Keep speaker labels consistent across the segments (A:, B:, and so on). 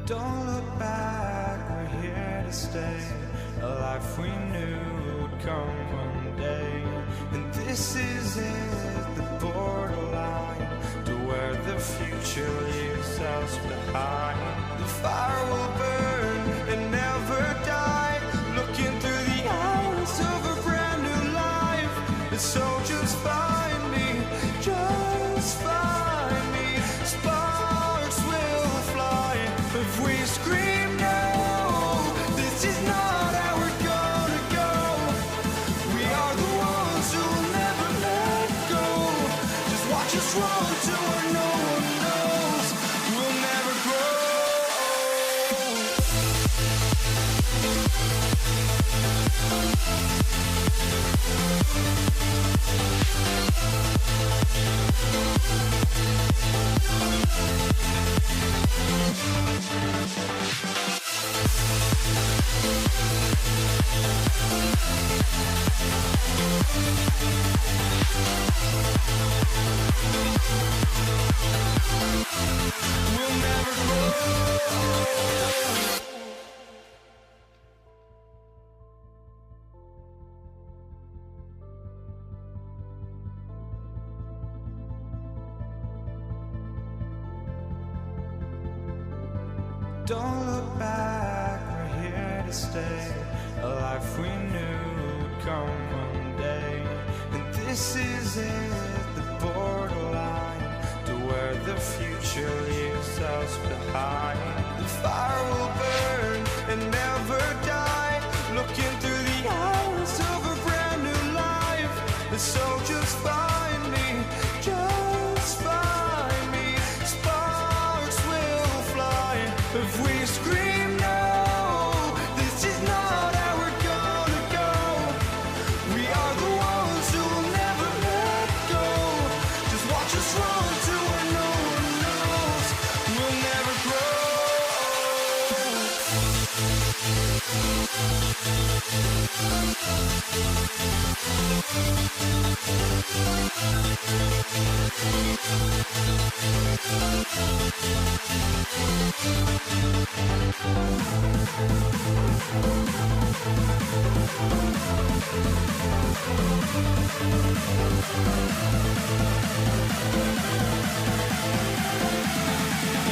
A: Don't look back, we're here to stay. A life we knew would come one day. And this is it, the borderline to where the future leaves us behind. The fire will burn and never die, looking through the eyes of a brand new life. And so just find me, just find me. Sparks will fly if we scream no. This is not how we're gonna go. We are the ones who will never let go. Just watch us run to where no one knows. We'll never grow. We'll never grow. Don't look back, we're here to stay. A life we knew would come one day. And this is it, the borderline to where the future leaves us behind. The fire will burn and never die, looking through the eyes of a brand new life. And so just find me, just find me. Sparks will fly if we scream no. This is not how we're gonna go. We are the ones who will never let go. Just watch us run to where no one knows. We'll never grow.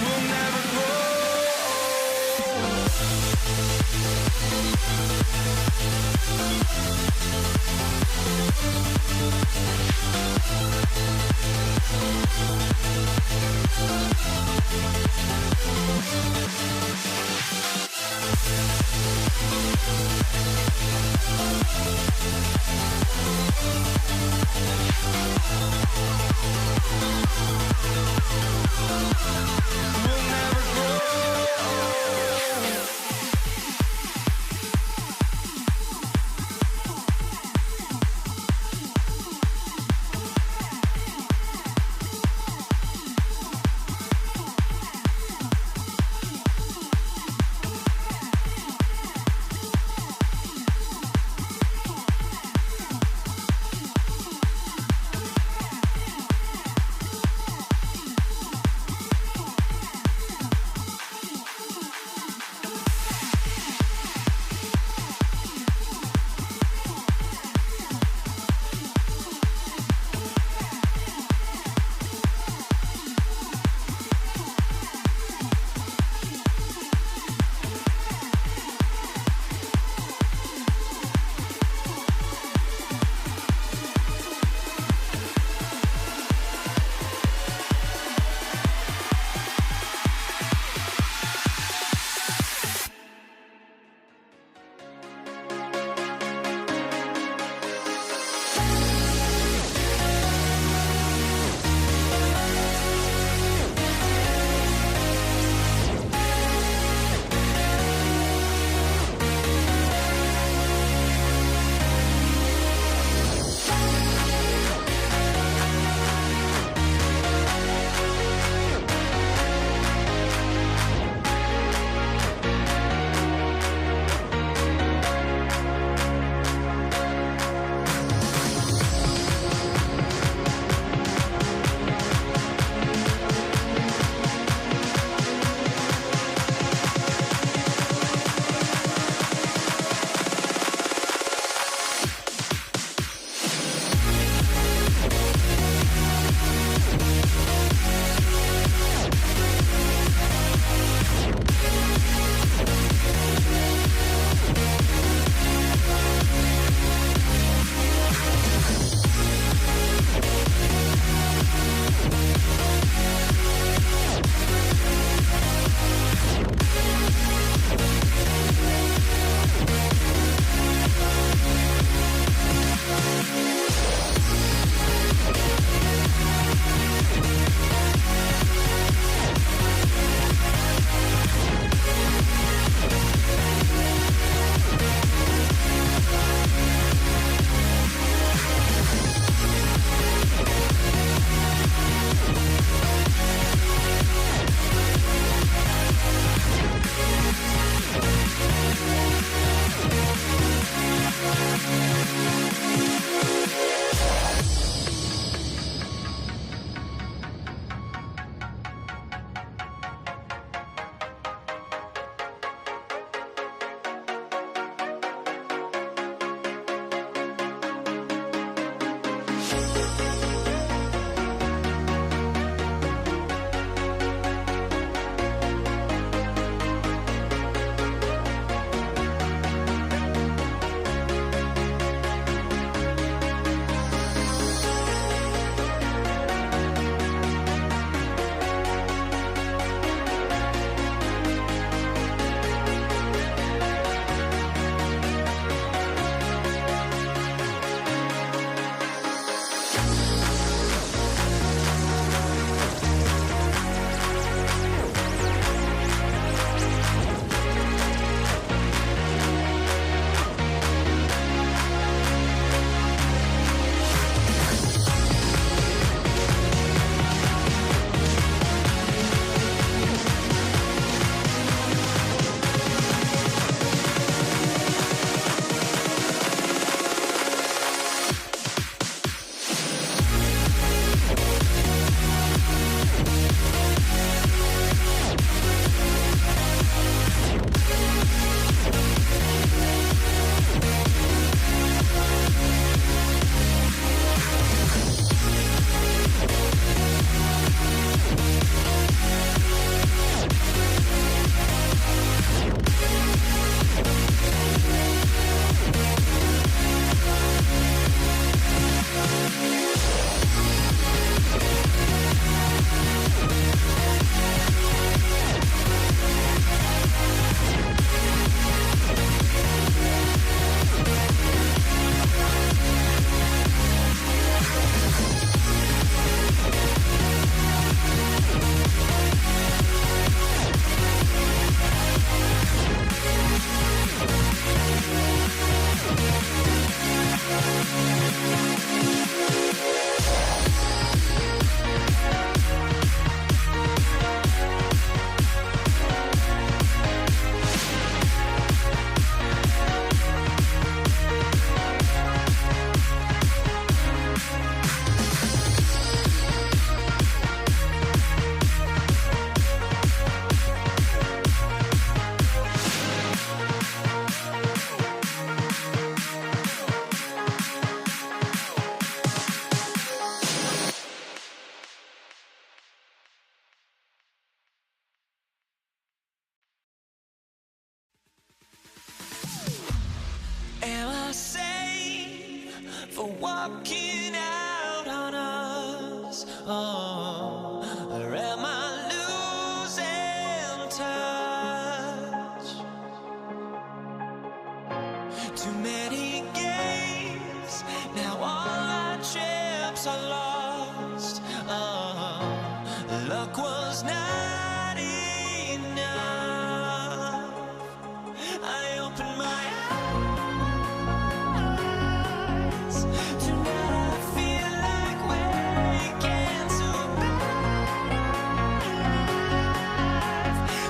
A: We'll never grow. We'll never grow. walking out on us. Oh, or am I losing touch? Too many games, now all our chips are lost. Oh, luck was not enough. I opened my eyes. Tonight I feel like waking to life.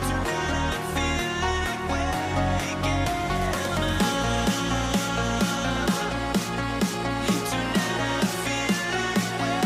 A: Tonight I feel like waking up. Tonight I feel like waking up.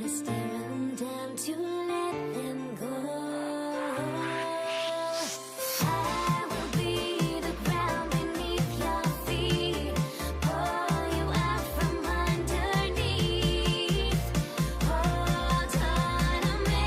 B: to stare them down to let them go. I will be the ground beneath your feet, pull you out from underneath. Hold on to me.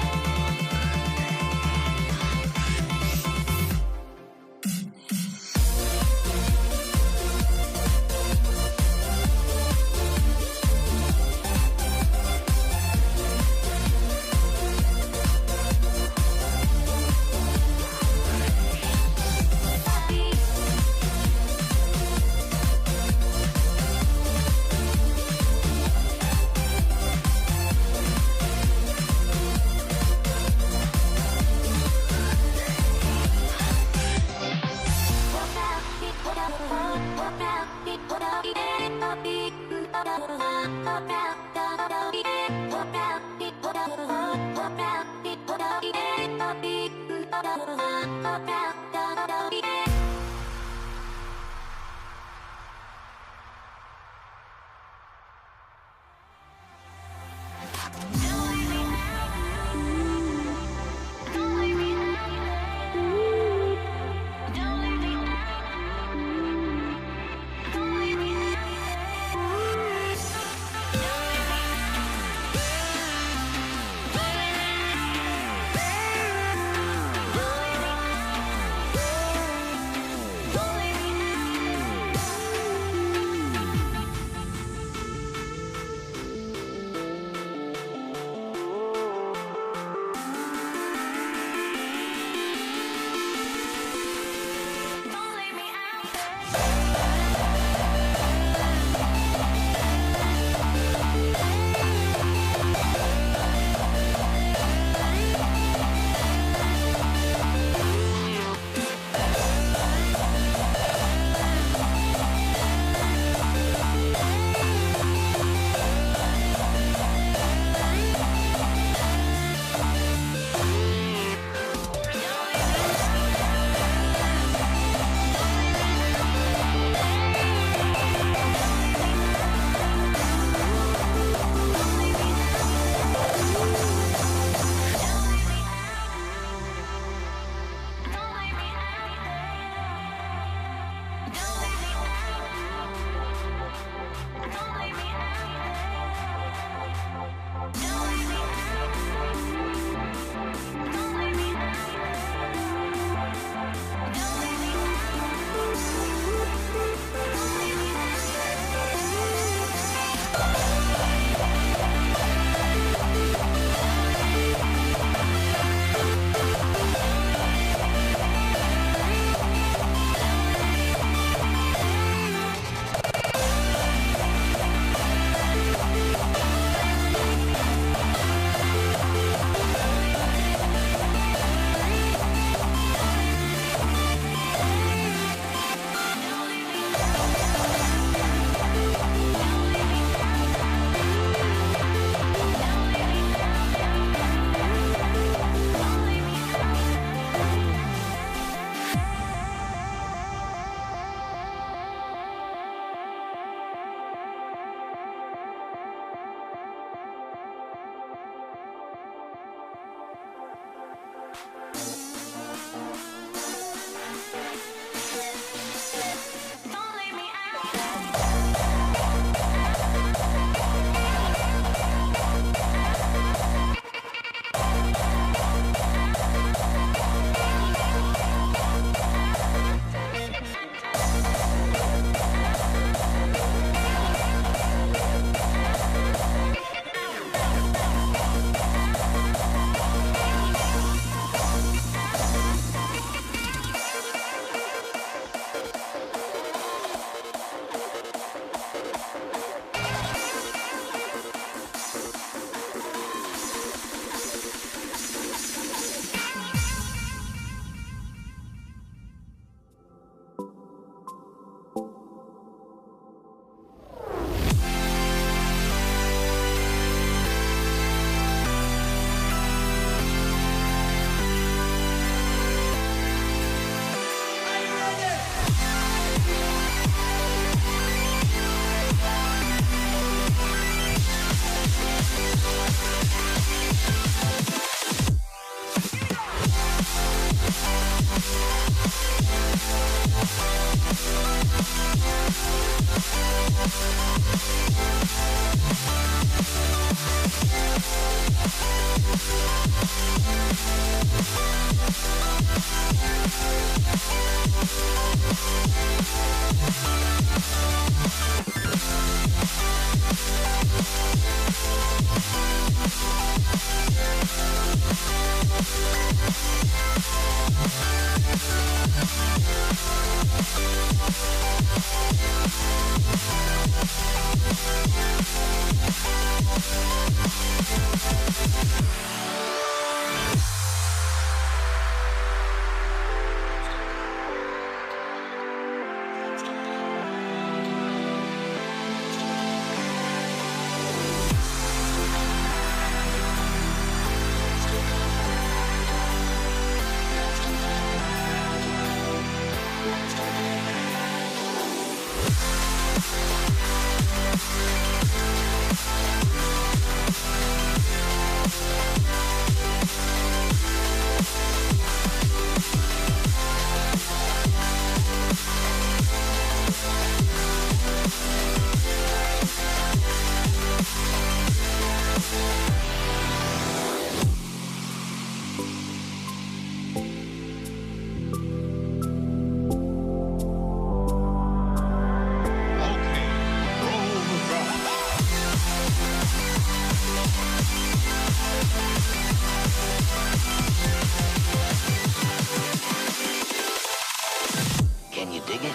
C: Can you dig it?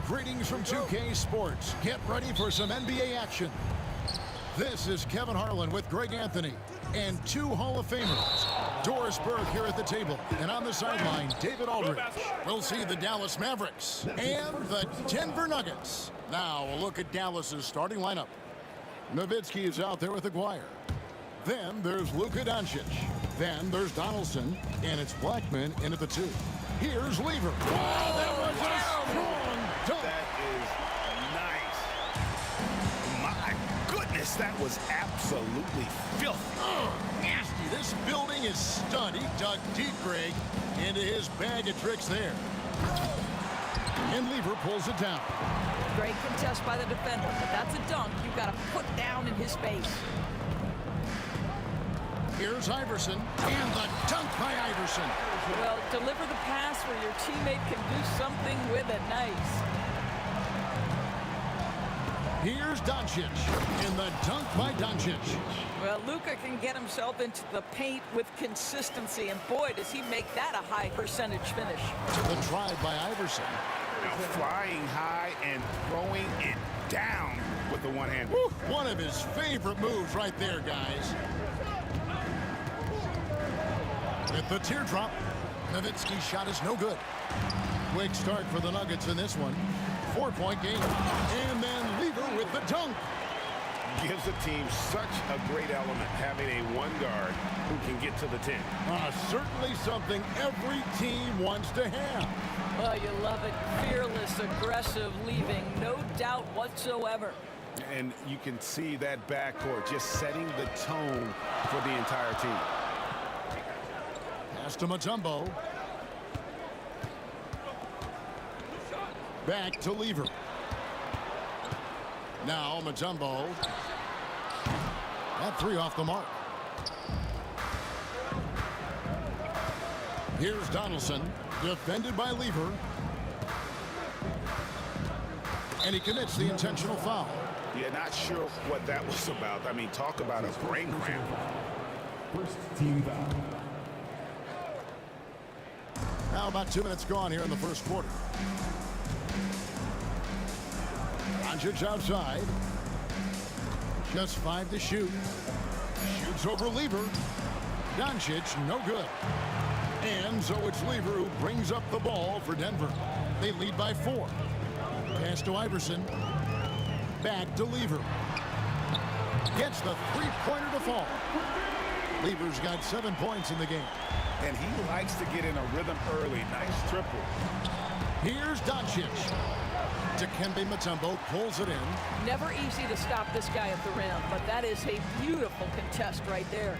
D: Greetings from 2K Sports. Get ready for some NBA action. This is Kevin Harlan with Greg Anthony and two Hall of Famers. Doris Burke here at the table, and on the sideline, David Aldridge. We'll see the Dallas Mavericks and the Denver Nuggets. Now, a look at Dallas's starting lineup. Nowitzki is out there with Aguirre. Then there's Luka Doncic. Then there's Donaldson, and it's Blackman in at the 2. Here's Lever. Wow, that was a strong dunk.
E: That is nice. My goodness, that was absolutely filthy.
D: Oh, nasty. This building is stunned. He dug deep, Greg, into his bag of tricks there. And Lever pulls it down.
F: Great contest by the defender, but that's a dunk you've got to put down in his face.
D: Here's Iverson, and the dunk by Iverson.
F: Well, deliver the pass where your teammate can do something with it. Nice.
D: Here's Doncic, and the dunk by Doncic.
F: Well, Luka can get himself into the paint with consistency, and boy, does he make that a high percentage finish.
D: The drive by Iverson.
E: Now flying high and throwing it down with the one-hand.
D: One of his favorite moves right there, guys. With the teardrop, Nowitzki's shot is no good. Quick start for the Nuggets in this one. 4-point game. And then Lever with the dunk.
E: Gives the team such a great element having a one guard who can get to the 10.
D: Certainly something every team wants to have.
F: Well, you love it. Fearless, aggressive, leaving no doubt whatsoever.
E: And you can see that backcourt just setting the tone for the entire team.
D: Pass to Mutombo. Back to Lever. Now Mutombo. That three off the mark. Here's Donaldson, defended by Lever. And he commits the intentional foul.
E: Yeah, not sure what that was about. I mean, talk about a brain cramp.
G: First team foul.
D: Now about 2 minutes gone here in the first quarter. Doncic outside. Just 5 to shoot. Shoots over Lever. Doncic, no good. And so it's Lever who brings up the ball for Denver. They lead by 4. Pass to Iverson. Back to Lever. Gets the three-pointer to fall. Lever's got 7 points in the game.
E: And he likes to get in a rhythm early. Nice triple.
D: Here's Doncic. Dikembe Mutombo pulls it in.
F: Never easy to stop this guy at the rim, but that is a beautiful contest right there.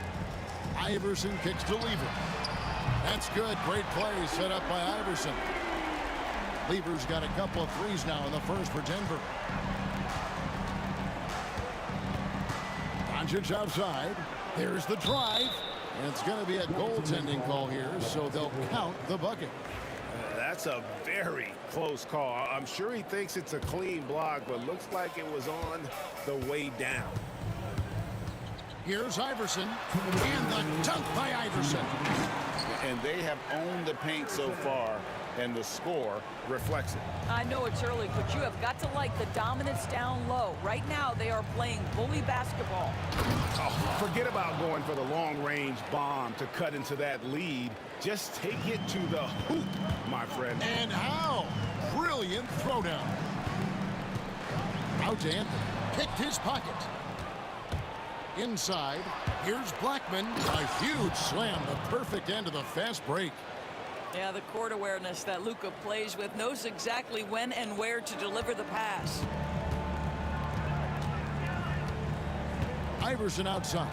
D: Iverson kicks to Lever. That's good. Great play set up by Iverson. Lever's got a couple of threes now in the first for Denver. Doncic outside. There's the drive. And it's going to be a goaltending call here, so they'll count the bucket.
E: That's a very close call. I'm sure he thinks it's a clean block, but looks like it was on the way down.
D: Here's Iverson. And the dunk by Iverson.
E: And they have owned the paint so far, and the score reflects it.
F: I know it's early, but you have got to like the dominance down low. Right now, they are playing bully basketball.
E: Oh, forget about going for the long-range bomb to cut into that lead. Just take it to the hoop, my friend.
D: And how? Brilliant throwdown. Out to Anthony. Picked his pocket. Inside, here's Blackman. A huge slam, the perfect end of the fast break.
F: Yeah, the court awareness that Luka plays with, knows exactly when and where to deliver the pass.
D: Iverson outside.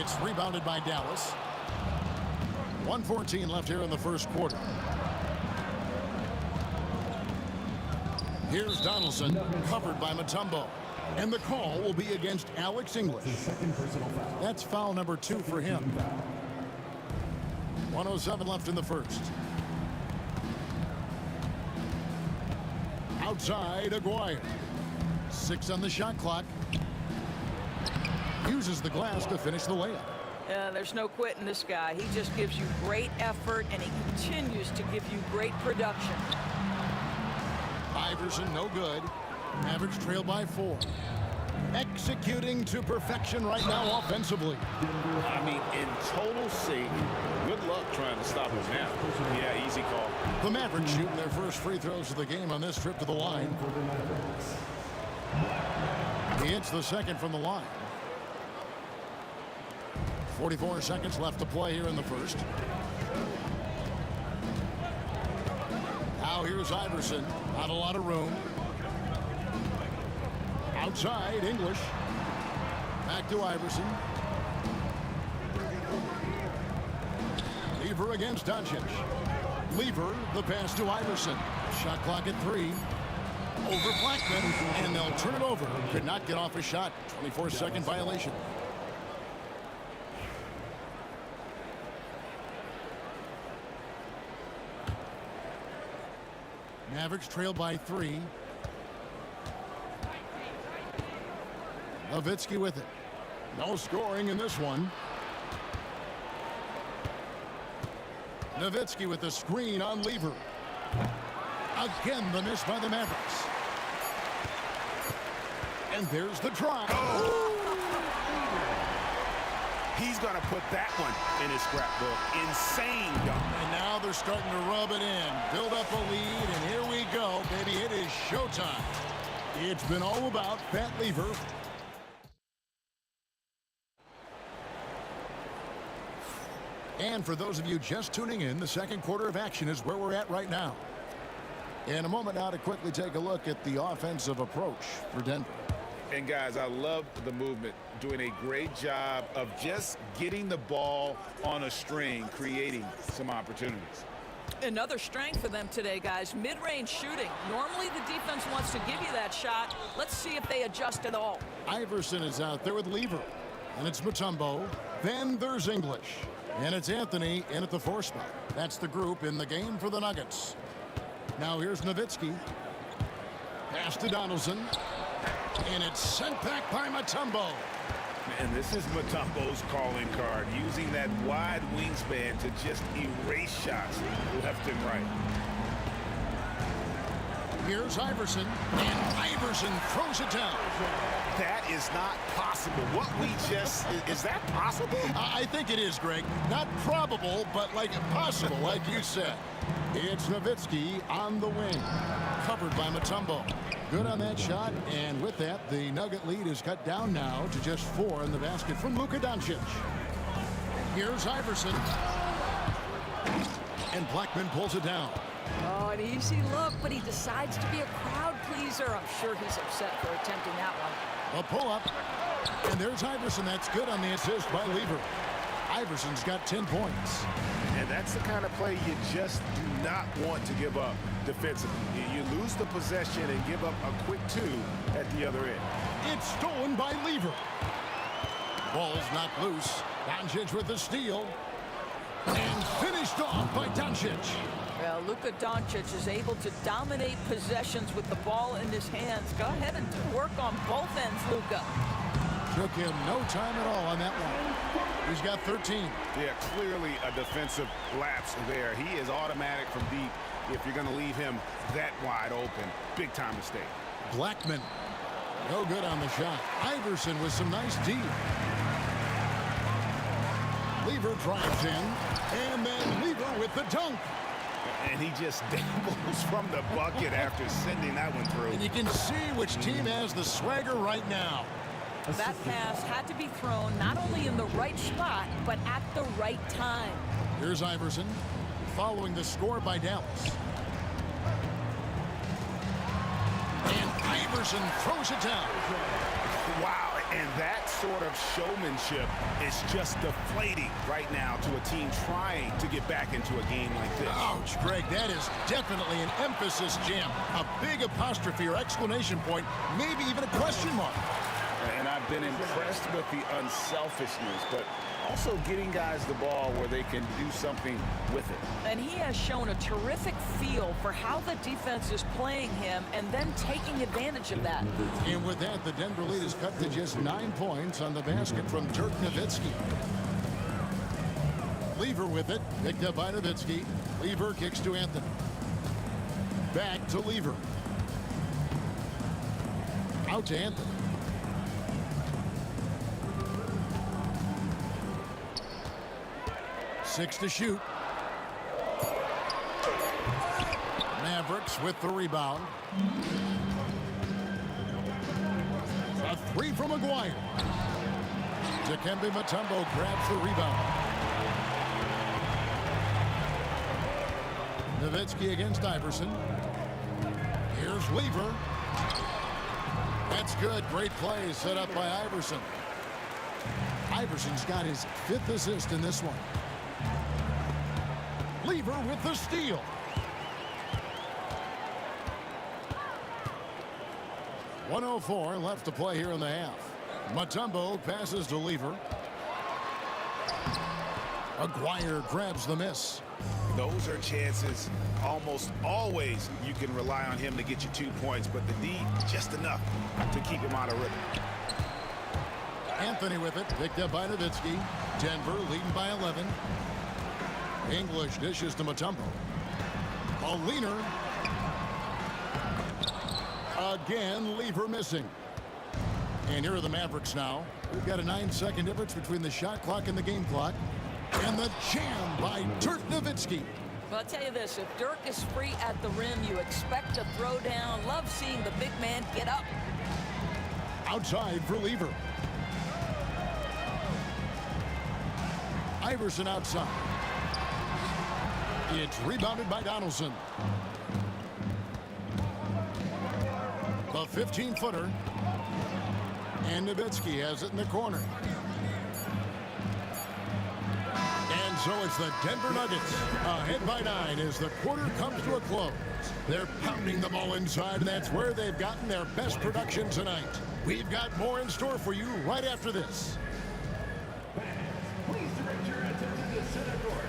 D: It's rebounded by Dallas. 1:14 left here in the first quarter. Here's Donaldson, covered by Mutombo. And the call will be against Alex English. That's foul number 2 for him. 1:07 left in the first. Outside, Aguirre. 6 on the shot clock. Uses the glass to finish the layup.
F: There's no quitting this guy. He just gives you great effort, and he continues to give you great production.
D: Iverson, no good. Average trail by 4. Executing to perfection right now offensively.
E: I mean, in total sync. Good luck trying to stop him now. Yeah, easy call.
D: The Mavericks shooting their first free throws of the game on this trip to the line. He hits the second from the line. 44 seconds left to play here in the first. Now here's Iverson. Not a lot of room. Outside, English. Back to Iverson. Lever against Doncic. Lever, the pass to Iverson. Shot clock at 3. Over Blackman, and they'll turn it over. Could not get off a shot. 24-second violation. Mavericks trail by 3. Nowitzki with it. No scoring in this one. Nowitzki with the screen on Lever. Again, the miss by the Mavericks. And there's the try.
E: He's going to put that one in his scrapbook. Insane dunk.
D: And now they're starting to rub it in. Build up a lead, and here we go, baby. It is showtime. It's been all about Pat Lever. And for those of you just tuning in, the second quarter of action is where we're at right now. In a moment now to quickly take a look at the offensive approach for Denver.
E: And guys, I love the movement, doing a great job of just getting the ball on a string, creating some opportunities.
F: Another strength for them today, guys, mid-range shooting. Normally the defense wants to give you that shot. Let's see if they adjust at all.
D: Iverson is out there with Lever. And it's Mutombo. Then there's English. And it's Anthony in at the 4 spot. That's the group in the game for the Nuggets. Now here's Nowitzki. Pass to Donaldson. And it's sent back by Mutombo.
E: And this is Mutombo's calling card, using that wide wingspan to just erase shots left and right.
D: Here's Iverson. And Iverson throws it down.
E: That is not possible. What we just, is that possible?
D: I think it is, Greg. Not probable, but like possible, like you said. It's Nowitzki on the wing. Covered by Mutombo. Good on that shot, and with that, the Nugget lead is cut down now to just 4 in the basket from Luka Doncic. Here's Iverson. And Blackman pulls it down.
F: Oh, an easy look, but he decides to be a crowd pleaser. I'm sure he's upset for attempting that one.
D: A pull-up. And there's Iverson. That's good on the assist by Lever. Iverson's got 10 points.
E: And that's the kind of play you just do not want to give up defensively. You lose the possession and give up a quick 2 at the other end.
D: It's stolen by Lever. Ball's knocked loose. Doncic with the steal. And finished off by Doncic.
F: Well, Luka Doncic is able to dominate possessions with the ball in his hands. Go ahead and do work on both ends, Luka.
D: Took him no time at all on that one. He's got 13.
E: Yeah, clearly a defensive lapse there. He is automatic from deep if you're going to leave him that wide open. Big time mistake.
D: Blackman. No good on the shot. Iverson with some nice D. Lever drives in. And then Lever with the dunk.
E: And he just dabbles from the bucket after sending that one through.
D: And you can see which team has the swagger right now.
F: That pass had to be thrown not only in the right spot, but at the right time.
D: Here's Iverson, following the score by Dallas. And Iverson throws it down.
E: Wow, and that sort of showmanship is just deflating right now to a team trying to get back into a game like this.
D: Ouch, Greg, that is definitely an emphasis jam. A big apostrophe or exclamation point, maybe even a question mark.
E: And I've been impressed with the unselfishness, but also getting guys the ball where they can do something with it.
F: And he has shown a terrific feel for how the defense is playing him and then taking advantage of that.
D: And with that, the Denver lead is cut to just 9 points on the basket from Dirk Nowitzki. Lever with it, picked up by Nowitzki. Lever kicks to Anthony. Back to Lever. Out to Anthony. Six to shoot. Mavericks with the rebound. A 3 from Maguire. Dikembe Mutombo grabs the rebound. Nowitzki against Iverson. Here's Lever. That's good. Great play set up by Iverson. Iverson's got his 5th assist in this one. Lever with the steal. .104 left to play here in the half. Mutombo passes to Lever. Maguire grabs the miss.
E: Those are chances almost always you can rely on him to get you 2 points, but the D just enough to keep him out of rhythm.
D: Anthony with it, picked up by Nowitzki. Denver leading by 11. English dishes to Mutombo. A leaner. Again, Lever missing. And here are the Mavericks now. We've got a 9-second difference between the shot clock and the game clock. And the jam by Dirk Nowitzki.
F: Well, I'll tell you this, if Dirk is free at the rim, you expect a throwdown. Love seeing the big man get up.
D: Outside for Lever. Iverson outside. It's rebounded by Donaldson. The 15-footer. And Nowitzki has it in the corner. And so it's the Denver Nuggets ahead by 9 as the quarter comes to a close. They're pounding the ball inside, and that's where they've gotten their best production tonight. We've got more in store for you right after this.
G: Please direct your attention to center court.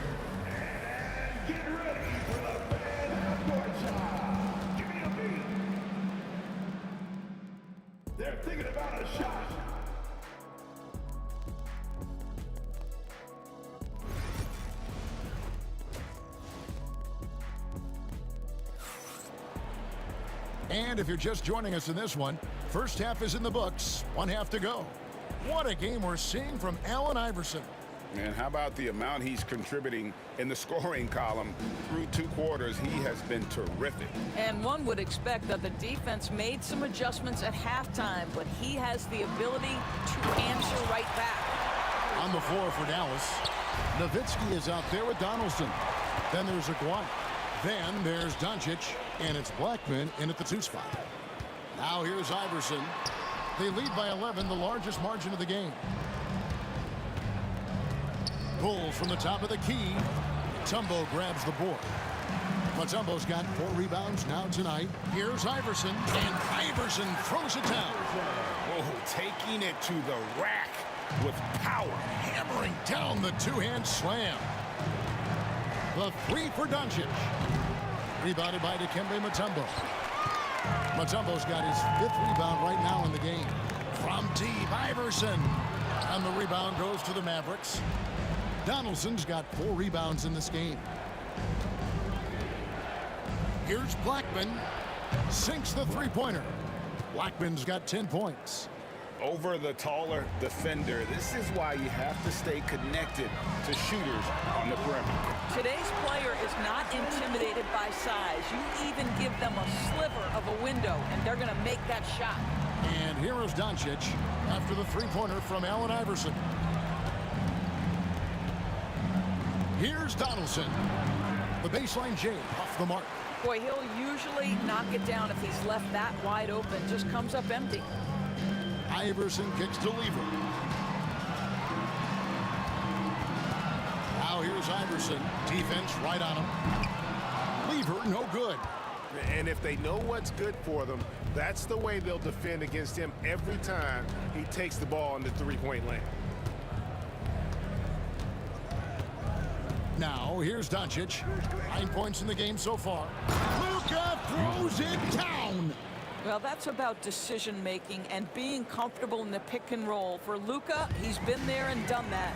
G: And get ready for the fan half-court shot. Give me a beat. They're thinking about a shot.
D: And if you're just joining us in this one, first half is in the books, 1 half to go. What a game we're seeing from Allen Iverson.
E: And how about the amount he's contributing in the scoring column through 2 quarters? He has been terrific.
F: And one would expect that the defense made some adjustments at halftime, but he has the ability to answer right back.
D: On the floor for Dallas, Nowitzki is out there with Donaldson. Then there's Aguirre. Then there's Doncic, and it's Blackman in at the 2 spot. Now here's Iverson. They lead by 11, the largest margin of the game. Pulls from the top of the key. Mutombo grabs the board. Mutombo's got 4 rebounds now tonight. Here's Iverson, and Iverson throws it down.
E: Oh, taking it to the rack with power.
D: Hammering down the 2-hand slam. The 3 for Doncic. Rebounded by Dikembe Mutombo. Mutombo's got his 5th rebound right now in the game. From deep, Iverson. And the rebound goes to the Mavericks. Donaldson's got 4 rebounds in this game. Here's Blackman. Sinks the 3-pointer. Blackman's got 10 points.
E: Over the taller defender. This is why you have to stay connected to shooters on the perimeter.
F: Today's player is not intimidated by size. You even give them a sliver of a window, and they're going to make that shot.
D: And here is Doncic after the 3-pointer from Allen Iverson. Here's Donaldson. The baseline J off the mark.
F: Boy, he'll usually knock it down if he's left that wide open. Just comes up empty.
D: Iverson kicks to Lever. Now here's Iverson. Defense right on him. Lever, no good.
E: And if they know what's good for them, that's the way they'll defend against him every time he takes the ball in the 3-point lane.
D: Now here's Doncic. 9 points in the game so far. Luka throws it down.
F: Well, that's about decision-making and being comfortable in the pick and roll. For Luka, he's been there and done that.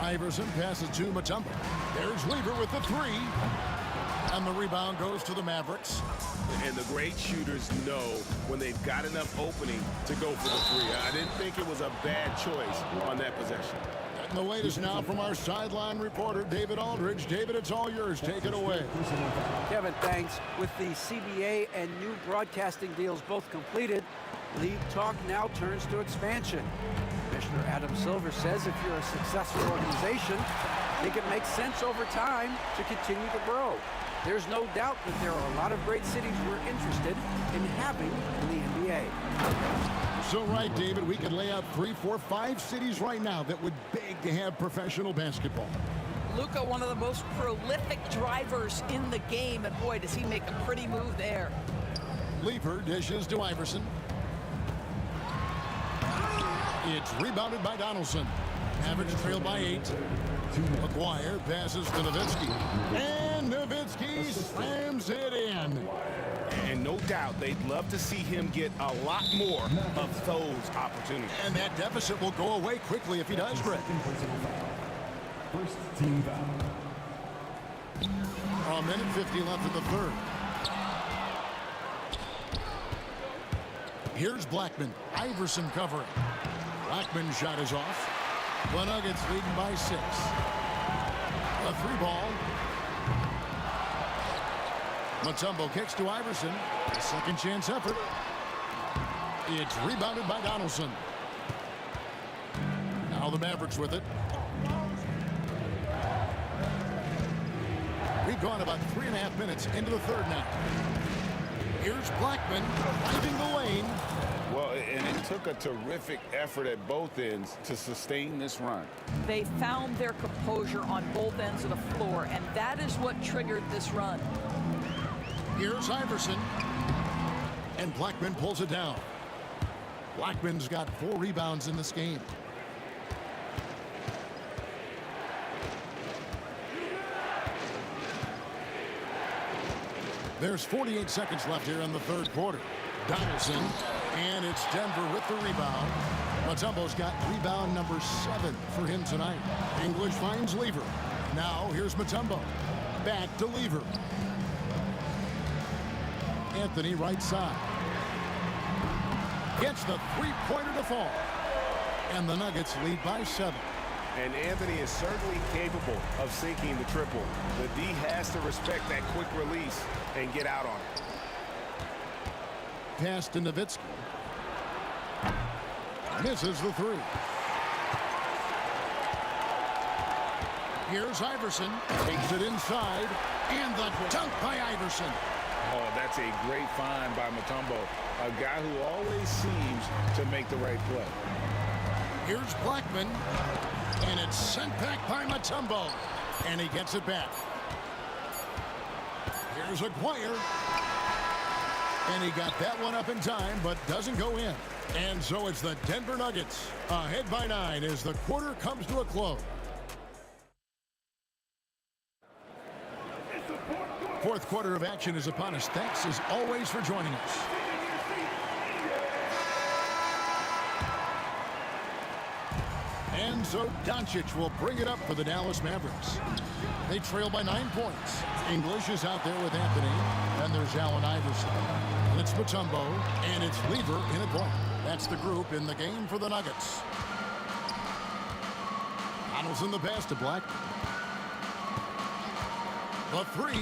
D: Iverson passes to Mutombo. There's Lever with the 3. And the rebound goes to the Mavericks.
E: And the great shooters know when they've got enough opening to go for the 3. I didn't think it was a bad choice on that possession.
D: And the latest now from our sideline reporter, David Aldridge. David, it's all yours. Take it away.
H: Kevin, thanks. With the CBA and new broadcasting deals both completed, league talk now turns to expansion. Commissioner Adam Silver says if you're a successful organization, I think it makes sense over time to continue to grow. There's no doubt that there are a lot of great cities we're interested in having in the NBA.
D: So right, David, we could lay out 3, 4, 5 cities right now that would beg to have professional basketball.
F: Luka, one of the most prolific drivers in the game, and boy, does he make a pretty move there.
D: Lever dishes to Iverson. It's rebounded by Donaldson. Average trail by 8. McGuire passes to Nowitzki. And Nowitzki slams it in.
E: And no doubt they'd love to see him get a lot more of those opportunities.
D: And that deficit will go away quickly if he does, Greg.
G: First team foul.
D: A minute 50 left in the third. Here's Blackman. Iverson covering. Blackman's shot is off. The Nuggets leading by 6. A 3-ball. Mutombo kicks to Iverson. A second chance effort. It's rebounded by Donaldson. Now the Mavericks with it. We've gone about 3.5 minutes into the third now. Here's Blackman finding the lane.
E: Well, and it took a terrific effort at both ends to sustain this run.
F: They found their composure on both ends of the floor, and that is what triggered this run.
D: Here's Iverson. And Blackman pulls it down. Blackman's got 4 rebounds in this game. There's 48 seconds left here in the third quarter. Donaldson, and it's Denver with the rebound. Mutombo's got rebound number 7 for him tonight. English finds Lever. Now here's Mutombo. Back to Lever. Anthony right side. Gets the three-pointer to fall. And the Nuggets lead by 7.
E: And Anthony is certainly capable of sinking the triple. The D has to respect that quick release and get out on it.
D: Pass to Nowitzki. Misses the 3. Here's Iverson. Takes it inside. And the dunk by Iverson.
E: Oh, that's a great find by Mutombo. A guy who always seems to make the right play.
D: Here's Blackman. And it's sent back by Mutombo. And he gets it back. Here's Aguirre. And he got that one up in time, but doesn't go in. And so it's the Denver Nuggets ahead by 9 as the quarter comes to a close. Fourth quarter of action is upon us. Thanks as always for joining us. And so Doncic will bring it up for the Dallas Mavericks. They trail by 9 points. English is out there with Anthony. And there's Allen Iverson. And it's Mutombo. And it's Lever in a point. That's the group in the game for the Nuggets. Donaldson the pass to Black. The 3.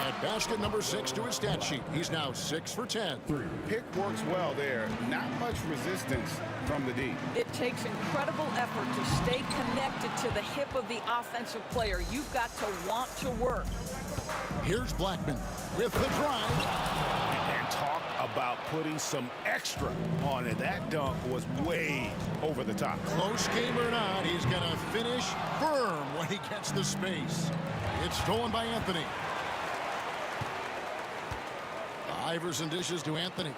D: At basket number 6 to his stat sheet. He's now 6 for 10.
E: Pick works well there. Not much resistance from the D.
F: It takes incredible effort to stay connected to the hip of the offensive player. You've got to want to work.
D: Here's Blackman with the drive.
E: And talk about putting some extra on it. That dunk was way over the top.
D: Close game or not, he's going to finish firm when he gets the space. It's stolen by Anthony. Iverson dishes to Anthony.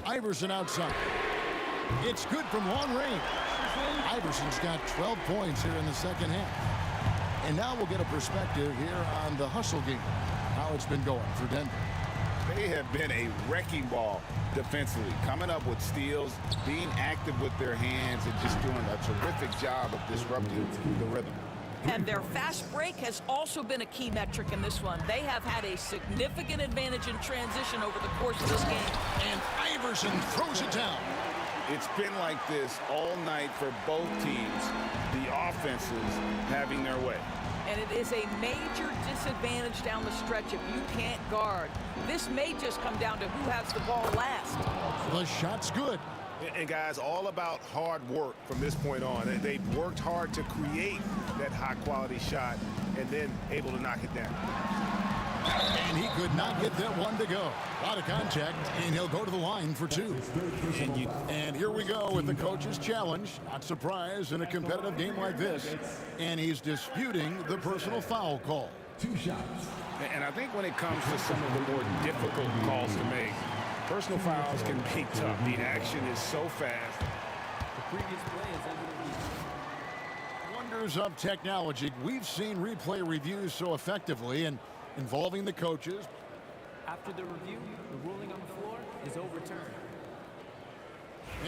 D: Iverson outside. It's good from long range. Iverson's got 12 points here in the second half. And now we'll get a perspective here on the hustle game, how it's been going for Denver.
E: They have been a wrecking ball defensively, coming up with steals, being active with their hands, and just doing a terrific job of disrupting the rhythm.
F: And their fast break has also been a key metric in this one. They have had a significant advantage in transition over the course of this game.
D: And Iverson throws it down.
E: It's been like this all night for both teams, the offenses having their way.
F: And it is a major disadvantage down the stretch if you can't guard. This may just come down to who has the ball last.
D: The shot's good.
E: And guys, all about hard work from this point on. They've worked hard to create that high-quality shot and then able to knock it down.
D: And he could not get that one to go. A lot of contact, and he'll go to the line for 2. And here we go with the coach's challenge. Not surprised in a competitive game like this. And he's disputing the personal foul call.
G: 2 shots.
E: And I think when it comes to some of the more difficult calls to make, personal fouls can be tough. The action is so fast.
I: previous play is under review.
D: Wonders of technology. We've seen replay reviews so effectively and involving the coaches.
I: After the review, the ruling on the floor is overturned.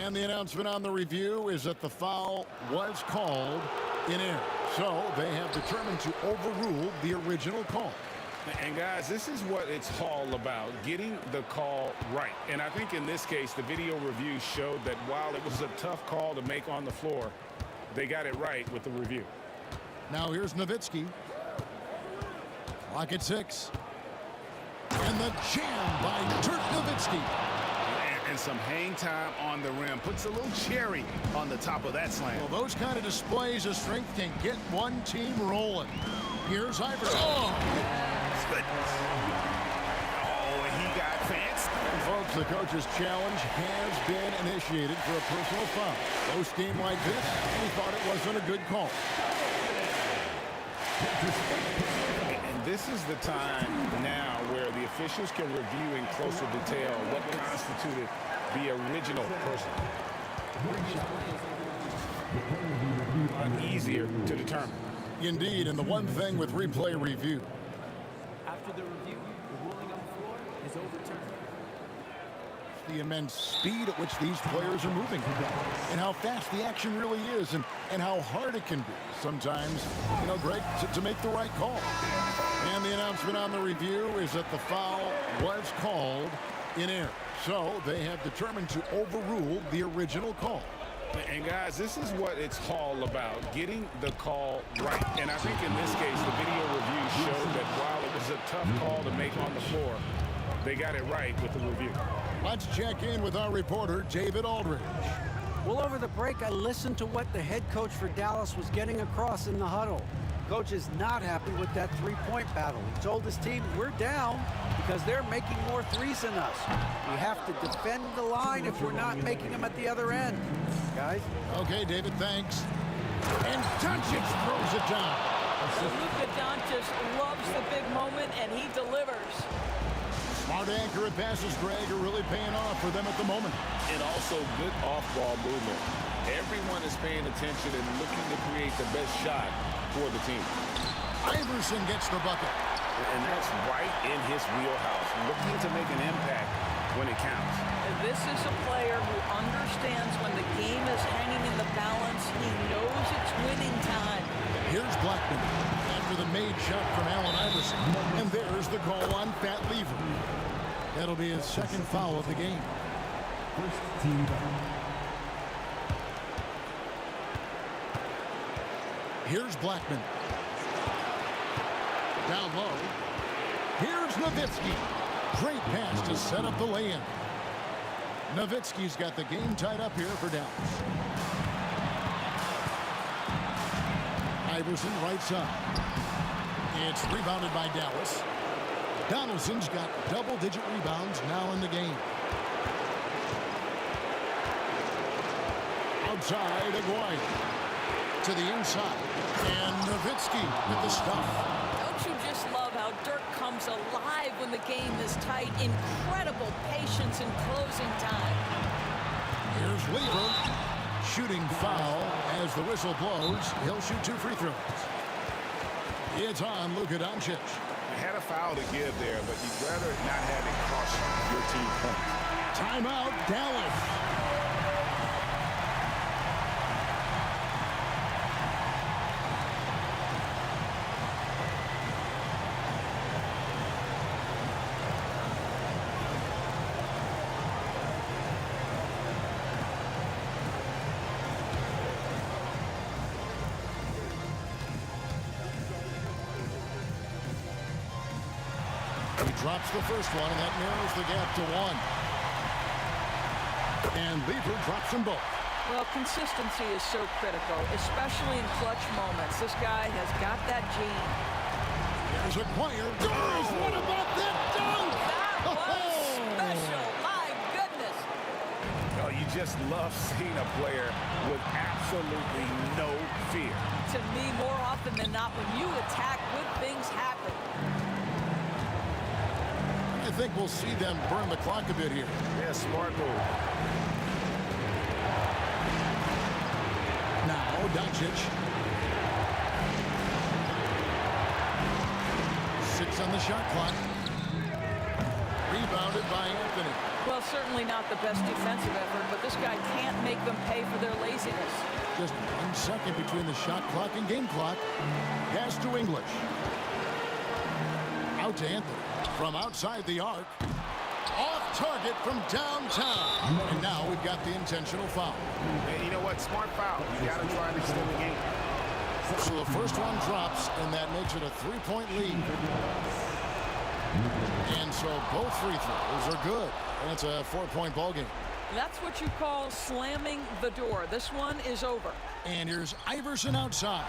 D: And the announcement on the review is that the foul was called in error. So they have determined to overrule the original call.
E: And guys, this is what it's all about, getting the call right. And I think in this case, the video review showed that while it was a tough call to make on the floor, they got it right with the review.
D: Now here's Nowitzki. Clock at 6. And the jam by Dirk Nowitzki.
E: And some hang time on the rim. Puts a little cherry on the top of that slam.
D: Well, those kind of displays of strength can get one team rolling. Here's Iverson. Oh,
E: goodness. Oh, and he got fancy.
D: And folks, the coach's challenge has been initiated for a personal foul. Post game like this, he thought it wasn't a good call.
E: And this is the time now where the officials can review in closer detail what constituted the original person. Easier to determine.
D: Indeed, and the one thing with replay review.
I: After the review, the ruling on the floor is overturned.
D: The immense speed at which these players are moving and how fast the action really is and how hard it can be sometimes, Greg, to make the right call. And the announcement on the review is that the foul was called in error. So they have determined to overrule the original call.
E: And guys, this is what it's all about, getting the call right. And I think in this case, the video review showed that while it was a tough call to make on the floor, they got it right with the review.
D: Let's check in with our reporter, David Aldridge.
H: Well, over the break, I listened to what the head coach for Dallas was getting across in the huddle. Coach is not happy with that three-point battle. He told his team, we're down because they're making more threes than us. We have to defend the line if we're not making them at the other end. Guys?
D: Okay, David, thanks. And Doncic throws it down.
F: Luka Doncic loves the big moment, and he delivers.
D: Smart accurate passes, Greg, are really paying off for them at the moment.
E: And also good off-ball movement. Everyone is paying attention and looking to create the best shot for the team.
D: Iverson gets the bucket.
E: And that's right in his wheelhouse, looking to make an impact when it counts.
F: And this is a player who understands when the game is hanging in the balance. He knows it's winning time.
D: Here's Blackman after the made shot from Allen Iverson. And there's the call on Pat Lever. That'll be his second foul of the game.
G: First team foul.
D: Here's Blackman. Down low. Here's Nowitzki. Great pass to set up the lay-in. Nowitzki's got the game tied up here for Dallas. Iverson right side. It's rebounded by Dallas. Donaldson's got double-digit rebounds now in the game. Outside, Aguirre. To the inside. And Nowitzki with the stuff.
F: Don't you just love how Dirk comes alive when the game is tight? Incredible patience in closing time.
D: Here's Lever. Shooting foul as the whistle blows. He'll shoot 2 free throws. It's on Luka Doncic.
E: You had a foul to give there, but you'd rather not have it cost your team points.
D: Timeout, Dallas. Drops the first one, and that narrows the gap to 1. And Lever drops them both.
F: Well, consistency is so critical, especially in clutch moments. This guy has got that gene.
D: There's Aguirre. Doris, what about that dunk?
F: That was special. My goodness.
E: Oh, you just love seeing a player with absolutely no fear.
F: To me, more often than not, when you attack, good things happen.
D: I think we'll see them burn the clock a bit here.
E: Yeah, smart move.
D: Now Doncic. 6 on the shot clock. Rebounded by Anthony.
F: Well, certainly not the best defensive effort, but this guy can't make them pay for their laziness.
D: Just 1 second between the shot clock and game clock. Pass to English. Out to Anthony. From outside the arc. Off target from downtown. And now we've got the intentional foul.
E: And you know what? Smart foul. You got to try and extend the game.
D: So the first one drops, and that makes it a 3-point lead. And so both free throws are good. And it's a 4-point ball game.
F: That's what you call slamming the door. This one is over.
D: And here's Iverson outside.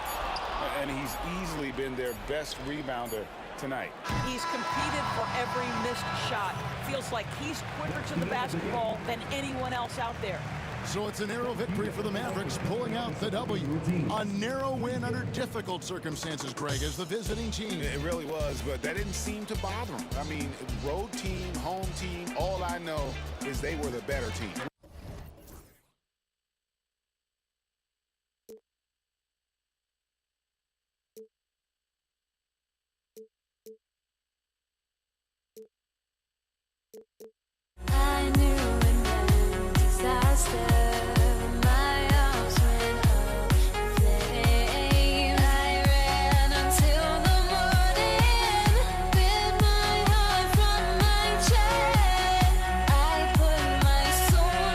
E: And he's easily been their best rebounder tonight.
F: He's competed for every missed shot. Feels like he's quicker to the basketball than anyone else out there.
D: So it's a narrow victory for the Mavericks, pulling out the W. A narrow win under difficult circumstances, Greg, as the visiting team.
E: It really was, but that didn't seem to bother them. I mean, road team, home team, all I know is they were the better team.
B: I knew it meant disaster. My arms went up in flames. I ran until the morning. Bit my heart from my chest. I put my soul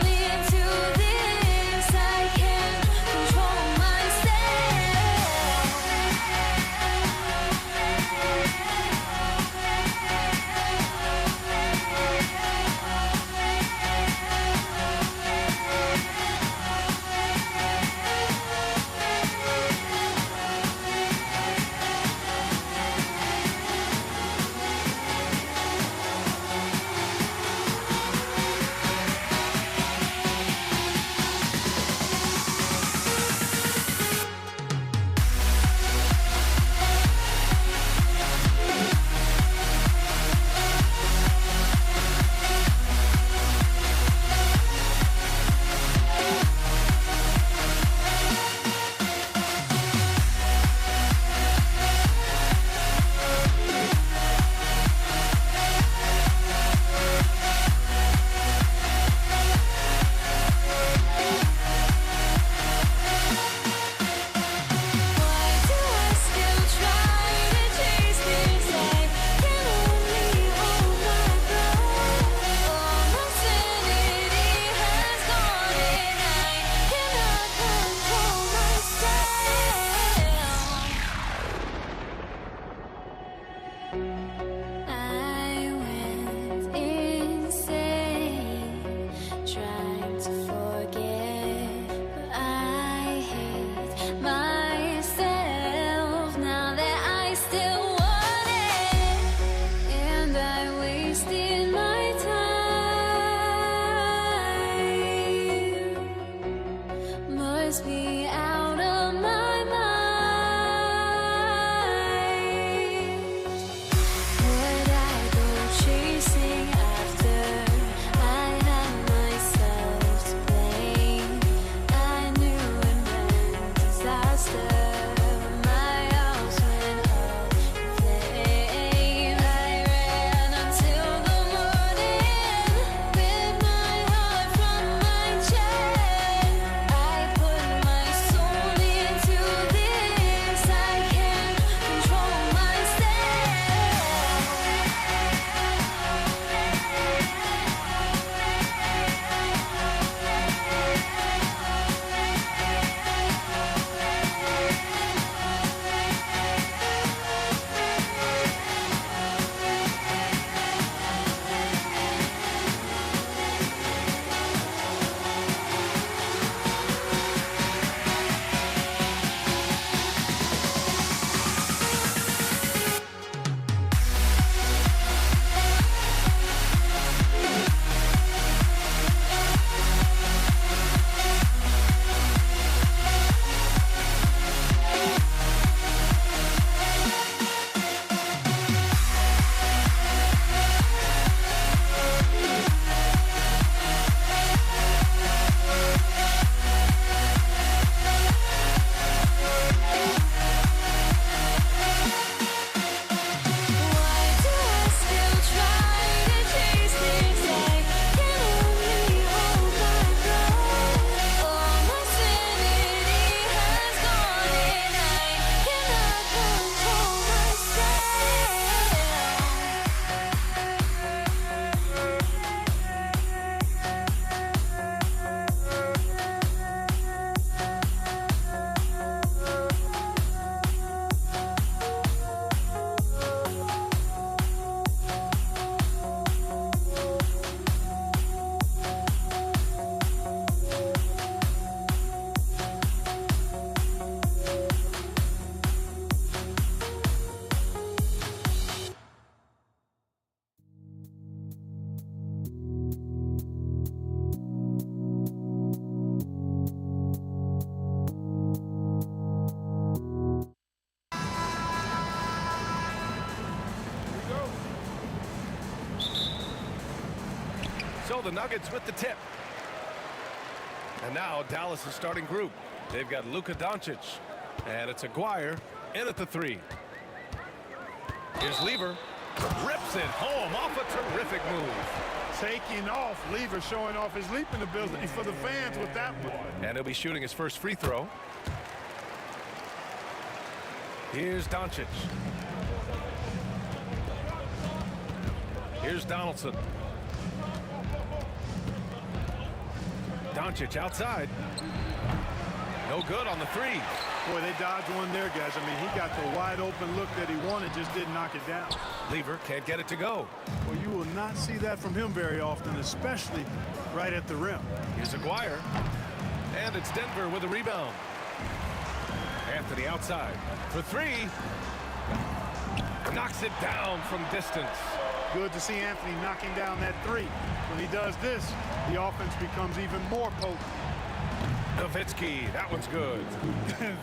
J: So the Nuggets with the tip. And now Dallas' starting group. They've got Luka Doncic. And it's Aguirre in at the 3. Here's Lever. Rips it home off a terrific move.
G: Taking off. Lever showing off his leaping ability for the fans with that one.
J: And he'll be shooting his first free throw. Here's Doncic. Here's Donaldson. Doncic outside. No good on the 3.
G: Boy, they dodged one there, guys. I mean, he got the wide open look that he wanted, just didn't knock it down.
J: Lever can't get it to go.
G: Well, you will not see that from him very often, especially right at the rim.
J: Here's Aguirre. And it's Denver with a rebound. Anthony outside for 3. Knocks it down from distance.
G: Good to see Anthony knocking down that 3. When he does this, the offense becomes even more potent.
J: Nowitzki, that one's good.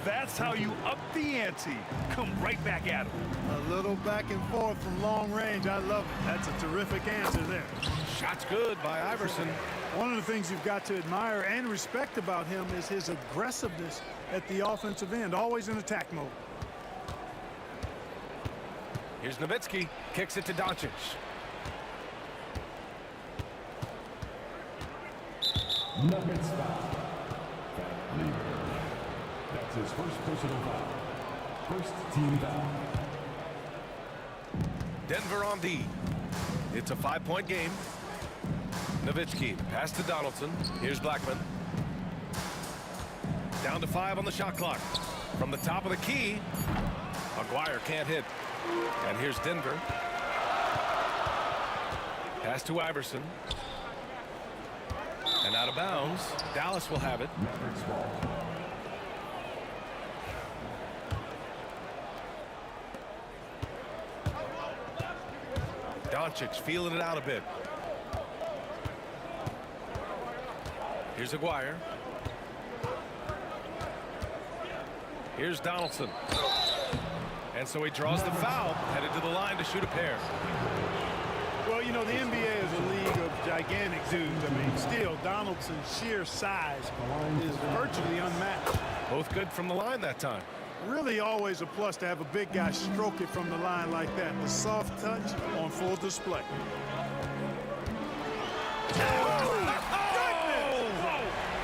G: That's how you up the ante. Come right back at him. A little back and forth from long range. I love it. That's a terrific answer there.
J: Shot's good by Iverson.
G: One of the things you've got to admire and respect about him is his aggressiveness at the offensive end, always in attack mode.
J: Here's Nowitzki, kicks it to Doncic.
K: Nuggets foul. That's his first personal foul. First team foul.
J: Denver on D. It's a 5-point game. Nowitzki, pass to Donaldson. Here's Blackman. Down to 5 on the shot clock. From the top of the key, Aguirre can't hit. And here's Denver. Pass to Iverson. And out of bounds. Dallas will have it. Doncic feeling it out a bit. Here's Aguirre. Here's Donaldson. And so he draws the foul, headed to the line to shoot a pair.
G: Well, you know, the NBA is a league of gigantic dudes. I mean, still, Donaldson's sheer size is virtually unmatched.
J: Both good from the line that time.
G: Really always a plus to have a big guy stroke it from the line like that. The soft touch on full display.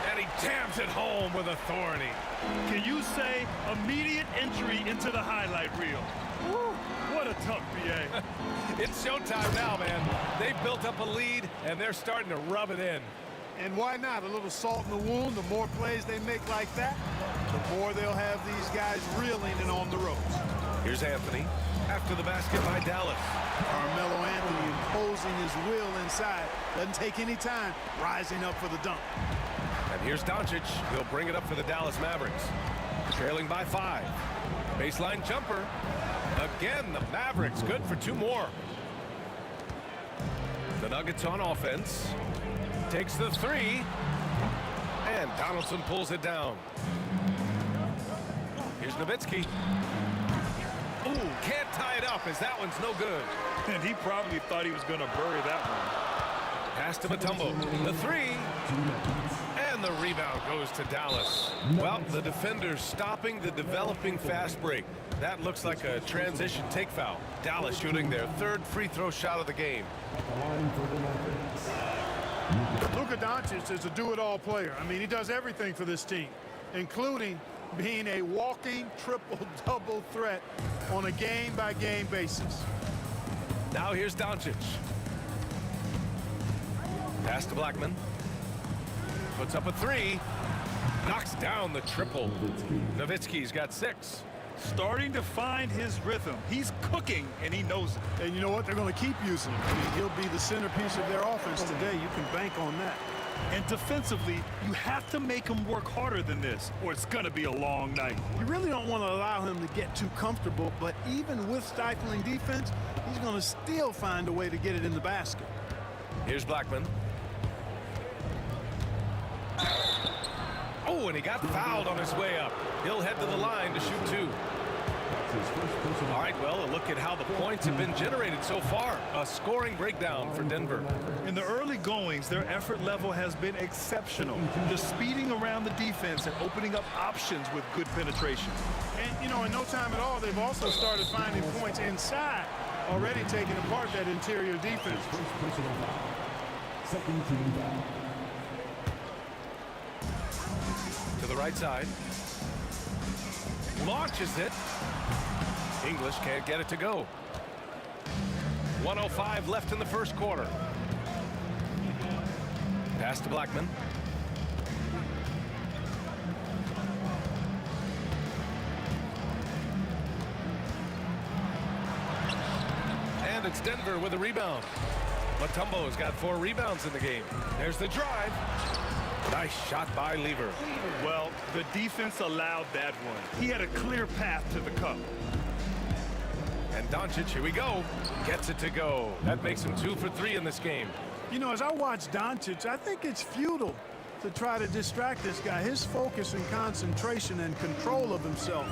J: And he jams it home with authority.
G: Can you say immediate entry into the highlight reel? Woo, what a tough BA.
J: It's showtime now, man. They've built up a lead, and they're starting to rub it in.
G: And why not? A little salt in the wound. The more plays they make like that, the more they'll have these guys reeling and on the ropes.
J: Here's Anthony after the basket by Dallas.
G: Carmelo Anthony imposing his will inside. Doesn't take any time, rising up for the dunk.
J: And here's Doncic. He'll bring it up for the Dallas Mavericks. Trailing by 5. Baseline jumper. Again, the Mavericks good for 2 more. The Nuggets on offense. Takes the 3. And Donaldson pulls it down. Here's Nowitzki. Ooh, can't tie it up as that one's no good.
G: And he probably thought he was going to bury that one.
J: Pass to Mutombo. The 3. And the rebound goes to Dallas. Well, the defenders stopping the developing fast break. That looks like a transition take foul. Dallas shooting their 3rd free throw shot of the game.
G: Luka Doncic is a do-it-all player. I mean, he does everything for this team, including being a walking triple-double threat on a game-by-game basis.
J: Now here's Doncic. Pass to Blackman. Puts up a 3. Knocks down the triple. Nowitzki's got 6.
G: Starting to find his rhythm. He's cooking, and he knows it. And you know what? They're going to keep using him. I mean, he'll be the centerpiece of their offense today. You can bank on that. And defensively, you have to make him work harder than this, or it's going to be a long night. You really don't want to allow him to get too comfortable, but even with stifling defense, he's going to still find a way to get it in the basket.
J: Here's Blackman. Oh, and he got fouled on his way up. He'll head to the line to shoot 2. All right, well, a look at how the points have been generated so far. A scoring breakdown for Denver.
G: In the early early goings, their effort level has been exceptional. The speeding around the defense and opening up options with good penetration.
L: And, you know, in no time at all, they've also started finding points inside, already taking apart that interior defense.
K: First personal foul. Second team foul.
J: To the right side. Launches it. English can't get it to go. 1:05 left in the first quarter. Pass to Blackman. And it's Denver with a rebound. Mutombo's got 4 rebounds in the game. There's the drive. Nice shot by Lever.
G: Well, the defense allowed that one. He had a clear path to the cup.
J: And Doncic, here we go, gets it to go. That makes him 2 for 3 in this game.
L: You know, as I watch Doncic, I think it's futile to try to distract this guy. His focus and concentration and control of himself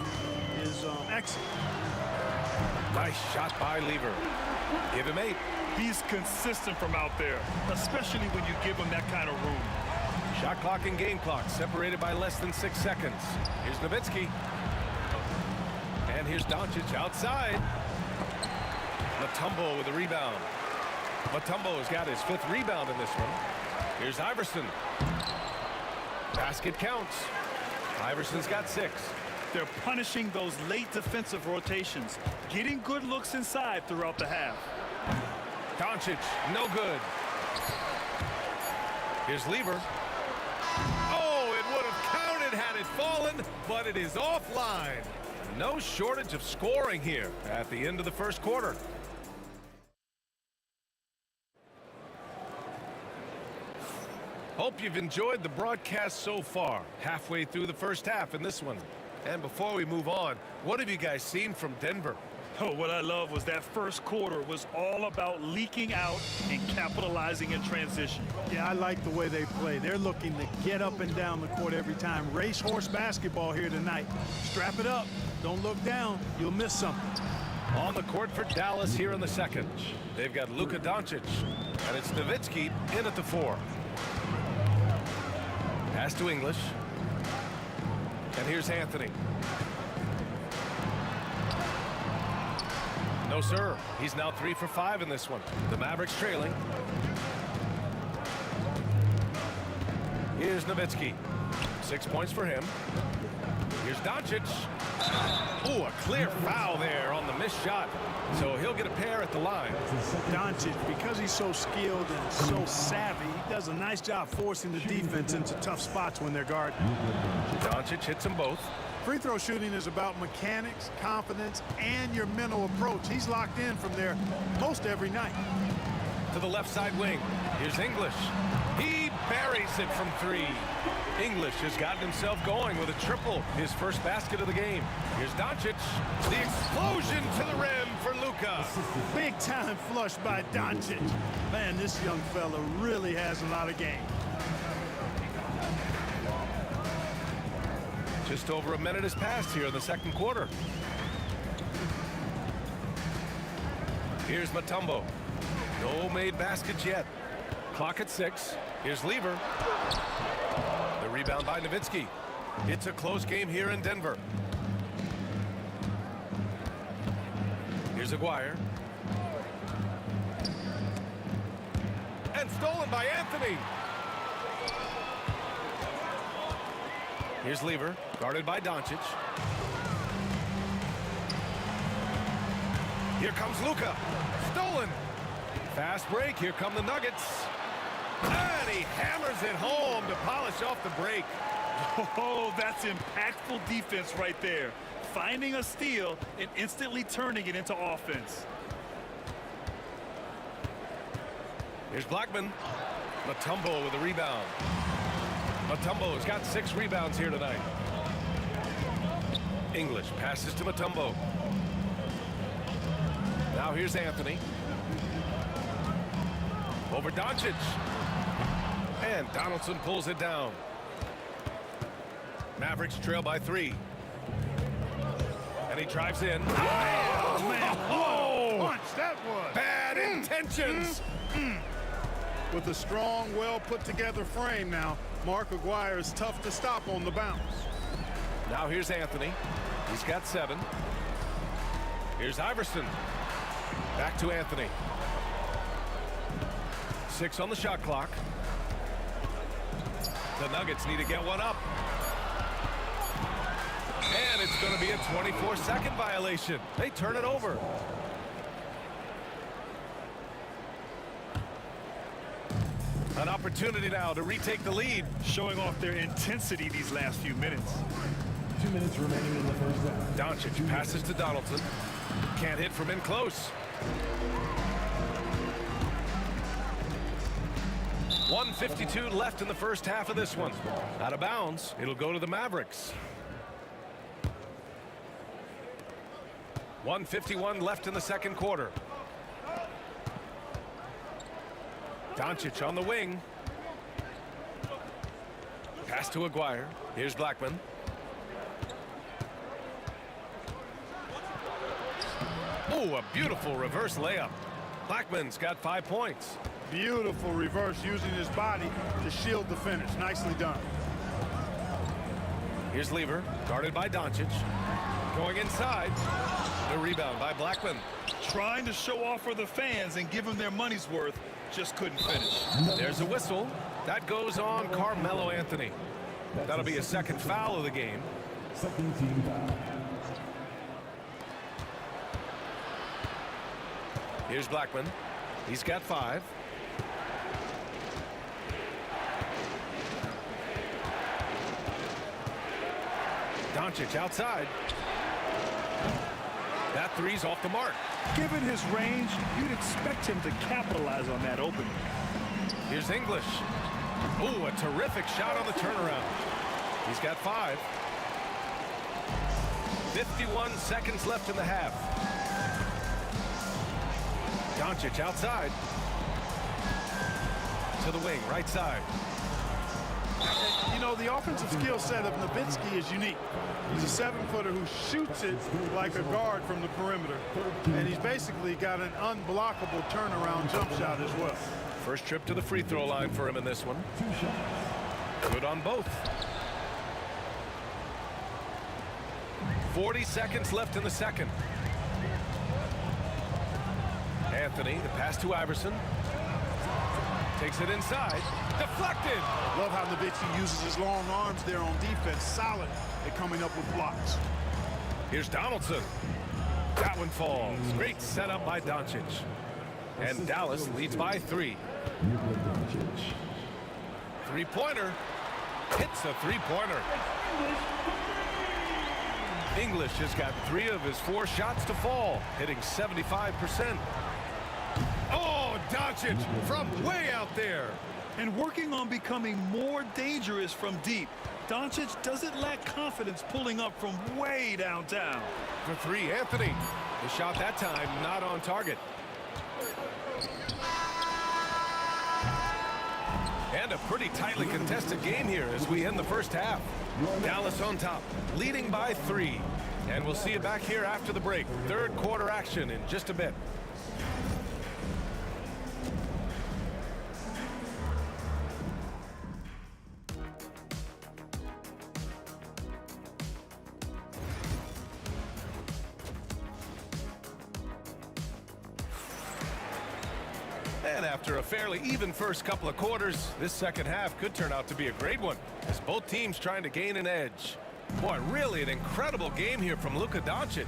L: is excellent.
J: Nice shot by Lever. Give him 8.
G: He's consistent from out there, especially when you give him that kind of room.
J: Shot clock and game clock separated by less than 6 seconds. Here's Nowitzki. And here's Doncic outside. Mutombo with a rebound. Mutombo's got his 5th rebound in this one. Here's Iverson. Basket counts. Iverson's got 6.
G: They're punishing those late defensive rotations, getting good looks inside throughout the half.
J: Doncic, no good. Here's Lever. Oh, it would have counted had it fallen, but it is offline. No shortage of scoring here at the end of the first quarter. Hope you've enjoyed the broadcast so far. Halfway through the first half in this one. And before we move on, what have you guys seen from Denver?
G: Oh, what I love was that first quarter was all about leaking out and capitalizing in transition.
L: Yeah, I like the way they play. They're looking to get up and down the court every time. Racehorse basketball here tonight. Strap it up. Don't look down. You'll miss something.
J: On the court for Dallas here in the second. They've got Luka Doncic, and it's Nowitzki in at the 4. Pass to English. And here's Anthony. No, sir. He's now 3 for 5 in this one. The Mavericks trailing. Here's Nowitzki. 6 points for him. Here's Doncic. Oh, a clear foul there on the missed shot. So he'll get a pair at the line.
L: Doncic, because he's so skilled and so savvy, he does a nice job forcing the defense into tough spots when they're guarding.
J: Doncic hits them both.
L: Free throw shooting is about mechanics, confidence, and your mental approach. He's locked in from there most every night.
J: To the left side wing. Here's English. He buries it from 3. English has gotten himself going with a triple, his first basket of the game. Here's Doncic. The explosion to the rim for Luka.
L: Big time flush by Doncic. Man, this young fella really has a lot of game.
J: Just over a minute has passed here in the second quarter. Here's Mutombo. No made baskets yet. Clock at 6. Here's Lever. The rebound by Nowitzki. It's a close game here in Denver. Here's Aguirre. And stolen by Anthony. Here's Lever, guarded by Doncic. Here comes Luka. Stolen. Fast break. Here come the Nuggets. And he hammers it home to polish off the break.
G: Oh, that's impactful defense right there. Finding a steal and instantly turning it into offense.
J: Here's Blackman. Mutombo with a rebound. Mutombo's got 6 rebounds here tonight. English passes to Mutombo. Now here's Anthony. Over Doncic. And Donaldson pulls it down. Mavericks trail by 3. And he drives in.
L: Oh, man.
J: Oh!
L: Punch that was.
J: Bad intentions.
L: With a strong, well-put-together frame now, Mark Aguirre is tough to stop on the bounce.
J: Now here's Anthony. He's got 7. Here's Iverson. Back to Anthony. 6 on the shot clock. The Nuggets need to get one up. And it's going to be a 24-second violation. They turn it over. An opportunity now to retake the lead.
G: Showing off their intensity these last few minutes.
K: 2 minutes remaining in the first half.
J: Doncic passes to Donaldson. Can't hit from in close. 1:52 left in the first half of this one. Out of bounds. It'll go to the Mavericks. 1:51 left in the second quarter. Doncic on the wing. Pass to Aguirre. Here's Blackman. Oh, a beautiful reverse layup. Blackman's got 5 points.
L: Beautiful reverse, using his body to shield the finish. Nicely done.
J: Here's Lever, guarded by Doncic. Going inside. The rebound by Blackman.
G: Trying to show off for the fans and give them their money's worth. Just couldn't finish.
J: There's a whistle. That goes on Carmelo Anthony. That'll be a second foul of the game.
K: Second team foul.
J: Here's Blackman. He's got 5. Doncic outside. That three's off the mark.
G: Given his range, you'd expect him to capitalize on that opening.
J: Here's English. Oh, a terrific shot on the turnaround. He's got 5. 51 seconds left in the half. Doncic outside. To the wing, right side.
L: You know, the offensive skill set of Nowitzki is unique. He's a 7-footer who shoots it like a guard from the perimeter. And he's basically got an unblockable turnaround jump shot as well.
J: First trip to the free throw line for him in this one. Good on both. 40 seconds left in the second. Anthony, the pass to Iverson. Takes it inside. Deflected.
L: Love how Nowitzki uses his long arms there on defense. Solid at coming up with blocks.
J: Here's Donaldson. That one falls. Great setup by Doncic. And Dallas leads by 3. Three-pointer. Hits a three-pointer. English has got 3 of his 4 shots to fall, hitting 75%. Oh, Doncic from way out there.
G: And working on becoming more dangerous from deep. Doncic doesn't lack confidence pulling up from way downtown.
J: For 3, Anthony. The shot that time not on target. And a pretty tightly contested game here as we end the first half. Dallas on top, leading by 3. And we'll see you back here after the break. Third quarter action in just a bit. And after a fairly even first couple of quarters, this second half could turn out to be a great one, as both teams trying to gain an edge. Boy, really an incredible game here from Luka Doncic.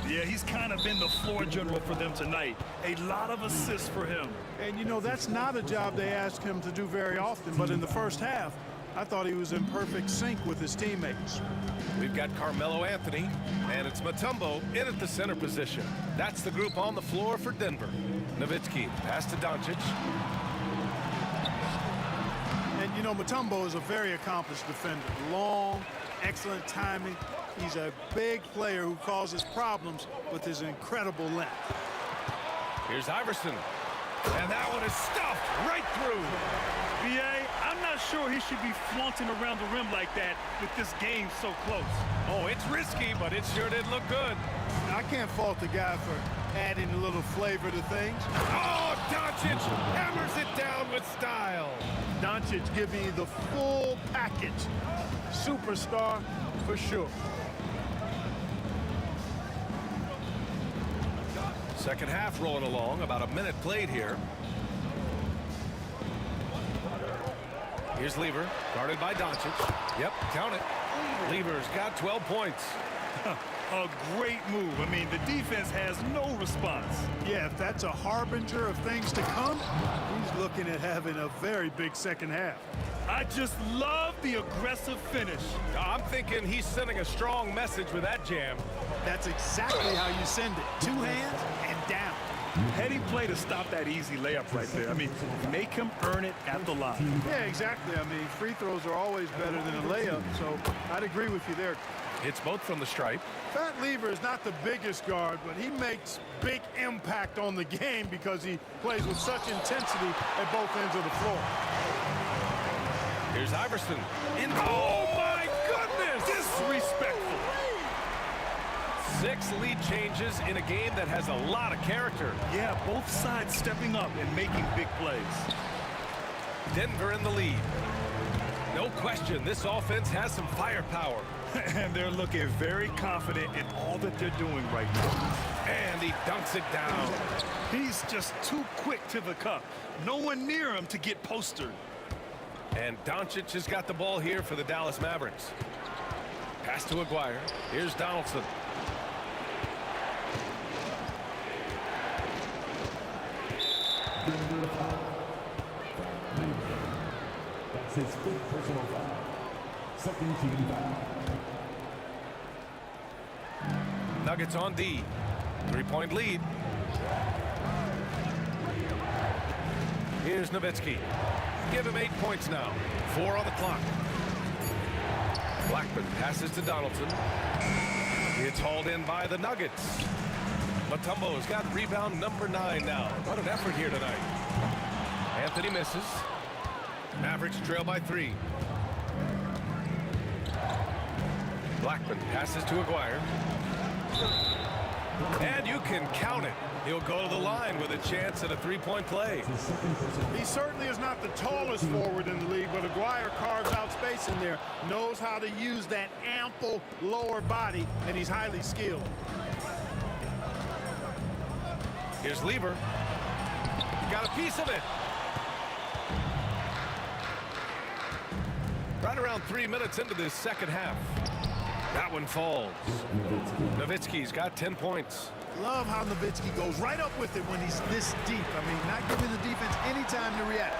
G: Yeah, he's kind of been the floor general for them tonight. A lot of assists for him.
L: And, you know, that's not a job they ask him to do very often. But in the first half, I thought he was in perfect sync with his teammates.
J: We've got Carmelo Anthony, and it's Mutombo in at the center position. That's the group on the floor for Denver. Nowitzki, pass to Doncic.
L: And, you know, Mutombo is a very accomplished defender. Long, excellent timing. He's a big player who causes problems with his incredible length.
J: Here's Iverson. And that one is stuffed right through.
G: B.A., I'm not sure he should be flaunting around the rim like that with this game so close.
J: Oh, it's risky, but it sure did look good.
L: I can't fault the guy for adding a little flavor to things.
J: Oh, Doncic hammers it down with style.
L: Doncic giving you the full package. Superstar for sure.
J: Second half rolling along, about a minute played here. Here's Lever, guarded by Doncic. Yep, count it. Lever's got 12 points.
G: A great move. I mean, the defense has no response.
L: Yeah, if that's a harbinger of things to come, he's looking at having a very big second half.
G: I just love the aggressive finish.
J: I'm thinking he's sending a strong message with that jam.
L: That's exactly how you send it. Two hands and down.
G: Heady play to stop that easy layup right there. I mean, make him earn it at the line.
L: Yeah, exactly. I mean, free throws are always better than a layup, so I'd agree with you there.
J: It's both from the stripe.
L: Fat Lever is not the biggest guard, but he makes big impact on the game because he plays with such intensity at both ends of the floor.
J: Here's Iverson. Oh, my goodness!
G: Disrespectful.
J: 6 lead changes in a game that has a lot of character.
G: Yeah, both sides stepping up and making big plays.
J: Denver in the lead. No question, this offense has some firepower.
G: And they're looking very confident in all that they're doing right now.
J: And he dunks it down.
G: He's just too quick to the cup. No one near him to get postered.
J: And Doncic has got the ball here for the Dallas Mavericks. Pass to Aguirre. Here's Donaldson.
K: That's his fifth personal foul. Second team foul.
J: Nuggets on D. 3-point lead. Here's Nowitzki. Give him 8 points now. 4 on the clock. Blackman passes to Donaldson. It's hauled in by the Nuggets. Mutombo's got rebound number 9 now. What an effort here tonight. Anthony misses. Mavericks trail by 3. Blackman passes to Aguirre. And you can count it. He'll go to the line with a chance at a 3-point play.
L: He certainly is not the tallest forward in the league, but Aguirre carves out space in there, knows how to use that ample lower body, and he's highly skilled.
J: Here's Lever. Got a piece of it. Right around 3 minutes into this second half. That one falls. Nowitzki's got 10 points.
L: Love how Nowitzki goes right up with it when he's this deep. I mean, not giving the defense any time to react.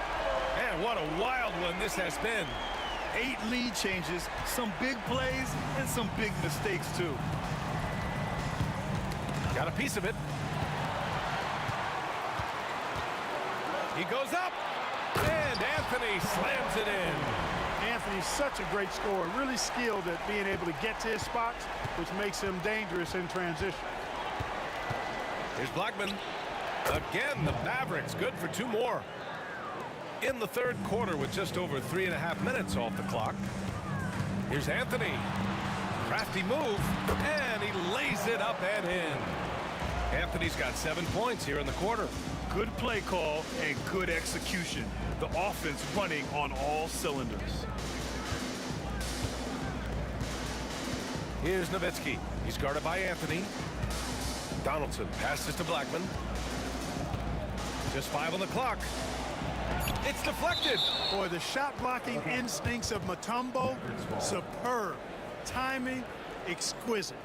J: Man, what a wild one this has been.
G: 8 lead changes, some big plays, and some big mistakes, too.
J: Got a piece of it. He goes up, and Anthony slams it in.
L: Anthony's such a great scorer, really skilled at being able to get to his spots, which makes him dangerous in transition.
J: Here's Blackman. Again, the Mavericks good for 2 more. In the third quarter with just over 3.5 minutes off the clock. Here's Anthony. Crafty move, and he lays it up and in. Anthony's got 7 points here in the quarter.
G: Good play call and good execution. The offense running on all cylinders.
J: Here's Nowitzki. He's guarded by Anthony. Donaldson passes to Blackman. Just 5 on the clock. It's deflected.
L: Boy, the shot blocking instincts of Mutombo, superb. Timing, exquisite.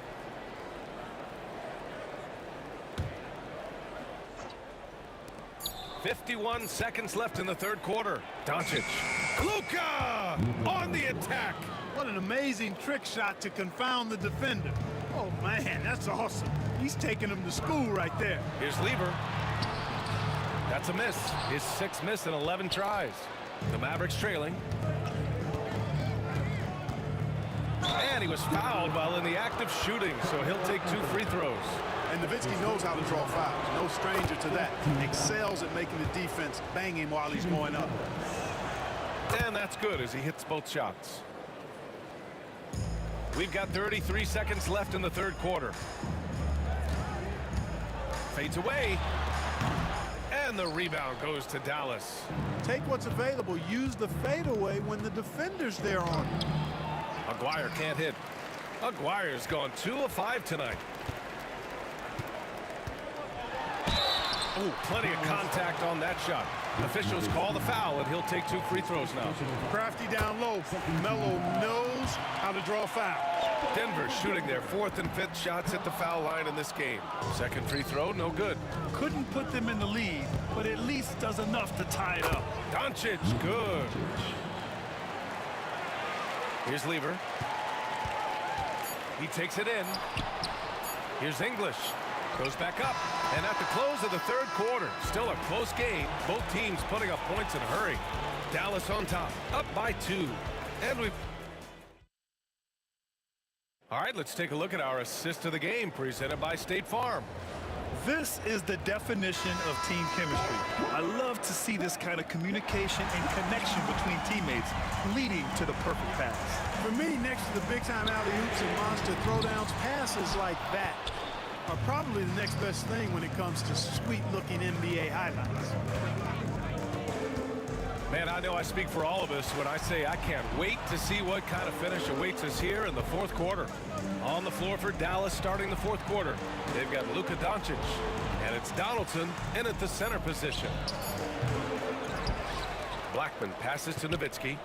J: .51 seconds left in the third quarter. Doncic. Luka on the attack.
L: What an amazing trick shot to confound the defender. Oh, man, that's awesome. He's taking him to school right there.
J: Here's Lever. That's a miss. His 6th miss in 11 tries. The Mavericks trailing. And he was fouled while in the act of shooting, so he'll take 2 free throws.
L: And Nowitzki knows how to draw fouls. No stranger to that. Excels at making the defense bang him while he's going up.
J: And that's good as he hits both shots. We've got 33 seconds left in the third quarter. Fades away. And And the rebound goes to Dallas.
L: Take what's available. Use the fadeaway when the defender's there on you.
J: Aguirre can't hit. Aguirre's gone 2 of 5 tonight. Ooh, plenty of contact on that shot. Officials call the foul, and he'll take 2 free throws now.
L: Crafty down low. Melo knows how to draw fouls.
J: Denver shooting their 4th and 5th shots at the foul line in this game. Second free throw, no good.
G: Couldn't put them in the lead, but at least does enough to tie it up.
J: Doncic, good. Here's Lever. He takes it in. Here's English. Goes back up. And at the close of the 3rd quarter, still a close game. Both teams putting up points in a hurry. Dallas on top, up by 2. And we've... All right, let's take a look at our assist of the game, presented by State Farm.
G: This is the definition of team chemistry. I love to see this kind of communication and connection between teammates leading to the perfect pass.
L: For me, next to the big-time alley-oops and monster throwdowns, passes like that are probably the next best thing when it comes to sweet-looking NBA highlights.
J: Man, I know I speak for all of us when I say I can't wait to see what kind of finish awaits us here in the 4th quarter. On the floor for Dallas starting the 4th quarter, they've got Luka Doncic, and it's Donaldson in at the center position. Blackman passes to Nowitzki.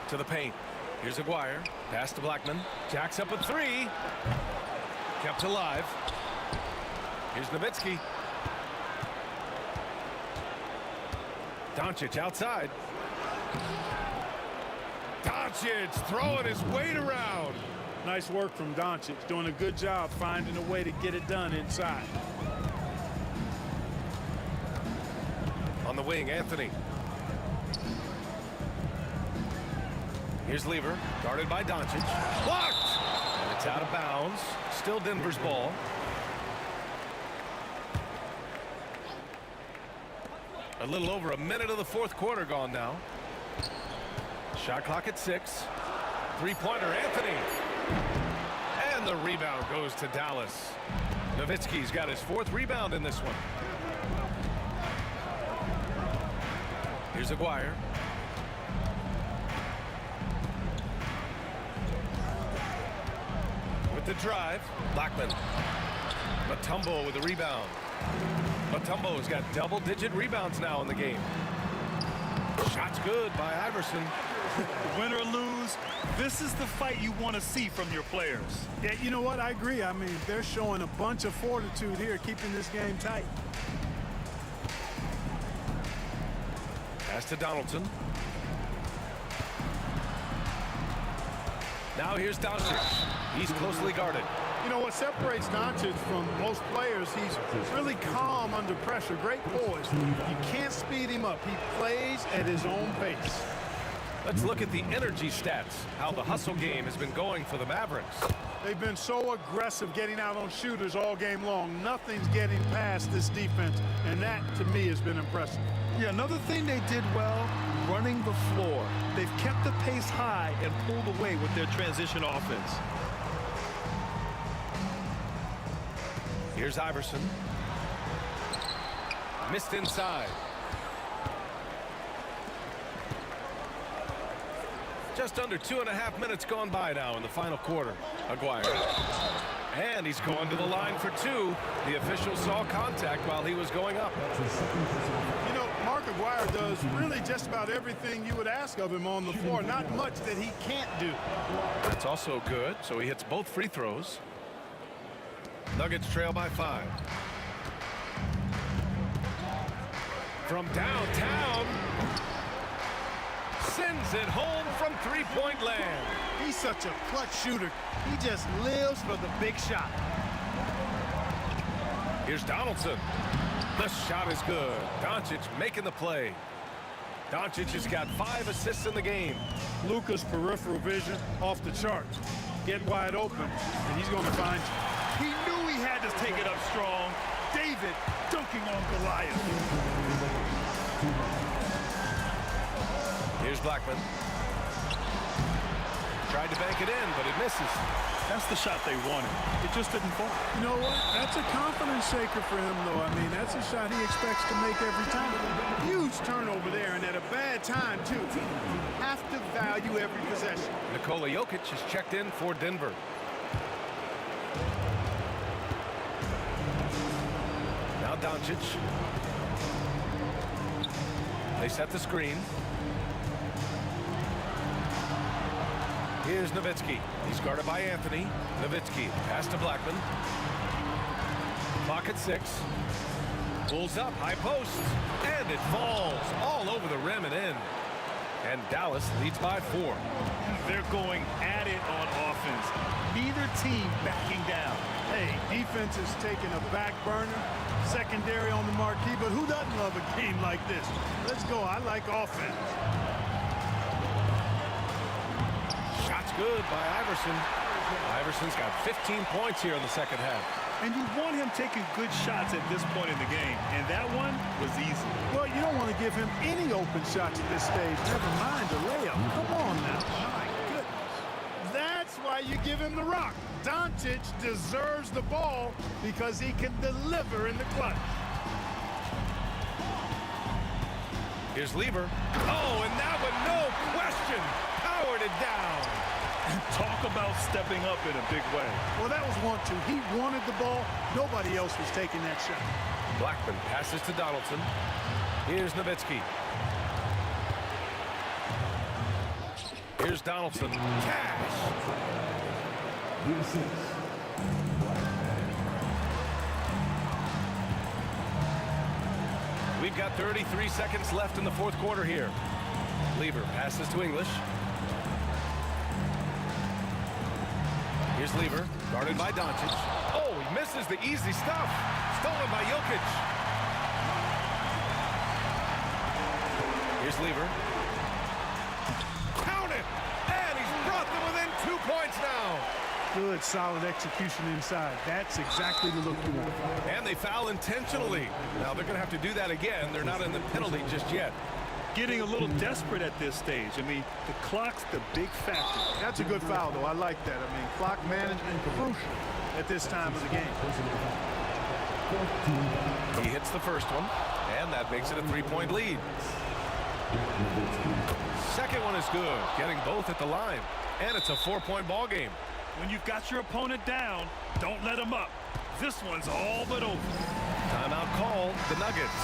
J: To the paint. Here's Aguirre. Pass to Blackman. Jacks up a 3. Kept alive. Here's Nowitzki. Doncic outside. Doncic throwing his weight around.
L: Nice work from Doncic, doing a good job finding a way to get it done inside.
J: On the wing, Anthony. Here's Lever, guarded by Doncic. Blocked! And it's out of bounds. Still Denver's ball. A little over a minute of the 4th quarter gone now. Shot clock at 6. Three-pointer, Anthony. And the rebound goes to Dallas. Nowitzki's got his 4th rebound in this one. Here's Aguirre. With the drive, Blackman. Mutombo with the rebound. Mutombo's got double-digit rebounds now in the game. Shot's good by Iverson.
G: Win or lose, this is the fight you want to see from your players.
L: Yeah, you know what? I agree. I mean, they're showing a bunch of fortitude here, keeping this game tight.
J: Pass to Donaldson. Now here's Doncic. He's closely guarded.
L: You know what separates Doncic from most players? He's really calm under pressure. Great poise. You can't speed him up. He plays at his own pace.
J: Let's look at the energy stats, how the hustle game has been going for the Mavericks.
L: They've been so aggressive getting out on shooters all game long. Nothing's getting past this defense, and that, to me, has been impressive.
G: Yeah, another thing they did well, running the floor. They've kept the pace high and pulled away with their transition offense.
J: Here's Iverson. Missed inside. Just under 2.5 minutes gone by now in the final quarter. Aguirre. And he's going to the line for 2. The official saw contact while he was going up.
L: You know, Mark Aguirre does really just about everything you would ask of him on the floor. Not much that he can't do.
J: That's also good, so he hits both free throws. Nuggets trail by 5. From downtown. Sends it home from three-point land.
L: He's such a clutch shooter. He just lives for the big shot.
J: Here's Donaldson. The shot is good. Doncic making the play. Doncic has got 5 assists in the game.
L: Luka's peripheral vision off the charts. Get wide open, and he's going to find you.
G: He knew he had to take it up strong. David dunking on Goliath.
J: Here's Blackman. Tried to bank it in, but it misses.
G: That's the shot they wanted. It just didn't fall.
L: You know what? That's a confidence shaker for him, though. I mean, that's a shot he expects to make every time. Huge turnover there, and at a bad time, too. Have to value every possession.
J: Nikola Jokic is checked in for Denver. Now Doncic. They set the screen. Here's Nowitzki. He's guarded by Anthony. Nowitzki, pass to Blackman. Clock at 6. Pulls up, high post, and it falls all over the rim and in. And Dallas leads by 4.
G: They're going at it on offense. Neither team backing down.
L: Hey, defense is taking a back burner. Secondary on the marquee, but who doesn't love a game like this? Let's go. I like offense.
J: Shot's good by Iverson. Iverson's got 15 points here in the second half.
G: And you want him taking good shots at this point in the game. And that one was easy.
L: Well, you don't want to give him any open shots at this stage. Never mind a layup. Come on now. My goodness. That's why you give him the rock. Doncic deserves the ball because he can deliver in the clutch.
J: Here's Lever. Oh, and that one, no question, powered it down.
G: Talk about stepping up in a big way.
L: Well, that was 1-2. He wanted the ball. Nobody else was taking that shot.
J: Blackman passes to Donaldson. Here's Nowitzki. Here's Donaldson. Cash. We've got 33 seconds left in the fourth quarter here. Lever passes to English. Here's Lever, guarded by Doncic. Oh, he misses the easy stuff. Stolen by Jokic. Here's Lever. Count it! And he's brought them within 2 points now.
L: Good, solid execution inside. That's exactly the look you want.
J: And they foul intentionally. Now they're going to have to do that again. They're not in the penalty just yet.
G: Getting a little desperate at this stage. I mean, the clock's the big factor.
L: That's a good foul, though. I like that. I mean, clock management crucial at this time of the game.
J: He hits the first one, and that makes it a 3-point lead. Second one is good, getting both at the line. And it's a 4-point ball game.
G: When you've got your opponent down, don't let him up. This one's all but over.
J: Timeout called, the Nuggets.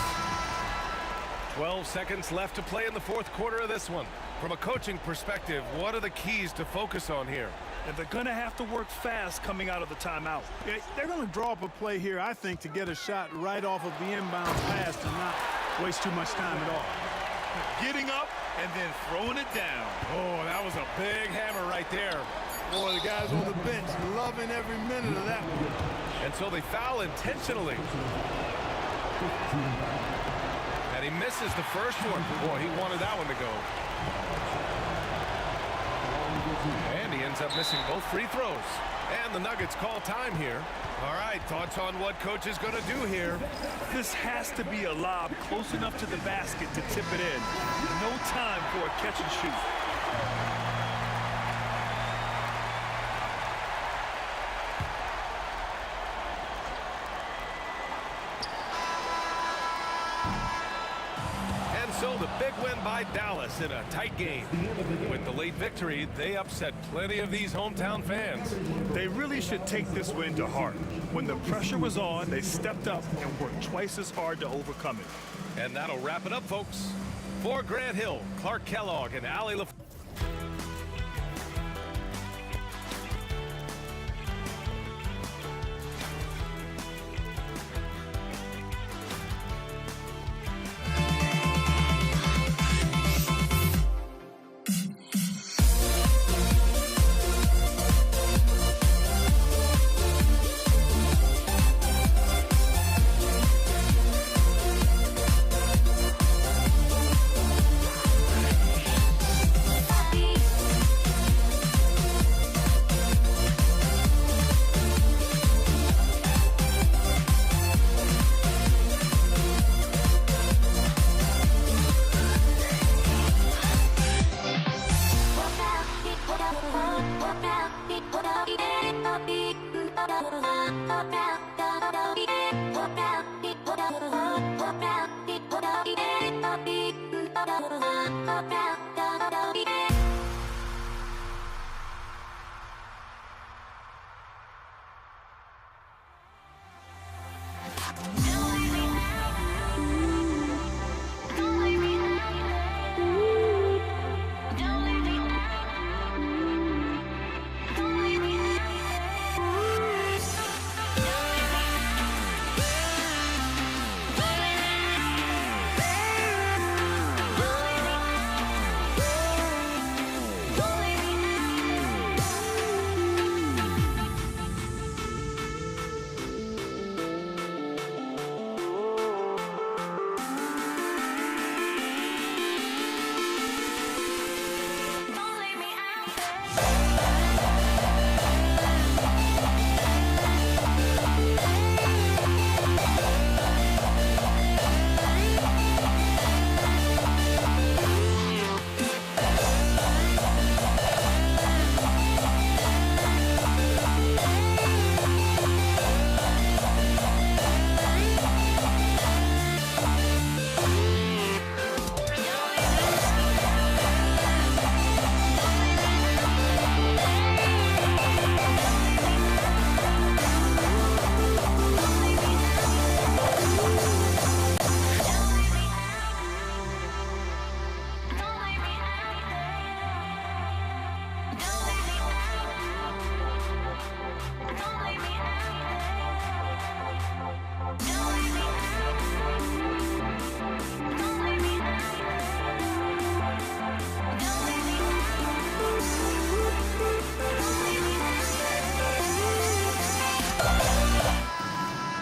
J: 12 seconds left to play in the fourth quarter of this one. From a coaching perspective, what are the keys to focus on here?
G: And they're going to have to work fast coming out of the timeout.
L: Yeah, they're going to draw up a play here, I think, to get a shot right off of the inbound pass and not waste too much time at all.
G: Getting up and then throwing it down.
J: Oh, that was a big hammer right there.
L: Boy, the guys on the bench loving every minute of that one.
J: And so they foul intentionally. And he misses the first one. Boy, he wanted that one to go. And he ends up missing both free throws. And the Nuggets call time here. All right, thoughts on what coach is going to do here?
G: This has to be a lob close enough to the basket to tip it in. No time for a catch and shoot.
J: So the big win by Dallas in a tight game. With the late victory, they upset plenty of these hometown fans.
G: They really should take this win to heart. When the pressure was on, they stepped up and worked twice as hard to overcome it.
J: And that'll wrap it up, folks. For Grant Hill, Clark Kellogg, and Allie LaFleur.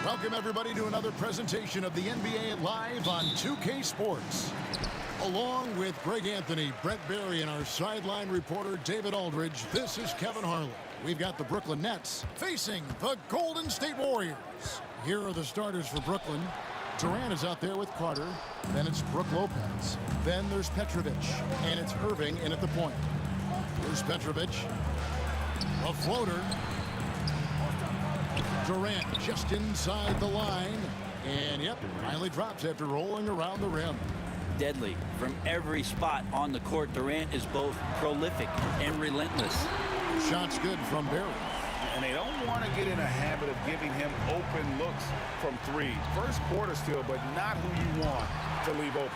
D: Welcome, everybody, to another presentation of the NBA Live on 2K Sports. Along with Greg Anthony, Brett Barry, and our sideline reporter, David Aldridge, this is Kevin Harlan. We've got the Brooklyn Nets facing the Golden State Warriors. Here are the starters for Brooklyn. Durant is out there with Carter. Then it's Brook Lopez. Then there's Petrovic. And it's Irving in at the point. Here's Petrovic. A floater. Durant just inside the line. And, yep, finally drops after rolling around the rim.
M: Deadly. From every spot on the court, Durant is both prolific and relentless.
D: Shots good from Barry.
E: And they don't want to get in a habit of giving him open looks from three. First quarter still, but not who you want to leave open.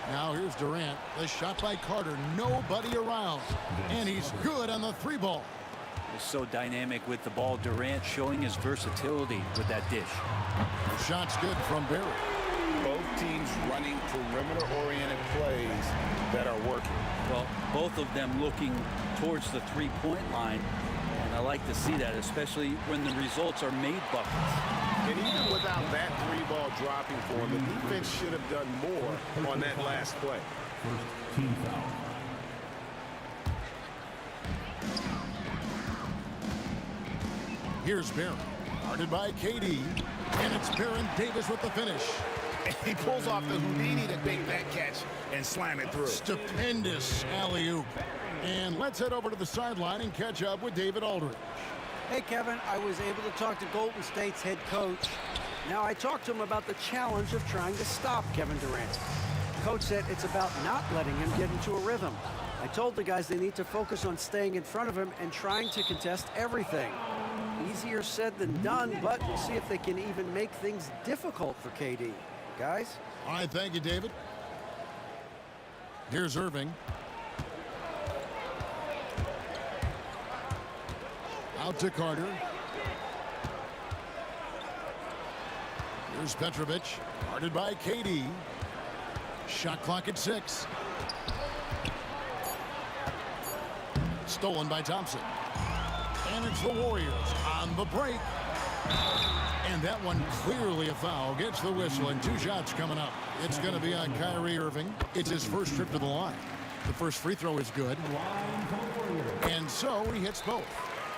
D: Now here's Durant. The shot by Carter. Nobody around. And he's good on the three ball.
M: So dynamic with the ball. Durant showing his versatility with that dish.
D: The shot's good from Barry.
E: Both teams running perimeter-oriented plays that are working.
M: Well, both of them looking towards the three-point line. And I like to see that, especially when the results are made buckets.
E: And even without that three ball dropping for him, the defense should have done more on that last play.
K: First team foul.
D: Here's Barry, guarded by KD, and it's Baron Davis with the finish.
E: He pulls off the Houdini to make that catch and slam it through.
D: Stupendous alley-oop. And let's head over to the sideline and catch up with David Aldridge.
H: Hey, Kevin, I was able to talk to Golden State's head coach. Now, I talked to him about the challenge of trying to stop Kevin Durant. Coach said it's about not letting him get into a rhythm. I told the guys they need to focus on staying in front of him and trying to contest everything. Easier said than done, but we'll see if they can even make things difficult for KD. Guys?
D: All right, thank you, David. Here's Irving. Out to Carter. Here's Petrovic, guarded by KD. Shot clock at 6. Stolen by Thompson. And it's the Warriors on the break. And that one clearly a foul. Gets the whistle and 2 shots coming up. It's going to be on Kyrie Irving. It's his first trip to the line. The first free throw is good. And so he hits both.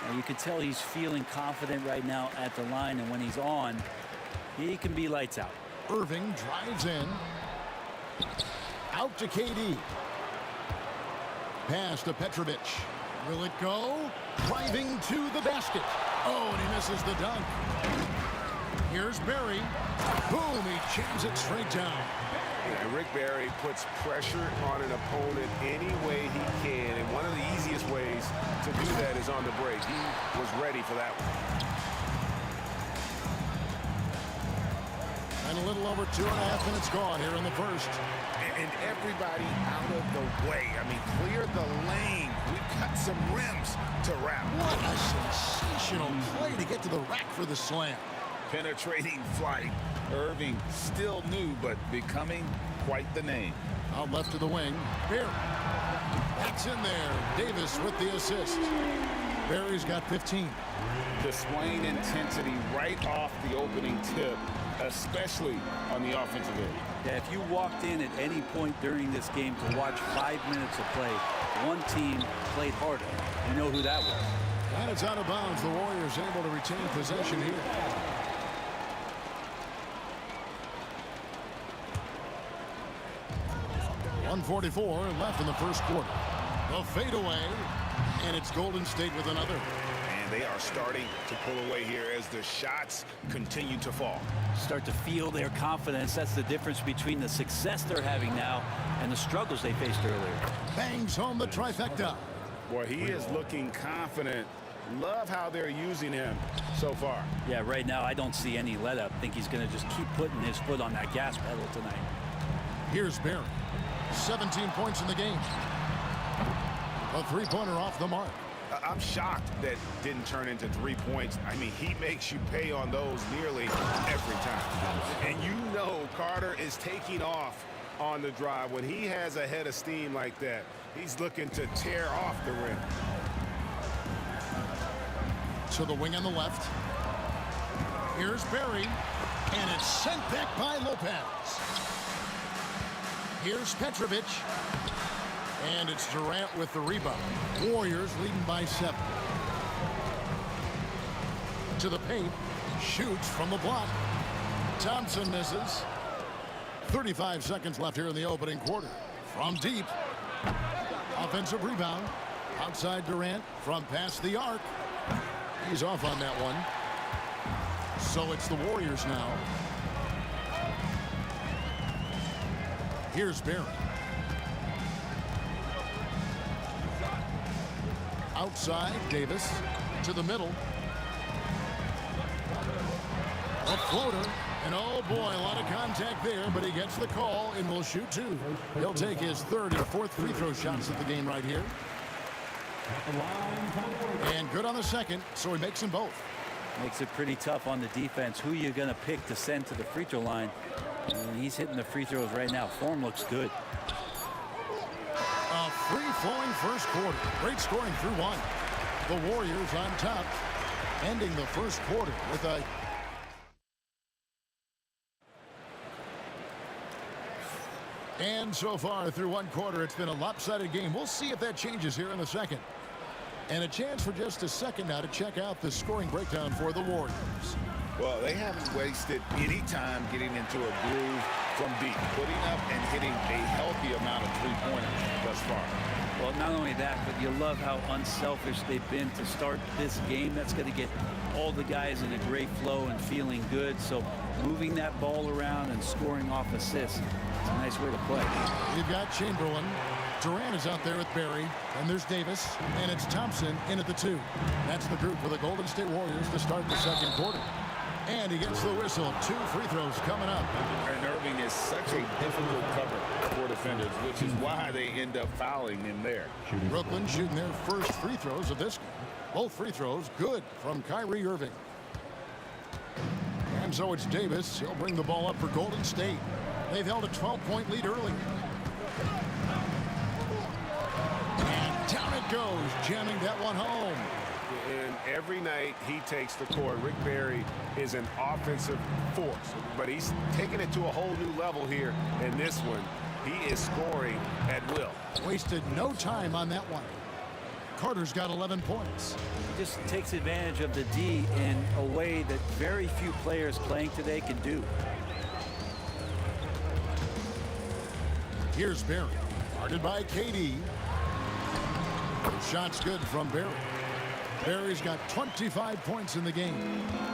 M: Now you can tell he's feeling confident right now at the line, and when he's on, he can be lights out.
D: Irving drives in. Out to KD. Pass to Petrovic. Will it go? Driving to the basket. Oh, and he misses the dunk. Here's Barry. Boom, he jams it straight down.
E: And Rick Barry puts pressure on an opponent any way he can, and one of the easiest ways to do that is on the break. He was ready for that one.
D: And a little over 2.5 minutes gone here in the first.
E: And everybody out of the way. I mean, clear the lane. We've got some rims to wrap.
D: What a sensational play to get to the rack for the slam.
N: Penetrating flight. Irving still new, but becoming quite the name.
D: Out left to the wing. Barry. That's in there. Davis with the assist. Barry's got 15.
N: Displaying intensity right off the opening tip, especially on the offensive end.
M: Yeah, if you walked in at any point during this game to watch 5 minutes of play, one team played harder. You know who that was.
D: And it's out of bounds. The Warriors able to retain possession here. .144 left in the first quarter. The fadeaway, and it's Golden State with another.
E: And they are starting to pull away here as the shots continue to fall.
M: Start to feel their confidence. That's the difference between the success they're having now and the struggles they faced earlier.
D: Bangs home the trifecta.
E: Boy, he is looking confident. Love how they're using him so far.
M: Yeah, right now I don't see any let up. Think he's going to just keep putting his foot on that gas pedal tonight.
D: Here's Barry. 17 points in the game. A three-pointer off the mark.
E: I'm shocked that didn't turn into 3 points. I mean, he makes you pay on those nearly every time. And you know Carter is taking off on the drive. When he has a head of steam like that, he's looking to tear off the rim.
D: To the wing on the left. Here's Barry, and it's sent back by Lopez. Here's Petrovic, and it's Durant with the rebound. Warriors leading by 7. To the paint, shoots from the block. Thompson misses. 35 seconds left here in the opening quarter. From deep, offensive rebound. Outside Durant from past the arc. He's off on that one. So it's the Warriors now. Here's Barry. Outside, Davis to the middle. A floater, and oh boy, a lot of contact there, but he gets the call and will shoot 2. He'll take his 3rd and 4th free throw shots at the game right here. And good on the second, so he makes them both.
M: Makes it pretty tough on the defense. Who you going to pick to send to the free throw line? And he's hitting the free throws right now. Form looks good.
D: A free-flowing first quarter. Great scoring through 1. The Warriors on top, ending the first quarter with a... And so far through 1 quarter, it's been a lopsided game. We'll see if that changes here in the second. And a chance for just a second now to check out the scoring breakdown for the Warriors.
N: Well, they haven't wasted any time getting into a groove from deep, putting up and hitting a healthy amount of three-pointers thus far.
M: Well, not only that, but you love how unselfish they've been to start this game. That's going to get all the guys in a great flow and feeling good. So moving that ball around and scoring off assists, it's a nice way to play.
D: You've got Chamberlain. Durant is out there with Barry, and there's Davis, and it's Thompson in at the 2. That's the group for the Golden State Warriors to start the second quarter. And he gets the whistle. 2 free throws coming up.
N: And Irving is such a difficult cover for defenders, which is why they end up fouling him there.
D: Brooklyn shooting their first free throws of this game. Both free throws good from Kyrie Irving. And so it's Davis. He'll bring the ball up for Golden State. They've held a 12-point lead early. And down it goes, jamming that one home.
E: And every night he takes the court, Rick Barry is an offensive force, but he's taking it to a whole new level here in this one. He is scoring at will.
D: Wasted no time on that one. Carter's got 11 points.
M: He just takes advantage of the D in a way that very few players playing today can do.
D: Here's Barry, guarded by KD. Shot's good from Barry. Barry's got 25 points in the game.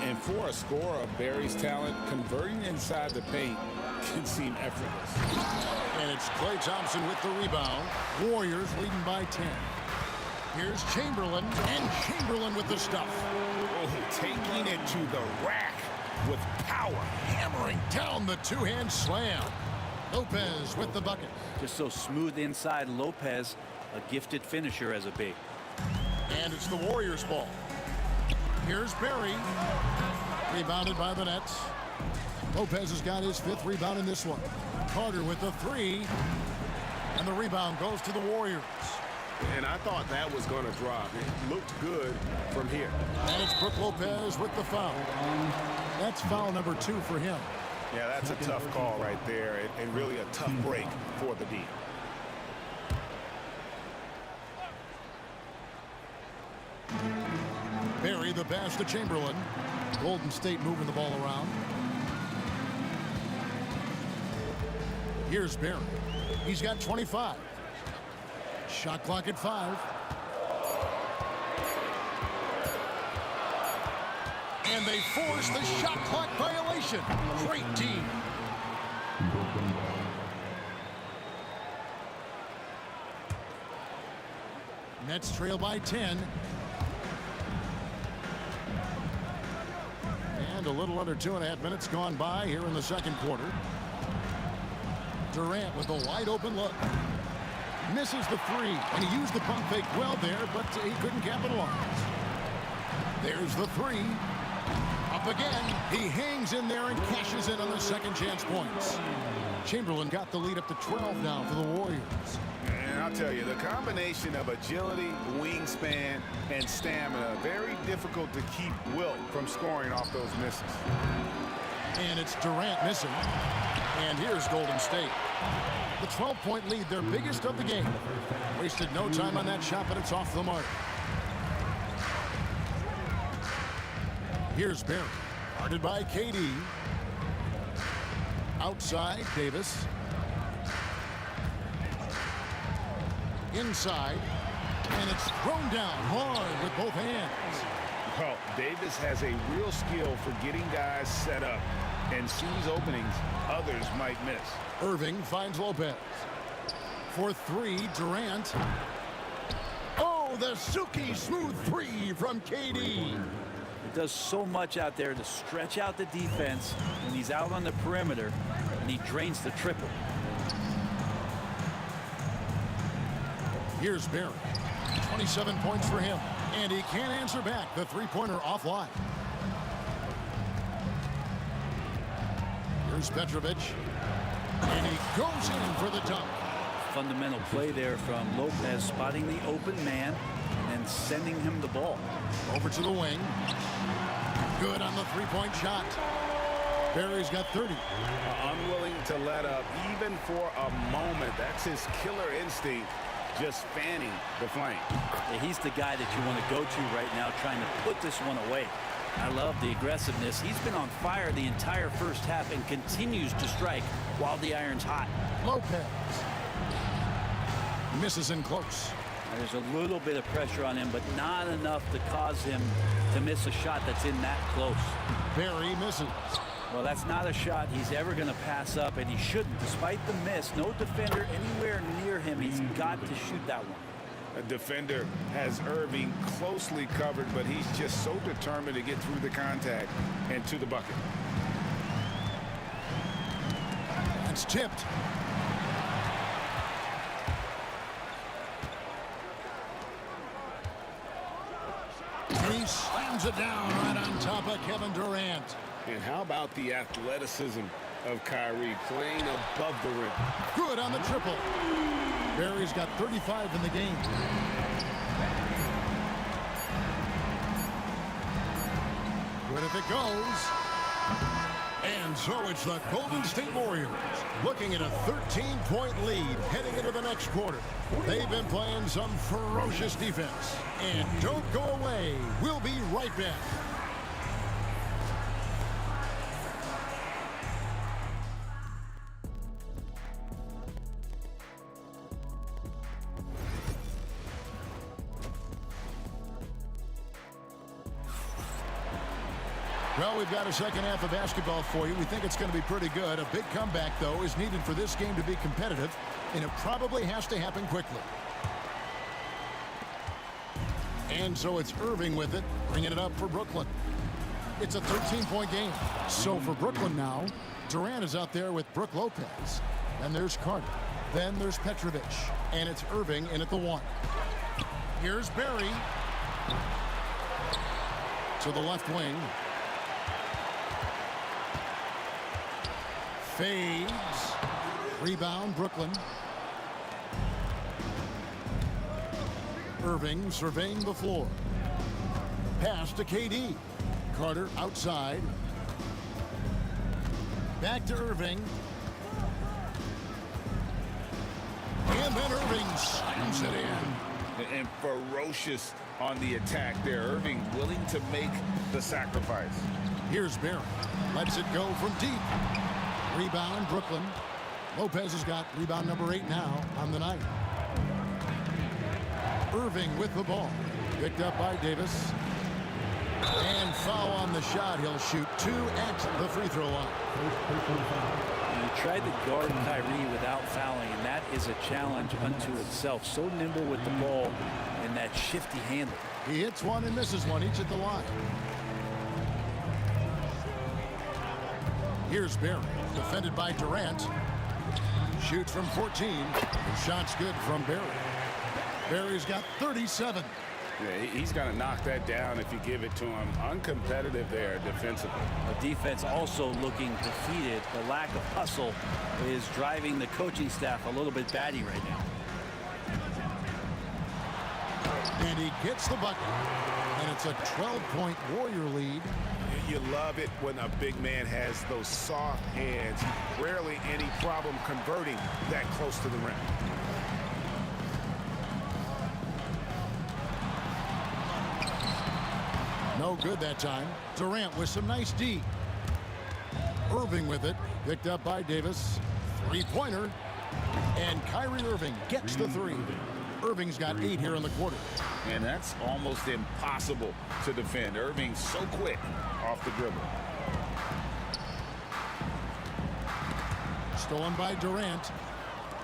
N: And for a scorer of Barry's talent, converting inside the paint can seem effortless.
D: And it's Klay Thompson with the rebound. Warriors leading by 10. Here's Chamberlain, and Chamberlain with the stuff.
N: Oh, taking it to the rack with power.
D: Hammering down the two-hand slam. Lopez with the bucket.
M: Just so smooth inside. Lopez, a gifted finisher as a big.
D: And it's the Warriors' ball. Here's Barry. Rebounded by the Nets. Lopez has got his 5th rebound in this one. Carter with the 3. And the rebound goes to the Warriors.
E: And I thought that was going to drop. It looked good from here.
D: And it's Brook Lopez with the foul. That's foul number 2 for him.
E: Yeah, that's a tough call right there, and really a tough break for the D.
D: Barry the pass to Chamberlain. Golden State moving the ball around. Here's Barry. He's got 25. Shot clock at 5. And they force the shot clock violation. Great team. Nets trail by 10. And a little under 2.5 minutes gone by here in the second quarter. Durant with a wide open look. Misses the 3, and he used the pump fake well there, but he couldn't capitalize. There's the 3. Up again. He hangs in there and cashes in on the second chance points. Chamberlain got the lead up to 12 now for the Warriors.
E: And I'll tell you, the combination of agility, wingspan, and stamina, very difficult to keep Wilt from scoring off those misses.
D: And it's Durant missing. And here's Golden State. The 12-point lead, their biggest of the game. Wasted no time on that shot, but it's off the mark. Here's Barry. Guarded by KD. Outside, Davis. Inside. And it's thrown down hard with both hands.
E: Well, Davis has a real skill for getting guys set up and sees openings others might miss.
D: Irving finds Lopez. For 3, Durant. Oh, the silky smooth 3 from KD.
M: It does so much out there to stretch out the defense when he's out on the perimeter, and he drains the triple.
D: Here's Barry. 27 points for him. And he can't answer back. The three-pointer offline. Here's Petrovic. And he goes in for the dunk.
M: Fundamental play there from Lopez, spotting the open man and sending him the ball.
D: Over to the wing. Good on the three-point shot. Barry's got 30.
E: Unwilling to let up even for a moment. That's his killer instinct, just fanning the flame.
M: Yeah, he's the guy that you want to go to right now, trying to put this one away. I love the aggressiveness. He's been on fire the entire first half and continues to strike while the iron's hot.
D: Lopez misses in close.
M: Now, there's a little bit of pressure on him, but not enough to cause him to miss a shot that's in that close.
D: Barry misses.
M: Well, that's not a shot he's ever going to pass up, and he shouldn't. Despite the miss, no defender anywhere near him. He's got to shoot that one.
E: A defender has Irving closely covered, but he's just so determined to get through the contact and to the bucket.
D: It's tipped. He slams it down right on top of Kevin Durant.
E: And how about the athleticism of Kyrie playing above the rim?
D: Good on the triple. Barry's got 35 in the game. Good if it goes. And so it's the Golden State Warriors looking at a 13-point lead heading into the next quarter. They've been playing some ferocious defense. And don't go away. We'll be right back. Well, we've got a second half of basketball for you. We think it's going to be pretty good. A big comeback, though, is needed for this game to be competitive, and it probably has to happen quickly. And so it's Irving with it, bringing it up for Brooklyn. It's a 13-point game. So for Brooklyn now, Durant is out there with Brook Lopez. And there's Carter. Then there's Petrovic. And it's Irving in at the 1. Here's Barry. To the left wing. Fades. Rebound, Brooklyn. Irving surveying the floor. Pass to KD. Carter outside. Back to Irving. And then Irving slams it in.
N: And ferocious on the attack there. Irving willing to make the sacrifice.
D: Here's Barry. Lets it go from deep. Rebound, Brooklyn. Lopez has got rebound number 8 now on the night. Irving with the ball. Picked up by Davis. And foul on the shot. He'll shoot 2 at the free throw line.
M: He tried to guard Kyrie without fouling, and that is a challenge unto itself. So nimble with the ball and that shifty handle.
D: He hits one and misses one, each at the line. Here's Barry, defended by Durant. Shoots from 14. The shot's good from Barry. Barry's got 37.
E: Yeah, he's going to knock that down if you give it to him. Uncompetitive there defensively.
M: The defense also looking defeated. The lack of hustle is driving the coaching staff a little bit batty right now.
D: And he gets the bucket. And it's a 12-point Warrior lead.
E: You love it when a big man has those soft hands. Rarely any problem converting that close to the rim.
D: No good that time. Durant with some nice D. Irving with it. Picked up by Davis. Three-pointer. And Kyrie Irving gets the 3. Irving's got 8 here in the quarter.
N: And that's almost impossible to defend. Irving's so quick off the dribble.
D: Stolen by Durant.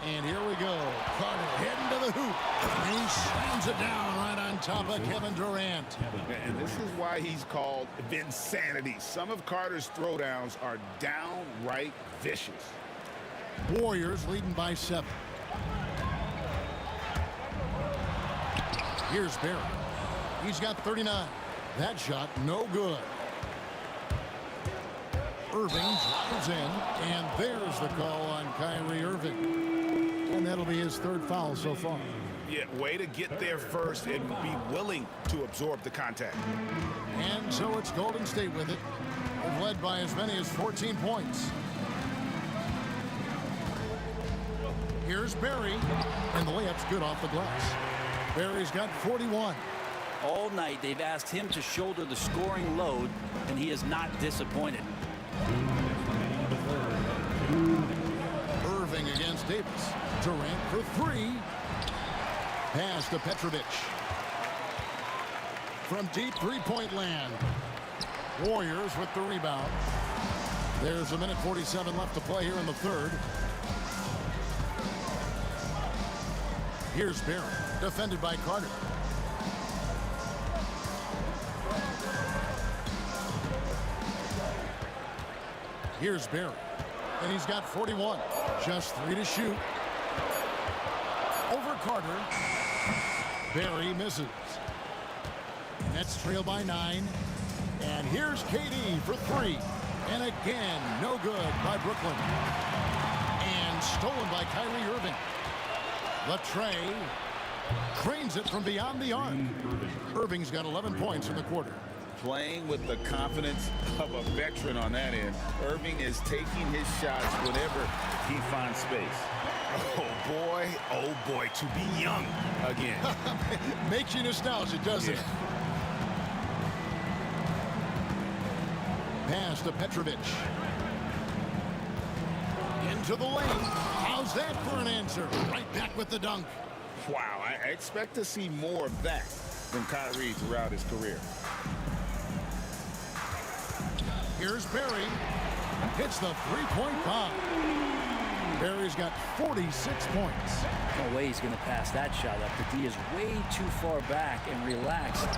D: And here we go. Carter heading to the hoop. And he slams it down right on top of Kevin Durant.
N: And this is why he's called Vinsanity. Some of Carter's throwdowns are downright vicious.
D: Warriors leading by 7. Here's Barry. He's got 39. That shot no good. Irving drives in, and there's the call on Kyrie Irving. And that'll be his 3rd foul so far.
E: Yeah, way to get there first and be willing to absorb the contact.
D: And so it's Golden State with it. They've led by as many as 14 points. Here's Barry, and the layup's good off the glass. Barry's got 41.
M: All night they've asked him to shoulder the scoring load, and he is not disappointed.
D: Irving against Davis. Durant for 3. Pass to Petrovic. From deep 3-point land. Warriors with the rebound. There's a minute 47 left to play here in the 3rd. Here's Barry, defended by Carter. Here's Barry, and he's got 41. Just 3 to shoot. Over Carter. Barry misses. Nets trail by 9. And here's KD for 3. And again, no good by Brooklyn. And stolen by Kyrie Irving. Latrey cranes it from beyond the arc. Irving's got 11 points in the quarter.
N: Playing with the confidence of a veteran on that end. Irving is taking his shots whenever he finds space.
E: Oh boy, to be young again.
D: Makes you nostalgic, doesn't it? Pass to Petrovic. Into the lane. How's that for an answer? Right back with the dunk.
N: Wow, I expect to see more of that from Kyrie throughout his career.
D: Here's Barry. Hits the three-point bomb. Barry's got 46 points.
M: No way he's going to pass that shot up. The D is way too far back and relaxed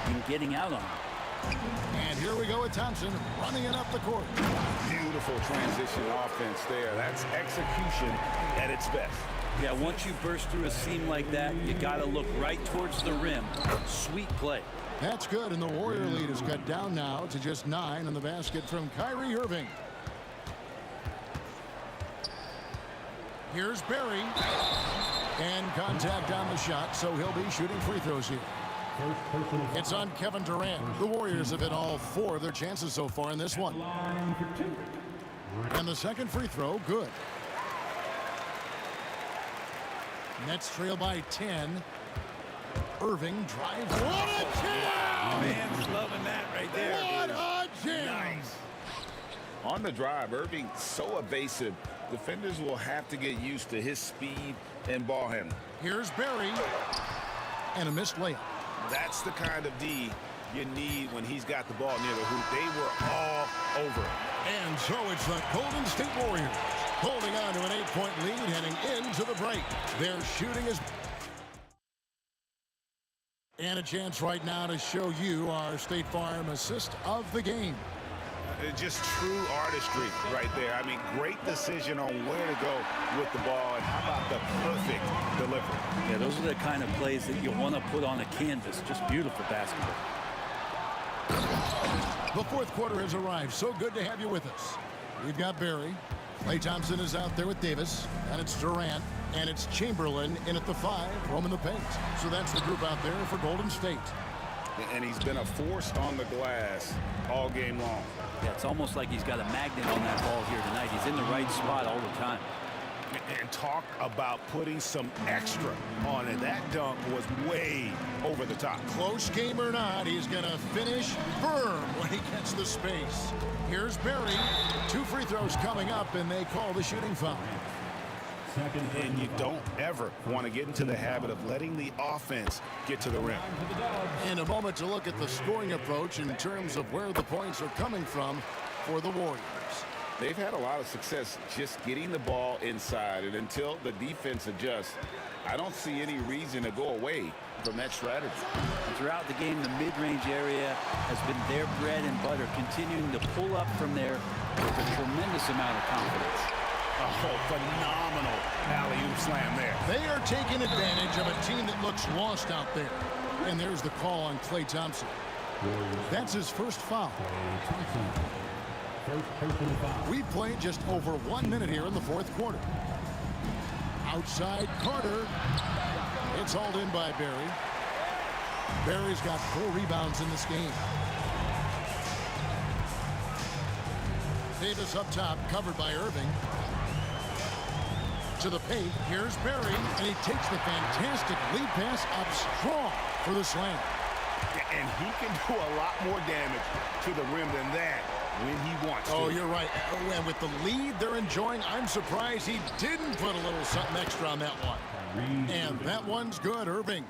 M: in getting out on him.
D: And here we go with Thompson running it up the court.
N: Beautiful transition offense there. That's execution at its best.
M: Yeah, once you burst through a seam like that, you got to look right towards the rim. Sweet play.
D: That's good, and the Warrior lead is cut down now to just 9 on the basket from Kyrie Irving. Here's Barry. And contact on the shot, so he'll be shooting free throws here. It's on Kevin Durant. The Warriors have hit all 4 of their chances so far in this one. And the second free throw, good. Nets trail by 10. Irving drives. What a jam!
G: Man's loving that right there.
D: What a jam!
N: Nice. On the drive, Irving so evasive. Defenders will have to get used to his speed and ball handling.
D: Here's Barry. And a missed layup.
E: That's the kind of D you need when he's got the ball near the hoop. They were all over it.
D: And so it's the Golden State Warriors holding on to an 8-point lead heading into the break. Their shooting is... And a chance right now to show you our State Farm assist of the game.
E: Just true artistry right there. I mean, great decision on where to go with the ball, and how about the perfect delivery?
M: Yeah, those are the kind of plays that you want to put on a canvas. Just beautiful basketball.
D: The fourth quarter has arrived. So good to have you with us. We've got Barry. Klay Thompson is out there with Davis. And it's Durant. And it's Chamberlain in at the 5, roaming the paint. So that's the group out there for Golden State.
E: And he's been a force on the glass all game long.
M: Yeah, it's almost like he's got a magnet on that ball here tonight. He's in the right spot all the time.
E: And talk about putting some extra on it. That dunk was way over the top.
D: Close game or not, he's going to finish firm when he gets the space. Here's Barry. 2 free throws coming up, and they call the shooting foul.
E: And you don't ever want to get into the habit of letting the offense get to the rim.
D: In a moment to look at the scoring approach in terms of where the points are coming from for the Warriors.
E: They've had a lot of success just getting the ball inside, and until the defense adjusts, I don't see any reason to go away from that strategy.
M: And throughout the game, the mid-range area has been their bread and butter, continuing to pull up from there with a tremendous amount of confidence.
E: Oh, phenomenal alley-oop slam there.
D: They are taking advantage of a team that looks lost out there. And there's the call on Klay Thompson. That's his first foul. We've played just over 1 minute here in the fourth quarter. Outside Carter. It's hauled in by Barry. Barry's got 4 rebounds in this game. Davis up top, covered by Irving. To the paint, here's Barry, and he takes the fantastic lead pass up strong for the slam.
E: And he can do a lot more damage to the rim than that when he wants to.
D: Oh, you're right. And with the lead they're enjoying, I'm surprised he didn't put a little something extra on that one. And that one's good, Irving.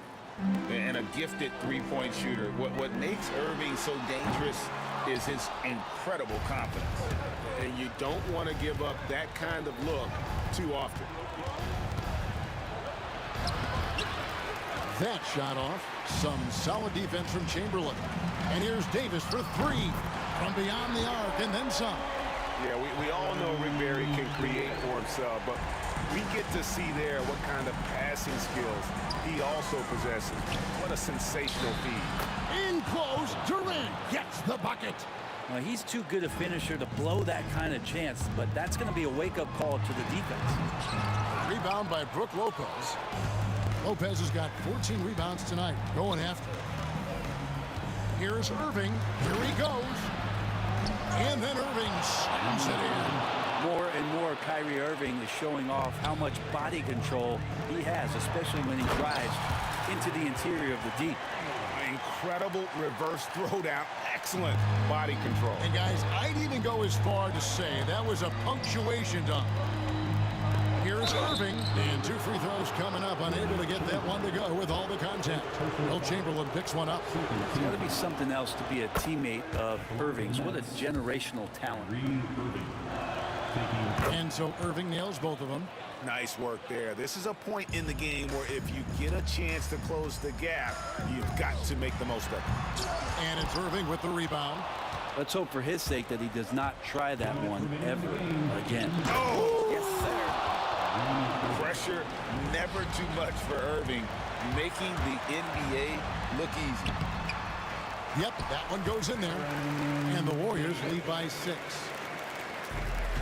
N: And a gifted three-point shooter. What makes Irving so dangerous is his incredible confidence.
E: And you don't want to give up that kind of look too often.
D: That shot off. Some solid defense from Chamberlain. And here's Davis for 3 from beyond the arc and then some.
E: Yeah, we all know Rick Barry can create for himself, but we get to see there what kind of passing skills he also possesses. What a sensational feed.
D: In close, Durant gets the bucket.
M: Well, he's too good a finisher to blow that kind of chance, but that's going to be a wake-up call to the defense.
D: Rebound by Brook Lopez. Lopez has got 14 rebounds tonight, going after. Here's Irving. Here he goes. And then Irving slams it in.
M: More and more, Kyrie Irving is showing off how much body control he has, especially when he drives into the interior of the deep.
E: Incredible reverse throwdown. Excellent body control.
D: And guys, I'd even go as far to say that was a punctuation dunk. Here's Here's Irving, and 2 free throws coming up, unable to get that one to go with all the contact. Will Chamberlain picks one up.
M: It's got to be something else to be a teammate of Irving's. What a generational talent.
D: And so Irving nails both of them.
N: Nice work there. This is a point in the game where if you get a chance to close the gap, you've got to make the most of it.
D: And it's Irving with the rebound.
M: Let's hope for his sake that he does not try that one ever again.
N: Oh!
M: Yes, sir.
N: Pressure never too much for Irving, making the NBA look easy.
D: Yep, that one goes in there. And the Warriors lead by 6.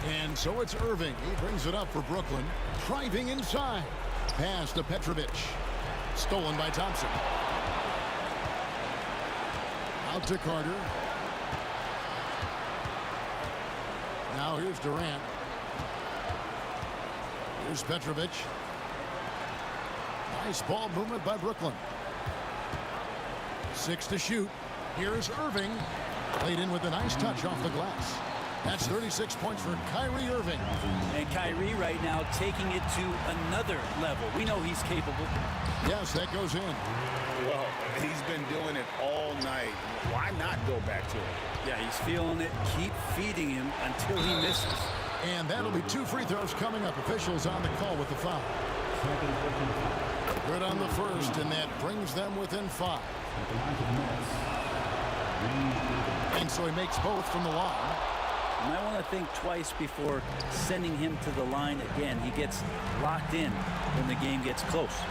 D: And so it's Irving. He brings it up for Brooklyn. Driving inside. Pass to Petrovic. Stolen by Thompson. Out to Carter. Now here's Durant. Here's Petrovic. Nice ball movement by Brooklyn. 6 to shoot. Here's Irving. Played in with a nice touch off the glass. That's 36 points for Kyrie Irving.
M: And Kyrie right now taking it to another level. We know he's capable.
D: Yes, that goes in.
N: Well, he's been doing it all night. Why not go back to it?
M: Yeah, he's feeling it. Keep feeding him until he misses.
D: And that'll be 2 free throws coming up. Officials on the call with the foul. Good on the first, and that brings them within 5. And so he makes both from the line.
M: You might want to think twice before sending him to the line again. He gets locked in when the game gets close.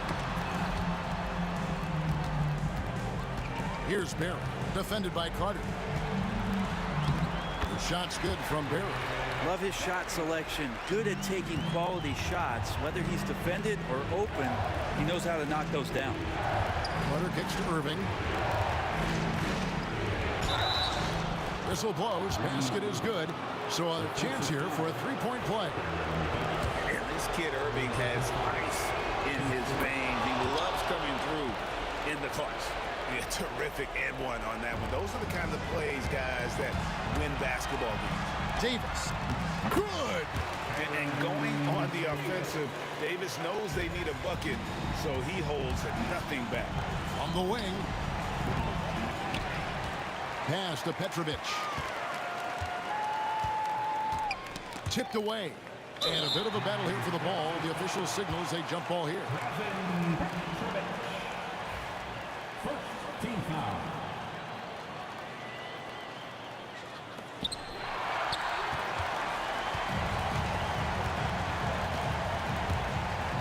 D: Here's Barry, defended by Carter. The shot's good from Barry.
M: Love his shot selection. Good at taking quality shots. Whether he's defended or open, he knows how to knock those down.
D: Carter kicks to Irving. Whistle blows. Basket is good. So a chance here for a 3-point play.
N: And this kid Irving has ice in his veins. He loves coming through in the clutch. Yeah, terrific and one on that one. Those are the kind of plays, guys, that win basketball games.
D: Davis. Good.
N: And going on the offensive, Davis knows they need a bucket, so he holds nothing back.
D: On the wing. Pass to Petrovic. Tipped away. And a bit of a battle here for the ball. The official signals a jump ball here.
K: Team foul.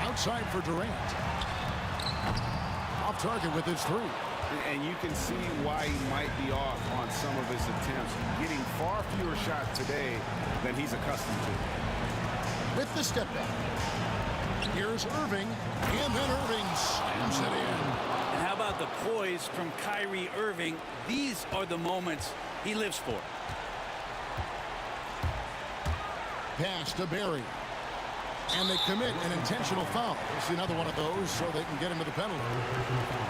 D: Outside for Durant. Off target with his 3.
E: And you can see why he might be off on some of his attempts. Getting far fewer shots today than he's accustomed to.
D: With the step back. Here's Irving. And then Irving slams it in.
M: And how about the poise from Kyrie Irving? These are the moments he lives for.
D: Pass to Barry. And they commit an intentional foul. We'll see another one of those so they can get into the penalty.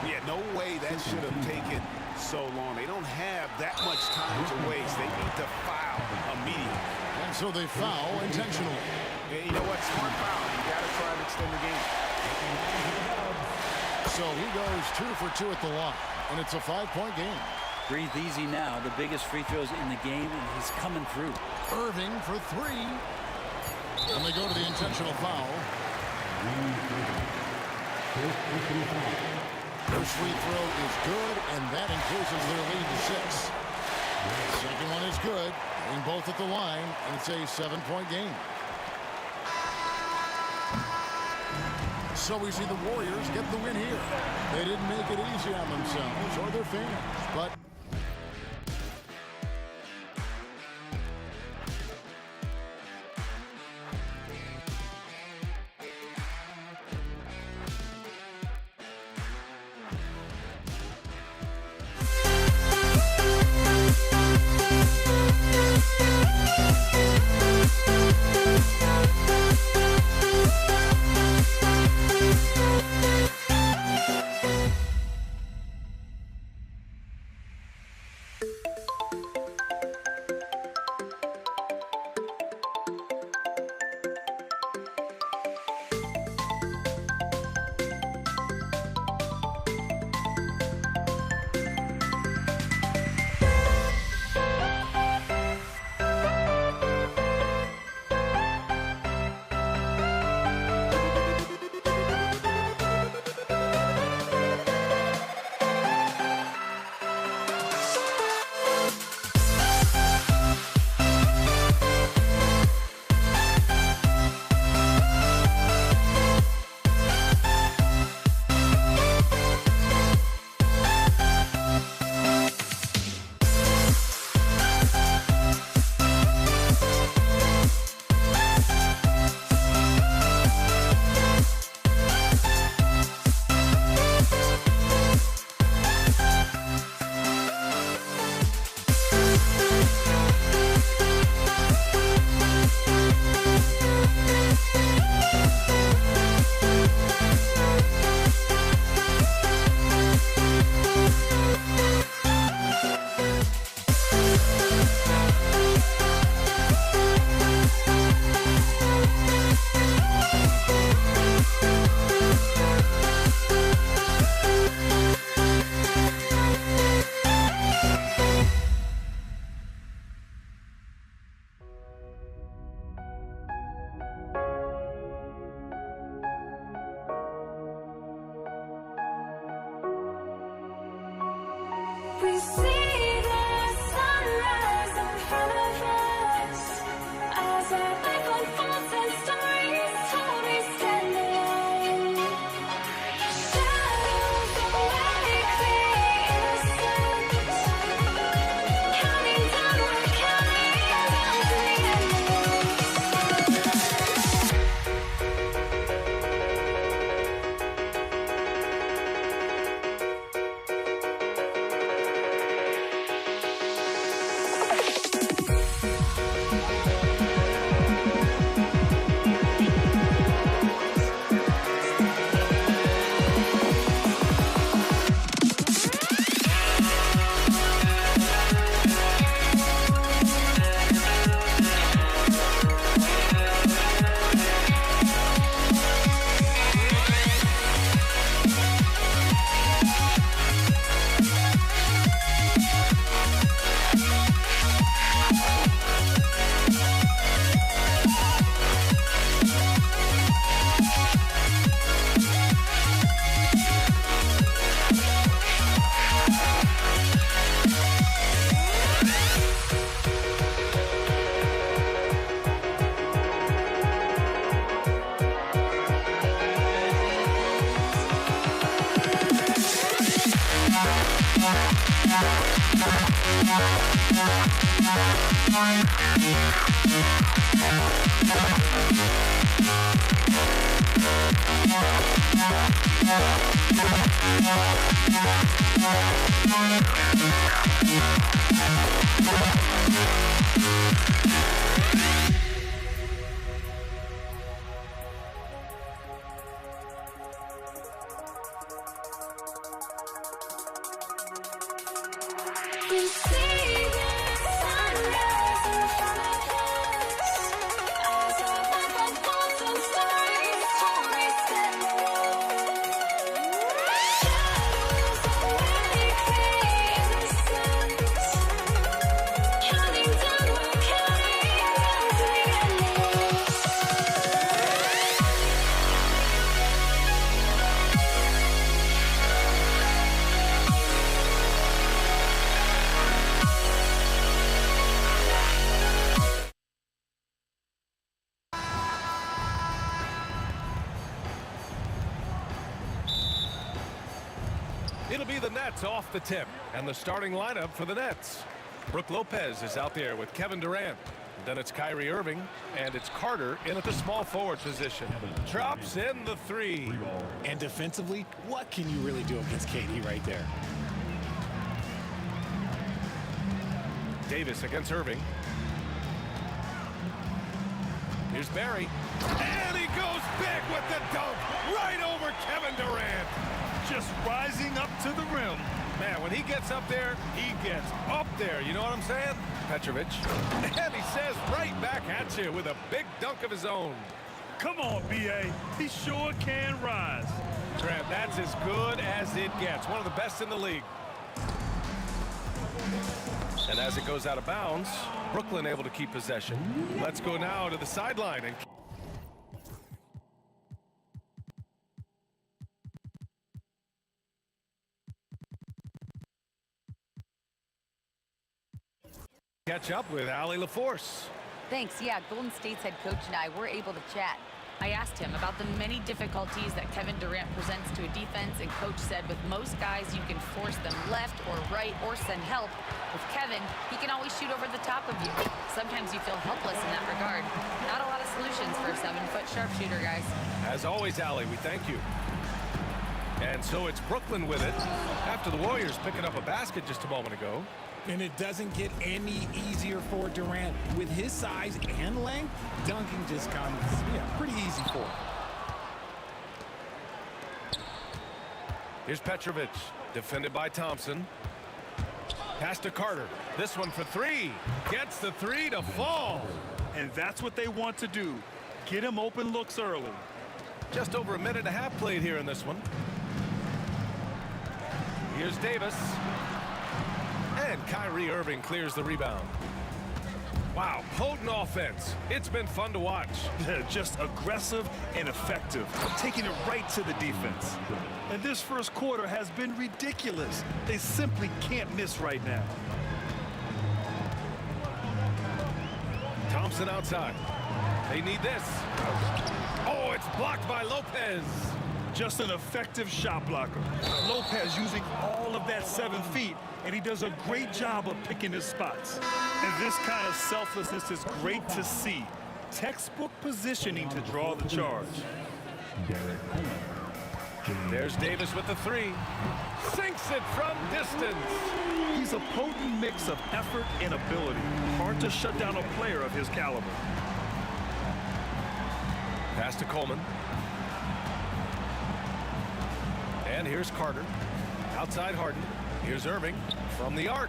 E: Yeah, no way that should have taken so long. They don't have that much time to waste. They need to foul immediately.
D: And so they foul intentionally.
E: And you know what? Smart foul. You got to try to extend the game.
D: So he goes 2 for 2 at the line. And it's a 5-point game.
M: Breathe easy now. The biggest free throws in the game, and he's coming through.
D: Irving for 3. And they go to the intentional foul. First free throw is good, and that increases their lead to 6. Second one is good. Getting both at the line, and it's a 7-point game. So we see the Warriors get the win here. They didn't make it easy on themselves or their fans, but
B: We see the sunrise in front of us as our life unfolds and stories told we stand alone. Shadows awake the innocence, counting down, we're counting down to the We see the sunrise in front of us as our life unfolds and stories told we stand alone. Shadows awake the innocence, counting down, we're counting down to the endless.
J: It'll be the Nets off the tip, and the starting lineup for the Nets. Brook Lopez is out there with Kevin Durant. Then it's Kyrie Irving, and it's Carter in at the small forward position. Drops in the three.
O: And defensively, what can you really do against KD right there?
J: Davis against Irving. Here's Barry. And he goes big with the dunk right over Kevin Durant.
G: Just rising up to the rim.
J: Man, when he gets up there, he gets up there. You know what I'm saying? Petrovic. And he says right back at you with a big dunk of his own.
G: Come on, B.A. He sure can rise.
J: Trent, that's as good as it gets. One of the best in the league. And as it goes out of bounds, Brooklyn able to keep possession. Let's go now to the sideline and catch up with Allie LaForce.
P: Thanks. Yeah, Golden State's head coach and I were able to chat. I asked him about the many difficulties that Kevin Durant presents to a defense, and coach said with most guys you can force them left or right or send help. With Kevin, he can always shoot over the top of you. Sometimes you feel helpless in that regard. Not a lot of solutions for a 7-foot sharpshooter, guys.
J: As always, Allie, we thank you. And so it's Brooklyn with it after the Warriors picking up a basket just a moment ago.
O: And it doesn't get any easier for Durant. With his size and length, dunking just comes, pretty easy for him.
J: Here's Petrovic, defended by Thompson. Pass to Carter. This one for three. Gets the three to fall.
G: And that's what they want to do. Get him open looks early.
J: Just over a minute and a half played here in this one. Here's Davis. And Kyrie Irving clears the rebound. Wow, potent offense. It's been fun to watch.
G: Just aggressive and effective, taking it right to the defense. And this first quarter has been ridiculous. They simply can't miss right now.
J: Thompson outside. They need this. Oh, it's blocked by Lopez.
G: Just an effective shot blocker. Lopez using all of that 7 feet, and he does a great job of picking his spots. And this kind of selflessness is great to see. Textbook positioning to draw the charge.
J: There's Davis with the 3. Sinks it from distance.
G: He's a potent mix of effort and ability. Hard to shut down a player of his caliber.
J: Pass to Coleman. And here's Carter. Outside Harden. Here's Irving from the arc.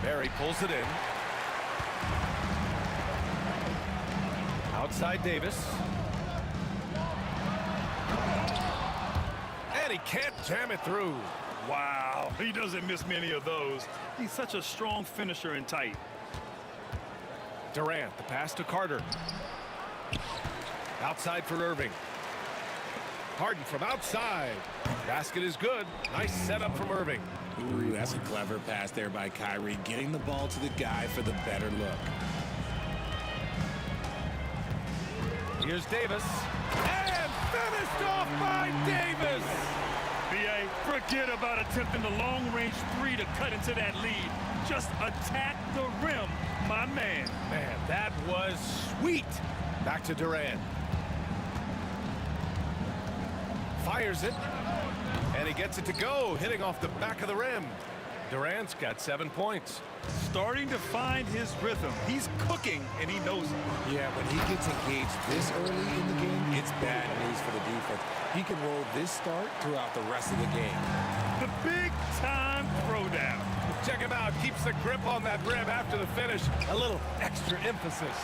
J: Barry pulls it in. Outside Davis. And he can't jam it through.
G: Wow, he doesn't miss many of those. He's such a strong finisher and tight.
J: Durant, the pass to Carter. Outside for Irving. Harden from outside. Basket is good. Nice setup from Irving.
O: Ooh, that's a clever pass there by Kyrie, getting the ball to the guy for the better look.
J: Here's Davis. And finished off by Davis.
G: B.A., forget about attempting the long-range 3 to cut into that lead. Just attack the rim, my man.
J: Man, that was sweet. Back to Durant. Fires it. And he gets it to go, hitting off the back of the rim. Durant's got 7 points.
G: Starting to find his rhythm. He's cooking, and he knows it.
O: Yeah, when he gets engaged this early in the game, it's bad news for the defense. He can roll this start throughout the rest of the game.
G: The big-time throwdown.
J: Check him out. Keeps the grip on that rim after the finish. A little extra emphasis.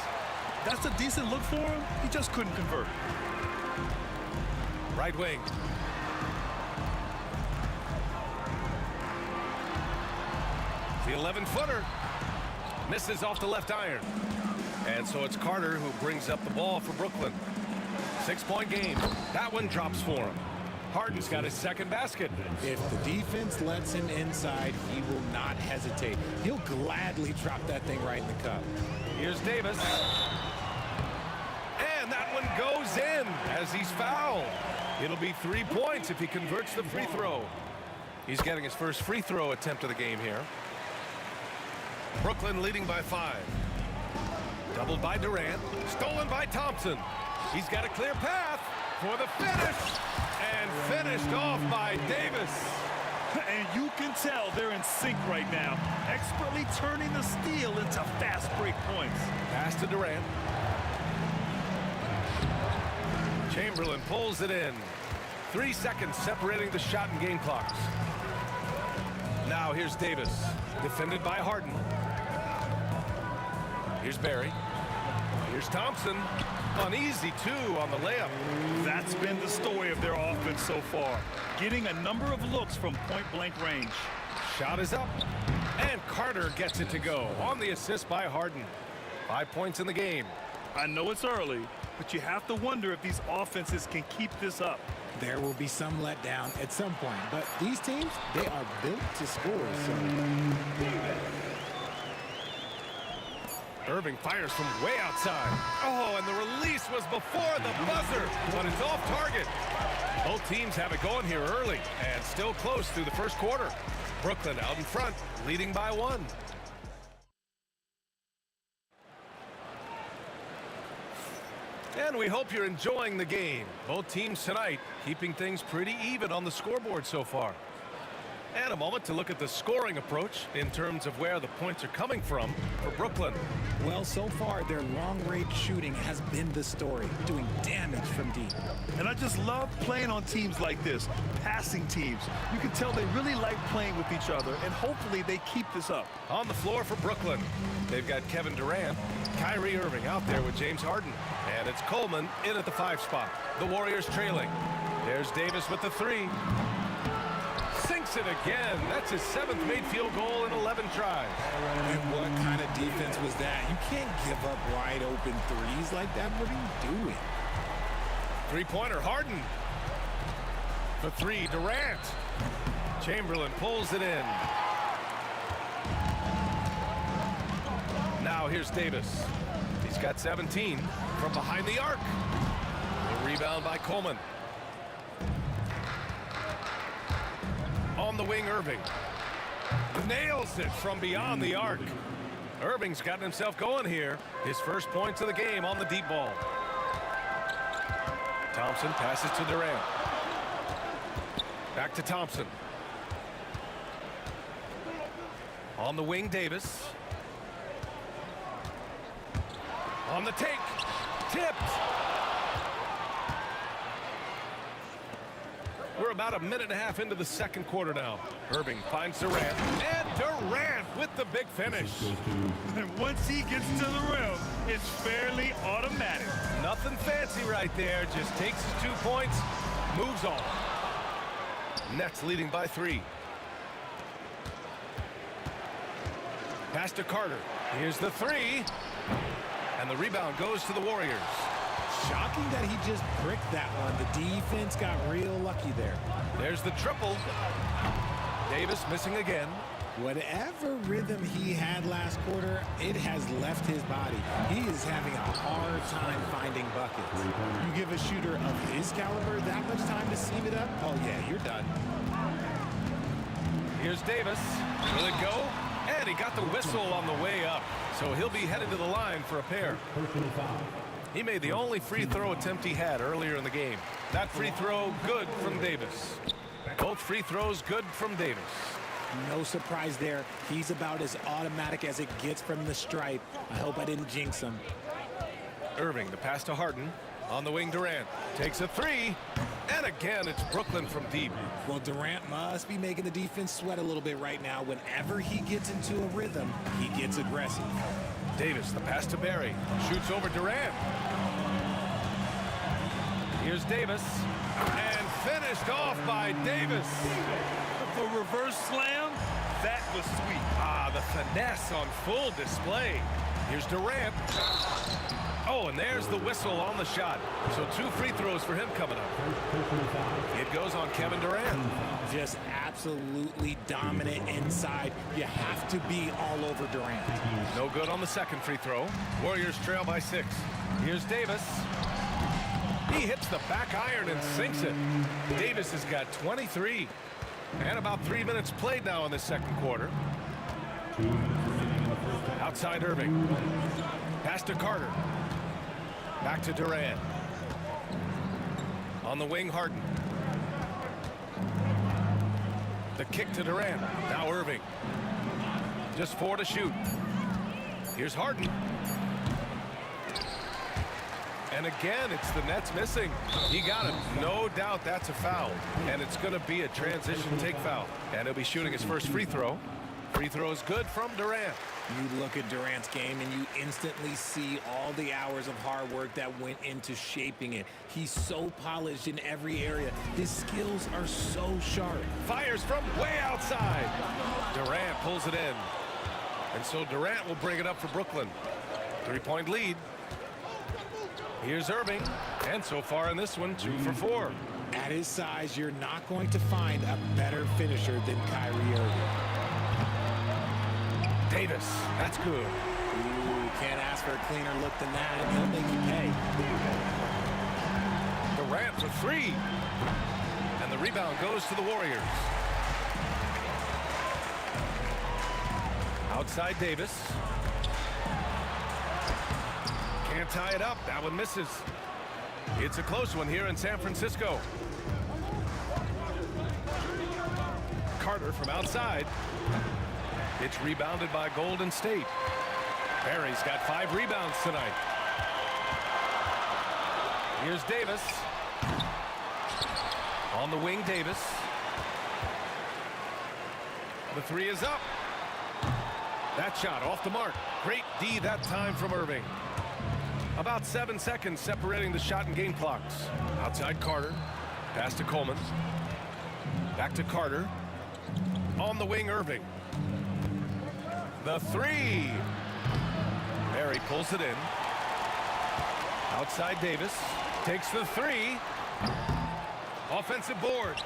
G: That's a decent look for him. He just couldn't convert.
J: Right wing. The 11-footer misses off the left iron. And so it's Carter who brings up the ball for Brooklyn. 6-point game. That one drops for him. Harden's got his second basket.
O: If the defense lets him inside, he will not hesitate. He'll gladly drop that thing right in the cup.
J: Here's Davis. And that one goes in as he's fouled. It'll be 3 points if he converts the free throw. He's getting his first free throw attempt of the game here. Brooklyn leading by 5. Doubled by Durant. Stolen by Thompson. He's got a clear path for the finish. And finished off by Davis.
G: And you can tell they're in sync right now. Expertly turning the steal into fast break points.
J: Pass to Durant. Chamberlain pulls it in. 3 seconds separating the shot and game clocks. Now here's Davis. Defended by Harden. Here's Barry. Here's Thompson. An easy 2 on the layup.
G: That's been the story of their offense so far. Getting a number of looks from point-blank range.
J: Shot is up. And Carter gets it to go on the assist by Harden. 5 points in the game.
G: I know it's early, but you have to wonder if these offenses can keep this up.
O: There will be some letdown at some point, but these teams, they are built to score. So.
J: Irving fires from way outside. Oh, and the release was before the buzzer, but it's off target. Both teams have it going here early and still close through the first quarter. Brooklyn out in front, leading by 1. And we hope you're enjoying the game. Both teams tonight keeping things pretty even on the scoreboard so far. And a moment to look at the scoring approach in terms of where the points are coming from for Brooklyn.
O: Well, so far, their long-range shooting has been the story, doing damage from deep.
G: And I just love playing on teams like this, passing teams. You can tell they really like playing with each other, and hopefully they keep this up.
J: On the floor for Brooklyn, they've got Kevin Durant, Kyrie Irving out there with James Harden. And it's Coleman in at the 5 spot. The Warriors trailing. There's Davis with the 3. sinks it again. That's his 7th made field goal in 11 tries.
O: And what kind of defense was that? You can't give up wide open threes like that. What are you doing?
J: Three-pointer, Harden. For 3, Durant. Chamberlain pulls it in. Now here's Davis. He's got 17 from behind the arc. A rebound by Coleman. On the wing, Irving. Nails it from beyond the arc. Irving's gotten himself going here. His first points of the game on the deep ball. Thompson passes to Durant. Back to Thompson. On the wing, Davis. On the take. Tipped. We're about a minute and a half into the second quarter now. Irving finds Durant. And Durant with the big finish.
G: And once he gets to the rim, it's fairly automatic.
J: Nothing fancy right there. Just takes his 2 points, moves on. Nets leading by 3. Pass to Carter. Here's the 3. And the rebound goes to the Warriors.
O: Shocking that he just bricked that one. The defense got real lucky there.
J: There's the triple. Davis missing again.
O: Whatever rhythm he had last quarter, it has left his body. He is having a hard time finding buckets. You give a shooter of his caliber that much time to seam it up, oh yeah, you're done.
J: Here's Davis. Will it go? And he got the whistle on the way up. So he'll be headed to the line for a pair. He made the only free throw attempt he had earlier in the game. That free throw good from Davis. Both free throws good from Davis.
O: No surprise there. He's about as automatic as it gets from the stripe. I hope I didn't jinx him.
J: Irving, the pass to Harden. On the wing, Durant takes a 3. And again, it's Brooklyn from deep.
O: Well, Durant must be making the defense sweat a little bit right now. Whenever he gets into a rhythm, he gets aggressive.
J: Davis, the pass to Barry. Shoots over Durant. Here's Davis. And finished off by Davis.
G: The reverse slam, that was sweet.
J: Ah, the finesse on full display. Here's Durant. Oh, and there's the whistle on the shot. So 2 free throws for him coming up. It goes on Kevin Durant.
O: Just absolutely dominant inside. You have to be all over Durant.
J: No good on the second free throw. Warriors trail by 6. Here's Davis. He hits the back iron and sinks it. Davis has got 23. And about 3 minutes played now in the second quarter. Outside Irving. Pass to Carter. Back to Durant. On the wing, Harden. The kick to Durant. Now Irving. Just 4 to shoot. Here's Harden. And again, it's the Nets missing. He got him. No doubt that's a foul. And it's going to be a transition take foul. And he'll be shooting his first free throw. Free throw is good from Durant.
O: You look at Durant's game and you instantly see all the hours of hard work that went into shaping it. He's so polished in every area. His skills are so sharp.
J: Fires from way outside. Durant pulls it in. And so Durant will bring it up for Brooklyn. 3-point lead. Here's Irving. And so far in this one, 2 for 4.
O: At his size, you're not going to find a better finisher than Kyrie Irving.
J: Davis, that's good.
O: Ooh, can't ask for a cleaner look than that, and he'll make you pay.
J: Durant for 3. And the rebound goes to the Warriors. Outside Davis. Can't tie it up. That one misses. It's a close one here in San Francisco. Carter from outside. It's rebounded by Golden State. Barry's got 5 rebounds tonight. Here's Davis. On the wing, Davis. The 3 is up. That shot off the mark. Great D that time from Irving. About 7 seconds separating the shot and game clocks. Outside Carter. Pass to Coleman. Back to Carter. On the wing, Irving. The three. Barry pulls it in. Outside Davis. Takes the three. Offensive board.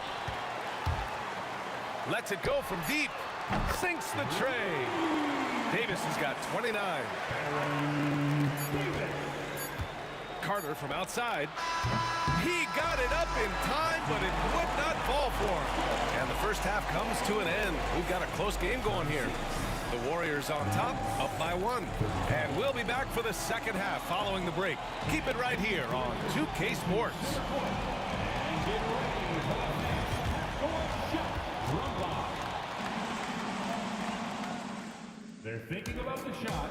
J: Lets it go from deep. Sinks the tray. Davis has got 29. Carter from outside. He got it up in time, but it would not fall for him. And the first half comes to an end. We've got a close game going here. The Warriors on top, up by 1. And we'll be back for the second half following the break. Keep it right here on 2K Sports.
K: They're thinking about the shot.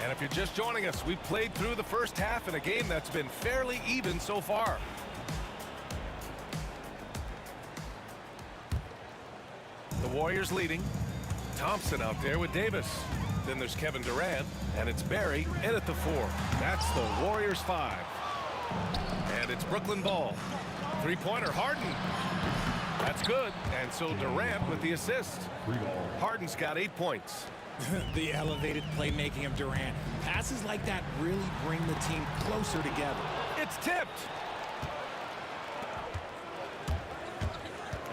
J: And if you're just joining us, we've played through the first half in a game that's been fairly even so far. The Warriors leading. Thompson out there with Davis. Then there's Kevin Durant, and it's Barry in at the 4. That's the Warriors 5. And it's Brooklyn ball. Three-pointer, Harden. That's good. And so Durant with the assist. Harden's got 8 points.
O: The elevated playmaking of Durant. Passes like that really bring the team closer together.
J: It's tipped.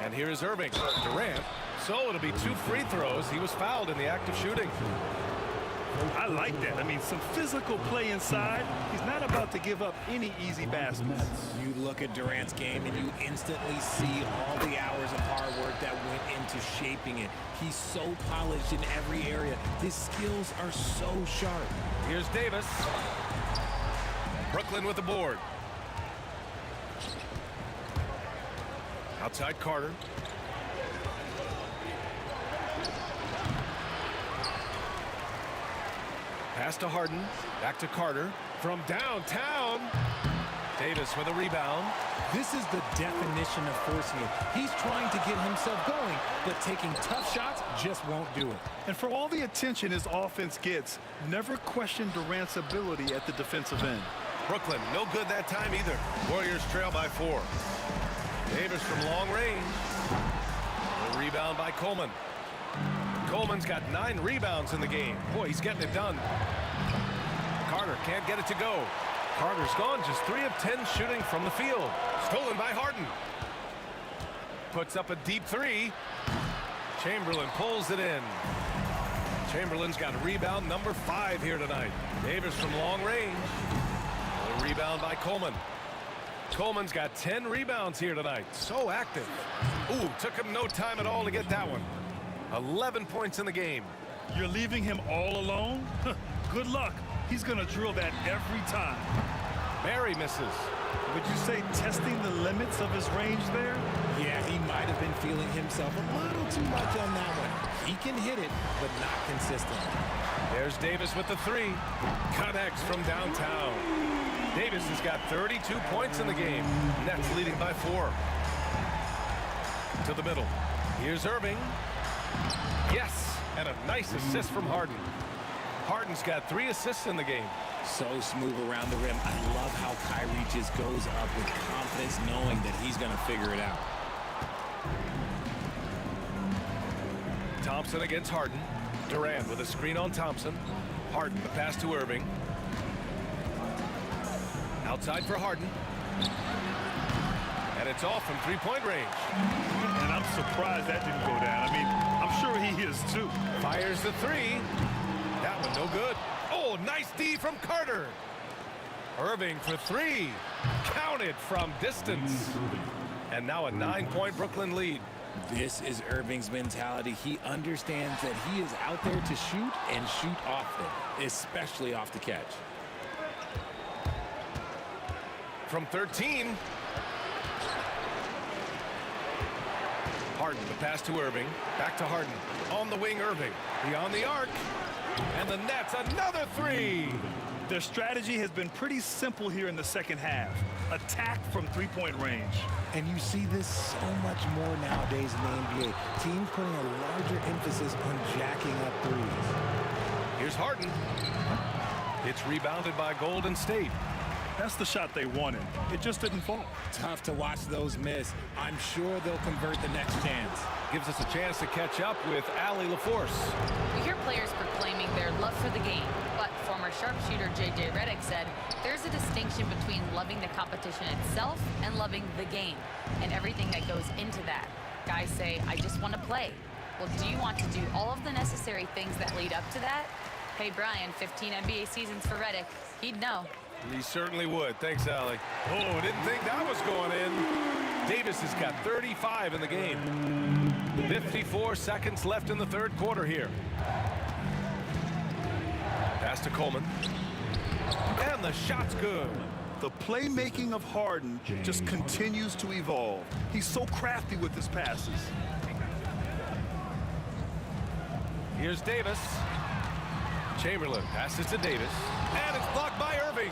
J: And here's Irving. Durant. So it'll be 2 free throws. He was fouled in the act of shooting.
G: I like that. I mean, some physical play inside. He's not about to give up any easy baskets.
O: You look at Durant's game and you instantly see all the hours of hard work that went into shaping it. He's so polished in every area. His skills are so sharp.
J: Here's Davis. Brooklyn with the board. Outside Carter. Pass to Harden. Back to Carter. From downtown. Davis with a rebound.
O: This is the definition of forcing it. He's trying to get himself going, but taking tough shots just won't do it.
G: And for all the attention his offense gets, never question Durant's ability at the defensive end.
J: Brooklyn, no good that time either. Warriors trail by 4. Davis from long range. A rebound by Coleman. Coleman's got 9 rebounds in the game. Boy, he's getting it done. Carter can't get it to go. Carter's gone just 3 of 10 shooting from the field. Stolen by Harden. Puts up a deep 3. Chamberlain pulls it in. Chamberlain's got rebound number 5 here tonight. Davis from long range. A rebound by Coleman. Coleman's got 10 rebounds here tonight. So active. Ooh, took him no time at all to get that one. 11 points in the game.
G: You're leaving him all alone? Good luck. He's going to drill that every time.
J: Barry misses.
G: Would you say testing the limits of his range there?
O: Yeah, he might have been feeling himself a little too much on that one. He can hit it, but not consistently.
J: There's Davis with the 3. Connects from downtown. Davis has got 32 points in the game. Nets leading by 4. To the middle. Here's Irving. Yes, and a nice assist from Harden. Harden's got 3 assists in the game.
O: So smooth around the rim. I love how Kyrie just goes up with confidence knowing that he's going to figure it out.
J: Thompson against Harden. Durant with a screen on Thompson. Harden, the pass to Irving. Outside for Harden. And it's off from 3-point range.
G: And I'm surprised that didn't go down. I mean, I'm sure he is too.
J: Fires the 3. That one no good. Oh, nice D from Carter. Irving for 3. Counted from distance. And now a 9-point Brooklyn lead.
O: This is Irving's mentality. He understands that he is out there to shoot and shoot often, especially off the catch.
J: From 13. Harden, the pass to Irving. Back to Harden. On the wing, Irving. Beyond the arc. And the Nets, another 3.
G: Their strategy has been pretty simple here in the second half. Attack from 3-point range.
O: And you see this so much more nowadays in the NBA. Teams putting a larger emphasis on jacking up threes.
J: Here's Here's Harden. It's rebounded by Golden State.
G: That's the shot they wanted. It just didn't fall.
O: Tough to watch those miss. I'm sure they'll convert the next chance.
J: Gives us a chance to catch up with Allie LaForce.
P: We hear players proclaiming their love for the game, but former sharpshooter J.J. Redick said there's a distinction between loving the competition itself and loving the game and everything that goes into that. Guys say, I just want to play. Well, do you want to do all of the necessary things that lead up to that? Hey, Brian, 15 NBA seasons for Redick. He'd know.
J: He certainly would. Thanks, Allie. Oh, didn't think that was going in. Davis has got 35 in the game. 54 seconds left in the third quarter here. Pass to Coleman. And the shot's good.
G: The playmaking of Harden just continues to evolve. He's so crafty with his passes.
J: Here's Davis. Chamberlain passes to Davis. And it's blocked by Irving.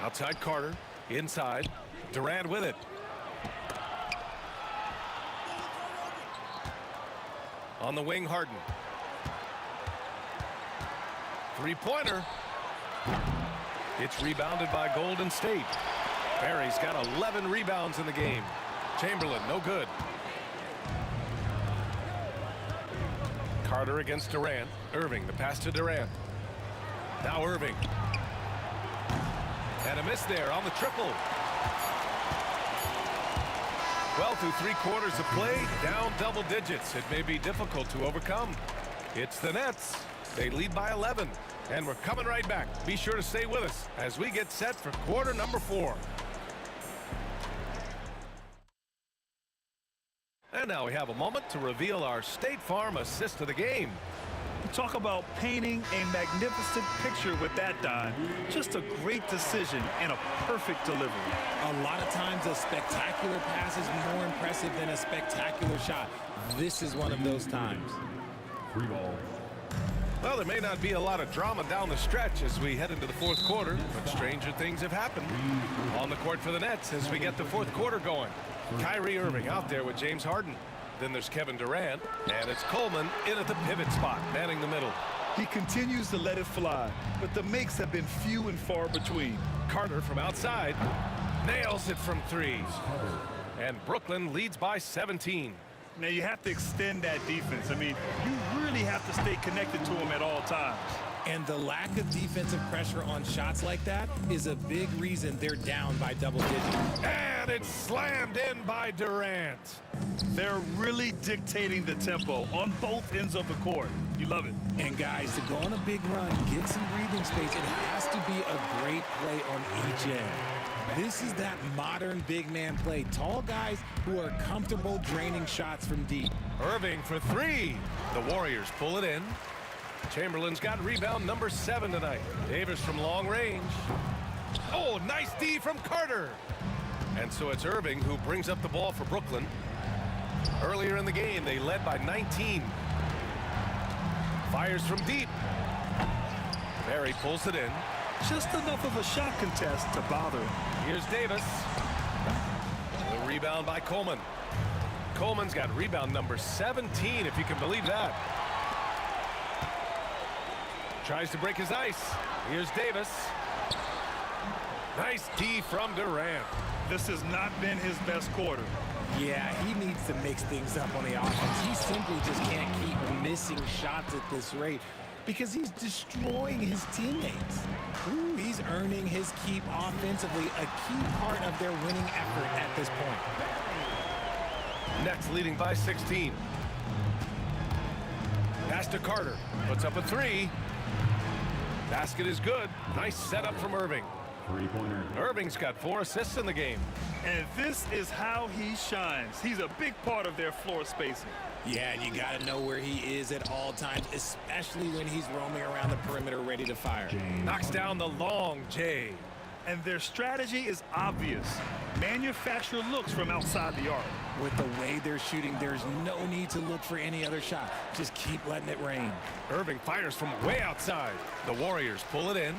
J: Outside Carter. Inside. Durant with it. On the wing, Harden. Three-pointer. It's rebounded by Golden State. Barry's got 11 rebounds in the game. Chamberlain, no good. Carter against Durant. Irving, the pass to Durant. Now Irving. And a miss there on the triple. 12 through 3 quarters of play, down double digits. It may be difficult to overcome. It's the Nets. They lead by 11. And we're coming right back. Be sure to stay with us as we get set for quarter number 4. And now we have a moment to reveal our State Farm assist of the game.
G: Talk about painting a magnificent picture with that dime. Just a great decision and a perfect delivery.
O: A lot of times a spectacular pass is more impressive than a spectacular shot. This is one of those times.
K: 3 ball.
J: Well, there may not be a lot of drama down the stretch as we head into the fourth quarter, but stranger things have happened. On the court for the Nets as we get the fourth quarter going. Kyrie Irving out there with James Harden. Then there's Kevin Durant, and it's Coleman in at the pivot spot, manning the middle.
G: He continues to let it fly, but the makes have been few and far between.
J: Carter from outside nails it from 3. And Brooklyn leads by 17.
G: Now you have to extend that defense. I mean, you really have to stay connected to him at all times.
O: And the lack of defensive pressure on shots like that is a big reason they're down by double digits.
J: And it's slammed in by Durant.
G: They're really dictating the tempo on both ends of the court. You love it.
O: And guys, to go on a big run, get some breathing space, it has to be a great play on each end. This is that modern big man play. Tall guys who are comfortable draining shots from deep.
J: Irving for 3. The Warriors pull it in. Chamberlain's got rebound number 7 tonight. Davis from long range. Oh, nice D from Carter. And so it's Irving who brings up the ball for Brooklyn. Earlier in the game, they led by 19. Fires from deep. Barry pulls it in.
G: Just enough of a shot contest to bother.
J: Here's Davis. The rebound by Coleman. Coleman's got rebound number 17, if you can believe that. Tries to break his ice. Here's Davis. Nice D from Durant.
G: This has not been his best quarter.
O: Yeah, he needs to mix things up on the offense. He simply just can't keep missing shots at this rate because he's destroying his teammates. Ooh, he's earning his keep offensively, a key part of their winning effort at this point.
J: Nets leading by 16. Pass to Carter. Puts up a 3. Basket is good. Nice setup from Irving.
K: 3-pointer.
J: Irving's got 4 assists in the game.
G: And this is how he shines. He's a big part of their floor spacing.
O: Yeah, and you got to know where he is at all times, especially when he's roaming around the perimeter ready to fire.
J: Knocks down the long J.
G: And their strategy is obvious. Manufacture looks from outside the arc.
O: With the way they're shooting, there's no need to look for any other shot. Just keep letting it rain.
J: Irving fires from way outside. The Warriors pull it in.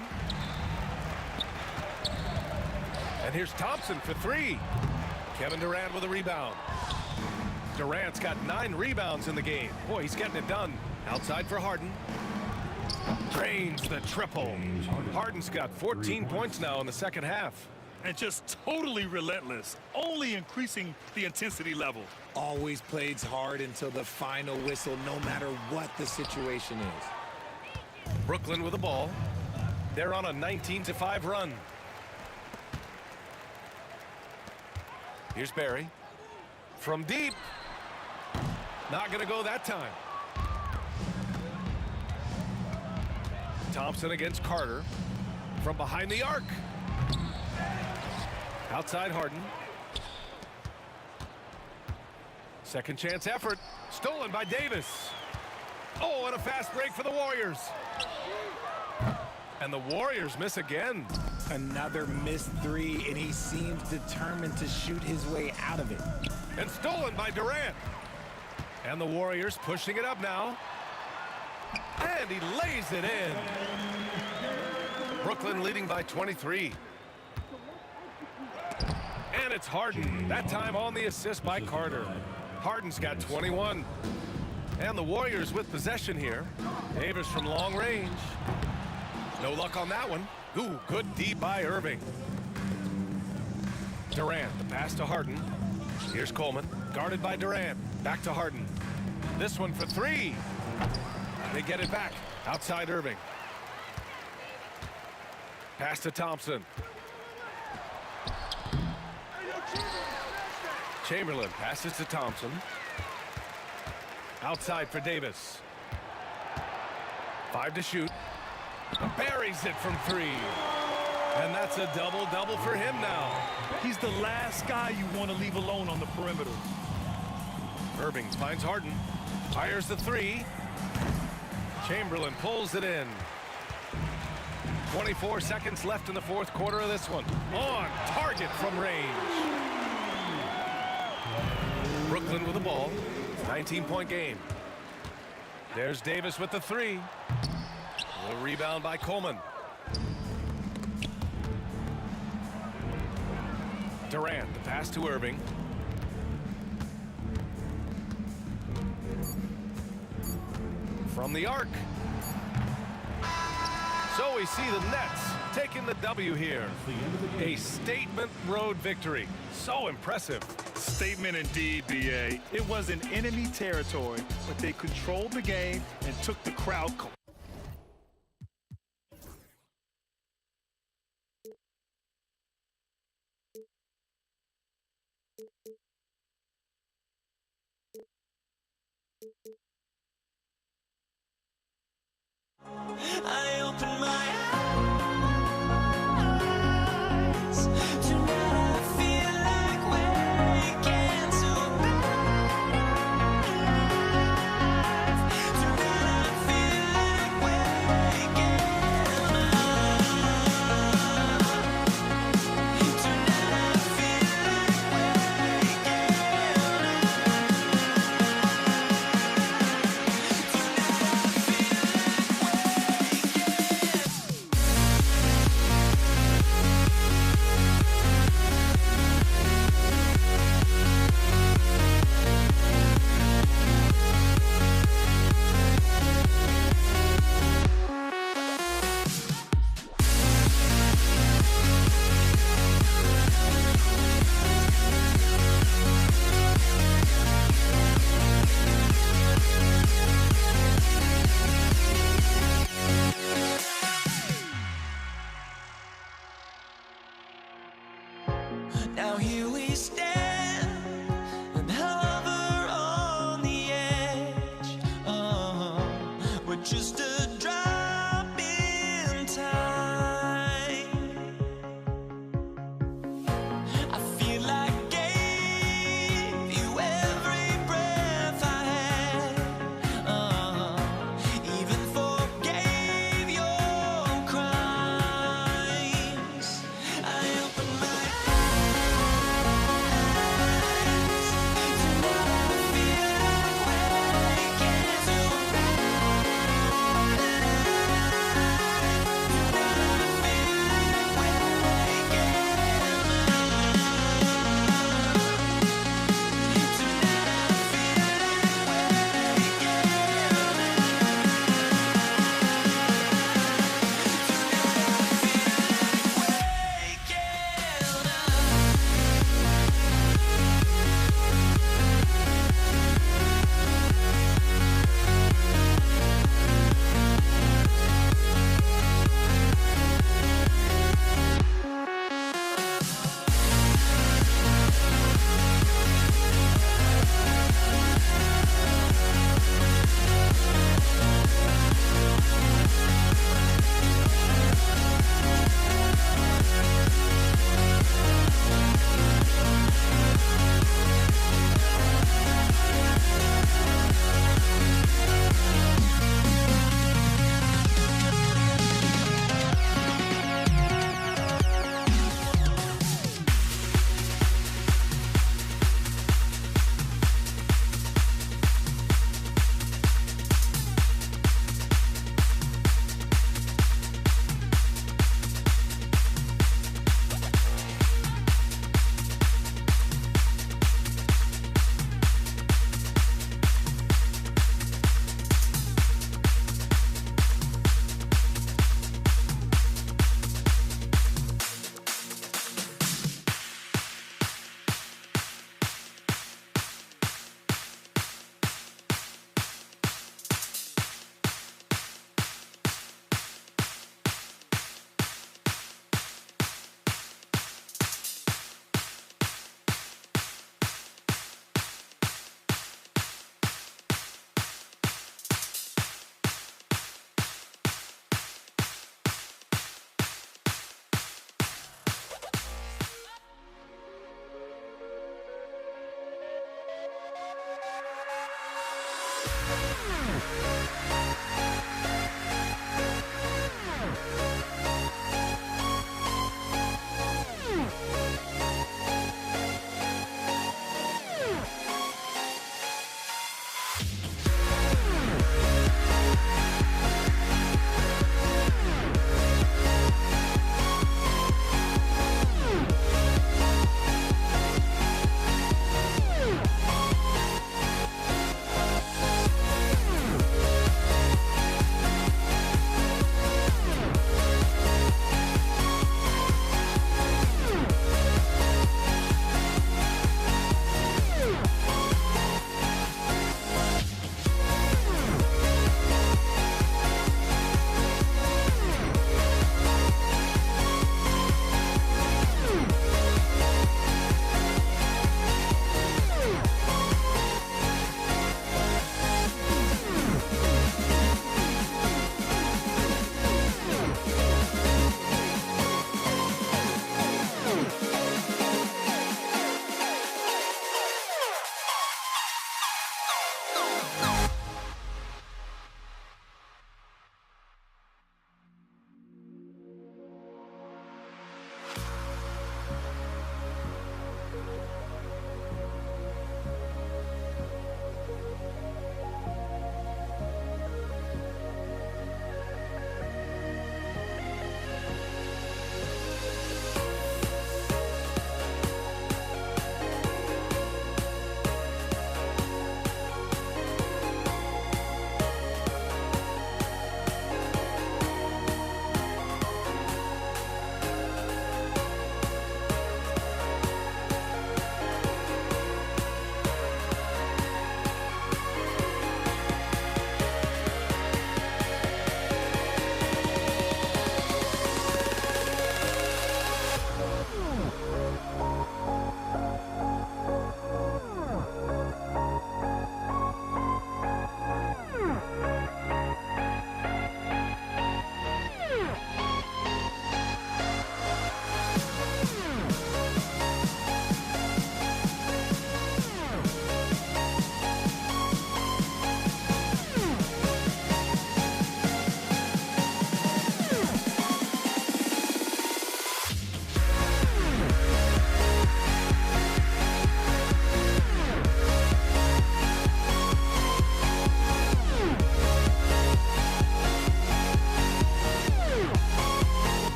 J: And here's Thompson for 3. Kevin Durant with a rebound. Durant's got 9 rebounds in the game. Boy, he's getting it done. Outside for Harden. Drains the triple. Harden's got 14 points now in the second half.
G: And just totally relentless, only increasing the intensity level.
O: Always plays hard until the final whistle, no matter what the situation is.
J: Brooklyn with the ball. They're on a 19-5 run. Here's Barry. From deep. Not going to go that time. Thompson against Carter. From behind the arc. Outside Harden. Second chance effort. Stolen by Davis. Oh, and a fast break for the Warriors. And the Warriors miss again.
O: Another missed three, and he seems determined to shoot his way out of it.
J: And stolen by Durant. And the Warriors pushing it up now. And he lays it in. Brooklyn leading by 23. And it's Harden. That time on the assist by Carter. Harden's got 21. And the Warriors with possession here. Davis from long range. No luck on that one. Ooh, good D by Irving. Durant, the pass to Harden. Here's Coleman, guarded by Durant. Back to Harden. This one for three. They get it back. Outside Irving. Pass to Thompson. Chamberlain passes to Thompson. Outside for Davis. 5 to shoot. Buries it from 3. And that's a double-double for him now.
G: He's the last guy you want to leave alone on the perimeter.
J: Irving finds Harden. Fires the 3. Chamberlain pulls it in. 24 seconds left in the fourth quarter of this one. On target from range. Brooklyn with the ball. 19-point game. There's Davis with the 3. A rebound by Coleman. Durant, the pass to Irving. From the arc. So we see the Nets taking the W here. A statement road victory. So impressive.
G: Statement indeed, BA. It was in enemy territory, but they controlled the game and took the crowd.
A: I open my eyes. Tonight I feel like waking to life. Tonight I feel like waking up. Tonight I feel like waking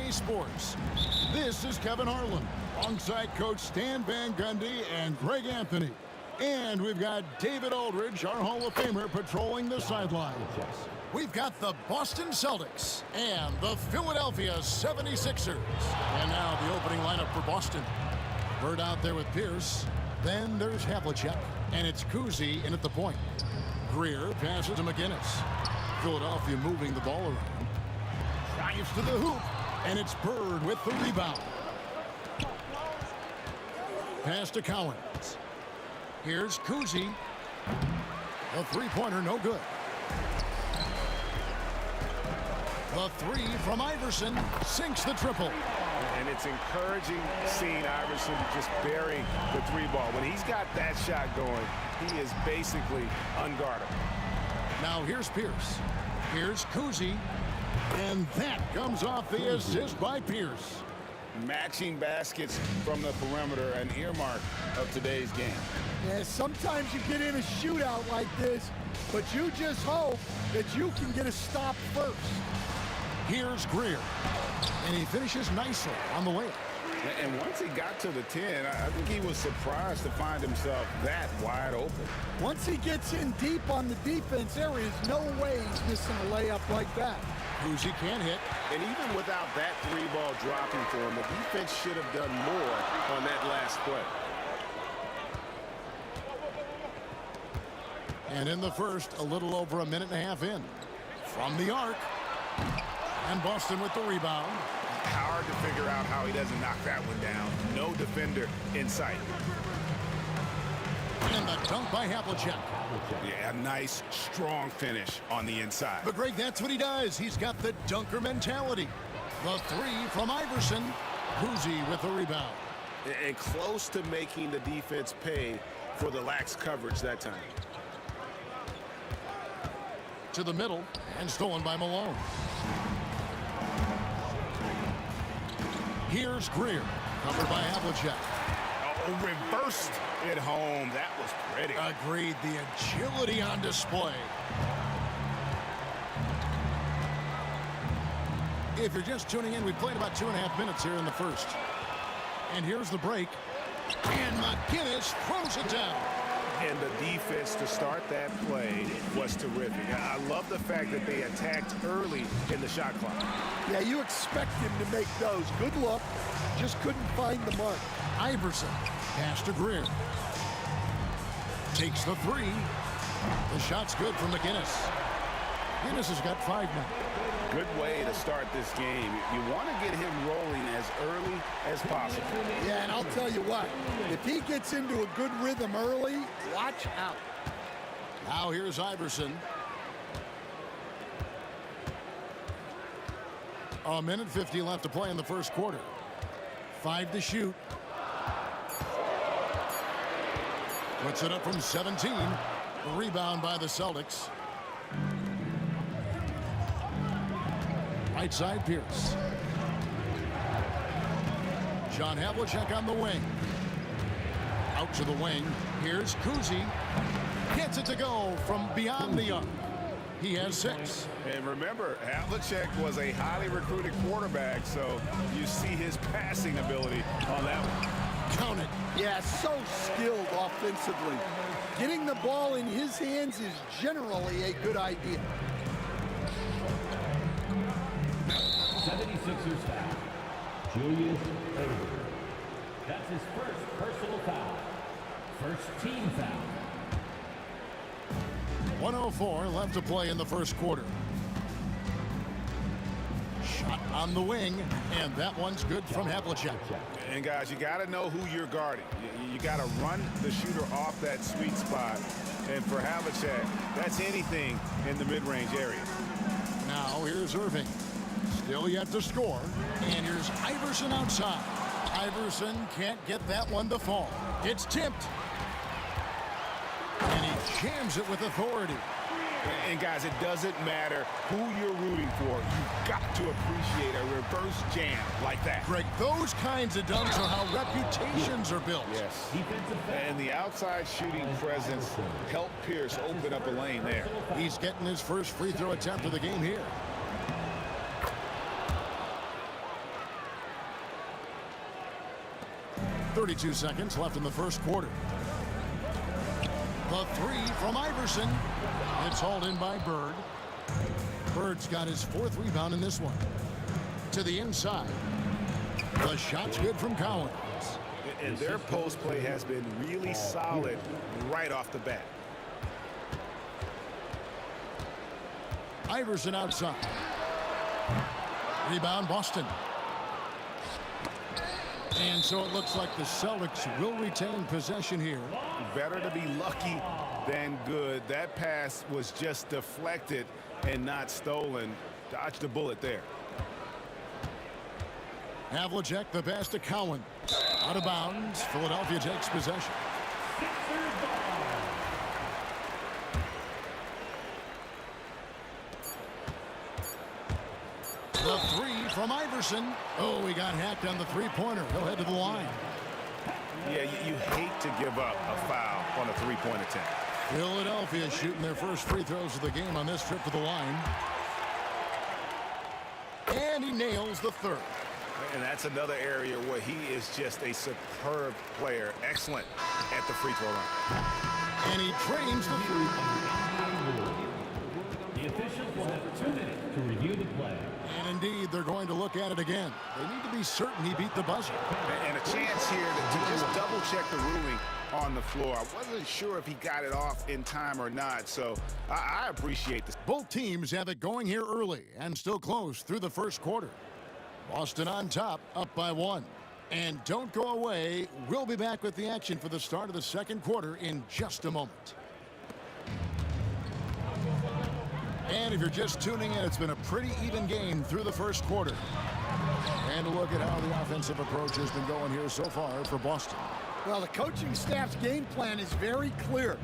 D: NBA Sports. This is Kevin Harlan, alongside Coach Stan Van Gundy and Greg Anthony. And we've got David Aldridge, our Hall of Famer, patrolling the sideline. We've got the Boston Celtics and the Philadelphia 76ers. And now the opening lineup for Boston. Bird out there with Pierce. Then there's Havlicek, and it's Kuzi in at the point. Greer passes to McGinnis. Philadelphia moving the ball around. Drives to the hoop, and it's Bird with the rebound. Pass to Collins. Here's Kuzi. The three-pointer, no good. The three from Iverson sinks the triple.
E: And it's encouraging seeing Iverson just bury the three ball. When he's got that shot going, he is basically unguardable.
D: Now here's Pierce. Here's Kuzi. And that comes off the assist by Pierce.
E: Matching baskets from the perimeter, an earmark of today's game.
Q: Yeah, sometimes you get in a shootout like this, but you just hope that you can get a stop first.
D: Here's Greer. And he finishes nicely on the layup.
E: And once he got to the 10, I think he was surprised to find himself that wide open.
Q: Once he gets in deep on the defense, there is no way he's missing a layup like that.
D: Kuzi can't hit.
E: And even without that three ball dropping for him, the defense should have done more on that last play.
D: And in the first, a little over a minute and a half in. From the arc. And Boston with the rebound.
E: Hard to figure out how he doesn't knock that one down. No defender in sight.
D: And the dunk by Havlicek.
E: Yeah, a nice, strong finish on the inside.
D: But Greg, that's what he does. He's got the dunker mentality. The three from Iverson. Kuzi with the rebound.
E: And close to making the defense pay for the lax coverage that time.
D: To the middle, and stolen by Malone. Here's Greer, covered by Havlicek.
E: Oh, reversed it home. That was pretty.
D: Agreed. The agility on display. If you're just tuning in, we played about 2.5 minutes here in the first. And here's the break. And McGinnis throws it down.
E: And the defense to start that play was terrific. I love the fact that they attacked early in the shot clock.
Q: Yeah, you expect him to make those. Good look. Just couldn't find the mark.
D: Iverson. Pass to Greer. Takes the three. The shot's good from McGinnis. McGinnis has got 5 now.
E: Good way to start this game. You want to get him rolling as early as possible.
Q: Yeah, and I'll tell you what, if he gets into a good rhythm early, watch out.
D: Now here's Iverson. A minute 50 left to play in the first quarter. 5 to shoot. Puts it up from 17. Rebound by the Celtics. Right side, Pierce. John Havlicek on the wing. Out to the wing. Here's Kuzi. Gets it to go from beyond the arc. He has 6.
E: And remember, Havlicek was a highly recruited quarterback, so you see his passing ability on that one.
D: Count it.
Q: Yeah, so skilled offensively. Getting the ball in his hands is generally a good idea.
K: 76ers foul. Julius Erving. That's his first personal foul. First team foul.
D: 1:04 left to play in the first quarter. Shot on the wing, and that one's good from Havlicek.
E: And guys, you got to know who you're guarding. You got to run the shooter off that sweet spot. And for Havlicek, that's anything in the mid-range area.
D: Now here's Irving. Still yet to score. And here's Iverson outside. Iverson can't get that one to fall. It's tipped. And he jams it with authority.
E: And guys, it doesn't matter who you're rooting for. You've got to appreciate a reverse jam like that.
D: Greg, those kinds of dunks are how reputations are built.
E: Yes. And the outside shooting presence helped Pierce open up a lane there.
D: He's getting his first free throw attempt of the game here. 32 seconds left in the first quarter. The three from Iverson. It's hauled in by Bird. Bird's got his 4th rebound in this one. To the inside. The shot's good from Collins.
E: And their post play has been really solid right off the bat.
D: Iverson outside. Rebound Boston. And so it looks like the Celtics will retain possession here.
E: Better to be lucky than good. That pass was just deflected and not stolen. Dodged a bullet there.
D: Havlicek, the pass to Cowan. Out of bounds. Philadelphia takes possession. The three from Iverson. Oh, he got hacked on the three-pointer. He'll head to the line.
E: Yeah, you hate to give up a foul on a three-point attempt.
D: Philadelphia shooting their first free throws of the game on this trip to the line. And he nails the third.
E: And that's another area where he is just a superb player. Excellent at the free throw line.
D: And he trains the three.
K: The officials will have 2 minutes to review the play.
D: And indeed, they're going to look at it again. They need to be certain he beat the buzzer.
E: And a chance here to just double-check the ruling on the floor. I wasn't sure if he got it off in time or not, so I appreciate this.
D: Both teams have it going here early and still close through the first quarter. Boston on top, up by 1. And don't go away. We'll be back with the action for the start of the second quarter in just a moment. And if you're just tuning in, it's been a pretty even game through the first quarter. And a look at how the offensive approach has been going here so far for Boston.
Q: Well, the coaching staff's game plan is very clear.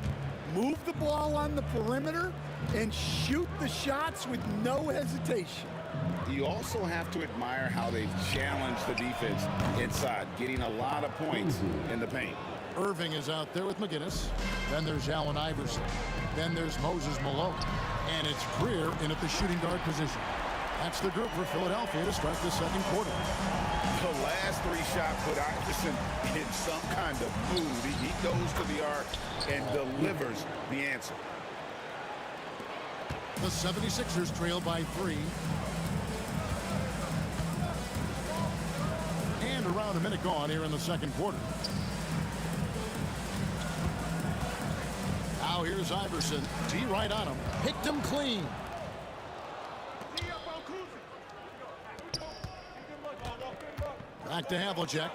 Q: Move the ball on the perimeter and shoot the shots with no hesitation.
E: You also have to admire how they challenge the defense inside, getting a lot of points in the paint.
D: Irving is out there with McGinnis. Then there's Allen Iverson. Then there's Moses Malone. And it's Greer in at the shooting guard position. That's the group for Philadelphia to start the second quarter.
E: The last 3 shots put Iverson in some kind of mood. He goes to the arc and delivers the answer.
D: The 76ers trail by 3. And around a minute gone here in the second quarter. Now here's Iverson. D right on him. Picked him clean. Back to Havlicek.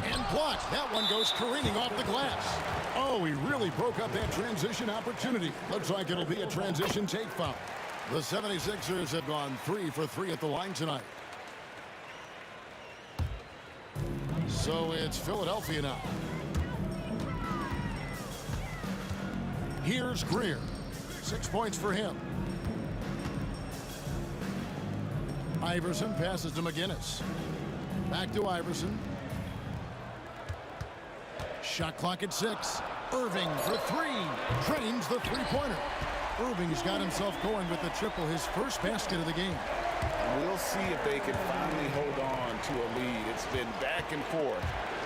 D: And blocked. That one goes careening off the glass. Oh, he really broke up that transition opportunity. Looks like it'll be a transition take foul. The 76ers have gone 3 for 3 at the line tonight. So it's Philadelphia now. Here's Greer. 6 points for him. Iverson passes to McGinnis. Back to Iverson. Shot clock at 6. Irving for 3. Drains the three-pointer. Irving's got himself going with the triple, his first basket of the game.
E: We'll see if they can finally hold on to a lead. It's been back and forth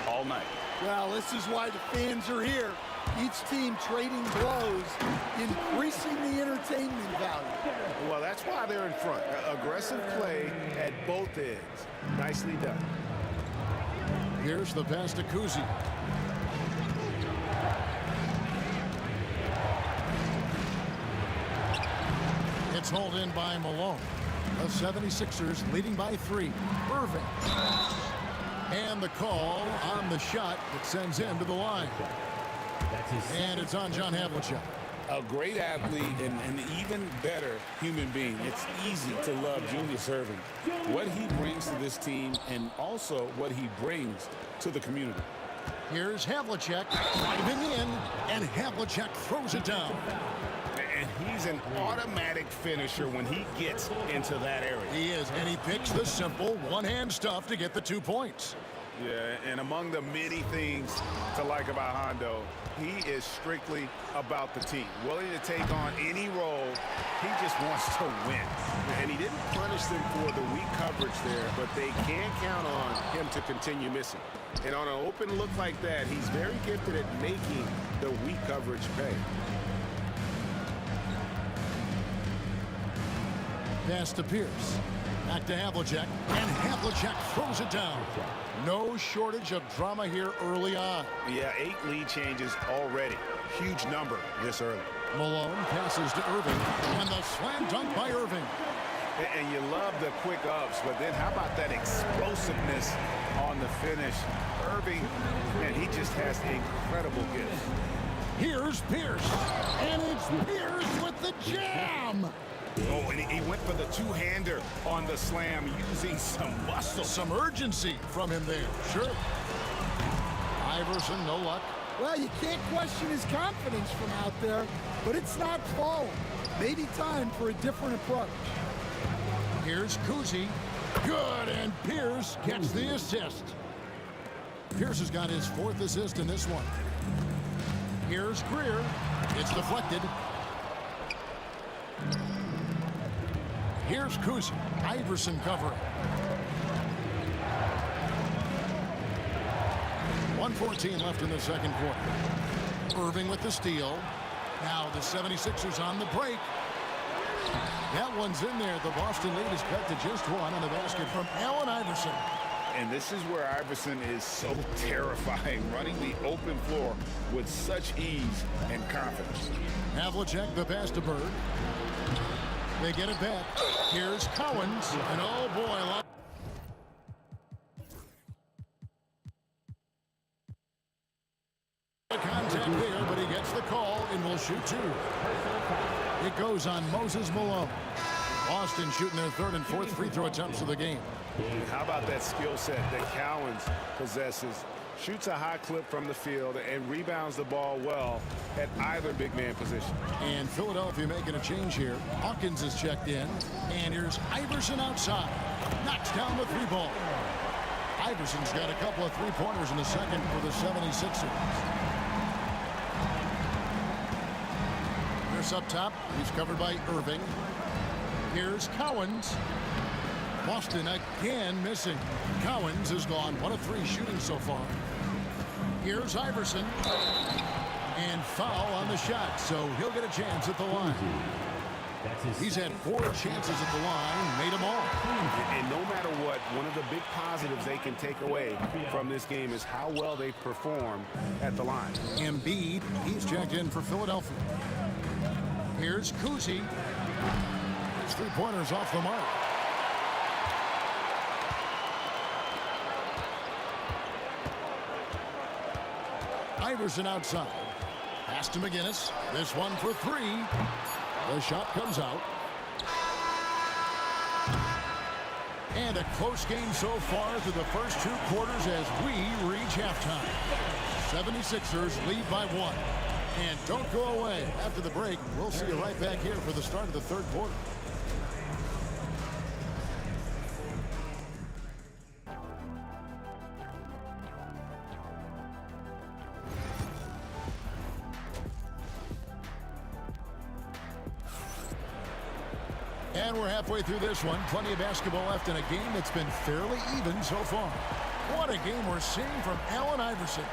E: all night.
Q: Well, this is why the fans are here. Each team trading blows, increasing the entertainment value.
E: Well, that's why they're in front. Aggressive play at both ends. Nicely done.
D: Here's the pass to Kuzi. It's hauled in by Malone. The 76ers leading by 3. Irving. And the call on the shot that sends him to the line. And it's on John Havlicek.
E: A great athlete and an even better human being. It's easy to love Julius Irving. What he brings to this team and also what he brings to the community.
D: Here's Havlicek driving in, and Havlicek throws it down.
E: And he's an automatic finisher when he gets into that area.
D: He is, and he picks the simple one-hand stuff to get the 2 points.
E: Yeah, and among the many things to like about Hondo, he is strictly about the team. Willing to take on any role. He just wants to win. And he didn't punish them for the weak coverage there, but they can't count on him to continue missing. And on an open look like that, he's very gifted at making the weak coverage pay.
D: Pass to Pierce. Back to Havlicek. And Havlicek throws it down. No shortage of drama here early on.
E: Yeah, 8 lead changes already. Huge number this early.
D: Malone passes to Irving. And the slam dunk by Irving.
E: And you love the quick ups, but then how about that explosiveness on the finish? Irving, man, he just has incredible gifts.
D: Here's Pierce. And it's Pierce with the jam.
E: Oh, and he went for the two-hander on the slam using some muscle.
D: Some urgency from him there. Sure. Iverson, no luck.
Q: Well, you can't question his confidence from out there, but it's not falling. Maybe time for a different approach.
D: Here's Kuzi. Good, and Pierce gets the assist. Pierce has got his 4th assist in this one. Here's Greer. It's deflected. Here's Kuzi. Iverson covering. 1:14 left in the second quarter. Irving with the steal. Now the 76ers on the break. That one's in there. The Boston lead is cut to just 1 on the basket from Allen Iverson.
E: And this is where Iverson is so terrifying, running the open floor with such ease and confidence.
D: Havlicek, the pass to Bird. They get it back. Here's Cowens. And oh boy. Contact there, but he gets the call and will shoot 2. It goes on Moses Malone. Boston shooting their 3rd and 4th free throw attempts of the game.
E: How about that skill set that Cowens possesses? Shoots a high clip from the field and rebounds the ball well at either big man position.
D: And Philadelphia making a change here. Hawkins is checked in. And here's Iverson outside. Knocks down the 3-ball. Iverson's got a couple of 3-pointers in the second for the 76ers. Pierce up top. He's covered by Irving. Here's Cowens. Boston again missing. Cowens has gone 1 of 3 shooting so far. Here's Iverson. And foul on the shot, so he'll get a chance at the line. He's had 4 chances at the line, made them all.
E: And no matter what, one of the big positives they can take away from this game is how well they perform at the line.
D: Embiid, he's checked in for Philadelphia. Here's Kuzi. His 3-pointers off the mark. Iverson outside. Pass to McGinnis. This one for 3. The shot comes out. And a close game so far through the first 2 quarters as we reach halftime. 76ers lead by 1. And don't go away. After the break, we'll see you right back here for the start of the 3rd quarter. And we're halfway through this one. Plenty of basketball left in a game that's been fairly even so far. What a game we're seeing from Allen Iverson.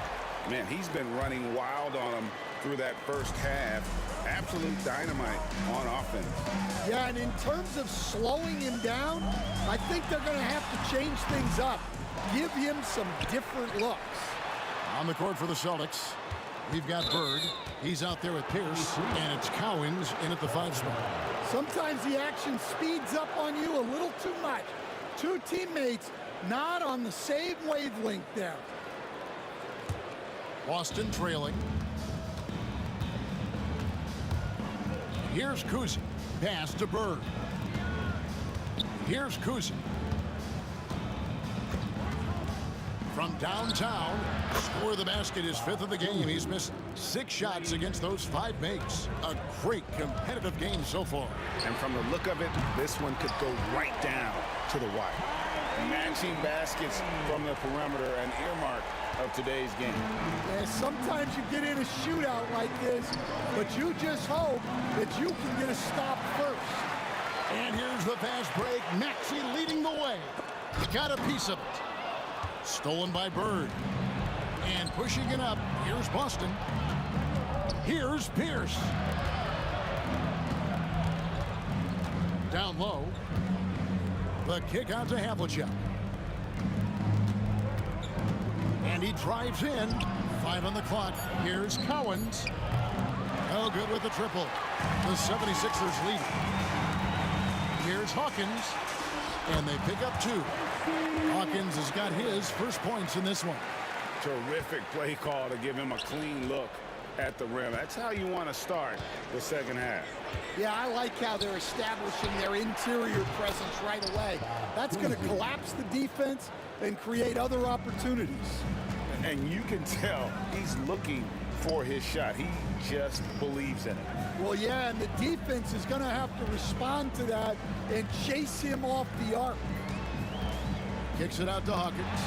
E: Man, he's been running wild on him through that first half. Absolute dynamite on offense.
Q: Yeah, and in terms of slowing him down, I think they're going to have to change things up. Give him some different looks.
D: On the court for the Celtics, we've got Bird. He's out there with Pierce, and it's Cowens in at the 5 spot.
Q: Sometimes the action speeds up on you a little too much. 2 teammates not on the same wavelength there.
D: Boston trailing. Here's Kuzi. Pass to Bird. Here's Kuzi. From downtown, score the basket, his 5th of the game. He's missed 6 shots against those 5 makes. A great competitive game so far.
E: And from the look of it, this one could go right down to the wire. matching baskets from the perimeter, an earmark of today's game.
Q: And sometimes you get in a shootout like this, but you just hope that you can get a stop first.
D: And here's the fast break. Maxey leading the way. Got a piece of it. Stolen by Bird. And pushing it up. Here's Boston. Here's Pierce. Down low. The kick out to Havlicek. And he drives in. 5 on the clock. Here's Cowens. Oh, good with the triple. The 76ers lead. Here's Hawkins. And they pick up 2. Hawkins has got his first points in this one.
E: Terrific play call to give him a clean look at the rim. That's how you want to start the second half.
Q: Yeah, I like how they're establishing their interior presence right away. That's going to collapse the defense and create other opportunities.
E: And you can tell he's looking for his shot. He just believes in it.
Q: Well, yeah, and the defense is going to have to respond to that and chase him off the arc.
D: Kicks it out to Hawkins.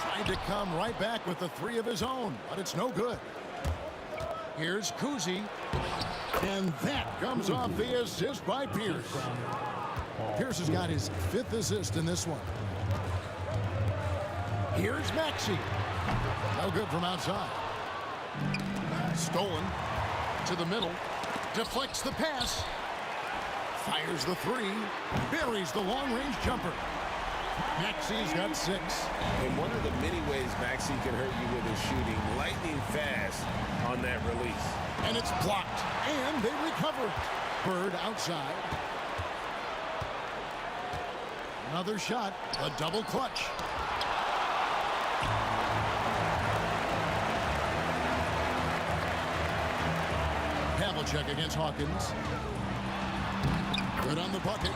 D: Tried to come right back with the 3 of his own, but it's no good. Here's Kuzi. And that comes off the assist by Pierce. Pierce has got his 5th assist in this one. Here's Maxey. No good from outside. Stolen to the middle. Deflects the pass. Fires the 3. Buries the long-range jumper. Maxey's got 6.
N: And one of the many ways Maxey can hurt you with his shooting, lightning fast on that release.
D: And it's blocked. And they recover it. Bird outside. Another shot. A double clutch. Havlicek against Hawkins. Good on the bucket.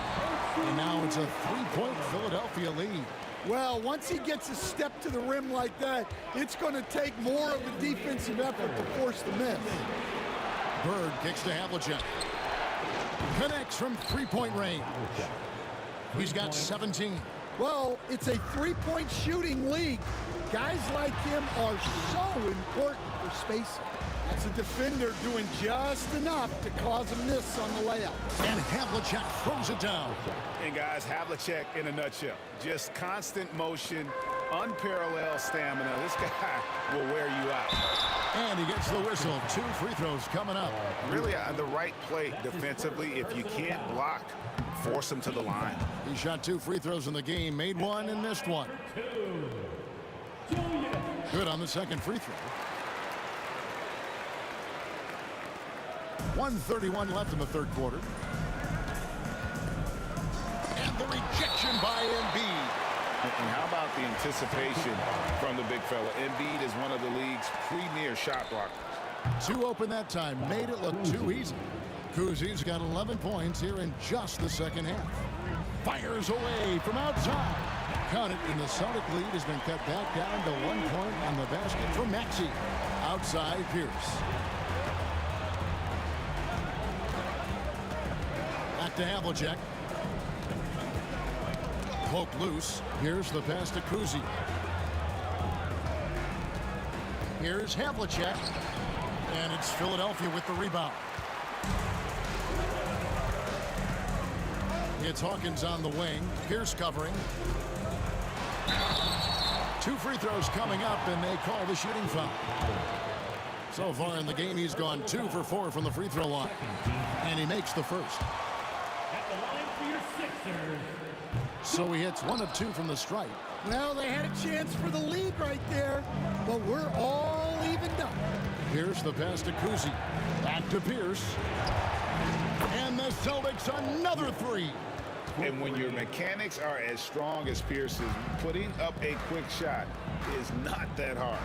D: And now it's a 3-point Philadelphia lead.
Q: Well, once he gets a step to the rim like that, it's going to take more of a defensive effort to force the miss.
D: Bird kicks to Havlicek. Connects from 3-point range. He's got 17.
Q: Well, it's a 3-point shooting league. Guys like him are so important for spacing. That's a defender doing just enough to cause a miss on the layup.
D: And Havlicek throws it down.
E: And guys, Havlicek in a nutshell. Just constant motion, unparalleled stamina. This guy will wear you out.
D: And he gets the whistle. 2 free throws coming up.
E: Really on the right play defensively. If you can't block, force him to the line.
D: He shot 2 free throws in the game, made 1 and missed 1. Good on the second free throw. 1:31 left in the third quarter. And the rejection by Embiid.
E: And how about the anticipation from the big fella? Embiid is one of the league's premier shot blockers.
D: 2 open that time, made it look too easy. Kuzi's got 11 points here in just the second half. Fires away from outside. Count it, and the Celtic lead has been cut back down to 1 point on the basket from Maxey. Outside Pierce. Back to Havlicek. Poke loose. Here's the pass to Kuzi. Here's Havlicek. And it's Philadelphia with the rebound. It's Hawkins on the wing. Pierce covering. 2 free throws coming up, and they call the shooting foul. So far in the game, he's gone 2 for 4 from the free throw line. And he makes the first. So he hits 1 of 2 from the stripe.
Q: Well, they had a chance for the lead right there, but we're all evened up.
D: Here's the pass to Kuzi. Back to Pierce. And the Celtics another 3.
E: And when your mechanics are as strong as Pierce's, putting up a quick shot is not that hard.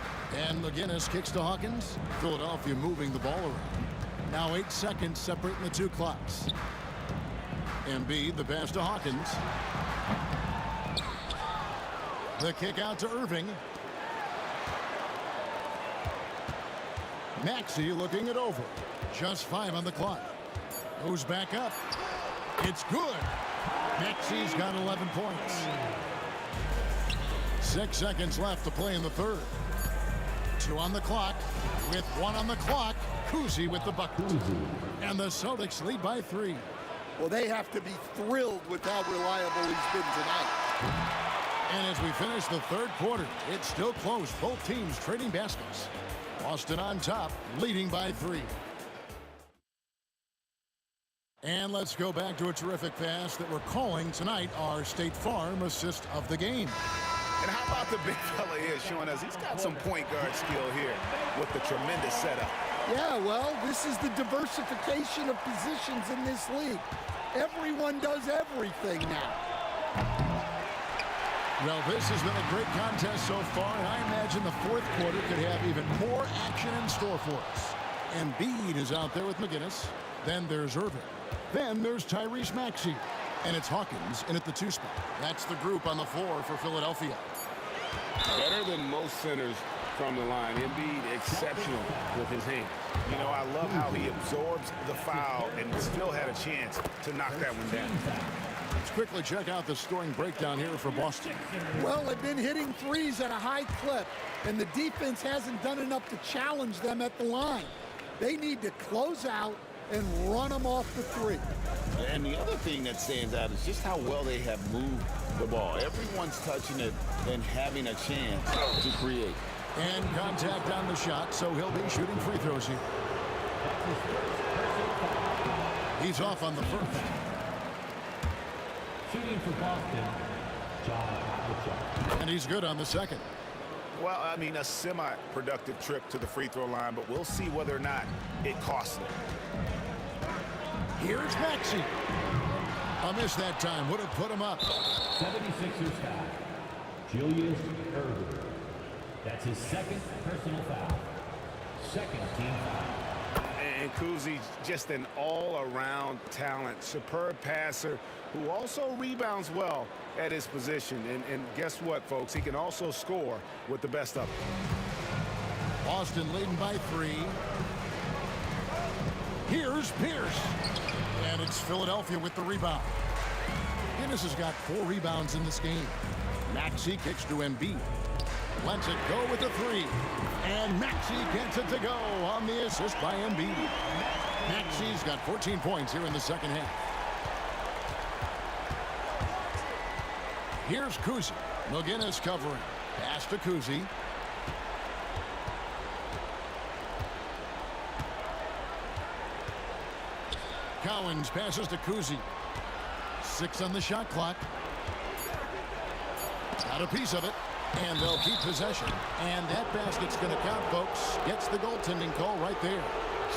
D: And McGinnis kicks to Hawkins. Philadelphia moving the ball around. Now 8 seconds separating the 2 clocks. Embiid, the pass to Hawkins. The kick out to Irving. Maxey looking it over. Just 5 on the clock. Goes back up. It's good. Maxi's got 11 points. 6 seconds left to play in the third. 2 on the clock. With 1 on the clock, Kuzi with the bucket. And the Celtics lead by 3.
Q: Well, they have to be thrilled with how reliable he's been tonight.
D: And as we finish the third quarter, it's still close. Both teams trading baskets. Boston on top, leading by 3. And let's go back to a terrific pass that we're calling tonight our State Farm assist of the game.
N: And how about the big fella here showing us he's got some point guard skill here with the tremendous setup.
Q: Yeah, well, this is the diversification of positions in this league. Everyone does everything now.
D: Well, this has been a great contest so far, and I imagine the fourth quarter could have even more action in store for us. Embiid is out there with McGinnis. Then there's Irving. Then there's Tyrese Maxey. And it's Hawkins in at the 2 spot. That's the group on the floor for Philadelphia.
E: Better than most centers from the line. Embiid exceptional with his hand.
N: You know, I love how he absorbs the foul and still had a chance to knock that one down.
D: Let's quickly check out the scoring breakdown here for Boston.
Q: Well, they've been hitting threes at a high clip, and the defense hasn't done enough to challenge them at the line. They need to close out and run them off the 3.
N: And the other thing that stands out is just how well they have moved the ball. Everyone's touching it and having a chance to create.
D: And contact on the shot, so he'll be shooting free throws here. He's off on the first.
K: Shooting for Boston, John Havlicek.
D: And he's good on the second.
N: Well, I mean, a semi-productive trip to the free throw line, but we'll see whether or not it costs them.
D: Here's Maxey. A miss that time. Would have put him up.
K: 76ers foul. Julius Erving. That's his second personal foul. Second team foul.
N: And Kuzi's just an all-around talent. Superb passer who also rebounds well at his position. And guess what, folks? He can also score with the best of them.
D: Boston leading by 3. Here's Pierce. And it's Philadelphia with the rebound. Guinness has got 4 rebounds in this game. Maxey kicks to Embiid. Lets it go with the 3. And Maxey gets it to go on the assist by Embiid. Maxey's got 14 points here in the second half. Here's Kuzi. McGinnis covering. Pass to Kuzi. Collins passes to Kuzi. 6 on the shot clock. Got a piece of it. And they'll keep possession. And that basket's going to count, folks. Gets the goaltending call right there.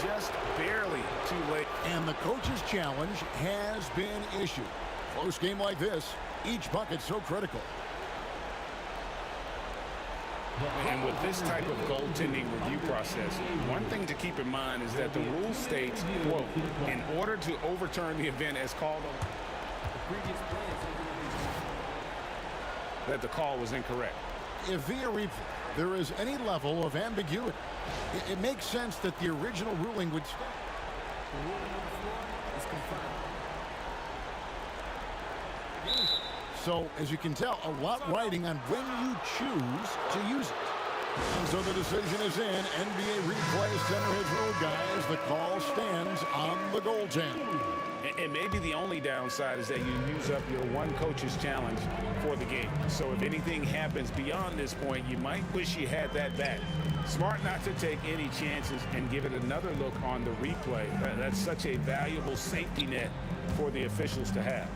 N: Just barely too late.
D: And the coach's challenge has been issued. Close game like this, each bucket's so critical.
E: And with this type of goaltending review process, one thing to keep in mind is that the rule states, quote, in order to overturn the event as called on the previous play, that the call was incorrect.
D: If via replay there is any level of ambiguity, it makes sense that the original ruling would stay.
I: The ruling on the floor is confirmed.
D: So, as you can tell, a lot riding on when you choose to use it. And so the decision is in. NBA replay center has ruled, guys. The call stands on the goaltend.
E: And maybe the only downside is that you use up your one coach's challenge for the game. So if anything happens beyond this point, you might wish you had that back. Smart not to take any chances and give it another look on the replay. That's such a valuable safety net for the officials to have.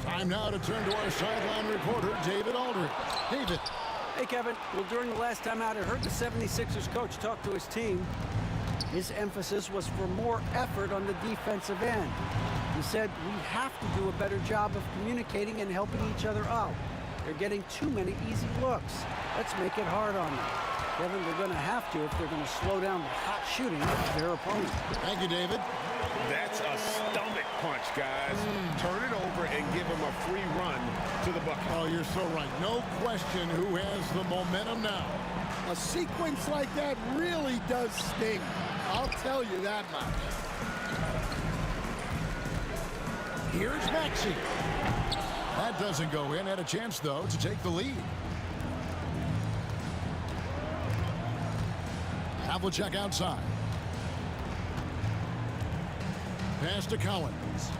D: Time now to turn to our sideline reporter, David Aldridge. David.
H: Hey, Kevin. Well, during the last time out, I heard the 76ers coach talk to his team. His emphasis was for more effort on the defensive end. He said, we have to do a better job of communicating and helping each other out. They're getting too many easy looks. Let's make it hard on them. Kevin, they're going to have to if they're going to slow down the hot shooting of their opponent.
D: Thank you, David.
N: That's a stomach punch, guys. Turn it over and give him a free run to the bucket.
D: Oh, you're so right. No question who has the momentum now.
Q: A sequence like that really does sting. I'll tell you that much.
D: Here's Maxey. That doesn't go in. Had a chance, though, to take the lead. Havlicek outside. Pass to Collins.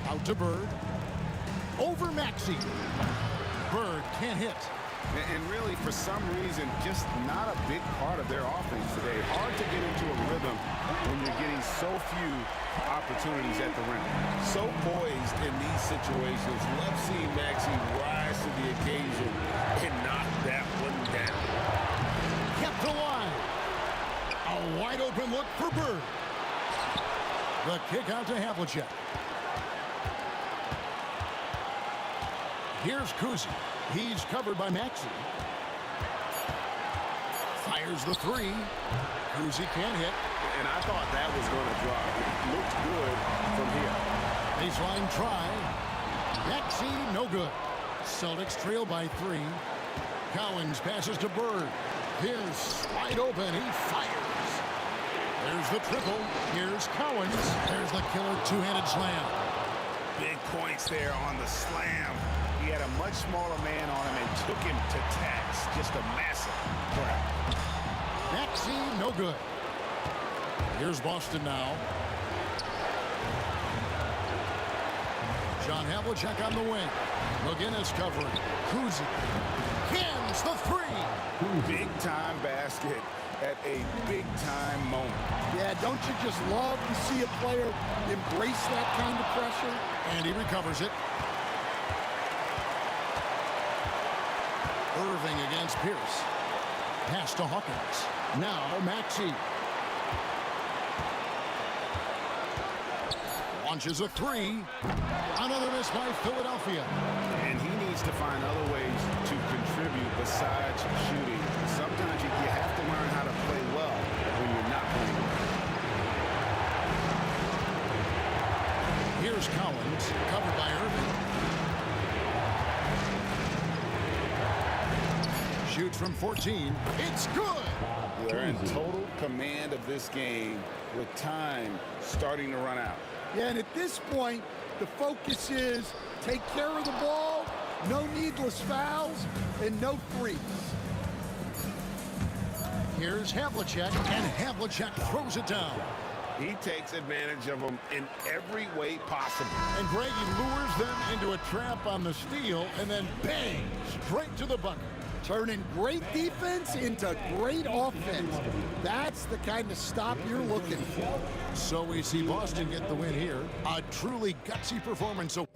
D: Out to Bird. Over Maxey. Bird can't hit.
E: And really, for some reason, just not a big part of their offense today. Hard to get into a rhythm when you're getting so few opportunities at the rim. So poised in these situations. Love seeing Maxey rise to the occasion and knock that one down.
D: Kept alive. A wide open look for Bird. The kick out to Havlicek. Here's Kuzi. He's covered by Maxey. Fires the three. Kuzi can't hit.
E: And I thought that was going to drop. It looked good from here.
D: Baseline try. Maxey, no good. Celtics trail by 3. Collins passes to Bird. Pierce, wide open. He fires. There's the triple. Here's Collins. There's the killer two-handed slam.
E: Big points there on the slam. He had a much smaller man on him and took him to tax. Just a massive crowd.
D: Maxey, no good. Here's Boston now. John Havlicek on the wing. McGinnis covering. Kuzi cans the three.
E: Big-time basket at a big-time moment.
Q: Yeah, don't you just love to see a player embrace that kind of pressure?
D: And he recovers it. Irving against Pierce. Pass to Hawkins. Now Maxey. Launches a three. Another miss by Philadelphia.
E: And he needs to find other ways to contribute besides shooting. Sometimes you have to learn how to play well when you're not playing well.
D: Here's Collins, covered by Irving. Shoots from 14. It's good.
E: They're in total command of this game with time starting to run out.
Q: Yeah, and at this point, the focus is take care of the ball, no needless fouls, and no threes.
D: Here's Havlicek, and Havlicek throws it down.
E: He takes advantage of them in every way possible.
D: And Greg, he lures them into a trap on the steal, and then bang, straight to the bucket.
Q: Turning great defense into great offense. That's the kind of stop you're looking for.
D: So we see Boston get the win here. A truly gutsy performance. So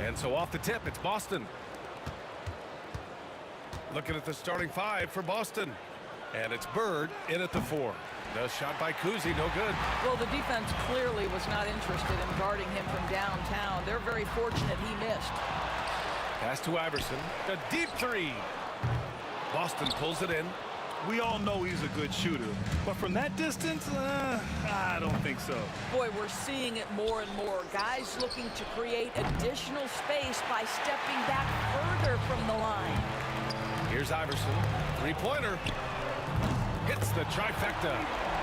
J: And so off the tip, it's Boston. Looking at the starting five for Boston. And it's Bird in at the 4. The shot by Kuzi, no good.
F: Well, the defense clearly was not interested in guarding him from downtown. They're very fortunate he missed.
J: Pass to Iverson. A deep 3. Boston pulls it in.
G: We all know he's a good shooter, but from that distance, I don't think so.
F: Boy, we're seeing it more and more. Guys looking to create additional space by stepping back further from the line.
J: Here's Iverson. 3-pointer. Hits the trifecta.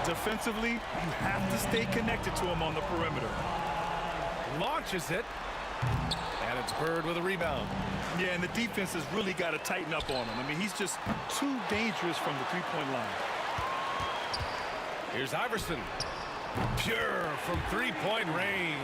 G: Defensively, you have to stay connected to him on the perimeter.
J: Launches it. And it's Bird with a rebound.
G: Yeah, and the defense has really got to tighten up on him. I mean, he's just too dangerous from the three-point line.
J: Here's Iverson. Pure from three-point range.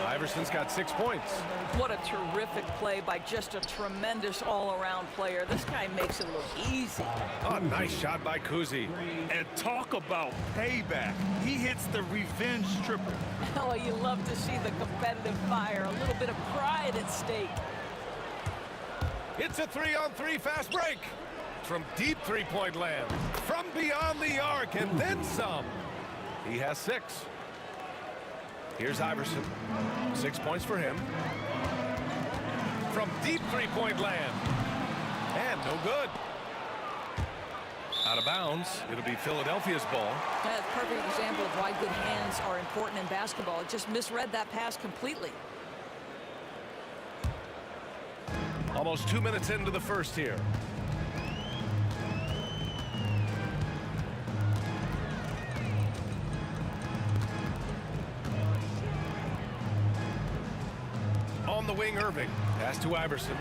J: Iverson's got 6 points.
F: What a terrific play by just a tremendous all-around player. This guy makes it look easy.
J: Oh, nice shot by Kuzi.
G: And talk about payback. He hits the revenge triple.
F: Oh, you love to see the competitive fire. A little bit of pride at stake.
J: It's a 3-on-3 fast break. From deep three-point land. From beyond the arc and then some. He has 6. Here's Iverson. 6 points for him. From deep three-point land. And no good. Out of bounds. It'll be Philadelphia's ball.
F: That's a perfect example of why good hands are important in basketball. It just misread that pass completely.
J: Almost 2 minutes into the first here. On the wing, Irving. Pass to Iverson.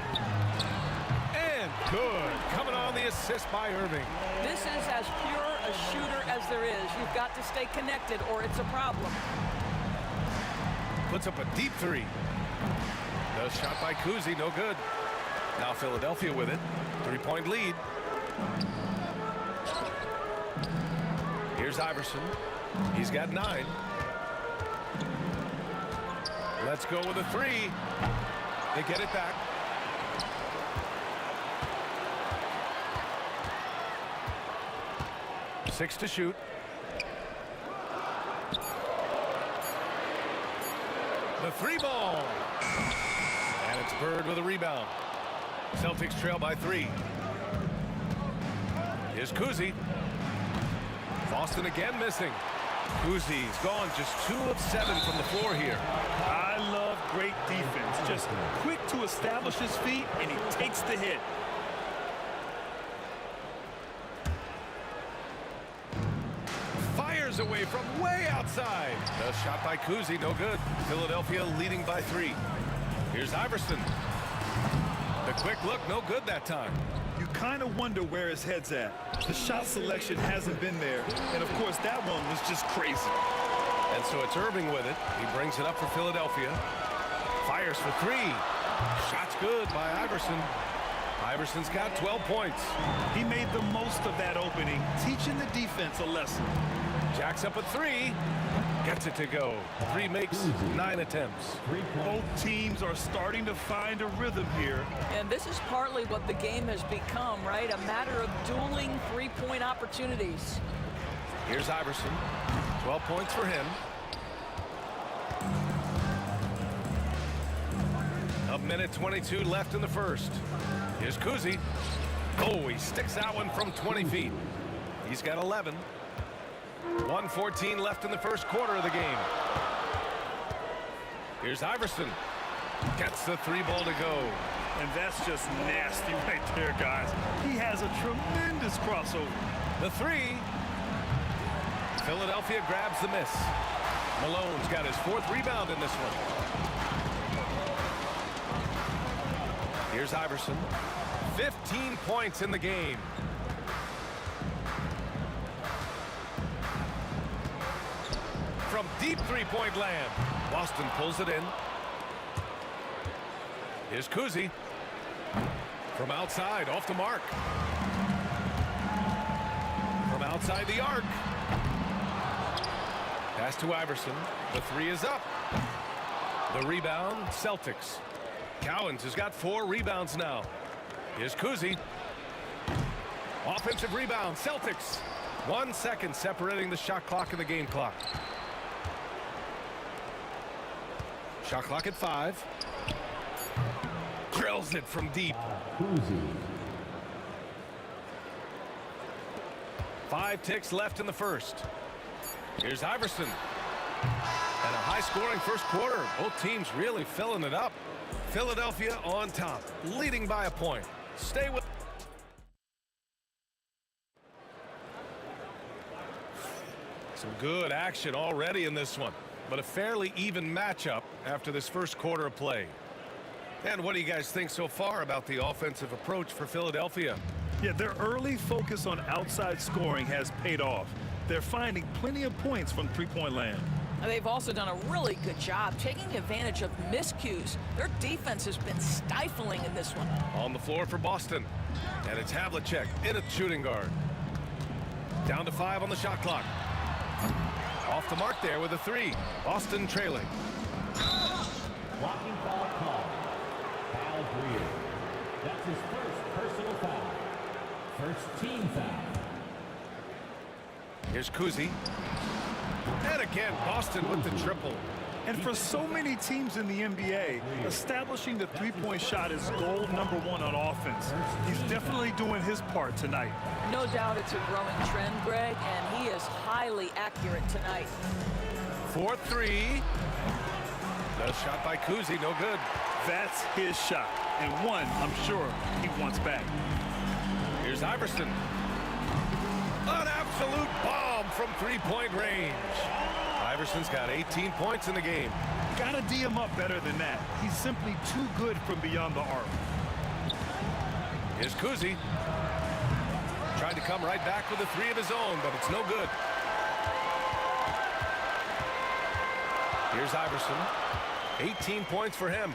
J: And good. Coming on the assist by Irving.
F: This is as pure a shooter as there is. You've got to stay connected or it's a problem.
J: Puts up a deep 3. The shot by Kuzi, no good. Now Philadelphia with it. 3-point lead. Here's Iverson. He's got 9. Let's go with a 3. They get it back. Six to shoot. The 3 ball. And it's Bird with a rebound. Celtics trail by 3. Here's Kuzi. Boston again missing. Kuzi's gone just 2 of 7 from the floor here.
G: I love great defense. Just quick to establish his feet, and he takes the hit.
J: Fires away from way outside. The shot by Kuzi, no good. Philadelphia leading by 3. Here's Iverson. The quick look, no good that time.
G: You kind of wonder where his head's at. The shot selection hasn't been there. And, of course, that one was just crazy.
J: And so it's Irving with it. He brings it up for Philadelphia. Fires for 3. Shot's good by Iverson. Iverson's got 12 points.
G: He made the most of that opening, teaching the defense a lesson.
J: Jacks up a 3. Gets it to go. 3 makes 9 attempts.
G: Both teams are starting to find a rhythm here.
F: And this is partly what the game has become, right? A matter of dueling three-point opportunities.
J: Here's Iverson. 12 points for him. A minute 22 left in the first. Here's Kuzi. Oh, he sticks that one from 20 feet. He's got 11. 1:14 left in the first quarter of the game. Here's Iverson. Gets the 3 ball to go.
G: And that's just nasty right there, guys. He has a tremendous crossover.
J: The 3. Philadelphia grabs the miss. Malone's got his 4th rebound in this one. Here's Iverson. 15 points in the game. From deep three-point land. Boston pulls it in. Here's Kuzi. From outside, off the mark. From outside the arc. Pass to Iverson. The 3 is up. The rebound, Celtics. Cowens has got 4 rebounds now. Here's Kuzi. Offensive rebound, Celtics. 1 second separating the shot clock and the game clock. Shot clock at 5. Drills it from deep. 5 ticks left in the first. Here's Iverson. And a high-scoring first quarter. Both teams really filling it up. Philadelphia on top, leading by a point. Stay with... Some good action already in this one, but a fairly even matchup after this first quarter of play. And what do you guys think so far about the offensive approach for Philadelphia?
G: Yeah, their early focus on outside scoring has paid off. They're finding plenty of points from three-point land.
F: They've also done a really good job taking advantage of miscues. Their defense has been stifling in this one.
J: On the floor for Boston. And it's Havlicek in at shooting guard. Down to 5 on the shot clock. Off the mark there with a 3. Boston trailing.
K: Blocking foul call. Foul Greer. That's his first personal foul. First team foul.
J: Here's Kuzi. And again, Boston with the triple.
G: And for so many teams in the NBA, establishing the three-point shot is goal number 1 on offense. He's definitely doing his part tonight.
F: No doubt it's a growing trend, Greg, and he is highly accurate tonight.
J: 4-3. Another shot by Kuzi, no good.
G: That's his shot, and one I'm sure he wants back.
J: Here's Iverson. An absolute bomb from three-point range. Iverson's got 18 points in the game.
G: Gotta D him up better than that. He's simply too good from beyond the arc.
J: Here's Kuzi. Tried to come right back with a 3 of his own, but it's no good. Here's Iverson. 18 points for him.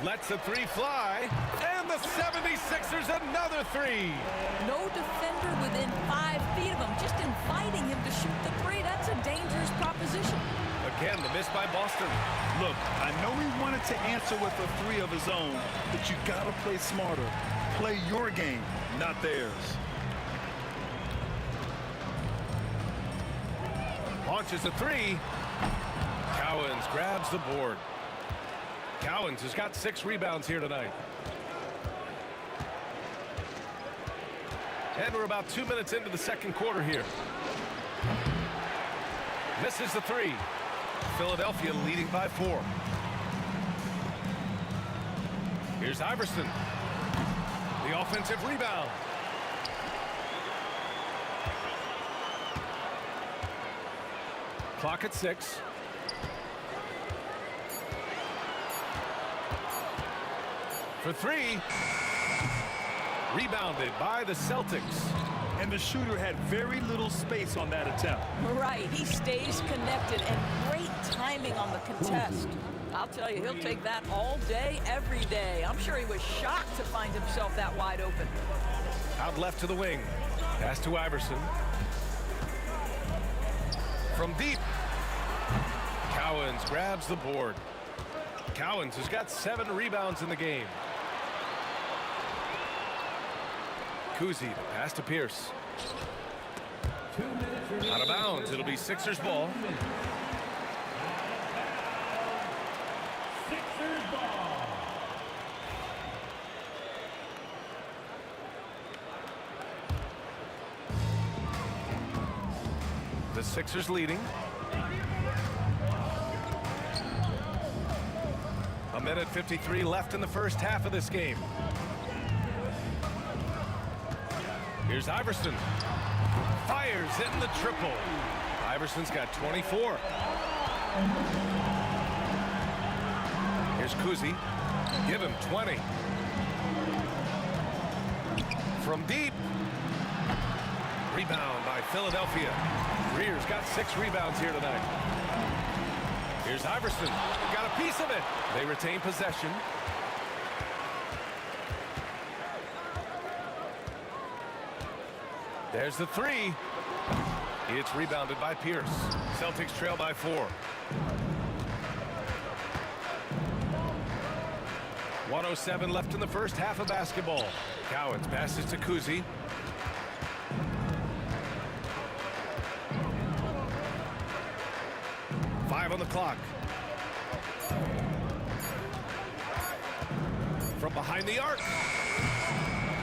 J: Lets a 3 fly, and the 76ers another 3.
F: No defender within 5 feet of him, just inviting him to shoot the 3. That's a dangerous proposition.
J: Again, the miss by Boston.
G: Look, I know he wanted to answer with a 3 of his own, but you gotta play smarter. Play your game, not theirs.
J: Launches a 3. Cowens grabs the board. Cowens has got 6 rebounds here tonight. And we're about 2 minutes into the second quarter here. Misses the 3. Philadelphia leading by 4. Here's Iverson. The offensive rebound. Clock at 6. For 3. Rebounded by the Celtics.
G: And the shooter had very little space on that attempt.
F: Right, he stays connected and great timing on the contest. I'll tell you, he'll take that all day, every day. I'm sure he was shocked to find himself that wide open.
J: Out left to the wing. Pass to Iverson. From deep. Cowens grabs the board. Cowens has got 7 rebounds in the game. Kuzi, the pass to Pierce. Out of bounds, it'll be Sixers ball.
K: Sixers ball.
J: The Sixers leading. A minute 53 left in the first half of this game. Here's Iverson. Fires in the triple. Iverson's got 24. Here's Kuzi. Give him 20. From deep. Rebound by Philadelphia. Greer's got 6 rebounds here tonight. Here's Iverson. Got a piece of it. They retain possession. There's the 3. It's rebounded by Pierce. Celtics trail by 4. 1:07 left in the first half of basketball. Cowens passes to Kuzi. Five on the clock. From behind the arc.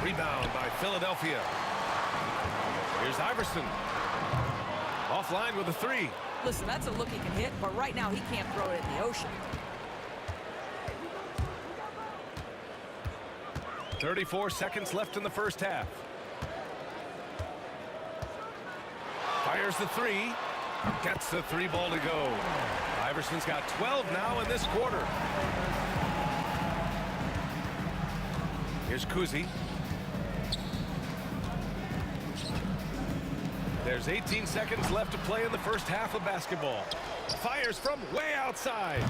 J: Rebound by Philadelphia. Here's Iverson. Offline with a 3.
F: Listen, that's a look he can hit, but right now he can't throw it in the ocean.
J: 34 seconds left in the first half. Fires the 3. Gets the 3 ball to go. Iverson's got 12 now in this quarter. Here's Kuzi. There's 18 seconds left to play in the first half of basketball. Fires from way outside.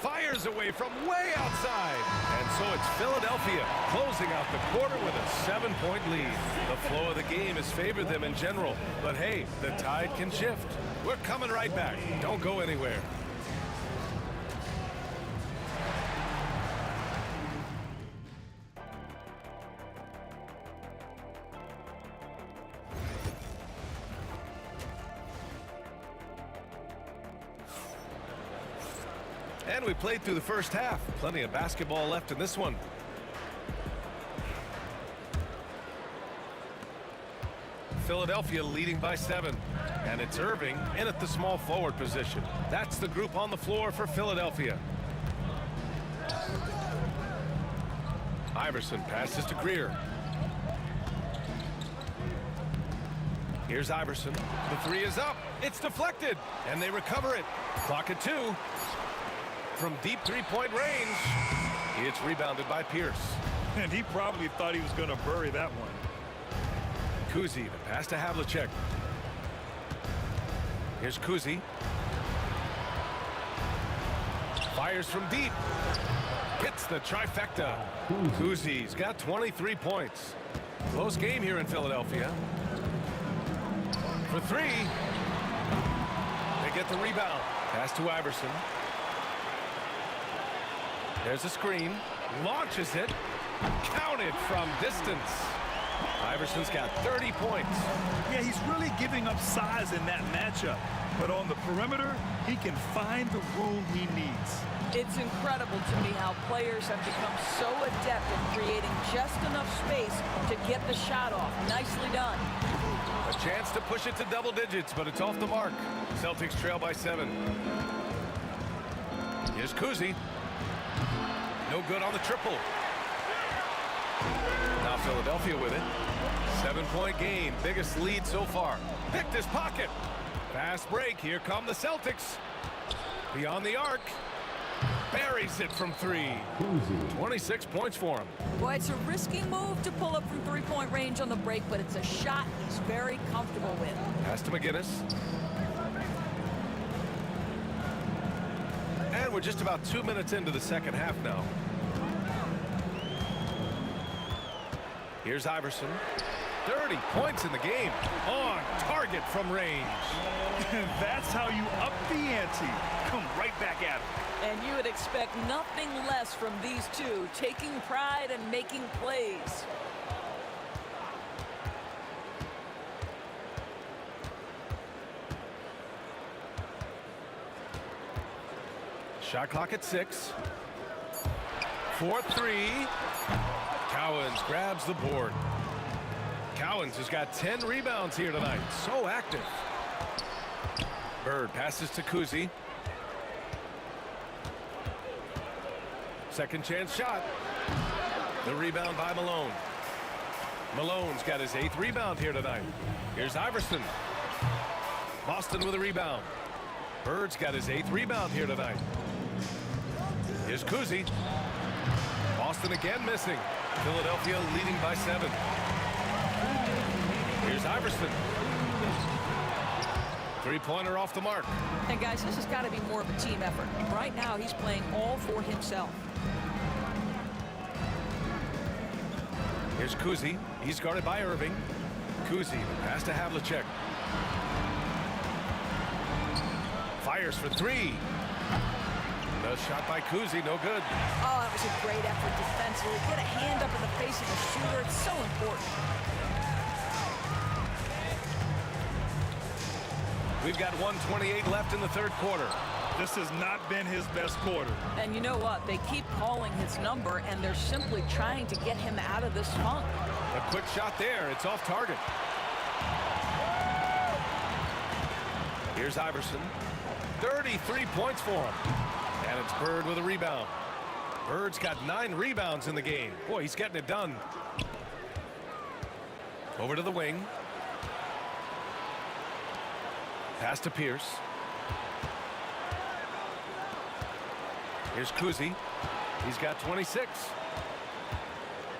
J: Fires away from way outside. And so it's Philadelphia closing out the quarter with a 7-point lead. The flow of the game has favored them in general. But hey, the tide can shift. We're coming right back. Don't go anywhere. And we played through the first half. Plenty of basketball left in this one. Philadelphia leading by 7. And it's Irving in at the small forward position. That's the group on the floor for Philadelphia. Iverson passes to Greer. Here's Iverson. The 3 is up. It's deflected. And they recover it. Clock at 2. From deep 3-point range. It's rebounded by Pierce.
G: And he probably thought he was going to bury that one.
J: Kuzi, the pass to Havlicek. Here's Kuzi. Fires from deep. Hits the trifecta. Kuzi's got 23 points. Close game here in Philadelphia. For 3. They get the rebound. Pass to Iverson. There's a screen. Launches it. Counted from distance. Iverson's got 30 points.
G: Yeah, he's really giving up size in that matchup. But on the perimeter, he can find the room he needs.
F: It's incredible to me how players have become so adept in creating just enough space to get the shot off. Nicely done.
J: A chance to push it to double digits, but it's off the mark. Celtics trail by 7. Here's Kuzi. No good on the triple. Now Philadelphia with it. 7-point gain. Biggest lead so far. Picked his pocket. Fast break. Here come the Celtics. Beyond the arc. Buries it from 3. 26 points for him.
F: Boy, it's a risky move to pull up from 3-point range on the break, but it's a shot he's very comfortable with.
J: Pass to McGinnis. And we're just about 2 minutes into the second half now. Here's Iverson. 30 points in the game. On target from range.
G: That's how you up the ante. Come right back at him.
F: And you would expect nothing less from these two, taking pride and making plays.
J: Shot clock at 6. 4-3. Cowens grabs the board. Cowens has got 10 rebounds here tonight. So active. Bird passes to Kuzi. Second chance shot. The rebound by Malone. Malone's got his 8th rebound here tonight. Here's Iverson. Boston with a rebound. Bird's got his 8th rebound here tonight. Here's Kuzi. Boston again missing. Philadelphia leading by 7. Here's Iverson. Three-pointer off the mark.
F: And guys, this has got to be more of a team effort. Right now, he's playing all for himself.
J: Here's Kuzi. He's guarded by Irving. Kuzi pass to Havlicek. Fires for three. The shot by Kuzi, no good.
F: Oh, that was a great effort defensively. Get a hand up in the face of the shooter. It's so important.
J: We've got 1:28 left in the third quarter.
G: This has not been his best quarter.
F: And you know what? They keep calling his number, and they're simply trying to get him out of this funk.
J: A quick shot there. It's off target. Here's Iverson. 33 points for him. And it's Bird with a rebound. Bird's got 9 rebounds in the game. Boy, he's getting it done. Over to the wing. Pass to Pierce. Here's Kuzi. He's got 26.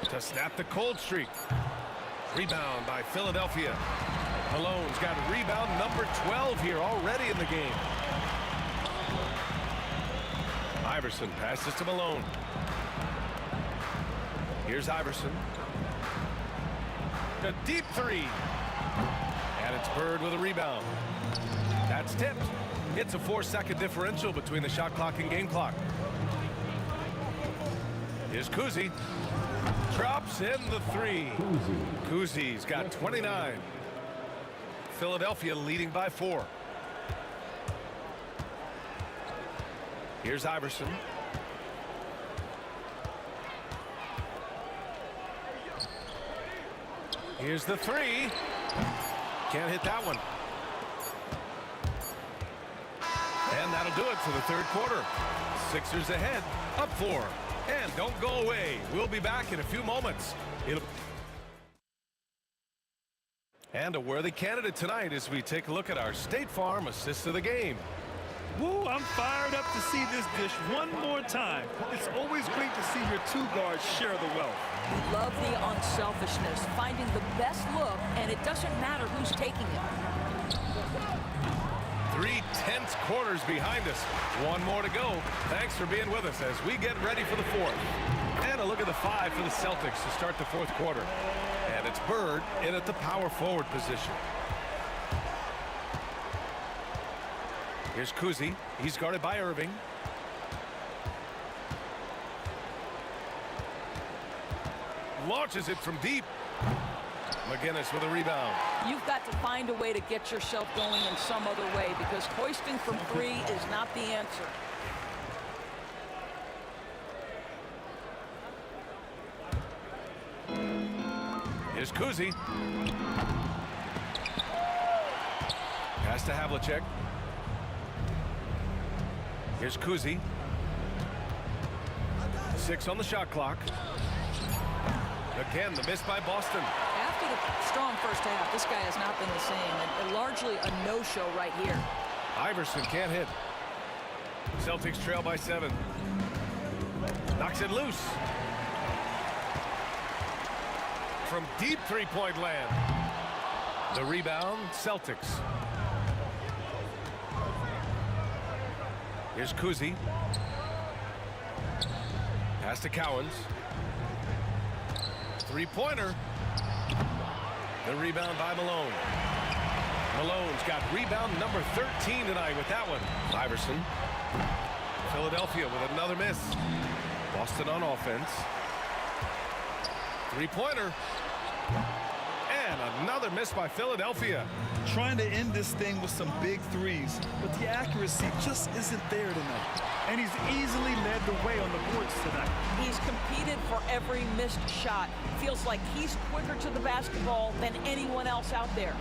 J: To snap the cold streak. Rebound by Philadelphia. Malone's got rebound number 12 here already in the game. Iverson passes to Malone. Here's Iverson. A deep three. And it's Bird with a rebound. That's tipped. It's a 4-second differential between the shot clock and game clock. Here's Kuzi. Drops in the three. Kuzi's got 29. Philadelphia leading by 4. Here's Iverson. Here's the three. Can't hit that one. And that'll do it for the third quarter. Sixers ahead, up 4. And don't go away. We'll be back in a few moments. And a worthy candidate tonight as we take a look at our State Farm assist of the game.
G: Woo, I'm fired up to see this dish one more time. It's always great to see your two guards share the wealth.
F: We love the unselfishness, finding the best look, and it doesn't matter who's taking it.
J: 3 tense quarters behind us. One more to go. Thanks for being with us as we get ready for the fourth. And a look at the 5 for the Celtics to start the fourth quarter. And it's Bird in at the power forward position. Here's Kuzi. He's guarded by Irving. Launches it from deep. McGinnis with a rebound.
F: You've got to find a way to get yourself going in some other way because hoisting from 3 is not the answer.
J: Here's Kuzi. Pass to Havlicek. Here's Kuzi. 6 on the shot clock. Again, the miss by Boston.
F: After the strong first half, this guy has not been the same, and largely a no-show right here.
J: Iverson can't hit. Celtics trail by 7. Knocks it loose. From deep three-point land. The rebound, Celtics. Here's Kuzi. Pass to Cowens. Three-pointer. The rebound by Malone. Malone's got rebound number 13 tonight with that one. Iverson. Philadelphia with another miss. Boston on offense. Three-pointer. And another miss by Philadelphia.
G: Trying to end this thing with some big threes, but the accuracy just isn't there tonight. And he's easily led the way on the boards tonight.
F: He's competed for every missed shot. Feels like he's quicker to the basketball than anyone else out there.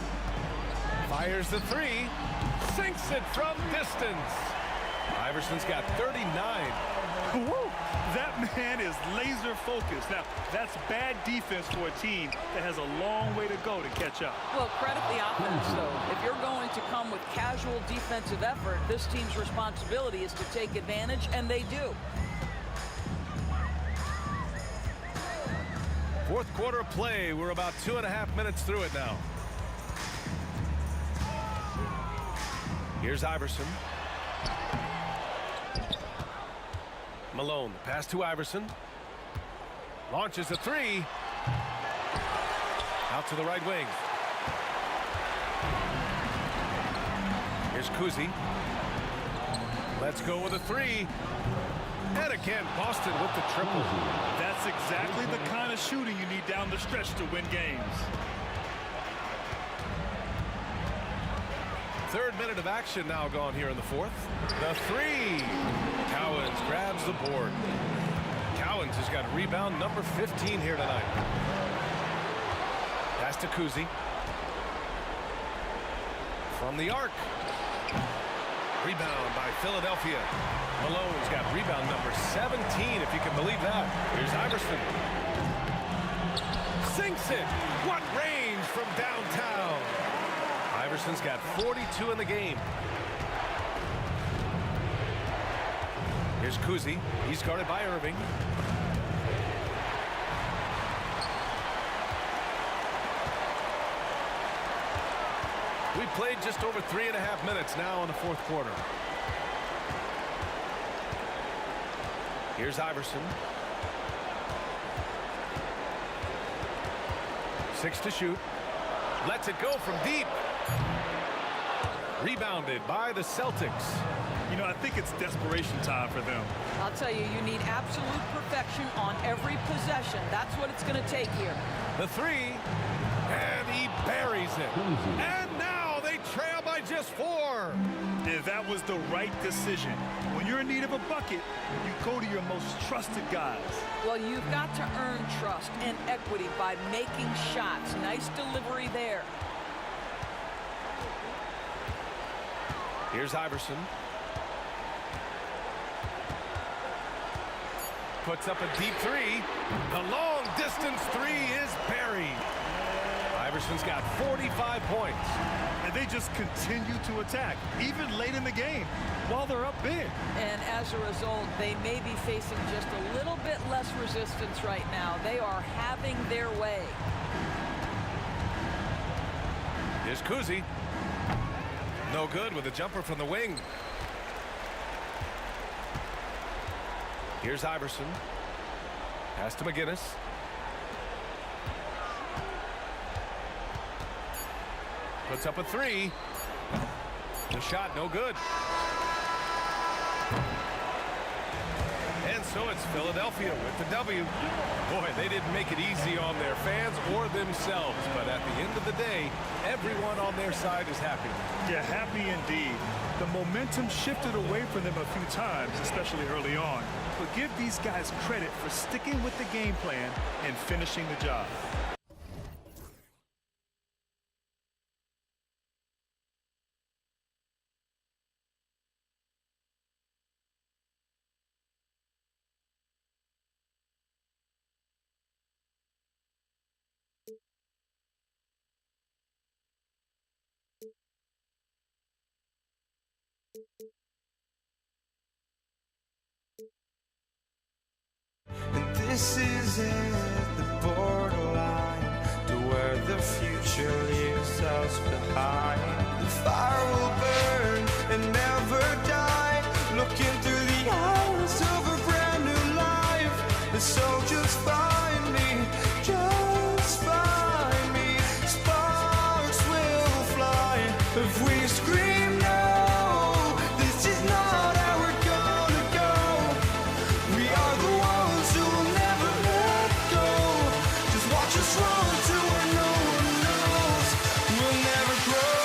J: Fires the three. Sinks it from distance. Iverson's got 39.
G: Woo! That man is laser focused. Now, that's bad defense for a team that has a long way to go to catch up.
F: Well, credit the offense, though. If you're going to come with casual defensive effort, this team's responsibility is to take advantage, and they do.
J: Fourth quarter of play. We're about 2.5 minutes through it now. Here's Iverson. Malone, pass to Iverson. Launches a three. Out to the right wing. Here's Kuzi. Let's go with a three. And again, Boston with the triple.
G: That's exactly the kind of shooting you need down the stretch to win games.
J: Third minute of action now gone here in the fourth. The three. Cowens grabs the board. Cowens has got rebound number 15 here tonight. Pass to Kuzi. From the arc. Rebound by Philadelphia. Malone's got rebound number 17, if you can believe that. Here's Iverson. Sinks it. What range from downtown. Iverson's got 42 in the game. Here's Kuzi. He's guarded by Irving. We played just over 3.5 minutes now in the fourth quarter. Here's Iverson. 6 to shoot. Lets it go from deep. Rebounded by the Celtics.
G: You know, I think it's desperation time for them.
F: I'll tell you, you need absolute perfection on every possession. That's what it's going to take here.
J: The three. And he buries it. And now they trail by just 4.
G: And that was the right decision. When you're in need of a bucket, you go to your most trusted guys.
F: Well, you've got to earn trust and equity by making shots. Nice delivery there.
J: Here's Iverson. Puts up a deep three. The long distance three is buried. Iverson's got 45 points.
G: And they just continue to attack, even late in the game, while they're up big.
F: And as a result, they may be facing just a little bit less resistance right now. They are having their way.
J: Here's Kuzi. No good with a jumper from the wing. Here's Iverson. Pass to McGinnis. Puts up a three. The shot no good. And so it's Philadelphia with the W. Boy, they didn't make it easy on their fans or themselves. But at the end of the day, everyone on their side is happy.
G: Yeah, happy indeed. The momentum shifted away from them a few times, especially early on. But give these guys credit for sticking with the game plan and finishing the job.
A: And this is it, the borderline to where the future leaves us behind. The fire will burn and never die, looking through the eyes of a brand new life. And so just find me, just find me. Sparks will fly if we scream no. This is not how we're gonna go. We are the ones who will never let go. Just watch us run to where no one knows. We'll never grow.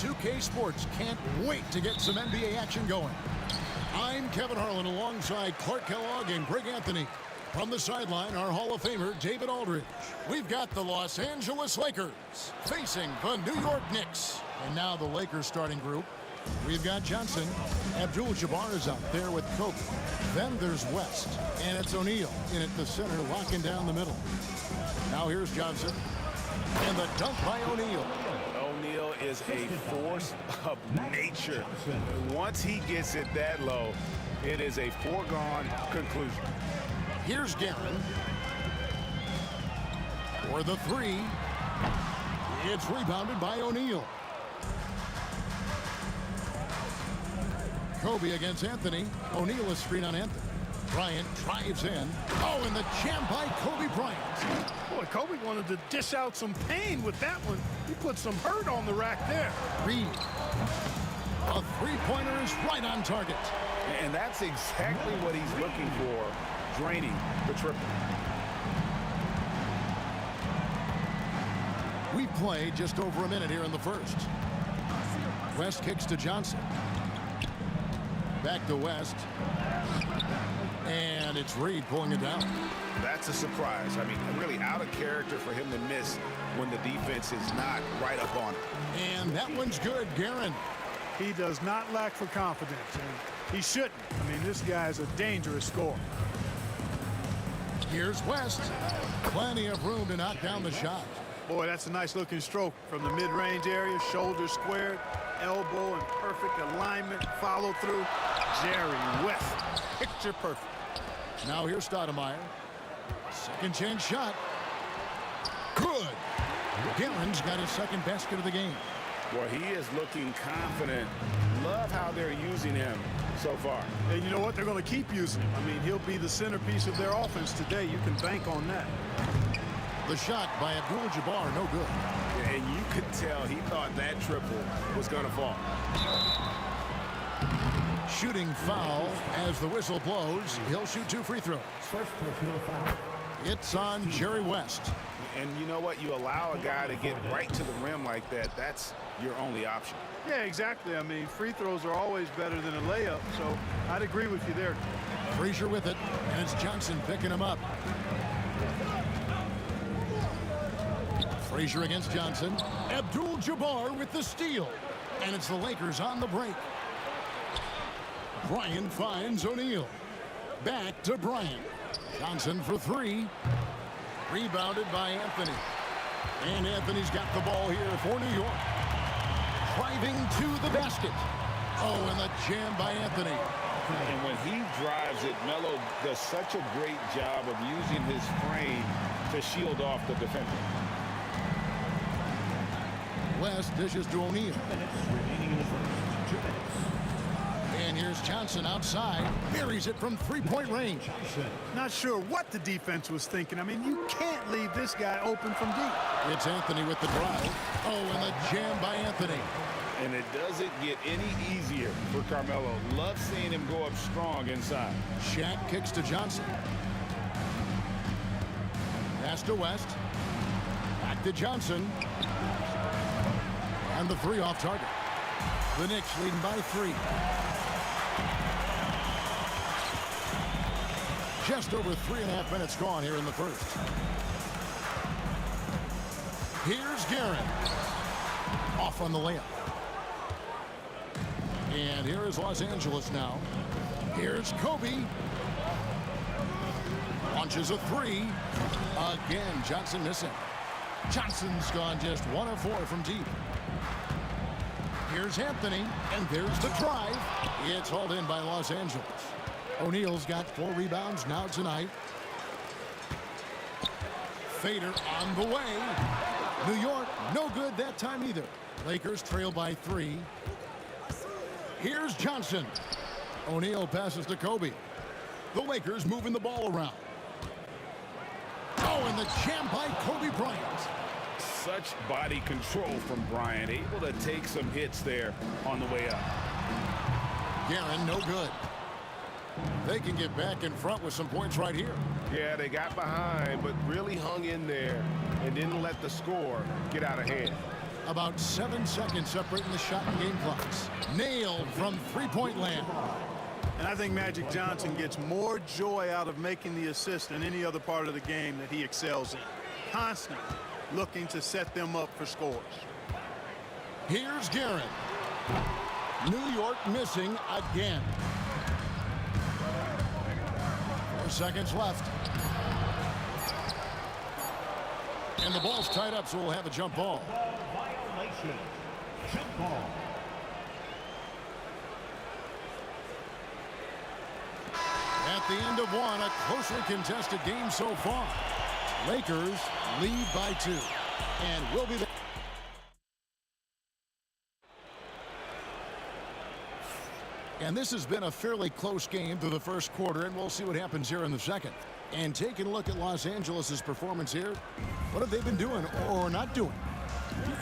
D: 2K Sports can't wait to get some NBA action going. I'm Kevin Harlan alongside Clark Kellogg and Greg Anthony. From the sideline, our Hall of Famer, David Aldridge. We've got the Los Angeles Lakers facing the New York Knicks. And now the Lakers starting group. We've got Johnson. Abdul-Jabbar is out there with Kobe. Then there's West. And it's O'Neal in at the center, locking down the middle. Now here's Johnson. And the dunk by O'Neal.
E: O'Neal is a force of nature. Once he gets it that low, it is a foregone conclusion.
D: Here's Guerin. For the three. It's rebounded by O'Neal. Kobe against Anthony. O'Neal is screen on Anthony. Bryant drives in. Oh, and the jam by Kobe Bryant.
L: Boy, Kobe wanted to dish out some pain with that one. He put some hurt on the rack there.
D: Reed. A three-pointer is right on target.
E: And that's exactly what he's looking for, draining the triple.
D: We've played just over a minute here in the first. West kicks to Johnson. Back to West. And it's Reed pulling it down.
E: That's a surprise. I mean, really out of character for him to miss when the defense is not right up on him.
D: And that one's good, Guerin.
L: He does not lack for confidence, and he shouldn't. I mean, this guy is a dangerous scorer.
D: Here's West. Plenty of room to knock down the shot.
L: Boy, that's a nice-looking stroke from the mid-range area. Shoulder squared, elbow in perfect alignment, follow through. Jerry West, picture perfect.
D: Now here's Stoudemire. Second chance shot. Good. Guerin's got his second basket of the game.
E: Well, he is looking confident. Love how they're using him so far.
L: And you know what? They're going to keep using him. I mean, he'll be the centerpiece of their offense today. You can bank on that.
D: The shot by Abdul-Jabbar, no good.
E: And you could tell he thought that triple was going to fall.
D: Shooting foul as the whistle blows. He'll shoot 2 free throws.
K: First personal foul.
D: It's on Jerry West.
E: And you know what? You allow a guy to get right to the rim like that. That's your only option.
L: Yeah, exactly. I mean, free throws are always better than a layup, so I'd agree with you there.
D: Frazier with it, and it's Johnson picking him up. Frazier against Johnson. Abdul-Jabbar with the steal. And it's the Lakers on the break. Bryant finds O'Neal. Back to Bryant. Johnson for three. Rebounded by Anthony. And Anthony's got the ball here for New York. Driving to the basket. Oh, and the jam by Anthony.
E: And when he drives it, Melo does such a great job of using his frame to shield off the defender.
D: West dishes to O'Neal. And here's Johnson outside. Buries it from three-point range.
L: Not sure what the defense was thinking. I mean, you can't leave this guy open from deep.
D: It's Anthony with the drive. Oh, and the jam by Anthony.
E: And it doesn't get any easier for Carmelo. Love seeing him go up strong inside.
D: Shaq kicks to Johnson. Pass to West. Back to Johnson. And the three off target. The Knicks leading by 3. Just over 3.5 minutes gone here in the first. Here's Guerin. Off on the layup. And here is Los Angeles now. Here's Kobe. Launches a 3. Again, Johnson missing. Johnson's gone just 1 of 4 from deep. Here's Anthony, and there's the drive. It's hauled in by Los Angeles. O'Neal's got 4 rebounds now tonight. Fader on the way. New York, no good that time either. Lakers trail by 3. Here's Johnson. O'Neal passes to Kobe. The Lakers moving the ball around. Oh, and the jam by Kobe Bryant.
E: Such body control from Bryant, able to take some hits there on the way up.
D: Guerin, no good. They can get back in front with some points right here.
E: Yeah, they got behind, but really hung in there and didn't let the score get out of hand.
D: About 7 seconds separating the shot and game clocks. Nailed from three-point land.
L: And I think Magic Johnson gets more joy out of making the assist than any other part of the game that he excels in. Constantly looking to set them up for scores.
D: Here's Guerin. New York missing again. 4 seconds left. And the ball's tied up, so we'll have a jump ball.
K: Violation. Jump ball.
D: At the end of one, a closely contested game so far. Lakers lead by 2. And we'll be there. And this has been a fairly close game through the first quarter, and we'll see what happens here in the second. And taking a look at Los Angeles' performance here, what have they been doing or not doing?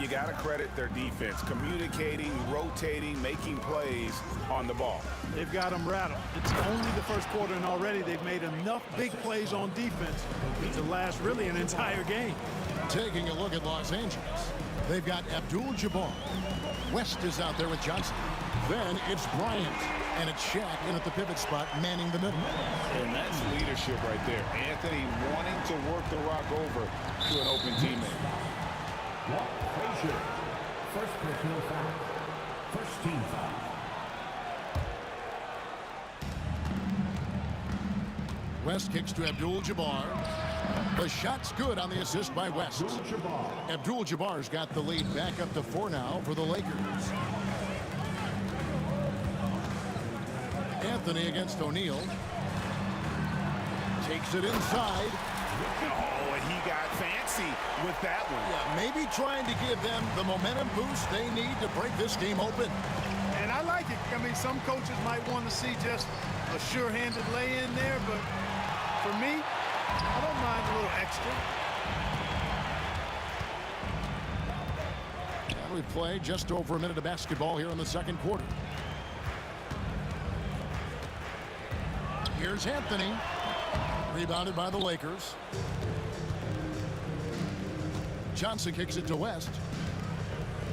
E: You got to credit their defense, communicating, rotating, making plays on the ball.
L: They've got them rattled. It's only the first quarter, and already they've made enough big plays on defense to last really an entire game.
D: Taking a look at Los Angeles, they've got Abdul-Jabbar. West is out there with Johnson. Then it's Bryant, and it's Shaq in at the pivot spot, manning the middle.
E: And that's leadership right there. Anthony wanting to work the rock over to an open teammate.
K: Frazier. First personal foul. First team foul.
D: West kicks to Abdul-Jabbar. The shot's good on the assist by West. Abdul-Jabbar's got the lead back up to 4 now for the Lakers. Anthony against O'Neal. Takes it inside.
E: Oh, and he got fancy with that one.
D: Yeah, maybe trying to give them the momentum boost they need to break this game open.
L: And I like it. I mean, some coaches might want to see just a sure-handed lay-in there, but for me, I don't mind a little extra.
D: And we play just over a minute of basketball here in the second quarter. Here's Anthony. Rebounded by the Lakers. Johnson kicks it to West.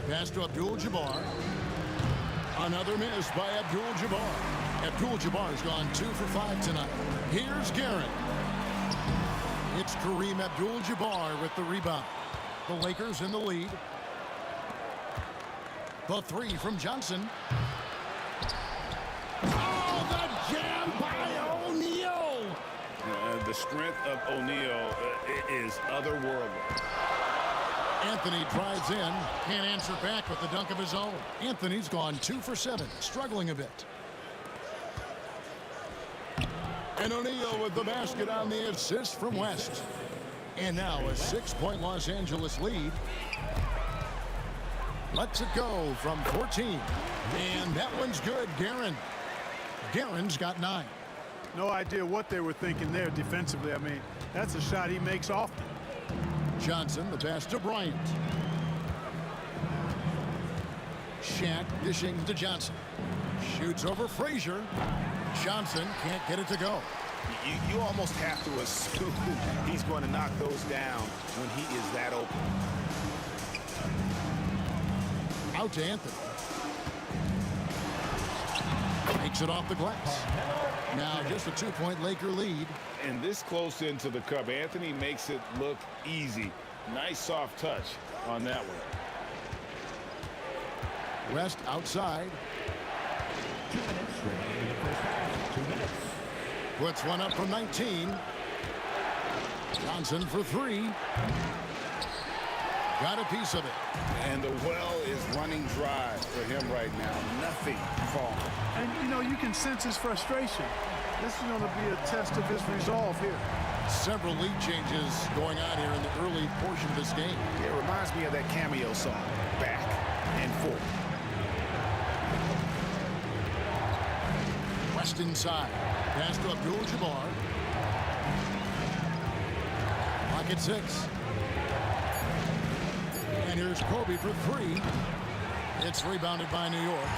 D: Pass to Abdul-Jabbar. Another miss by Abdul-Jabbar. Abdul-Jabbar's gone 2 for 5 tonight. Here's Guerin. It's Kareem Abdul-Jabbar with the rebound. The Lakers in the lead. The 3 from Johnson. Oh, the jam by O'Neal.
E: The strength of O'Neal is otherworldly.
D: Anthony drives in, can't answer back with the dunk of his own. Anthony's gone 2 for 7, struggling a bit. And O'Neal with the basket on the assist from West. And now a 6-point Los Angeles lead. Lets it go from 14. And that one's good, Guerin. Guerin's got 9.
L: No idea what they were thinking there defensively. I mean, that's a shot he makes often.
D: Johnson, the pass to Bryant. Shaq dishing to Johnson. Shoots over Frazier. Johnson can't get it to go.
E: You almost have to assume he's going to knock those down when he is that open.
D: Out to Anthony. Makes it off the glass. Now just a 2-point Laker lead.
E: And this close into the cup, Anthony makes it look easy. Nice soft touch on that one.
D: West outside.
K: 2 minutes remaining in the first half. 2 minutes.
D: Puts one up from 19. Johnson for 3. Got a piece of it.
E: And the well is running dry for him right now. Nothing falling.
L: And, you know, you can sense his frustration. This is going to be a test of his resolve here.
D: Several lead changes going on here in the early portion of this game.
E: It reminds me of that cameo song, Back and Forth.
D: West inside. Pass to Abdul-Jabbar. Pocket 6. And here's Kobe for 3. It's rebounded by New York.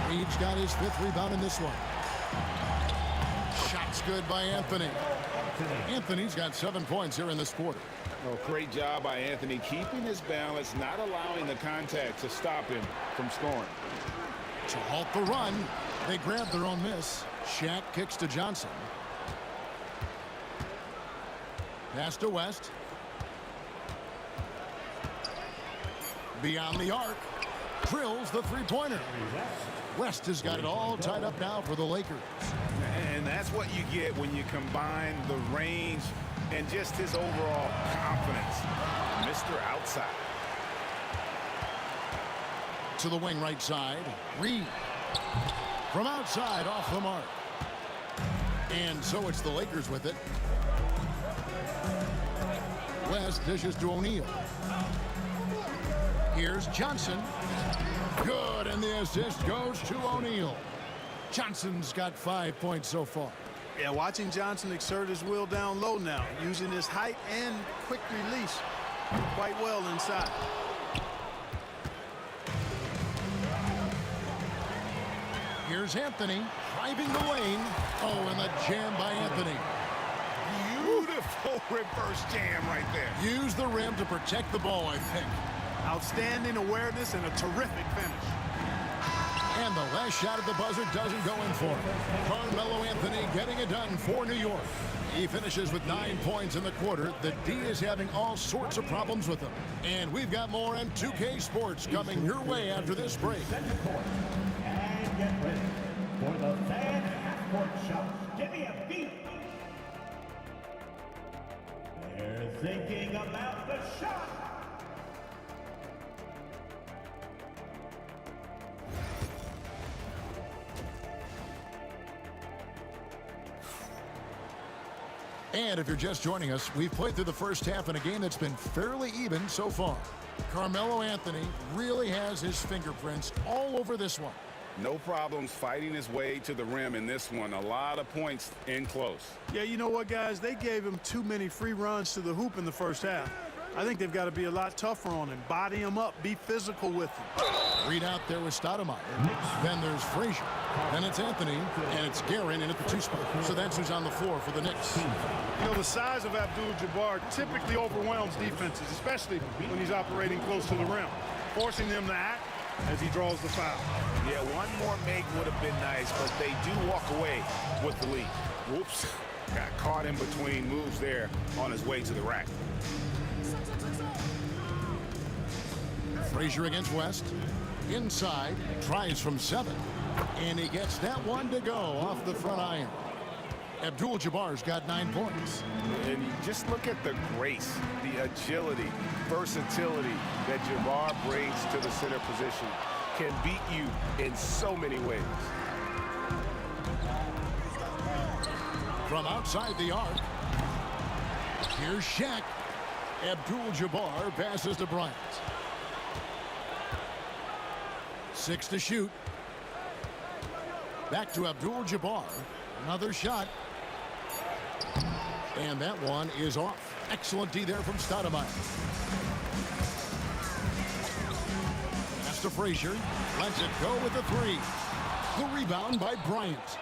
D: Reed's got his 5th rebound in this one. Shot's good by Anthony. Anthony's got 7 points here in this quarter.
E: Oh, great job by Anthony, keeping his balance, not allowing the contact to stop him from scoring.
D: To halt the run, they grab their own miss. Shaq kicks to Johnson. Pass to West. Beyond the arc. Drills the three-pointer. West has got it all tied up now for the Lakers.
E: And that's what you get when you combine the range and just his overall confidence. Mr. Outside.
D: To the wing right side. Reed. From outside, off the mark. And so it's the Lakers with it. West dishes to O'Neal. Here's Johnson. Good, and the assist goes to O'Neal. Johnson's got 5 points so far.
L: Yeah, watching Johnson exert his will down low now, using his height and quick release quite well inside.
D: Here's Anthony driving the lane. Oh, and the jam by Anthony.
E: Beautiful reverse jam right there.
D: Use the rim to protect the ball, I think.
L: Outstanding awareness and a terrific finish.
D: And the last shot at the buzzer doesn't go in for him. Carmelo Anthony getting it done for New York. He finishes with 9 points in the quarter. The D is having all sorts of problems with him. And we've got more on 2K Sports coming your way after this break.
K: And get ready for the fan half-court shot. Give me a beat. They're thinking about the shot.
D: And if you're just joining us, we've played through the first half in a game that's been fairly even so far. Carmelo Anthony really has his fingerprints all over this one.
E: No problems fighting his way to the rim in this one. A lot of points in close.
L: Yeah, you know what, guys? They gave him too many free runs to the hoop in the first half. I think they've got to be a lot tougher on him. Body him up. Be physical with him.
D: Read out there with Stoudemire. Then there's Frazier. Then it's Anthony. And it's Guerin in at the 2 spot. So that's who's on the floor for the Knicks.
L: You know, the size of Abdul-Jabbar typically overwhelms defenses, especially when he's operating close to the rim, forcing them to act as he draws the foul.
N: Yeah, one more make would have been nice, but they do walk away with the lead.
E: Whoops. Got caught in between moves there on his way to the rack.
D: Frazier against West. Inside. Tries from 7. And he gets that one to go off the front iron. Abdul-Jabbar's got 9 points.
E: And you just look at the grace, the agility, versatility that Jabbar brings to the center position. Can beat you in so many ways.
D: From outside the arc. Here's Shaq. Abdul-Jabbar passes to Bryant. 6 to shoot. Back to Abdul-Jabbar. Another shot. And that one is off. Excellent D there from Stoudemire. Pass to Frazier. Lets it go with the 3. The rebound by Bryant.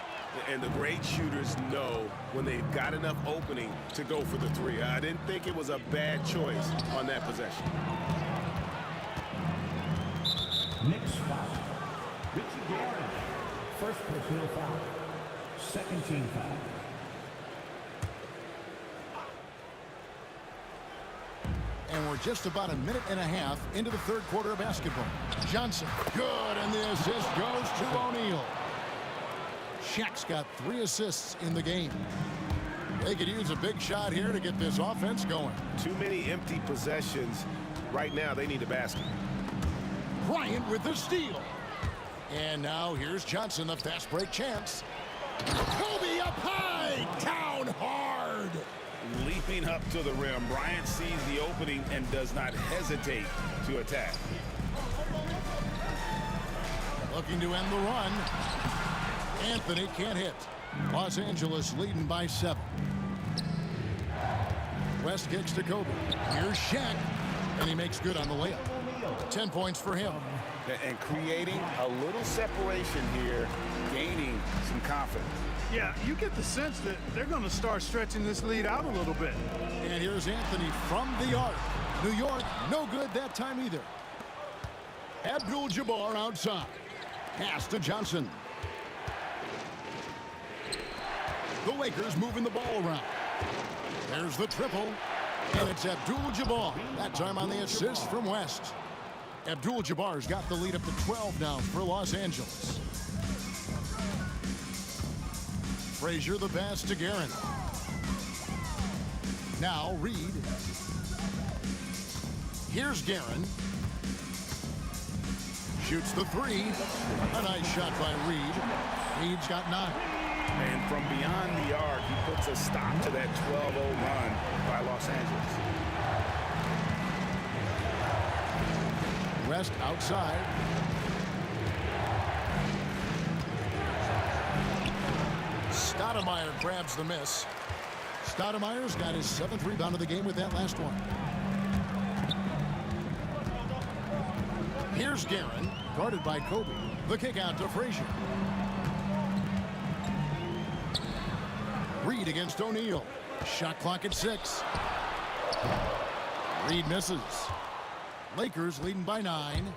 E: And the great shooters know when they've got enough opening to go for the 3. I didn't think it was a bad choice on that possession.
K: Knicks foul. Richie Guerin. First personal foul. Second team foul.
D: And we're just about a minute and a half into the third quarter of basketball. Johnson, good, and the assist goes to O'Neal. Shaq's got 3 assists in the game. They could use a big shot here to get this offense going.
E: Too many empty possessions. Right now, they need a basket.
D: Bryant with the steal. And now here's Johnson, the fast break chance. Kobe up high, down hard.
E: Leaping up to the rim, Bryant sees the opening and does not hesitate to attack.
D: Looking to end the run. Anthony can't hit. Los Angeles leading by 7. West kicks to Kobe. Here's Shaq, and he makes good on the layup. 10 points for him.
N: and creating a little separation here, gaining some confidence.
L: Yeah, you get the sense that they're going to start stretching this lead out a little bit.
D: And here's Anthony from the arc. New York, no good that time either. Abdul-Jabbar outside. Pass to Johnson. The Lakers moving the ball around. There's the triple. And it's Abdul-Jabbar. That time on the assist from West. Abdul-Jabbar's got the lead up to 12 now for Los Angeles. Frazier the pass to Guerin. Now Reed. Here's Guerin. Shoots the three. A nice shot by Reed. Reed's got 9.
N: And from beyond the arc, he puts a stop to that 12-0 run by Los Angeles.
D: West outside. Stoudemire grabs the miss. Stoudemire's got his 7th rebound of the game with that last one. Here's Guerin, guarded by Kobe. The kick out to Frazier. Reed against O'Neal. Shot clock at 6. Reed misses. Lakers leading by 9.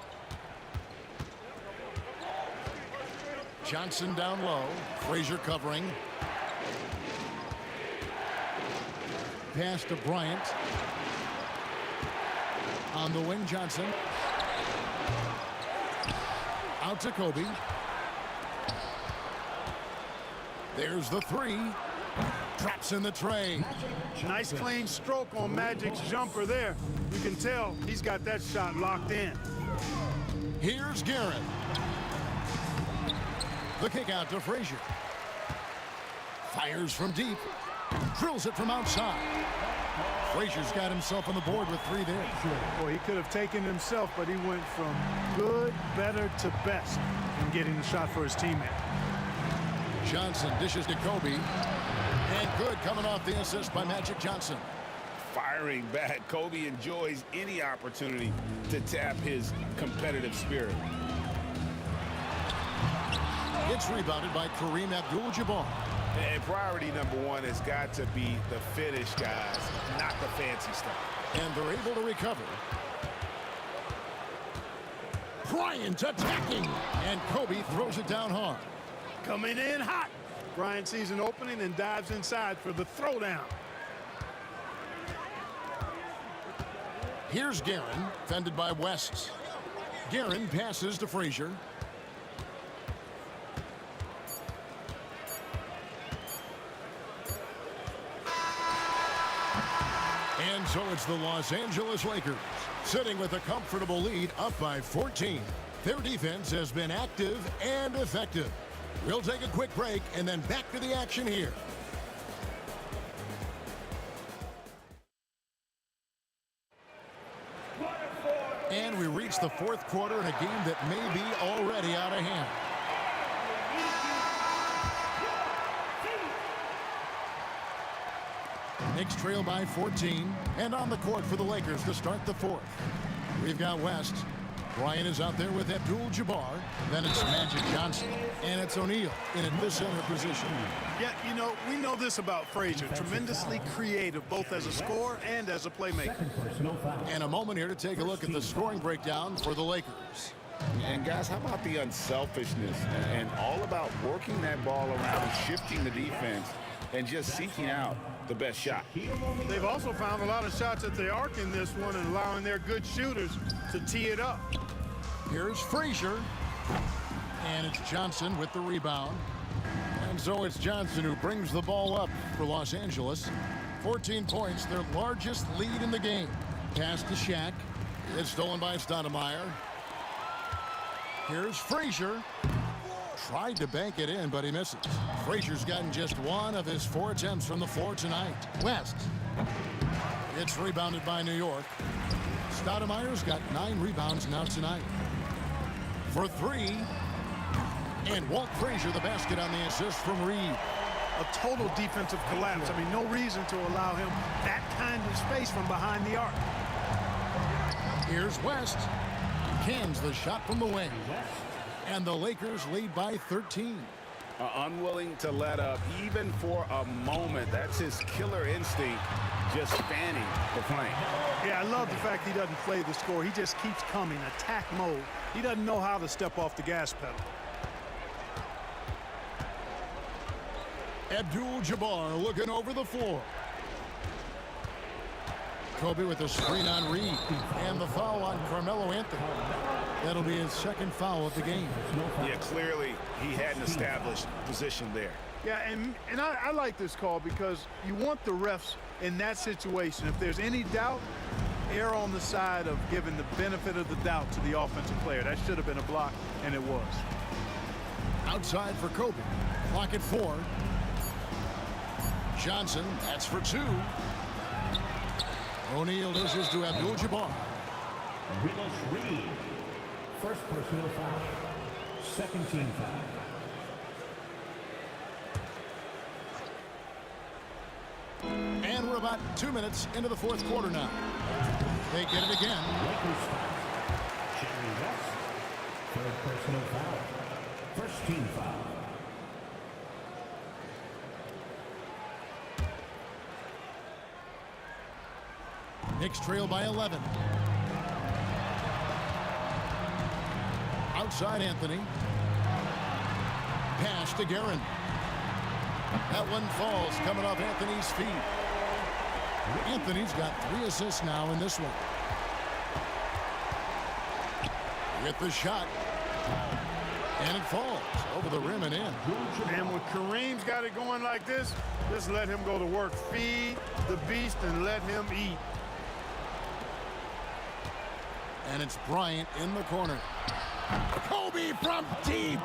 D: Johnson down low. Frazier covering. Pass to Bryant. On the wing, Johnson. Out to Kobe. There's the 3. Traps in the tray.
L: Nice clean stroke on Magic's jumper there. You can tell he's got that shot locked in.
D: Here's Guerin. The kick out to Frazier. Fires from deep. Drills it from outside. Frazier's got himself on the board with 3 there.
L: Boy, he could have taken himself, but he went from good, better to best in getting the shot for his teammate.
D: Johnson dishes to Kobe. And good coming off the assist by Magic Johnson.
N: Firing back, Kobe enjoys any opportunity to tap his competitive spirit.
D: It's rebounded by Kareem Abdul-Jabbar.
N: And priority number 1 has got to be the finish, guys, not the fancy stuff.
D: And they're able to recover. Bryant attacking. And Kobe throws it down hard.
L: Coming in hot. Bryant sees an opening and dives inside for the throwdown.
D: Here's Guerin, fended by West. Guerin passes to Frazier. And so it's the Los Angeles Lakers, sitting with a comfortable lead up by 14. Their defense has been active and effective. We'll take a quick break and then back to the action here. And we reach the 4th quarter in a game that may be already out of hand. Knicks trail by 14, and on the court for the Lakers to start the 4th. We've got West. Bryant is out there with Abdul-Jabbar. Then it's Magic Johnson. And it's O'Neal in at this center position.
L: Yeah, you know, we know this about Frazier. Tremendously creative, both as a scorer and as a playmaker.
D: And a moment here to take a look at the scoring breakdown for the Lakers.
N: And guys, how about the unselfishness and all about working that ball around, shifting the defense, and just seeking out the best shot.
L: They've also found a lot of shots at the arc in this one and allowing their good shooters to tee it up.
D: Here's Frazier. And it's Johnson with the rebound. And so it's Johnson who brings the ball up for Los Angeles. 14 points, their largest lead in the game. Pass to Shaq. It's stolen by Stoudemire. Here's Frazier. Tried to bank it in, but he misses. Frazier's gotten just 1 of his 4 attempts from the floor tonight. West. It's rebounded by New York. Stoudemire's got 9 rebounds now tonight. For 3. And Walt Frazier the basket on the assist from Reed.
L: A total defensive collapse. I mean, no reason to allow him that kind of space from behind the arc.
D: Here's West. Cans the shot from the wing. And the Lakers lead by 13.
E: Unwilling to let up even for a moment. That's his killer instinct, just fanning the flank.
L: Yeah, I love the fact he doesn't play the score. He just keeps coming, attack mode. He doesn't know how to step off the gas pedal.
D: Abdul-Jabbar looking over the floor. Kobe with the screen on Reed. And the foul on Carmelo Anthony. That'll be his second foul of the game.
E: Yeah, clearly he hadn't established position there.
L: Yeah, and I like this call because you want the refs in that situation. If there's any doubt, err on the side of giving the benefit of the doubt to the offensive player. That should have been a block, and it was.
D: Outside for Kobe. Clock at 4. Johnson, that's for 2. O'Neal dishes to Abdul-Jabbar.
K: Reed. First personal foul. Second team foul.
D: And we're about 2 minutes into the fourth quarter now. They get it again.
K: Lakers foul. Jerry West. Third personal foul. First team foul.
D: Knicks trail by 11. Outside Anthony. Pass to Guerin. That one falls coming off Anthony's feet. Anthony's got 3 assists now in this one. With the shot. And it falls over the rim and in.
L: And when Kareem's got it going like this, just let him go to work. Feed the beast and let him eat.
D: And it's Bryant in the corner. Kobe from deep.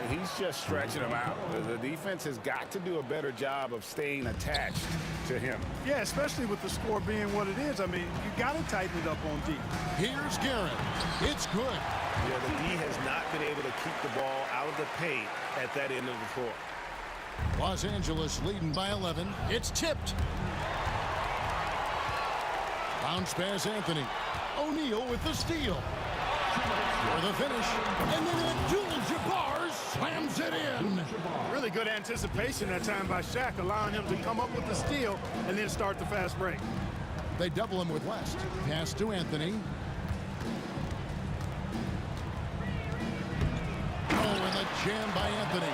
E: He's just stretching him out. The defense has got to do a better job of staying attached to him.
L: Yeah, especially with the score being what it is. I mean, you got to tighten it up on D.
D: Here's Guerin. It's good.
N: Yeah, the D has not been able to keep the ball out of the paint at that end of the floor.
D: Los Angeles leading by 11. It's tipped. Bounce pass Anthony. O'Neal with the steal. For the finish. And then Abdul-Jabbar slams it in.
L: Really good anticipation that time by Shaq, allowing him to come up with the steal and then start the fast break.
D: They double him with West. Pass to Anthony. Oh, and the jam by Anthony.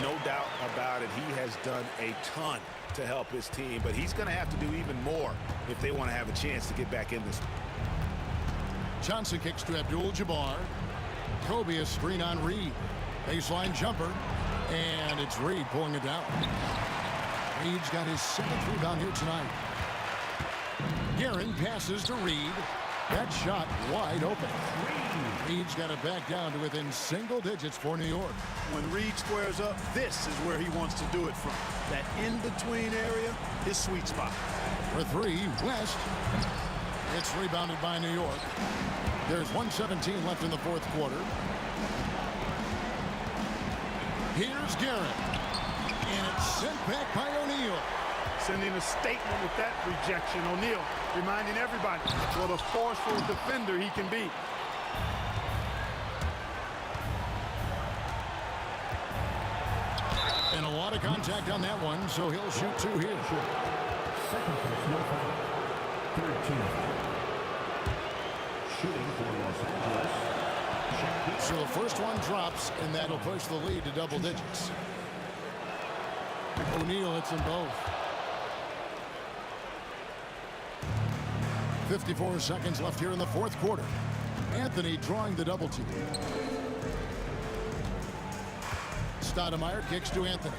N: No doubt about it. He has done a ton to help his team, but he's going to have to do even more if they want to have a chance to get back in this one.
D: Johnson kicks to Abdul-Jabbar. Kobe a screen on Reed. Baseline jumper. And it's Reed pulling it down. Reed's got his 7th rebound here tonight. Guerin passes to Reed. That shot wide open. Reed's got it back down to within single digits for New York.
L: When Reed squares up, this is where he wants to do it from. That in-between area, his sweet spot.
D: For 3, West. It's rebounded by New York. There's 1:17 left in the fourth quarter. Here's Guerin. And it's sent back by O'Neal.
L: Sending a statement with that rejection. O'Neal reminding everybody what a forceful defender he can be.
D: And a lot of contact on that one, so he'll shoot 2 here.
K: Second personal foul. Third team foul. Shooting for Los Angeles.
D: So the first one drops, and that'll push the lead to double digits. O'Neal hits them both. 54 seconds left here in the fourth quarter. Anthony drawing the double team. Stoudemire kicks to Anthony.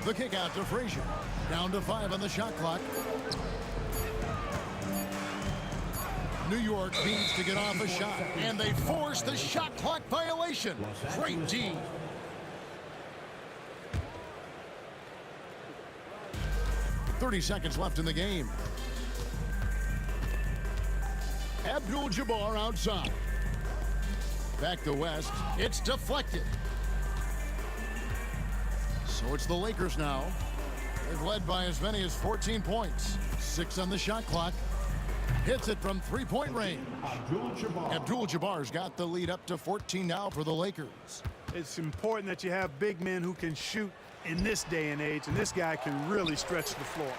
D: The kick out to Frazier. Down to 5 on the shot clock. New York needs to get off a shot, and they force the shot clock violation. Great D. .30 seconds left in the game. Abdul-Jabbar outside. Back to West. It's deflected. So it's the Lakers now. They've led by as many as 14 points. 6 on the shot clock. Hits it from three-point range. Abdul-Jabbar's got the lead up to 14 now for the Lakers.
L: It's important that you have big men who can shoot in this day and age, and this guy can really stretch the floor.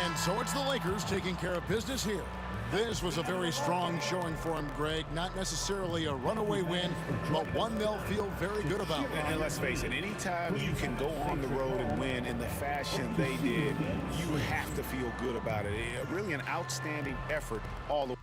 D: And so it's the Lakers taking care of business here. This was a very strong showing for him, Greg. Not necessarily a runaway win, but one they'll feel very good about.
E: And let's face it, anytime you can go on the road and win in the fashion they did, you have to feel good about it. Really an outstanding effort all the way.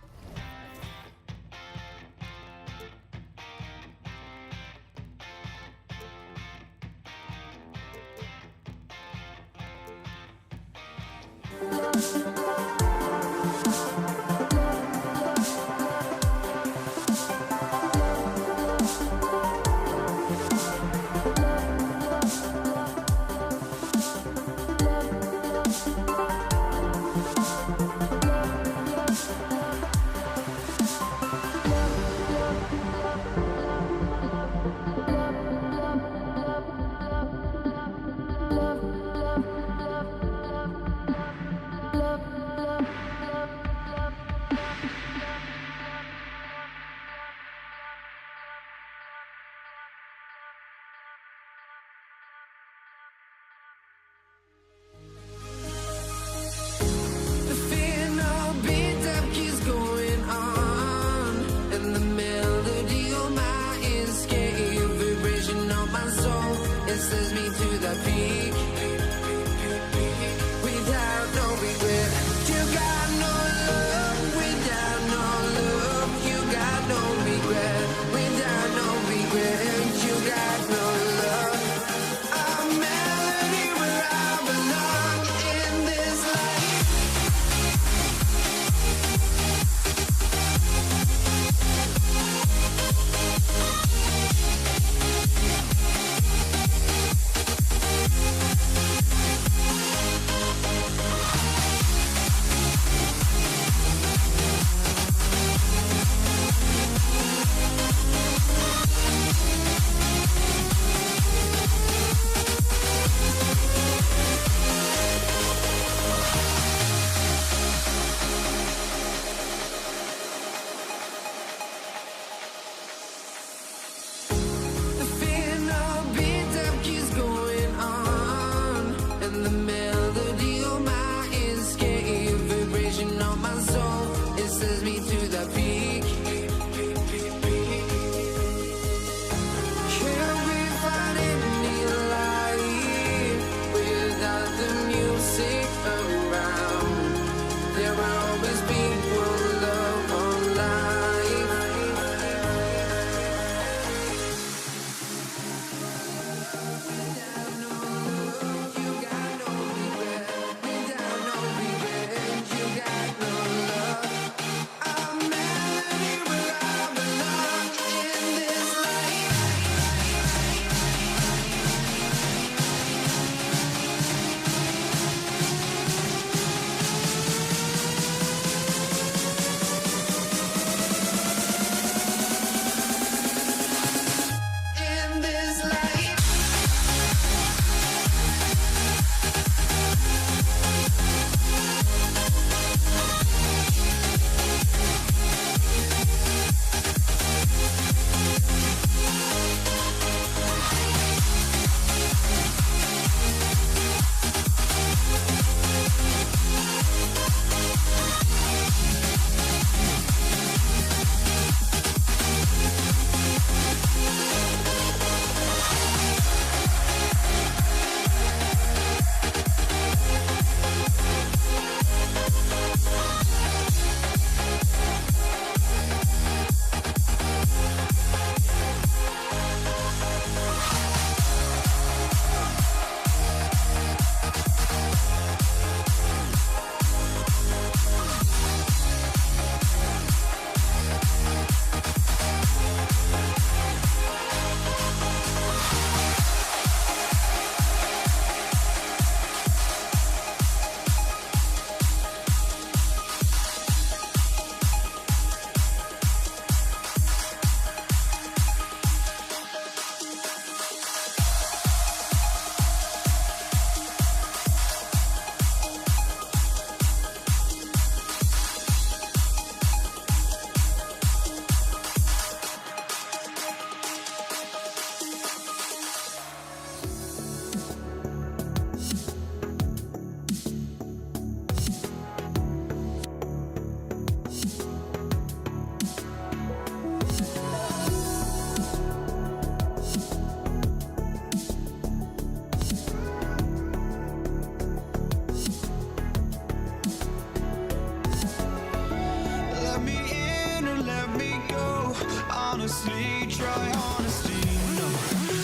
A: try honesty, no.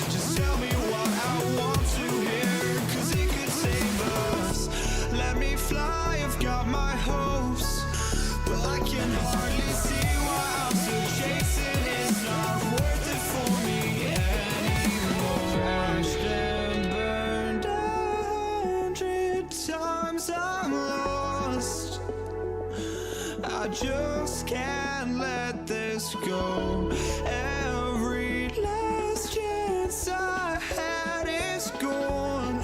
A: Just tell me what I want to hear, 'cause it could save us. Let me fly, I've got my hopes, but I can hardly see why I'm still chasing. It's not worth it for me anymore. Crashed and burned 100 times, I'm lost. I just can't let this go. Every last chance I had is gone,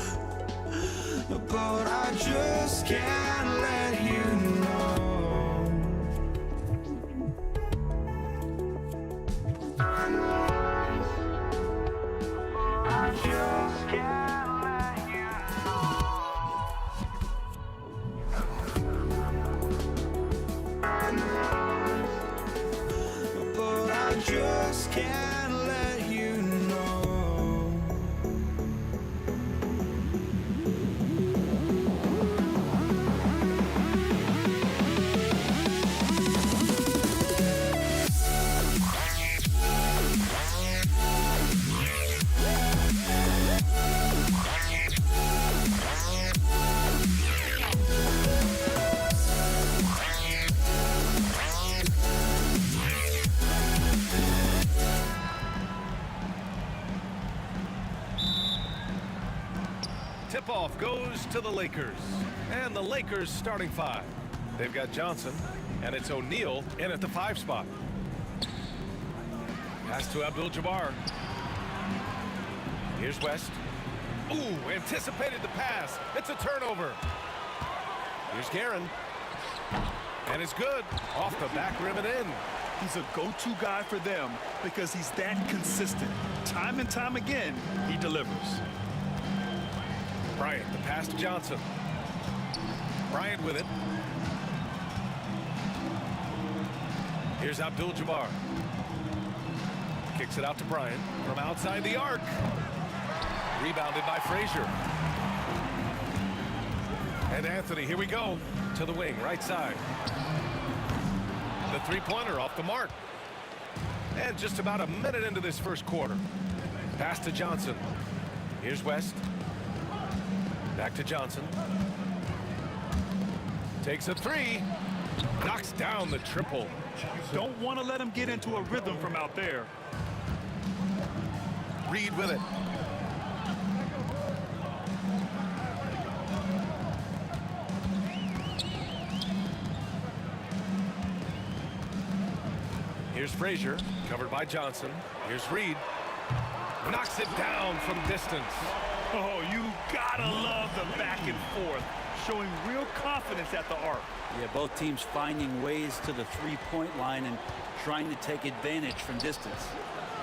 A: but I just can't let you know. I just can't let you know. But I just can't let you know.
J: Tip-off goes to the Lakers. And the Lakers starting five. They've got Johnson, and it's O'Neal in at the 5 spot. Pass to Abdul-Jabbar. Here's West. Ooh, anticipated the pass. It's a turnover. Here's Guerin. And it's good. Off the back rim and in.
G: He's a go-to guy for them because he's that consistent. Time and time again, he delivers.
J: Bryant, the pass to Johnson. Bryant with it. Here's Abdul-Jabbar. Kicks it out to Bryant from outside the arc. Rebounded by Frazier. And Anthony, here we go. To the wing, right side. The three-pointer off the mark. And just about a minute into this first quarter. Pass to Johnson. Here's West. Back to Johnson. Takes a three. Knocks down the triple.
G: You don't want to let him get into a rhythm from out there.
J: Reed with it. Here's Frazier, covered by Johnson. Here's Reed. Knocks it down from distance.
G: Oh, you gotta love the back and forth, showing real confidence at the arc.
M: Yeah, both teams finding ways to the three-point line and trying to take advantage from distance.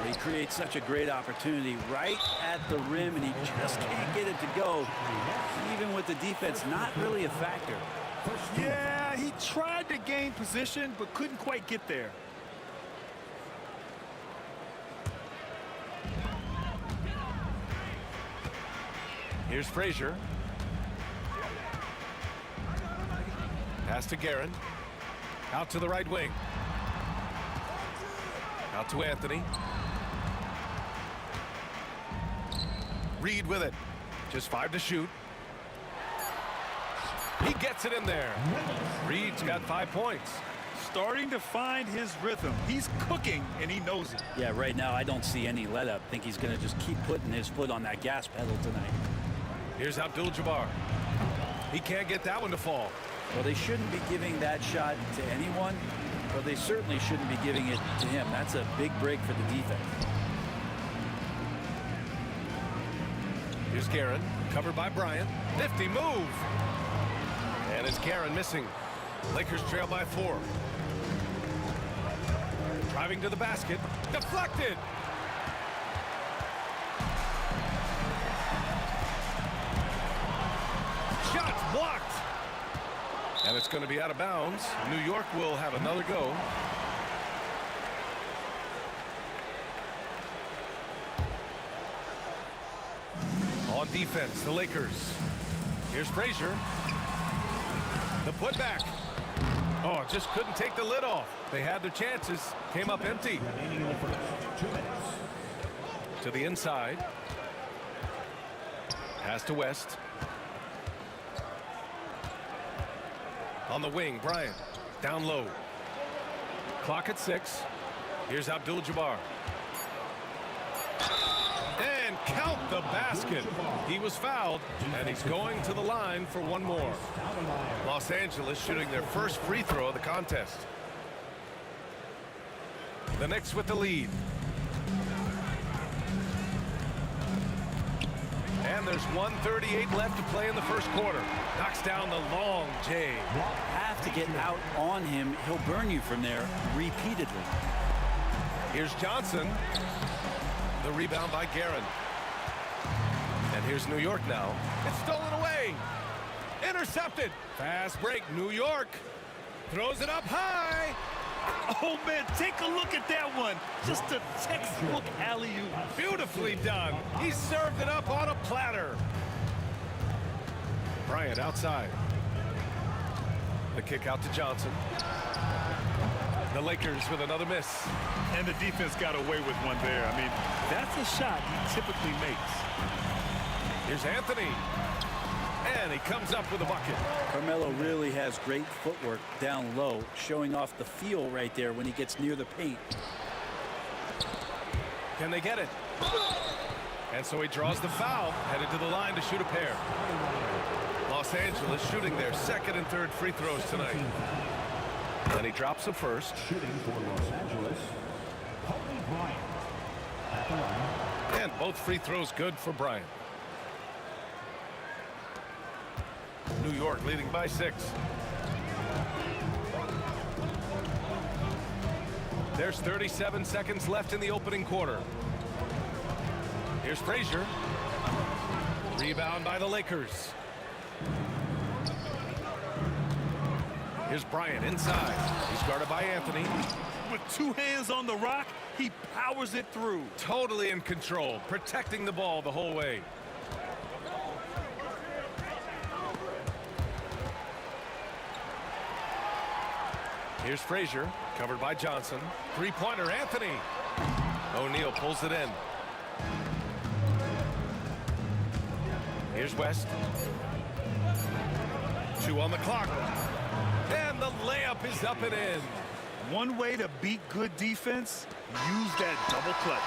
M: He creates such a great opportunity right at the rim, and he just can't get it to go. Even with the defense not really a factor.
G: Yeah, he tried to gain position, but couldn't quite get there.
J: Here's Frazier. Pass to Guerin. Out to the right wing. Out to Anthony. Reed with it. Just 5 to shoot. He gets it in there. Reed's got 5 points.
G: Starting to find his rhythm. He's cooking, and he knows it.
M: Yeah, right now I don't see any let up. I think he's going to just keep putting his foot on that gas pedal tonight.
J: Here's Abdul-Jabbar. He can't get that one to fall.
M: Well, they shouldn't be giving that shot to anyone, but they certainly shouldn't be giving it to him. That's a big break for the defense.
J: Here's Guerin, covered by Bryant. Nifty move. And it's Guerin missing. Lakers trail by 4. Driving to the basket. Deflected. Shots blocked. And it's going to be out of bounds. New York will have another go. On defense, the Lakers. Here's Frazier. The putback. Oh, just couldn't take the lid off. They had their chances. Came up empty. To the inside. Pass to West. On the wing, Bryant. Down low. Clock at 6. Here's Abdul-Jabbar. And count the basket. He was fouled, and he's going to the line for one more. Los Angeles shooting their first free throw of the contest. The Knicks with the lead. And there's 1:38 left to play in the first quarter. Knocks down the long J.
M: Have to get out on him. He'll burn you from there repeatedly.
J: Here's Johnson. The rebound by Guerin. And here's New York now. It's stolen away. Intercepted. Fast break. New York throws it up high.
G: Oh, man, take a look at that one. Just a textbook alley-oop.
J: Beautifully done. He served it up on a platter. Bryant outside. The kick out to Johnson. The Lakers with another miss.
G: And the defense got away with one there. I mean, that's a shot he typically makes.
J: Here's Anthony. And he comes up with a bucket.
M: Carmelo really has great footwork down low, showing off the feel right there when he gets near the paint.
J: Can they get it? And so he draws the foul, headed to the line to shoot a pair. Los Angeles shooting their second and third free throws tonight. And he drops the first.
K: Shooting for Los Angeles, Kobe Bryant. At the line.
J: And both free throws good for Bryant. New York leading by 6. There's 37 seconds left in the opening quarter. Here's Frazier. Rebound by the Lakers. Here's Bryant inside. He's guarded by Anthony.
G: With 2 hands on the rock, he powers it through.
J: Totally in control, protecting the ball the whole way. Here's Frazier, covered by Johnson. Three-pointer, Anthony. O'Neal pulls it in. Here's West. 2 on the clock. And the layup is up and in.
G: One way to beat good defense, use that double clutch.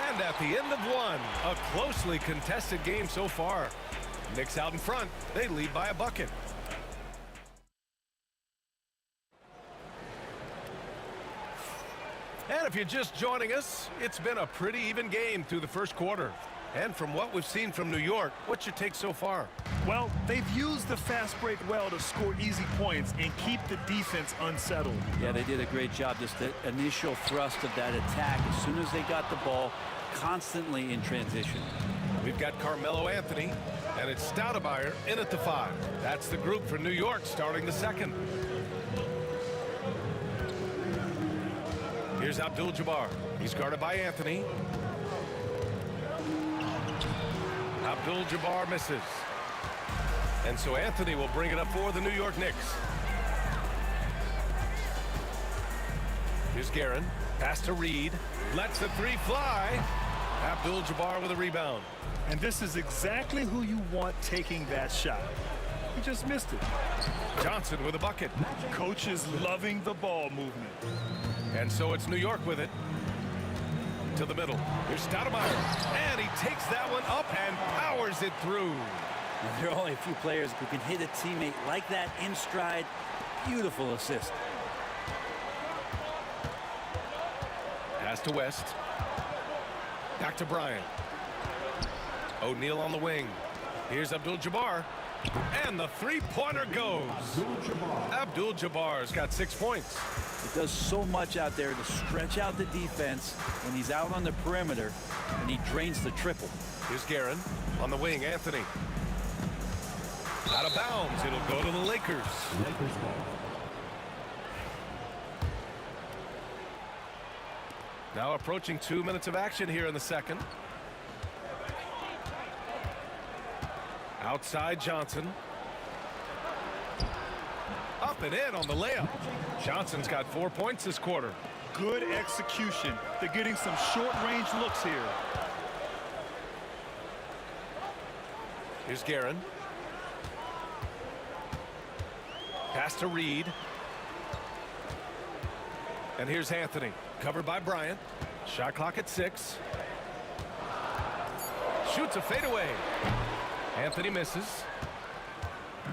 J: And at the end of one, a closely contested game so far. Knicks out in front. They lead by a bucket. And if you're just joining us, it's been a pretty even game through the first quarter. And from what we've seen from New York, what's your take so far?
G: Well, they've used the fast break well to score easy points and keep the defense unsettled.
M: Yeah, they did a great job. Just the initial thrust of that attack, as soon as they got the ball, constantly in transition.
J: We've got Carmelo Anthony, and it's Stoudemire in at the 5. That's the group for New York starting the second. Here's Abdul-Jabbar. He's guarded by Anthony. Abdul-Jabbar misses. And so Anthony will bring it up for the New York Knicks. Here's Guerin. Pass to Reed. Lets the 3 fly. Abdul-Jabbar with a rebound.
G: And this is exactly who you want taking that shot. He just missed it.
J: Johnson with a bucket.
G: Coach is loving the ball movement.
J: And so it's New York with it. To the middle. Here's Stoudemire. And he takes that one up and powers it through.
M: Now, there are only a few players who can hit a teammate like that in stride. Beautiful assist.
J: Pass to West. Back to Bryant. O'Neal on the wing. Here's Abdul-Jabbar. And the 3-pointer goes. Abdul-Jabbar's got 6 points.
M: He does so much out there to stretch out the defense when he's out on the perimeter, and he drains the triple.
J: Here's Guerin. On the wing, Anthony. Out of bounds. It'll go to the Lakers. Now approaching 2 minutes of action here in the second. Outside Johnson. Up and in on the layup. Johnson's got 4 points this quarter.
G: Good execution. They're getting some short-range looks here.
J: Here's Guerin. Pass to Reed. And here's Anthony. Covered by Bryant. Shot clock at 6. Shoots a fadeaway. Anthony misses.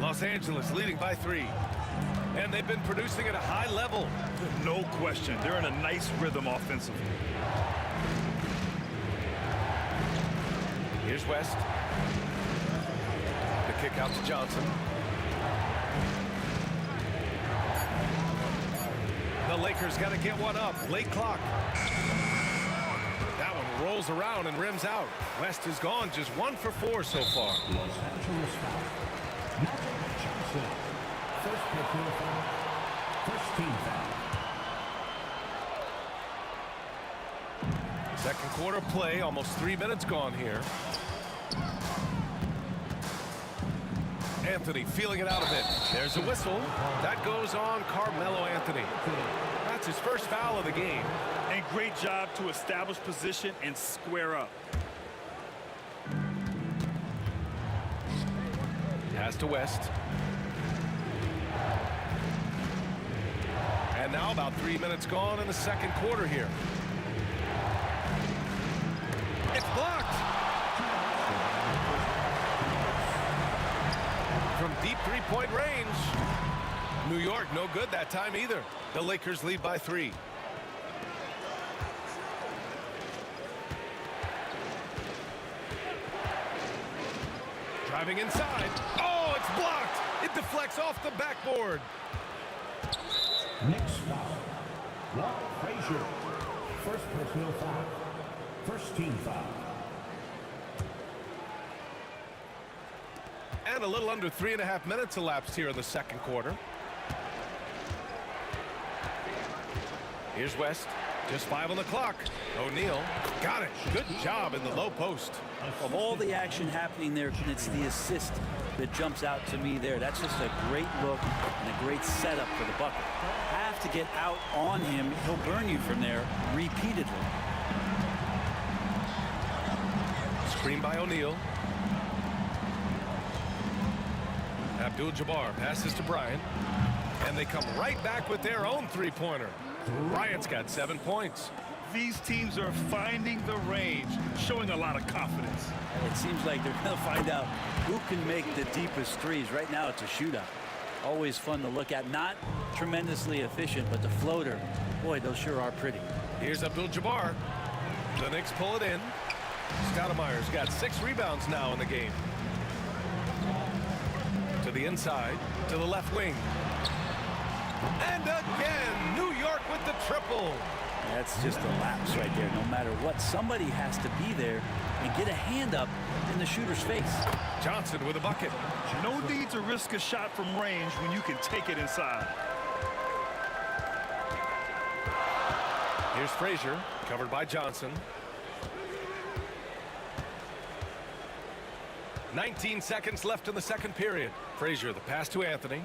J: Los Angeles leading by 3. And they've been producing at a high level.
G: No question. They're in a nice rhythm offensively.
J: Here's West. The kick out to Johnson. The Lakers got to get one up. Late clock. That one rolls around and rims out. West is gone. Just 1 for 4 so far.
K: Los Angeles foul. Magic Johnson. First personal foul. First team foul.
J: Second quarter play. Almost 3 minutes gone here. Anthony feeling it out a bit. There's a whistle. That goes on Carmelo Anthony. That's his first foul of the game.
G: And great job to establish position and square up.
J: Pass to West. And now about 3 minutes gone in the second quarter here. It's blocked. From deep three-point range. New York no good that time either. The Lakers lead by 3. Driving inside. Oh, it's blocked. It deflects off the backboard.
K: Next foul. Walt Frazier. First personal foul. First team foul.
J: And a little under 3.5 minutes elapsed here in the second quarter. Here's West. Just 5 on the clock. O'Neal got it. Good job in the low post.
M: Of all the action happening there, it's the assist that jumps out to me there. That's just a great look and a great setup for the bucket. Have to get out on him. He'll burn you from there repeatedly.
J: Screen by O'Neal. Abdul-Jabbar passes to Bryant. And they come right back with their own three-pointer. Bryant's got 7 points.
G: These teams are finding the range, showing a lot of confidence.
M: It seems like they're going to find out who can make the deepest threes. Right now, it's a shootout. Always fun to look at. Not tremendously efficient, but the floater, boy, those sure are pretty.
J: Here's Abdul-Jabbar. The Knicks pull it in. Stoudemire's got 6 rebounds now in the game. To the inside, to the left wing. And again, New York with the triple.
M: That's just a lapse right there. No matter what, somebody has to be there and get a hand up in the shooter's face.
J: Johnson with a bucket.
G: No need to risk a shot from range when you can take it inside.
J: Here's Frazier, covered by Johnson. 19 seconds left in the second period. Frazier, the pass to Anthony.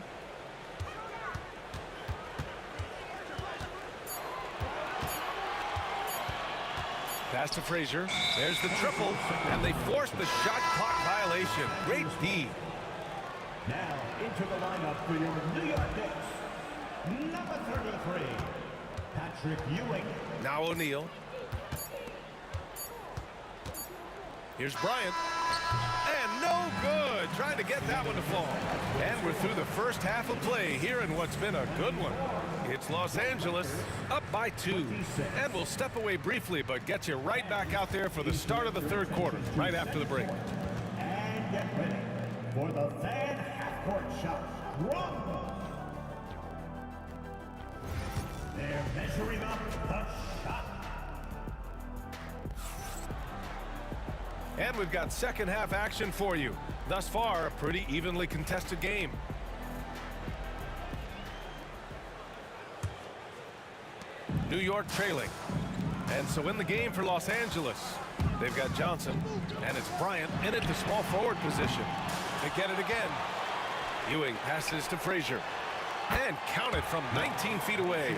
J: Pass to Frazier. There's the triple, and they force the shot clock violation. Great D.
K: Now into the lineup for your New York Knicks. Number 33, Patrick Ewing.
J: Now O'Neal. Here's Bryant. And no good. Trying to get that one to fall. And we're through the first half of play here in what's been a good one. It's Los Angeles up by 2. And we'll step away briefly, but get you right back out there for the start of the third quarter, right after the break.
K: And get ready for the fan half-court shot. Rumble. They're measuring up the shot.
J: And we've got second half action for you. Thus far, a pretty evenly contested game. New York trailing. And so in the game for Los Angeles, they've got Johnson, and it's Bryant in at the small forward position. They get it again. Ewing passes to Frazier. And counted from 19 feet away.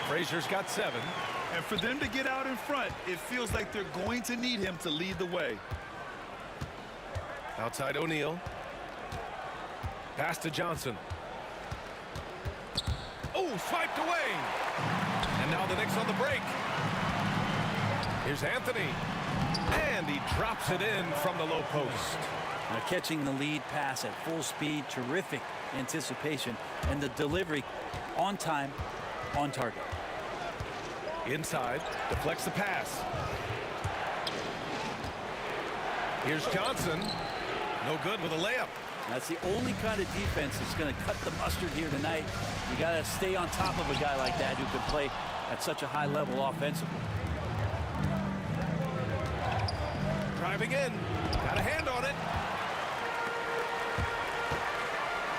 J: Frazier's got 7.
G: And for them to get out in front, it feels like they're going to need him to lead the way.
J: Outside O'Neal. Pass to Johnson. Oh, swiped away. And now the Knicks on the break. Here's Anthony. And he drops it in from the low post.
M: Now catching the lead pass at full speed, terrific anticipation, and the delivery on time, on target.
J: Inside, deflects the pass. Here's Johnson. No good with a layup.
M: That's the only kind of defense that's going to cut the mustard here tonight. You got to stay on top of a guy like that who can play at such a high level offensively.
J: Driving in. Got a hand on it.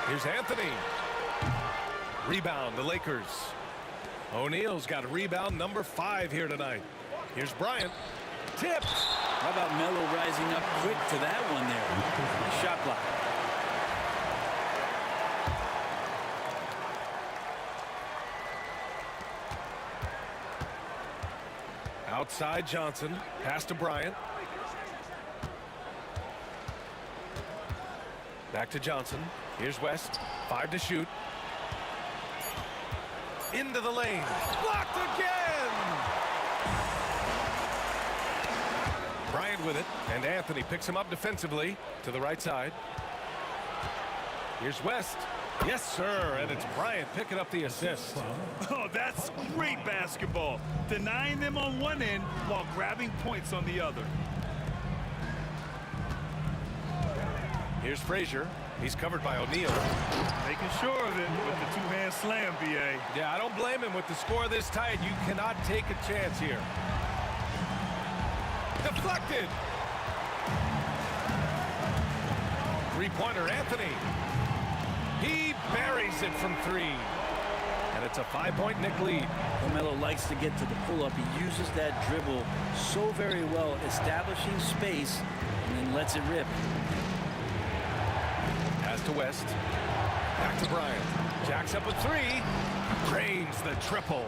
J: Here's Anthony. Rebound, the Lakers. O'Neal's got a rebound, number 5 here tonight. Here's Bryant. Tipped.
M: How about Melo rising up quick to that one there? Nice shot block.
J: Outside Johnson. Pass to Bryant. Back to Johnson. Here's West. 5 to shoot. Into the lane. Blocked again! Bryant with it. And Anthony picks him up defensively to the right side. Here's West. Yes, sir. And it's Bryant picking up the assist.
G: Oh, that's great basketball. Denying them on one end while grabbing points on the other.
J: Here's Frazier. He's covered by O'Neal.
G: Making sure of it with the two-hand slam, B.A.
J: Yeah, I don't blame him. With the score this tight, you cannot take a chance here. Deflected. Three-pointer, Anthony. He buries it from 3. And it's a 5-point Knick lead.
M: Melo likes to get to the pull-up. He uses that dribble so very well, establishing space, and then lets it rip.
J: Pass to West. Back to Bryant. Jacks up a 3. Drains the triple.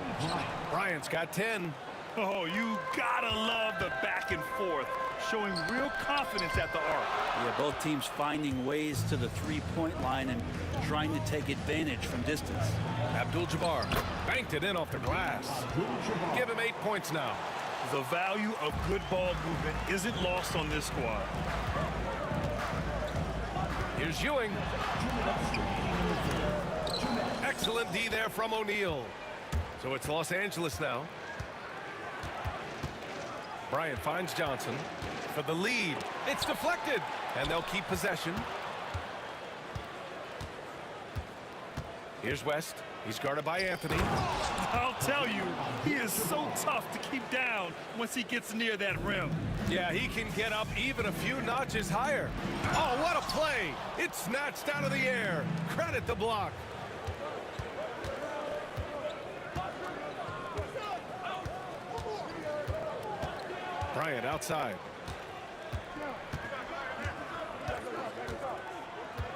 J: Bryant's got 10.
G: Oh, you gotta love the back and forth, showing real confidence at the arc.
M: Yeah, both teams finding ways to the three-point line and trying to take advantage from distance.
J: Abdul-Jabbar banked it in off the glass. Give him 8 points now.
G: The value of good ball movement isn't lost on this squad.
J: Here's Ewing. Excellent D there from O'Neal. So it's Los Angeles now. Bryant finds Johnson for the lead. It's deflected, and they'll keep possession. Here's West. He's guarded by Anthony.
G: I'll tell you, he is so tough to keep down once he gets near that rim.
J: Yeah, he can get up even a few notches higher. Oh, what a play! It's snatched out of the air. Credit the block. Bryant outside.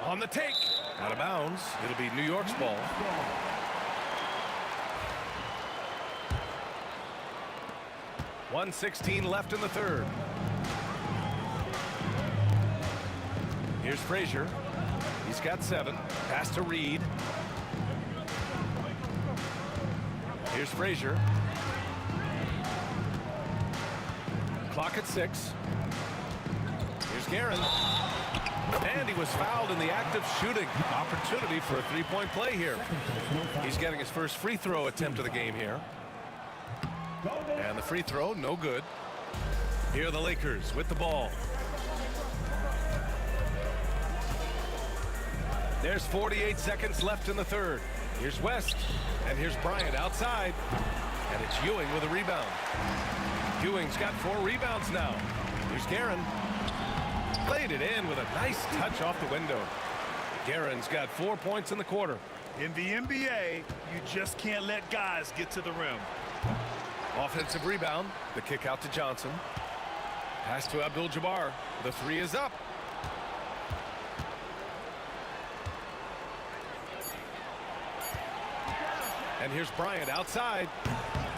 J: On the take. Out of bounds. It'll be New York's ball. .116 left in the third. Here's Frazier. He's got 7. Pass to Reed. Here's Frazier. Clock at 6. Here's Guerin. And he was fouled in the act of shooting. Opportunity for a three-point play here. He's getting his first free throw attempt of the game here. And the free throw, no good. Here are the Lakers with the ball. There's 48 seconds left in the third. Here's West. And here's Bryant outside. And it's Ewing with a rebound. Ewing's got 4 rebounds now. Here's Guerin. Played it in with a nice touch off the window. Guerin's got 4 points in the quarter.
G: In the NBA, you just can't let guys get to the rim.
J: Offensive rebound. The kick out to Johnson. Pass to Abdul-Jabbar. The 3 is up. And here's Bryant outside.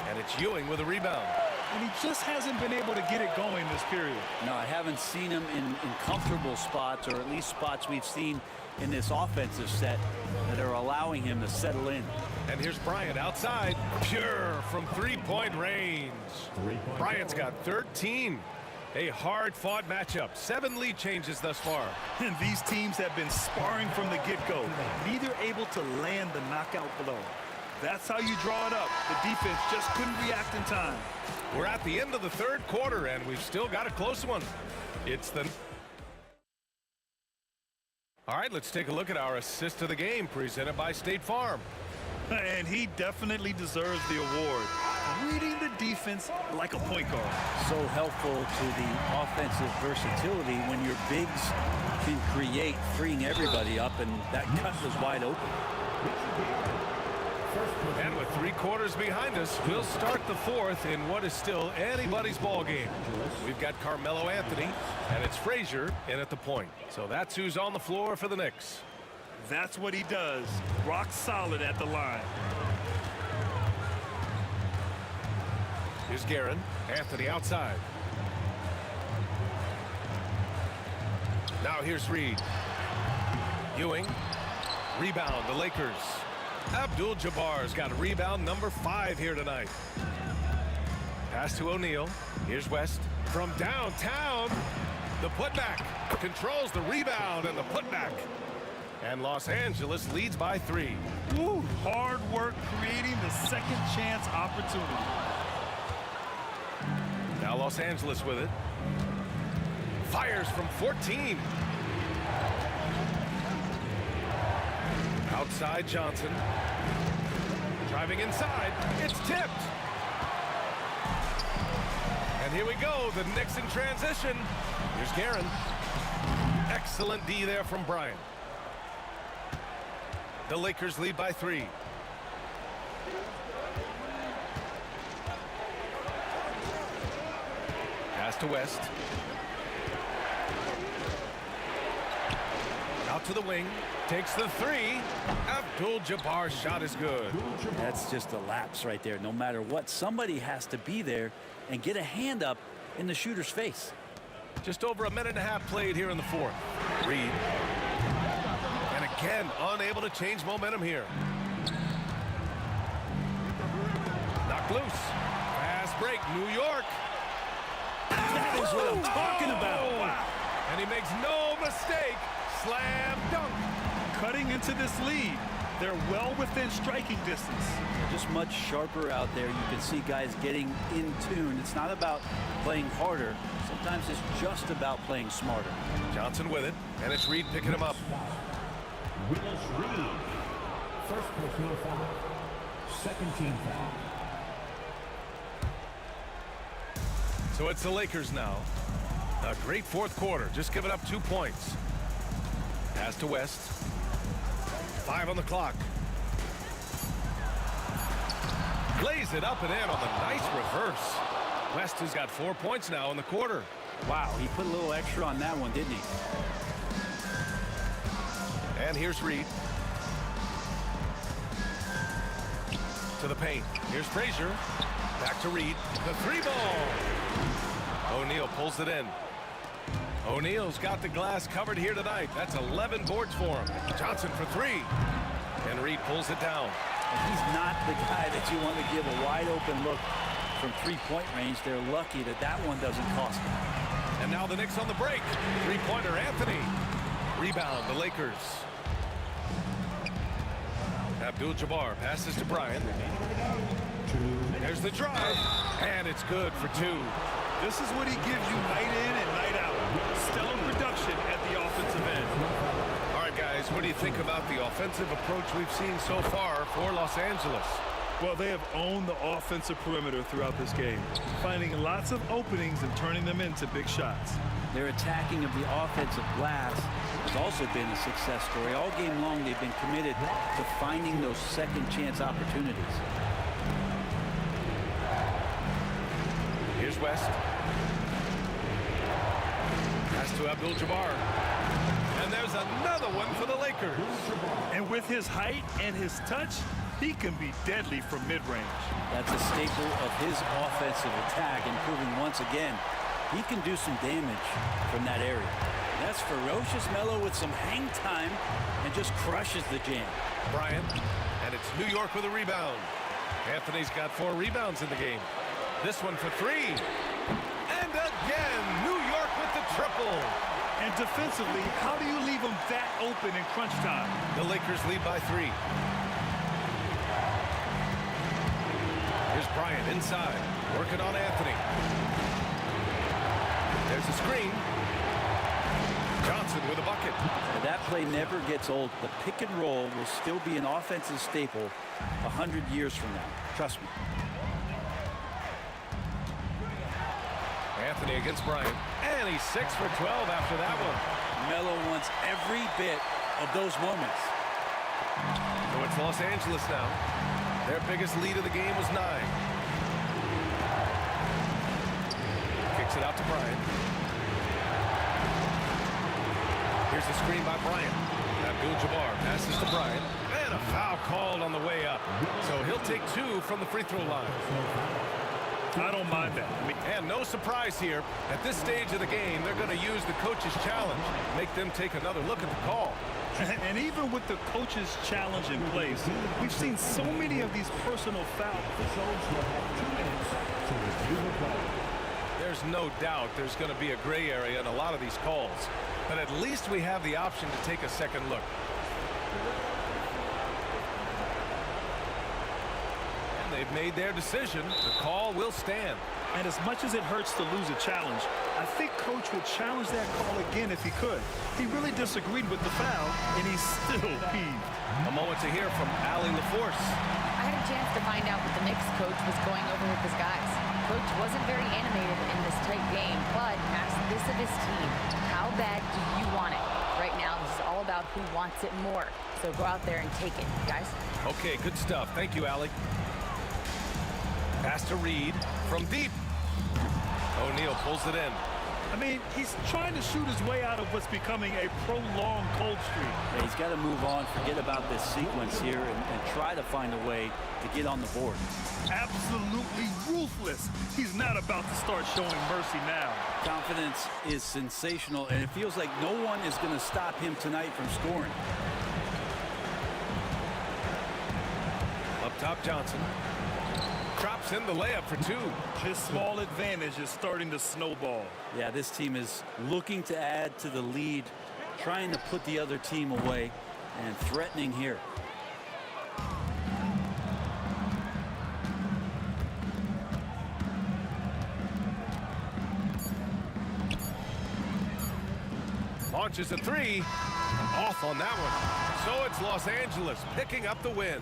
J: And it's Ewing with a rebound.
G: And he just hasn't been able to get it going this period.
M: No, I haven't seen him in comfortable spots, or at least spots we've seen in this offensive set that are allowing him to settle in.
J: And here's Bryant outside. Pure from three-point range. Bryant's got 13. A hard-fought matchup. 7 lead changes thus far.
G: And these teams have been sparring from the get-go. Neither able to land the knockout blow. That's how you draw it up. The defense just couldn't react in time.
J: We're at the end of the third quarter, and we've still got a close one. It's the... All right, let's take a look at our assist of the game presented by State Farm.
G: And he definitely deserves the award. Reading the defense like a point guard.
M: So helpful to the offensive versatility when your bigs can create, freeing everybody up, and that cut was wide open.
J: And with 3 quarters behind us, we'll start the fourth in what is still anybody's ball game. We've got Carmelo Anthony, and it's Frazier in at the point. So that's who's on the floor for the Knicks.
G: That's what he does. Rock solid at the line.
J: Here's Guerin. Anthony outside. Now here's Reed. Ewing. Rebound, the Lakers. Abdul-Jabbar's got a rebound number 5 here tonight. Pass to O'Neal. Here's West. From downtown, the putback. Controls the rebound and the putback. And Los Angeles leads by 3.
G: Woo, hard work creating the second chance opportunity.
J: Now Los Angeles with it. Fires from 14. Outside Johnson. Driving inside. It's tipped. And here we go. The Knicks in transition. Here's Guerin. Excellent D there from Bryant. The Lakers lead by 3. Pass to West. Out to the wing. Takes the 3. Abdul-Jabbar's shot is good.
M: That's just a lapse right there. No matter what, somebody has to be there and get a hand up in the shooter's face.
J: Just over a minute and a half played here in the fourth. Reed. And again, unable to change momentum here. Knocked loose. Fast break, New York.
G: That is what I'm talking about. Wow.
J: And he makes no mistake. Slam dunk.
G: Cutting into this lead. They're well within striking distance.
M: Just much sharper out there. You can see guys getting in tune. It's not about playing harder. Sometimes it's just about playing smarter.
J: Johnson with it, and it's Reed picking him up.
K: Willis Reed. First personal foul. Second team foul.
J: So it's the Lakers now. A great fourth quarter, just giving up 2 points. Pass to West. 5 on the clock. Lays it up and in on the nice reverse. West has got 4 points now in the quarter.
M: Wow, he put a little extra on that one, didn't he?
J: And here's Reed. To the paint. Here's Frazier. Back to Reed. The 3 ball. O'Neal pulls it in. O'Neal's got the glass covered here tonight. That's 11 boards for him. Johnson for 3. And Reed pulls it down.
M: He's not the guy that you want to give a wide open look from 3-point range. They're lucky that that one doesn't cost them.
J: And now the Knicks on the break. 3-pointer Anthony. Rebound, the Lakers. Abdul-Jabbar passes to Bryant. There's the drive. And it's good for 2.
G: This is what he gives you night in and night out. Stellar production at the offensive end.
J: All right, guys, what do you think about the offensive approach we've seen so far for Los Angeles?
G: Well, they have owned the offensive perimeter throughout this game, finding lots of openings and turning them into big shots.
M: Their attacking of the offensive glass has also been a success story. All game long, they've been committed to finding those second chance opportunities.
J: Here's West. Pass to Abdul-Jabbar. And there's another one for the Lakers.
G: And with his height and his touch, He can be deadly from mid-range.
M: That's a staple of his offensive attack, and proving once again he can do some damage from that area. That's ferocious Melo with some hang time and just crushes the jam.
J: Bryant, and it's New York with a rebound. Anthony's got 4 rebounds in the game. This one for 3. And again, New York with the triple.
G: And defensively, how do you leave them that open in crunch time?
J: The Lakers lead by 3. Here's Bryant inside, working on Anthony. There's a screen. Johnson with a bucket.
M: And that play never gets old. The pick and roll will still be an offensive staple 100 years from now. Trust me.
J: Anthony against Bryant. And he's 6 for 12 after that one.
M: Melo wants every bit of those moments.
J: So it's Los Angeles now. Their biggest lead of the game was 9. Kicks it out to Bryant. Here's the screen by Bryant. Abdul-Jabbar passes to Bryant. And a foul called on the way up. So he'll take 2 from the free throw line.
G: I don't mind that.
J: And no surprise here. At this stage of the game, they're going to use the coach's challenge. Make them take another look at the call.
G: And even with the coach's challenge in place, we've seen so many of these personal fouls.
J: There's no doubt there's going to be a gray area in a lot of these calls. But at least we have the option to take a second look. And they've made their decision. The call will stand.
G: And as much as it hurts to lose a challenge, I think Coach would challenge that call again if he could. He really disagreed with the foul, and he's still peeved.
J: A moment to hear from Allie LaForce.
P: I had a chance to find out what the Knicks coach was going over with his guys. Coach wasn't very animated in this tight game, but asked this of his team: how bad do you want it? Right now, this is all about who wants it more. So go out there and take it, guys.
J: Okay, good stuff. Thank you, Allie. Pass to Reed from deep. O'Neal pulls it in.
G: I mean, he's trying to shoot his way out of what's becoming a prolonged cold streak.
M: Yeah, he's got to move on, forget about this sequence here, and try to find a way to get on the board.
G: Absolutely ruthless. He's not about to start showing mercy now.
M: Confidence is sensational, and it feels like no one is going to stop him tonight from scoring.
J: Up top, Johnson. Drops in the layup for 2.
G: His small advantage is starting to snowball.
M: Yeah, this team is looking to add to the lead, trying to put the other team away, and threatening here.
J: Launches a 3. Off on that one. So it's Los Angeles picking up the win.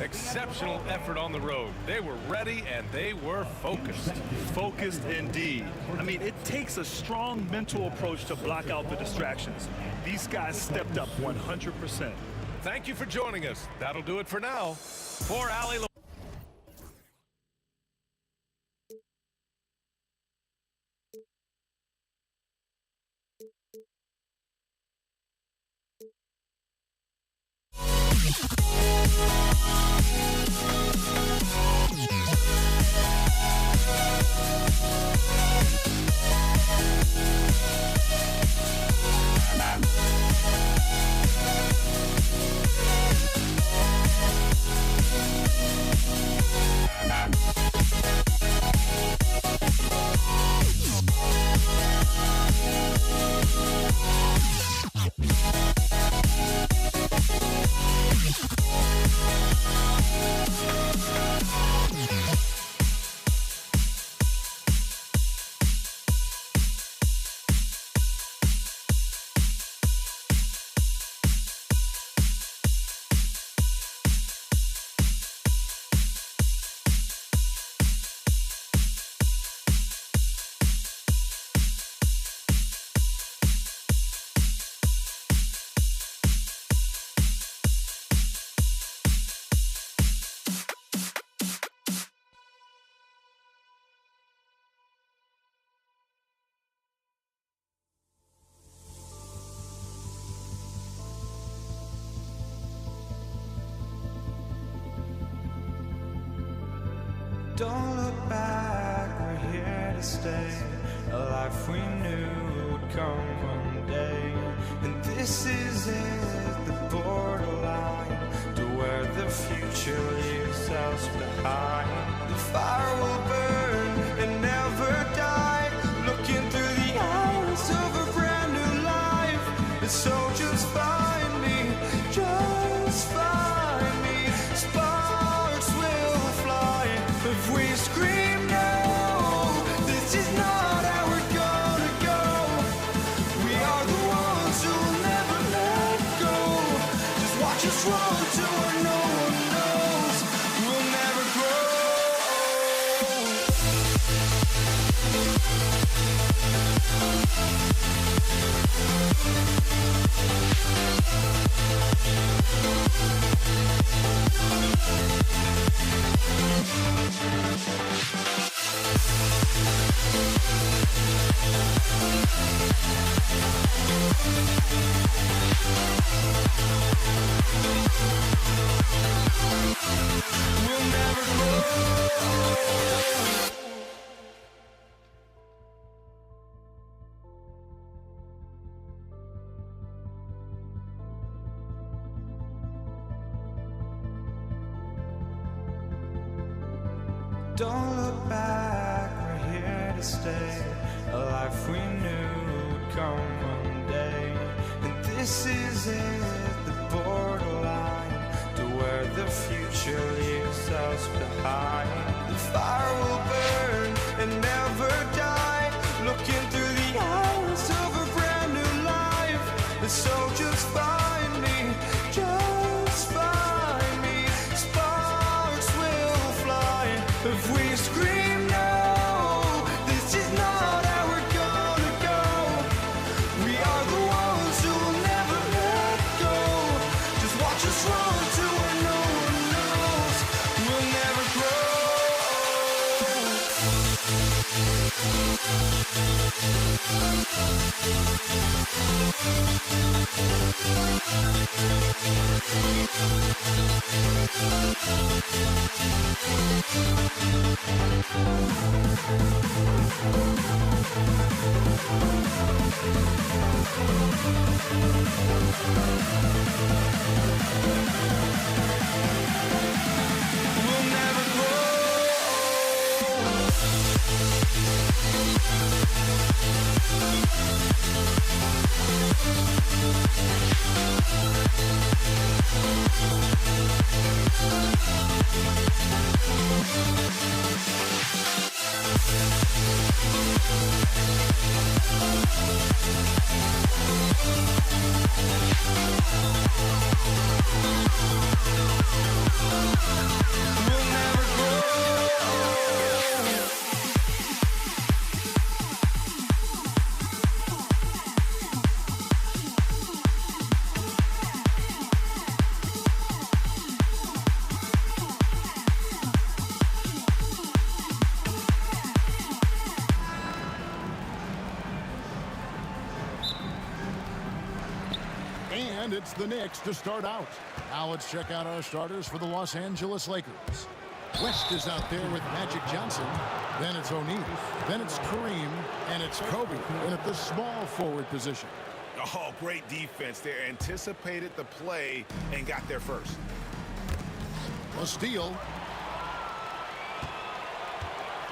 J: Exceptional effort on the road. They were ready and they were focused.
G: Focused indeed. I mean, it takes a strong mental approach to block out the distractions. These guys stepped up 100%.
J: Thank you for joining us. That'll do it for now. For Allie LaForce.
A: Don't look back, we're here to stay. A life we knew would come one day. And this is it, the borderline, to where the future leaves us behind. The fire will burn and never die, looking through the eyes of a brand new life. And so just find me, just find me. Sparks will fly if we scream no. This is not how we're gonna go. We are the ones who will never let go. Just watch us run to where no one knows. We'll never grow. We'll never grow. Don't look back, we're here to stay. A life we knew would come one day. And this is it, the borderline, to where the future leaves us behind. The fire will burn and never die, looking through the eyes of a brand new life. And so just find me, just find me. Sparks will fly if we scream no. This is not how we're gonna go. We are the ones who will never let go. Just watch us run to where no one knows. We'll never grow. We'll never grow. We'll never grow.
D: And it's the Knicks to start out. Now let's check out our starters for the Los Angeles Lakers. West is out there with Magic Johnson. Then it's O'Neal. Then it's Kareem. And it's Kobe in at the small forward position.
N: Oh, great defense there. Anticipated the play and got there first.
D: A steal.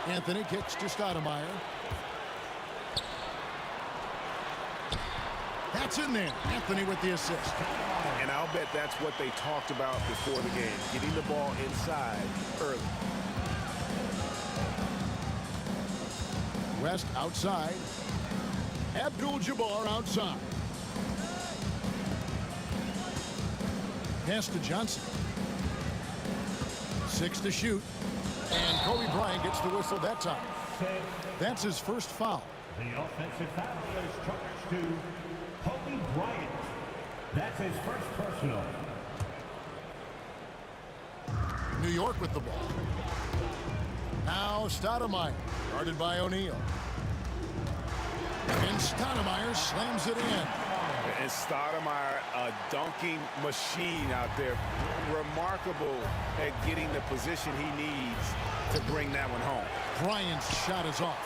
D: Anthony kicks to Stoudemire. That's in there. Anthony with the assist.
N: And I'll bet that's what they talked about before the game, getting the ball inside early.
D: West outside. Abdul-Jabbar outside. Pass to Johnson. 6 to shoot. And Kobe Bryant gets the whistle that time. That's his first foul.
K: The offensive foul is charged to Kobe Bryant. That's his first personal.
D: New York with the ball. Now Stoudemire, guarded by O'Neal. And Stoudemire slams it in.
E: And Stoudemire, a dunking machine out there. Remarkable at getting the position he needs to bring that one home.
D: Bryant's shot is off.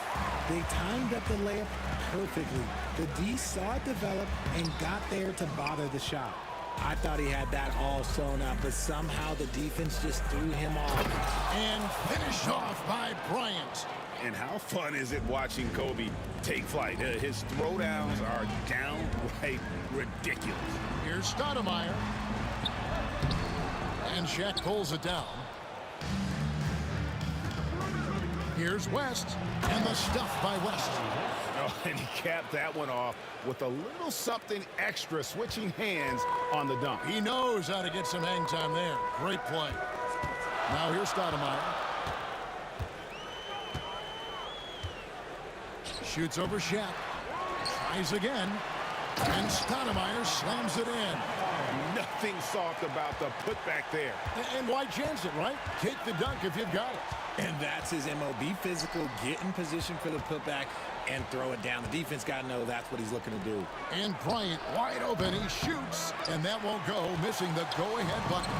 O: They timed up the layup perfectly. The D saw it develop and got there to bother the shot. I thought he had that all sewn up, but somehow the defense just threw him off.
D: And finished off by Bryant.
E: And how fun is it watching Kobe take flight? His throwdowns are downright ridiculous.
D: Here's Stoudemire. And Shaq pulls it down. Here's West. And the stuff by West.
E: Oh, and he capped that one off with a little something extra, switching hands on the dunk.
D: He knows how to get some hang time there. Great play. Now here's Stoudemire. Shoots over Shaq. Tries again. And Stoudemire slams it in.
E: Nothing soft about the putback there.
D: And why chance it, right? Take the dunk if you've got it.
O: And that's his MO. Be physical, get in position for the putback, and throw it down. The defense got to know that's what he's looking to do.
D: And Bryant wide open. He shoots, and that won't go, missing the go-ahead bucket.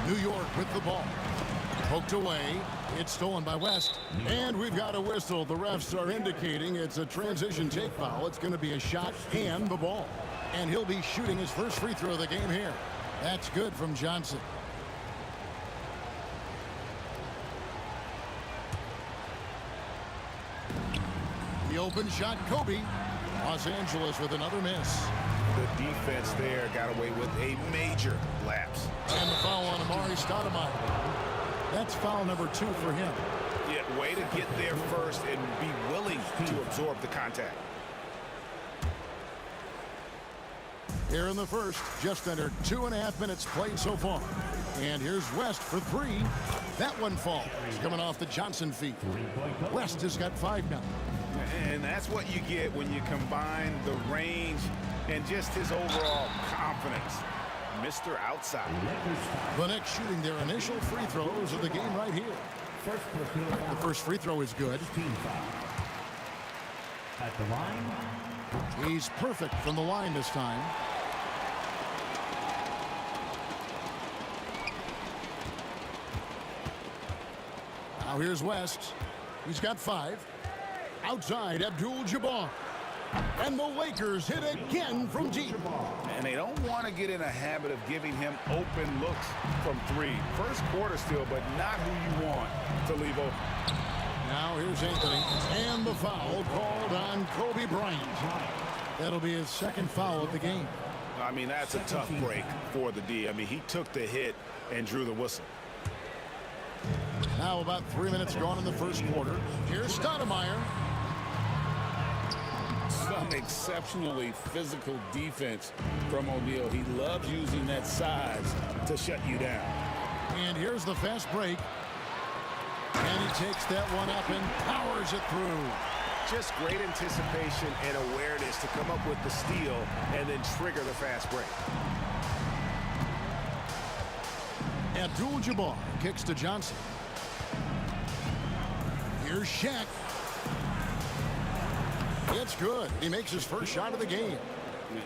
D: New York with the ball. Poked away. It's stolen by West. And we've got a whistle. The refs are indicating it's a transition take foul. It's going to be a shot and the ball. And he'll be shooting his first free throw of the game here. That's good from Johnson. The open shot, Kobe. Los Angeles with another miss.
E: The defense there got away with a major lapse.
D: And the foul on Amari Stoudemire. That's foul number 2 for him.
E: Yeah, way to get there first and be willing to absorb the contact.
D: Here in the first, just under 2.5 minutes played so far. And here's West for 3. That one falls. Coming off the Johnson feet. West has got 5 now.
E: And that's what you get when you combine the range and just his overall confidence. Mr. Outside.
D: The Knicks shooting their initial free throws of the game right here. The first free throw is good.
K: At the line.
D: He's perfect from the line this time. Now here's West. He's got 5. Outside, Abdul-Jabbar. And the Lakers hit again from deep.
E: And they don't want to get in a habit of giving him open looks from 3. First quarter still, but not who you want to leave open.
D: Now here's Anthony. And the foul called on Kobe Bryant. That'll be his second foul of the game.
E: I mean, that's a tough break for the D. I mean, he took the hit and drew the whistle.
D: Now about 3 minutes gone in the first quarter. Here's Stoudemire.
E: Some exceptionally physical defense from O'Neal. He loves using that size to shut you down.
D: And here's the fast break. And he takes that one up and powers it through.
E: Just great anticipation and awareness to come up with the steal and then trigger the fast break.
D: Abdul-Jabbar kicks to Johnson. Here's Shaq. It's good. He makes his first shot of the game.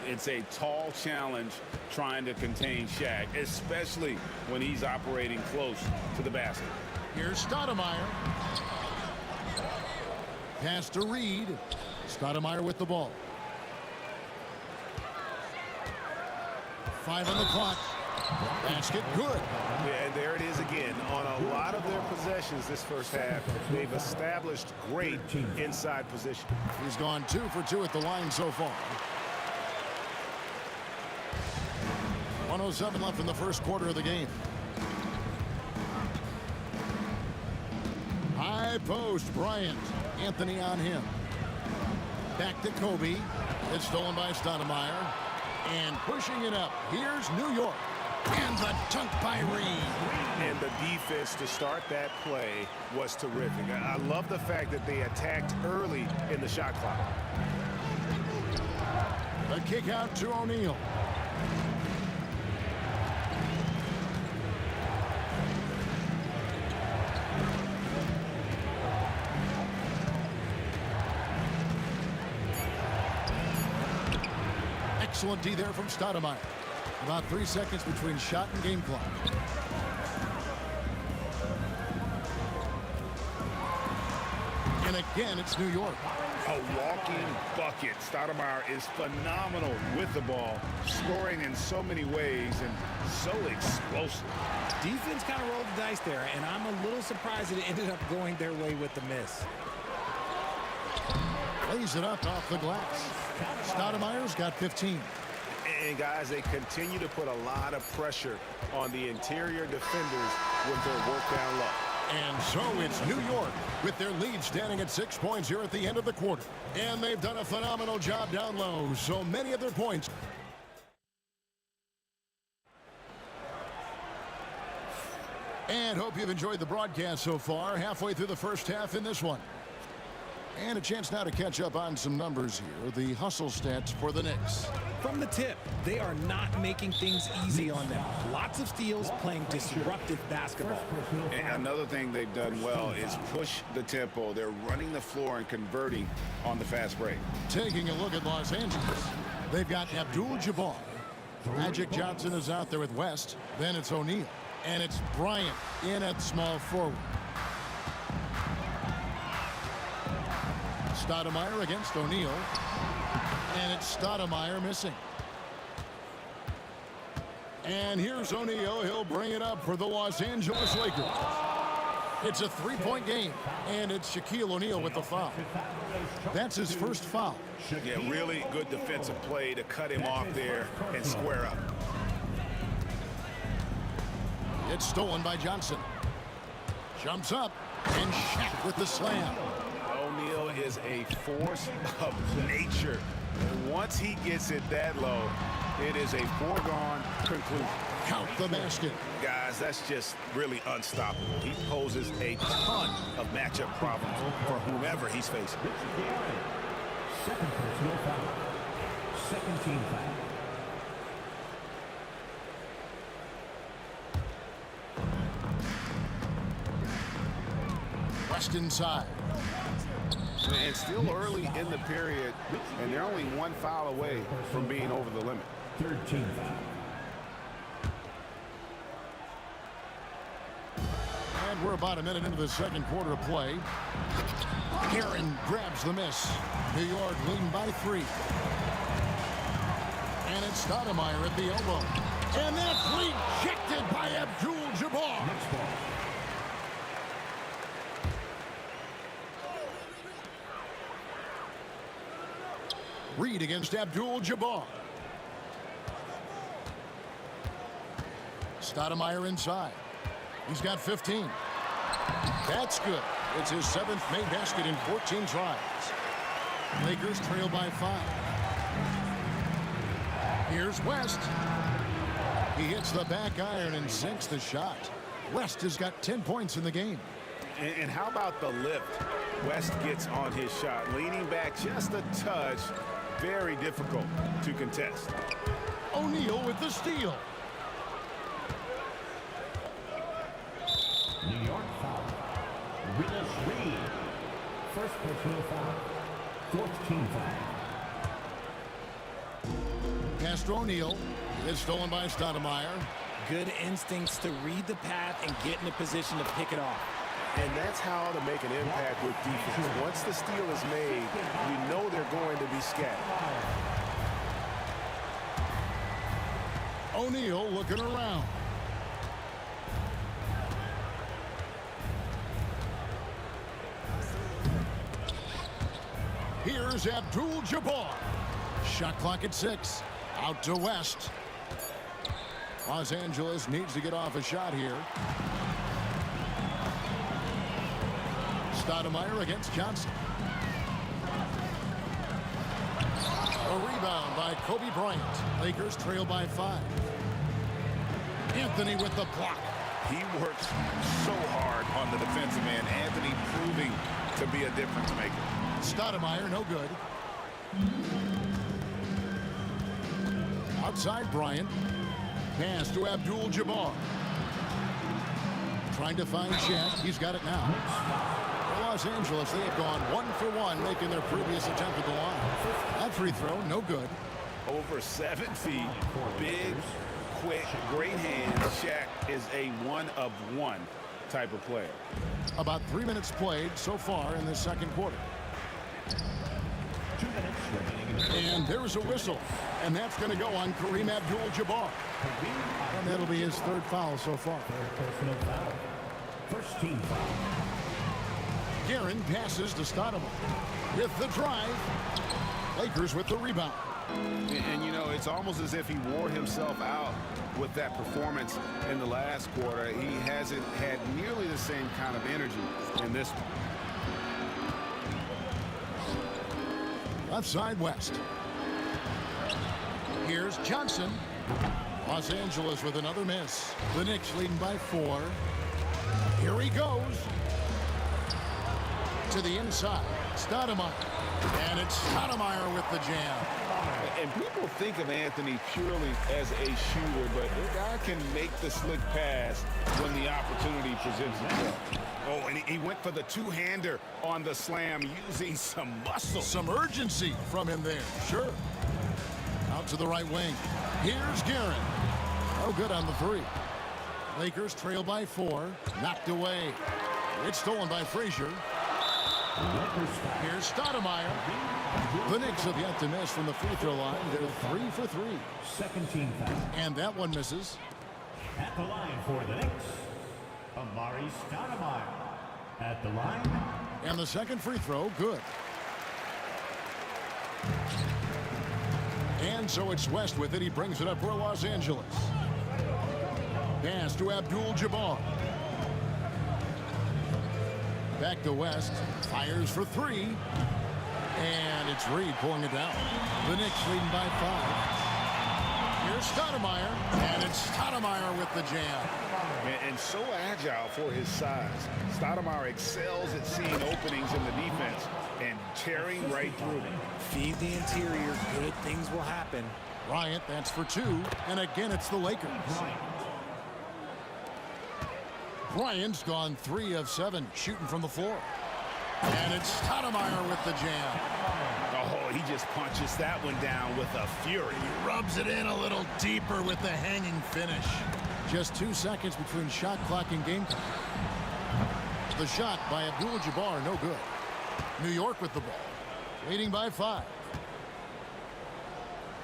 E: It's a tall challenge trying to contain Shaq, especially when he's operating close to the basket.
D: Here's Stoudemire. Pass to Reed. Stoudemire with the ball. 5 on the clock. Basket good.
E: Yeah, and there it is again. On a lot of their possessions this first half, they've established great inside position.
D: He's gone 2 for 2 at the line so far. 1:07 left in the first quarter of the game. High post, Bryant. Anthony on him. Back to Kobe. It's stolen by Stoudemire. And pushing it up. Here's New York. And the dunk by Reed.
E: And the defense to start that play was terrific. I love the fact that they attacked early in the shot clock.
D: The kick out to O'Neal. Excellent D there from Stoudemire. About 3 seconds between shot and game clock. And again, it's New York.
E: A walking bucket. Stoudemire is phenomenal with the ball, scoring in so many ways and so explosive.
O: Defense kind of rolled the dice there, and I'm a little surprised that it ended up going their way with the miss.
D: Lays it up off the glass. Stoudemire's got 15.
E: And guys, they continue to put a lot of pressure on the interior defenders with their work down low.
D: And so it's New York with their lead standing at 6 points here at the end of the quarter. And they've done a phenomenal job down low. So many of their points. And hope you've enjoyed the broadcast so far. Halfway through the first half in this one. And a chance now to catch up on some numbers here. The hustle stats for the Knicks.
O: From the tip, they are not making things easy on them. Lots of steals, playing disruptive basketball.
E: And another thing they've done well is push the tempo. They're running the floor and converting on the fast break.
D: Taking a look at Los Angeles. They've got Abdul-Jabbar. Magic Johnson is out there with West. Then it's O'Neal. And it's Bryant in at small forward. Stoudemire against O'Neal. And it's Stoudemire missing. And here's O'Neal. He'll bring it up for the Los Angeles Lakers. It's a three-point game. And it's Shaquille O'Neal with the foul. That's his first foul.
E: Yeah, really good defensive play to cut him off there and square up.
D: It's stolen by Johnson. Jumps up. And Shaq with the slam.
E: O'Neal is a force of nature. And once he gets it that low, it is a foregone conclusion.
D: Count the basket.
E: Guys, that's just really unstoppable. He poses a ton of matchup problems for whomever he's facing.
K: Second personal foul. Second team foul.
D: West inside.
E: And still early in the period, and they're only one foul away from being over the limit.
K: Third team foul.
D: And we're about a minute into the second quarter of play. Heron grabs the miss. New York leading by 3. And it's Stoudemire at the elbow. And that's rejected by Abdul-Jabbar.
K: Next ball.
D: Reed against Abdul-Jabbar. Stoudemire inside. He's got 15. That's good. It's his 7th made basket in 14 tries. Lakers trail by 5. Here's West. He hits the back iron and sinks the shot. West has got 10 points in the game.
E: And how about the lift West gets on his shot? Leaning back just a touch. Very difficult to contest.
D: O'Neal with the steal.
K: New York foul. Willis Reed. First personal foul. Fourth team foul.
D: Pass to O'Neal. It's stolen by Stoudemire.
O: Good instincts to read the path and get in a position to pick it off.
E: And that's how to make an impact with defense. Once the steal is made, you know they're going to be scattered.
D: O'Neal looking around. Here's Abdul-Jabbar. Shot clock at 6. Out to West. Los Angeles needs to get off a shot here. Stoudemire against Johnson. A rebound by Kobe Bryant. Lakers trail by 5. Anthony with the block.
E: He works so hard on the defensive end. Anthony proving to be a difference maker.
D: Stoudemire, no good. Outside Bryant. Pass to Abdul-Jabbar. Trying to find Shaq. He's got it now. Los Angeles, they have gone 1 for 1, making their previous attempt at the line. That free throw, no good.
E: Over 7 feet, big, quick, great hands. Shaq is a one-of-one type of player.
D: About 3 minutes played so far in the second quarter.
K: 2 minutes remaining.
D: And there's a whistle, and that's going to go on Kareem Abdul-Jabbar. And that'll be his third foul so far.
K: Personal foul. First team foul.
D: Guerin passes to Stoudemire with the drive. Lakers with the rebound.
E: And, you know, it's almost as if he wore himself out with that performance in the last quarter. He hasn't had nearly the same kind of energy in this one.
D: Left side west. Here's Johnson. Los Angeles with another miss. The Knicks leading by 4. Here he goes. To the inside. Stoudemire. And it's Stoudemire with the jam.
E: And people think of Anthony purely as a shooter, but the guy can make the slick pass when the opportunity presents itself. Oh, and he went for the two-hander on the slam using some muscle.
D: Some urgency from him there, sure. Out to the right wing. Here's Guerin. Oh, good on the 3. Lakers trail by 4. Knocked away. It's stolen by Frazier. Here's Stoudemire. The Knicks have yet to miss from the free throw line. They're 3 for 3.
K: Second team foul.
D: And that one misses.
K: At the line for the Knicks, Amari Stoudemire. At the line.
D: And the second free throw, good. And so it's West with it. He brings it up for Los Angeles. Pass to Abdul-Jabbar. Back to West. Fires for 3. And it's Reed pulling it down. The Knicks leading by 5. Here's Stoudemire. And it's Stoudemire with the jam.
E: And so agile for his size. Stoudemire excels at seeing openings in the defense and tearing right through them.
O: Feed the interior. Good things will happen.
D: Bryant, that's for 2. And again, it's the Lakers. Bryant's gone 3 of 7 shooting from the floor. And it's Stoudemire with the jam.
E: Oh, he just punches that one down with a fury.
D: He rubs it in a little deeper with the hanging finish. Just 2 seconds between shot clock and game time. The shot by Abdul-Jabbar, no good. New York with the ball, leading by 5.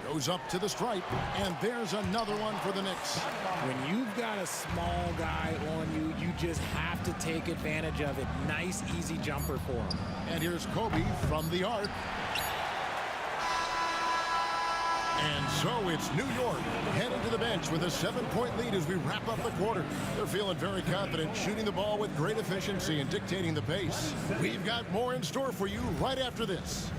D: Goes up to the stripe, and there's another one for the Knicks.
O: When you've got a small guy on you, you just have to take advantage of it. Nice, easy jumper for him.
D: And here's Kobe from the arc. And so it's New York heading to the bench with a 7-point lead as we wrap up the quarter. They're feeling very confident, shooting the ball with great efficiency and dictating the pace. We've got more in store for you right after this.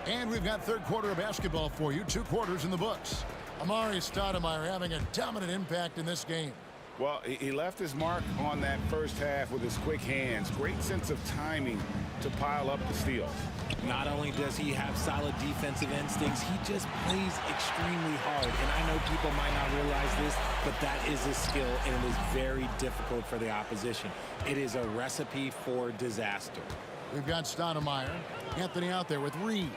D: And we've got third quarter of basketball for you. 2 quarters in the books. Amari Stoudemire having a dominant impact in this game.
E: Well, he left his mark on that first half with his quick hands. Great sense of timing to pile up the steals.
O: Not only does he have solid defensive instincts, he just plays extremely hard. And I know people might not realize this, but that is a skill, and it is very difficult for the opposition. It is a recipe for disaster.
D: We've got Stoudemire. Anthony out there with Reed.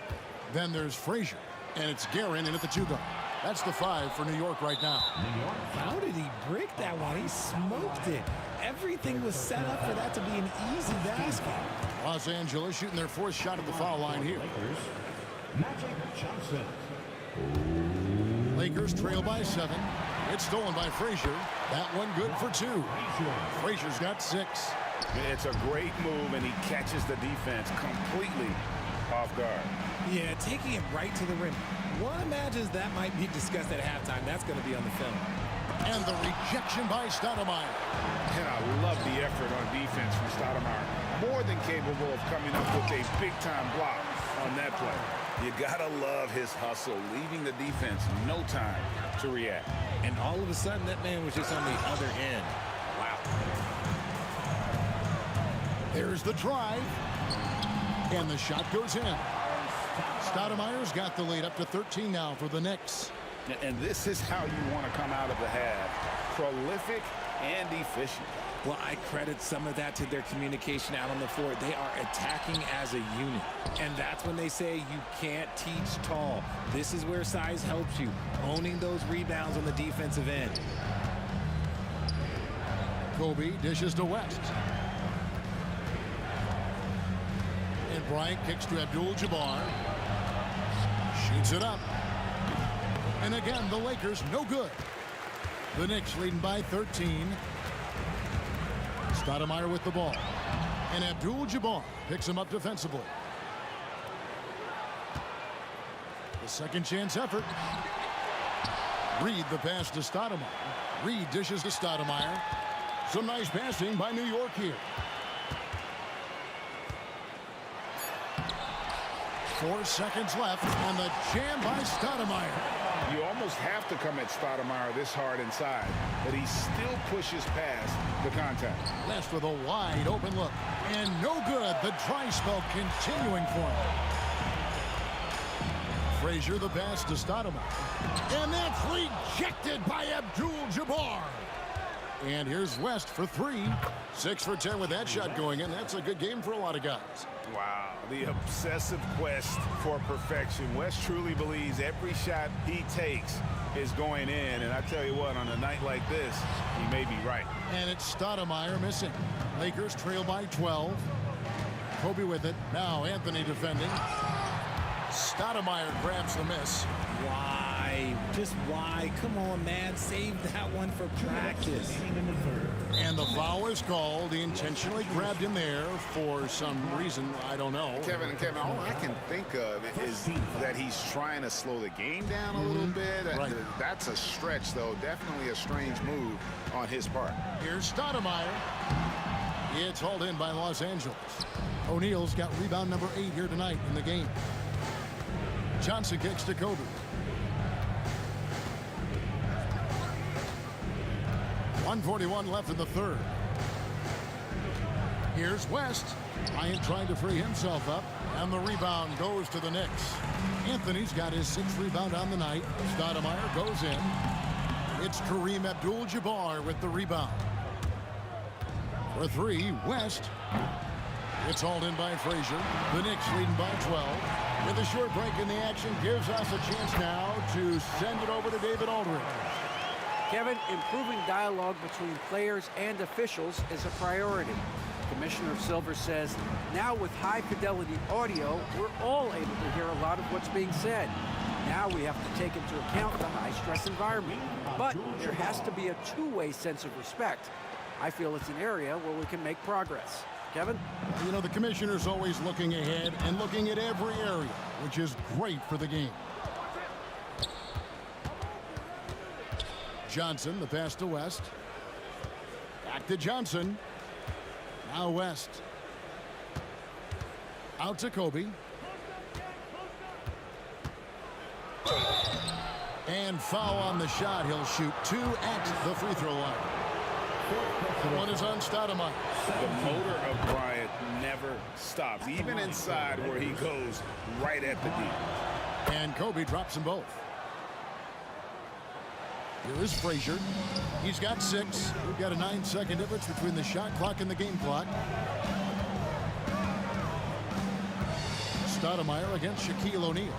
D: Then there's Frazier. And it's Guerin in at the 2-guard. That's the 5 for New York right now.
O: How did he break that one? He smoked it. Everything was set up for that to be an easy basket.
D: Los Angeles shooting their 4th shot at the foul line here.
K: Magic Johnson.
D: Lakers trail by 7. It's stolen by Frazier. That one good for 2. Frazier's got 6.
E: It's a great move, and he catches the defense completely off guard.
O: Yeah, taking it right to the rim. One imagines that might be discussed at halftime. That's going to be on the film.
D: And the rejection by Stoudemire.
E: And I love the effort on defense from Stoudemire. More than capable of coming up with a big-time block on that play. You gotta love his hustle, leaving the defense no time to react.
O: And all of a sudden, that man was just on the other end. Wow.
D: There's the drive. And the shot goes in. Stoudemire's got the lead up to 13 now for the Knicks.
N: And this is how you want to come out of the half. Prolific and efficient.
O: Well, I credit some of that to their communication out on the floor. They are attacking as a unit. And that's when they say you can't teach tall. This is where size helps you, owning those rebounds on the defensive end.
D: Kobe dishes to West. And Bryant kicks to Abdul-Jabbar. Shoots it up. And again, the Lakers no good. The Knicks leading by 13. Stoudemire with the ball. And Abdul-Jabbar picks him up defensively. The second chance effort. Reed the pass to Stoudemire. Reed dishes to Stoudemire. Some nice passing by New York here. 4 seconds left, and the jam by Stoudemire.
E: You almost have to come at Stoudemire this hard inside, but he still pushes past the contact.
D: West with a wide open look, and no good. The dry spell continuing for him. Frazier the pass to Stoudemire, and that's rejected by Abdul-Jabbar. And here's West for 3. 6 for 10 with that shot going in. That's a good game for a lot of guys.
E: Wow, the obsessive quest for perfection. West truly believes every shot he takes is going in. And I tell you what, on a night like this, he may be right.
D: And it's Stoudemire missing. Lakers trail by 12. Kobe with it. Now Anthony defending. Stoudemire grabs the miss.
O: Why? Just why? Come on, man. Save that one for practice.
D: And the foul is called. He intentionally grabbed him there for some reason. I don't know.
N: Kevin, all I can think of is that he's trying to slow the game down a little bit.
D: Right.
N: That's a stretch, though. Definitely a strange move on his part.
D: Here's Stoudemire. It's hauled in by Los Angeles. O'Neal's got rebound number 8 here tonight in the game. Johnson kicks to Kobe. 1:41 left in the third. Here's West. Bryant trying to free himself up. And the rebound goes to the Knicks. Anthony's got his 6th rebound on the night. Stoudemire goes in. It's Kareem Abdul-Jabbar with the rebound. For 3, West. It's hauled in by Frazier. The Knicks leading by 12. With a short break in the action, gives us a chance now to send it over to David Aldridge.
H: Kevin, improving dialogue between players and officials is a priority. Commissioner Silver says, now with high-fidelity audio, we're all able to hear a lot of what's being said. Now we have to take into account the high-stress environment. But there has to be a two-way sense of respect. I feel it's an area where we can make progress. Kevin?
D: You know, the commissioner's always looking ahead and looking at every area, which is great for the game. Johnson, the pass to West. Back to Johnson. Now West. Out to Kobe. And foul on the shot. He'll shoot 2 at the free throw line. One is on Stoudemire.
E: The motor of Bryant never stops, even inside where he goes right at the D.
D: And Kobe drops them both. Here is Frazier. He's got 6. We've got a 9-second difference between the shot clock and the game clock. Stoudemire against Shaquille O'Neal.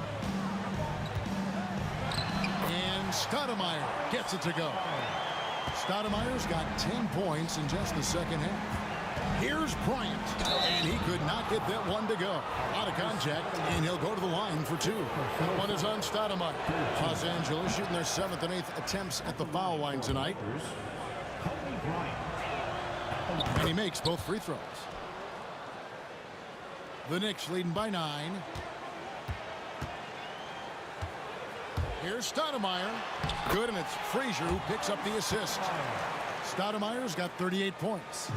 D: And Stoudemire gets it to go. Stoudemire's got 10 points in just the second half. Here's Bryant, and he could not get that one to go. Out of contact, and he'll go to the line for 2. One is on Stoudemire. Los Angeles shooting their 7th and 8th attempts at the foul line tonight. And he makes both free throws. The Knicks leading by 9. Here's Stoudemire. Good, and it's Frazier who picks up the assist. Stoudemire's got 38 points.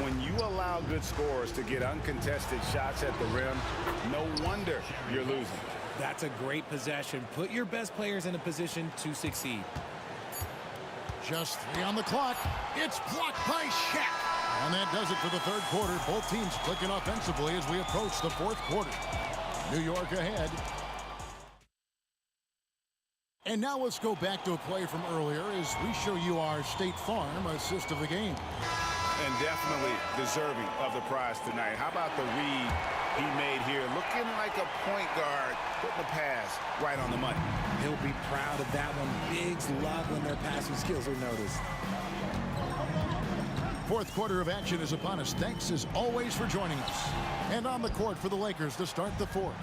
E: When you allow good scorers to get uncontested shots at the rim, no wonder you're losing.
O: That's a great possession. Put your best players in a position to succeed.
D: Just 3 on the clock. It's blocked by Shaq. And that does it for the third quarter. Both teams clicking offensively as we approach the fourth quarter. New York ahead. And now let's go back to a play from earlier as we show you our State Farm assist of the game.
E: And definitely deserving of the prize tonight. How about the read he made here? Looking like a point guard, putting the pass right on the money.
O: He'll be proud of that one. Bigs love when their passing skills are noticed.
D: Fourth quarter of action is upon us. Thanks as always for joining us. And on the court for the Lakers to start the fourth.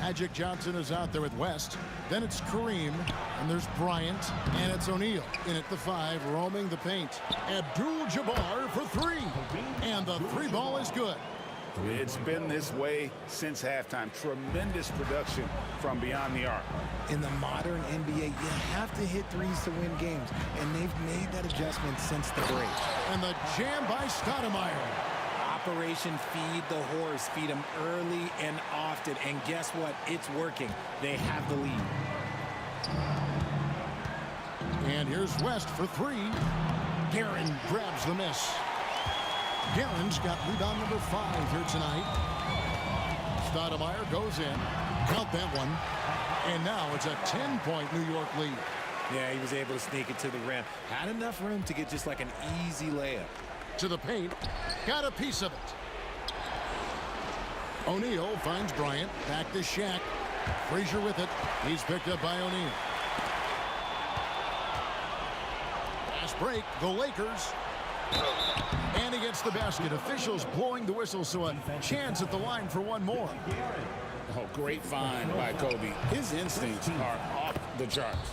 D: Magic Johnson is out there with West. Then it's Kareem, and there's Bryant, and it's O'Neal. In at the 5, roaming the paint. Abdul-Jabbar for 3. And the 3 ball is good.
E: It's been this way since halftime. Tremendous production from beyond the arc.
O: In the modern NBA, you have to hit threes to win games, and they've made that adjustment since the break.
D: And the jam by Stoudemire.
O: Operation Feed the Horse. Feed them early and often. And guess what? It's working. They have the lead.
D: And here's West for 3. Guerin grabs the miss. Guerin's got rebound number 5 here tonight. Stoudemire goes in. Count that one. And now it's a 10-point New York lead.
O: Yeah, he was able to sneak it to the rim. Had enough room to get just like an easy layup.
D: To the paint. Got a piece of it. O'Neal finds Bryant. Back to Shaq. Frazier with it. He's picked up by O'Neal. Fast break. The Lakers. And he gets the basket. Officials blowing the whistle, so a chance at the line for one more.
E: Oh, great find by Kobe. His instincts are off the charts.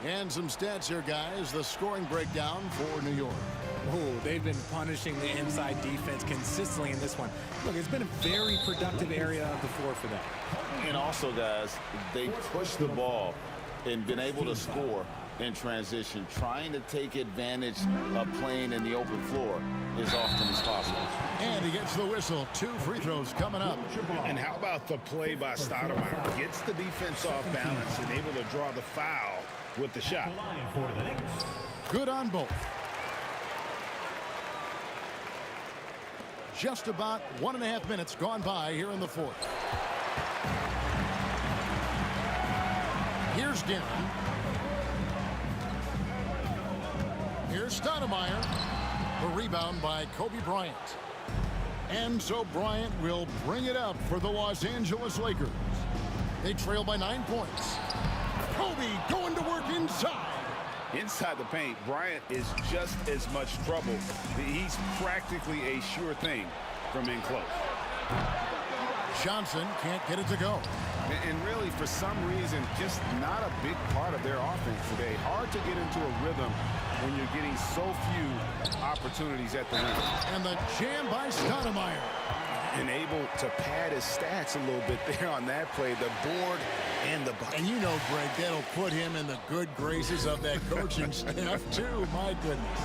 D: And some stats here, guys. The scoring breakdown for New York.
O: Oh, they've been punishing the inside defense consistently in this one. Look, it's been a very productive area of the floor for them.
N: And also, guys, they pushed the ball and been able to score in transition, trying to take advantage of playing in the open floor as often as possible.
D: And he gets the whistle. 2 free throws coming up.
E: And how about the play by Stoudemire? Gets the defense off balance and able to draw the foul with the shot.
D: Good on both. Just about 1.5 minutes gone by here in the fourth. Here's Guerin. Here's Stoudemire. The rebound by Kobe Bryant. And so Bryant will bring it up for the Los Angeles Lakers. They trail by 9 points. Kobe going to work inside.
E: Inside the paint, Bryant is just as much trouble. He's practically a sure thing from in close.
D: Johnson can't get it to go.
E: And really, for some reason, just not a big part of their offense today. Hard to get into a rhythm when you're getting so few opportunities at the rim.
D: And the jam by Stoudemire.
E: And able to pad his stats a little bit there on that play, the board and the bucket.
D: And you know, Greg, that'll put him in the good graces of that coaching staff, too. My goodness.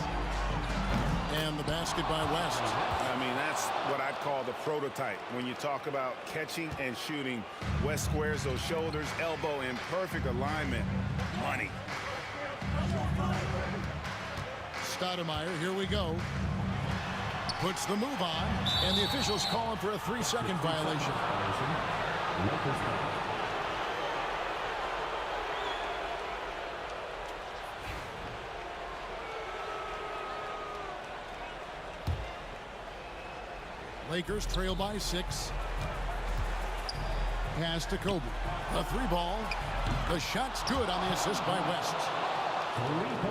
D: And the basket by West.
E: I mean, that's what I'd call the prototype. When you talk about catching and shooting, West squares those shoulders, elbow in perfect alignment. Money.
D: Stoudemire, here we go. Puts the move on, and the officials call him for a 3-second violation. Lakers trail by 6. Pass to Kobe. The 3 ball. The shot's good on the assist by West.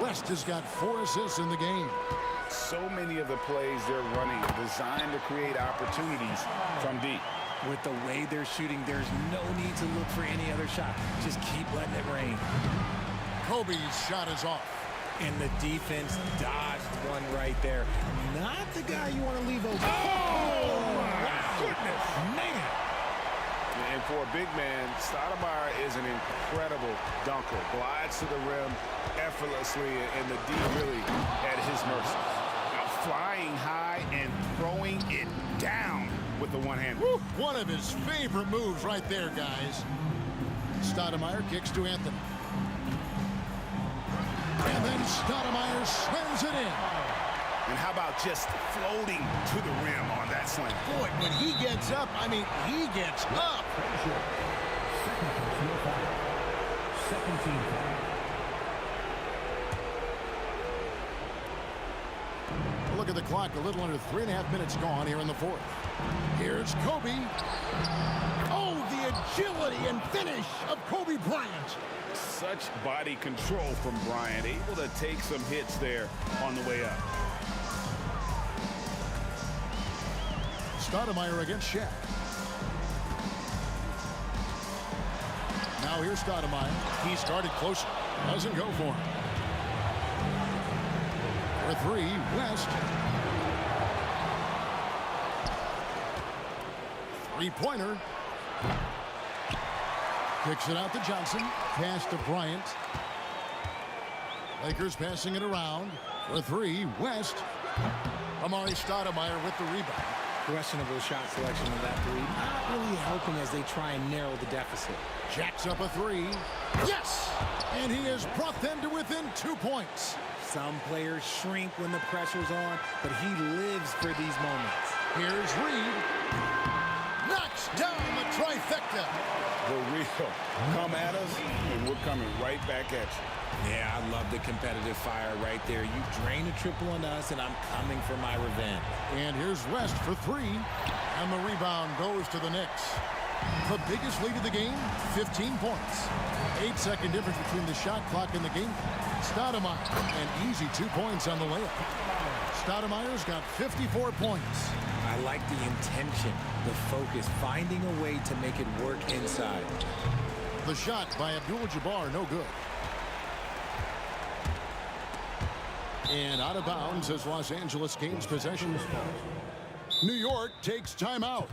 D: West has got 4 assists in the game.
E: So many of the plays they're running designed to create opportunities from deep.
O: With the way they're shooting, there's no need to look for any other shot. Just keep letting it rain.
D: Kobe's shot is off.
O: And the defense dodged one right there. Not the guy you want to leave open.
E: Oh, my goodness.
O: Man.
E: And for a big man, Stoudemire is an incredible dunker. Glides to the rim effortlessly, and the D really at his mercy. Now flying high and throwing it down with the one hand.
D: Woo! One of his favorite moves right there, guys. Stoudemire kicks to Anthony. And then Stoudemire slams it in.
N: And how about just floating to the rim on that slam?
D: Boy, when he gets up, I mean, he gets up.
K: Second team foul.
D: Look at the clock, a little under 3.5 minutes gone here in the fourth. Here's Kobe. Oh, the agility and finish of Kobe Bryant.
E: Such body control from Bryant, able to take some hits there on the way up.
D: Stoudemire against Shaq. Now here's Stoudemire. He started closer. Doesn't go for him. For three, West. Three-pointer. Kicks it out to Johnson. Pass to Bryant. Lakers passing it around. For three, West. Amari Stoudemire with the rebound.
O: Questionable shot selection of that three. Not really helping as they try and narrow the deficit.
D: Jacks up a three. Yes! And he has brought them to within 2 points.
O: Some players shrink when the pressure's on, but he lives for these moments.
D: Here's Reed. Knocks down the trifecta.
E: The real come at us, and we're coming right back at you.
O: Yeah, I love the competitive fire right there. You drain a triple on us, and I'm coming for my revenge.
D: And here's West for three. And the rebound goes to the Knicks. The biggest lead of the game, 15 points. 8-second difference between the shot clock and the game. Stoudemire, an easy 2 points on the layup. Stoudemire's got 54 points.
O: I like the intention, the focus, finding a way to make it work inside.
D: The shot by Abdul-Jabbar, no good. And out of bounds as Los Angeles gains possession. New York takes timeout.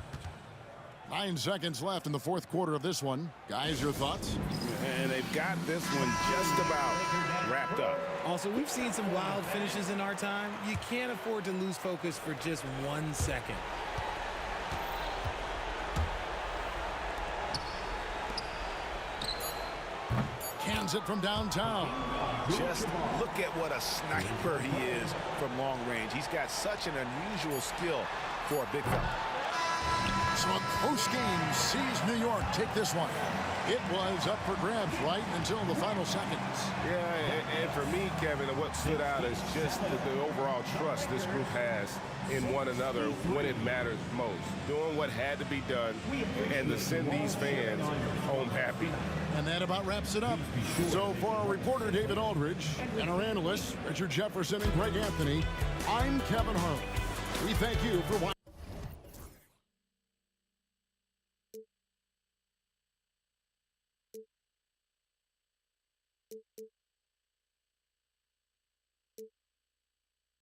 D: 9 seconds left in the fourth quarter of this one. Guys, your thoughts?
E: And they've got this one just about wrapped up.
O: Also, we've seen some wild finishes in our time. You can't afford to lose focus for just 1 second.
D: Cans it from downtown.
N: Just look at what a sniper he is from long range. He's got such an unusual skill for a big fella.
D: So a close game sees New York take this one. It was up for grabs right until the final seconds.
E: Yeah, and for me, Kevin, what stood out is just the overall trust this group has in one another when it matters most. Doing what had to be done and to send these fans home happy.
D: And that about wraps it up. So for our reporter, David Aldridge, and our analysts, Richard Jefferson and Greg Anthony, I'm Kevin Harlan. We thank you for watching.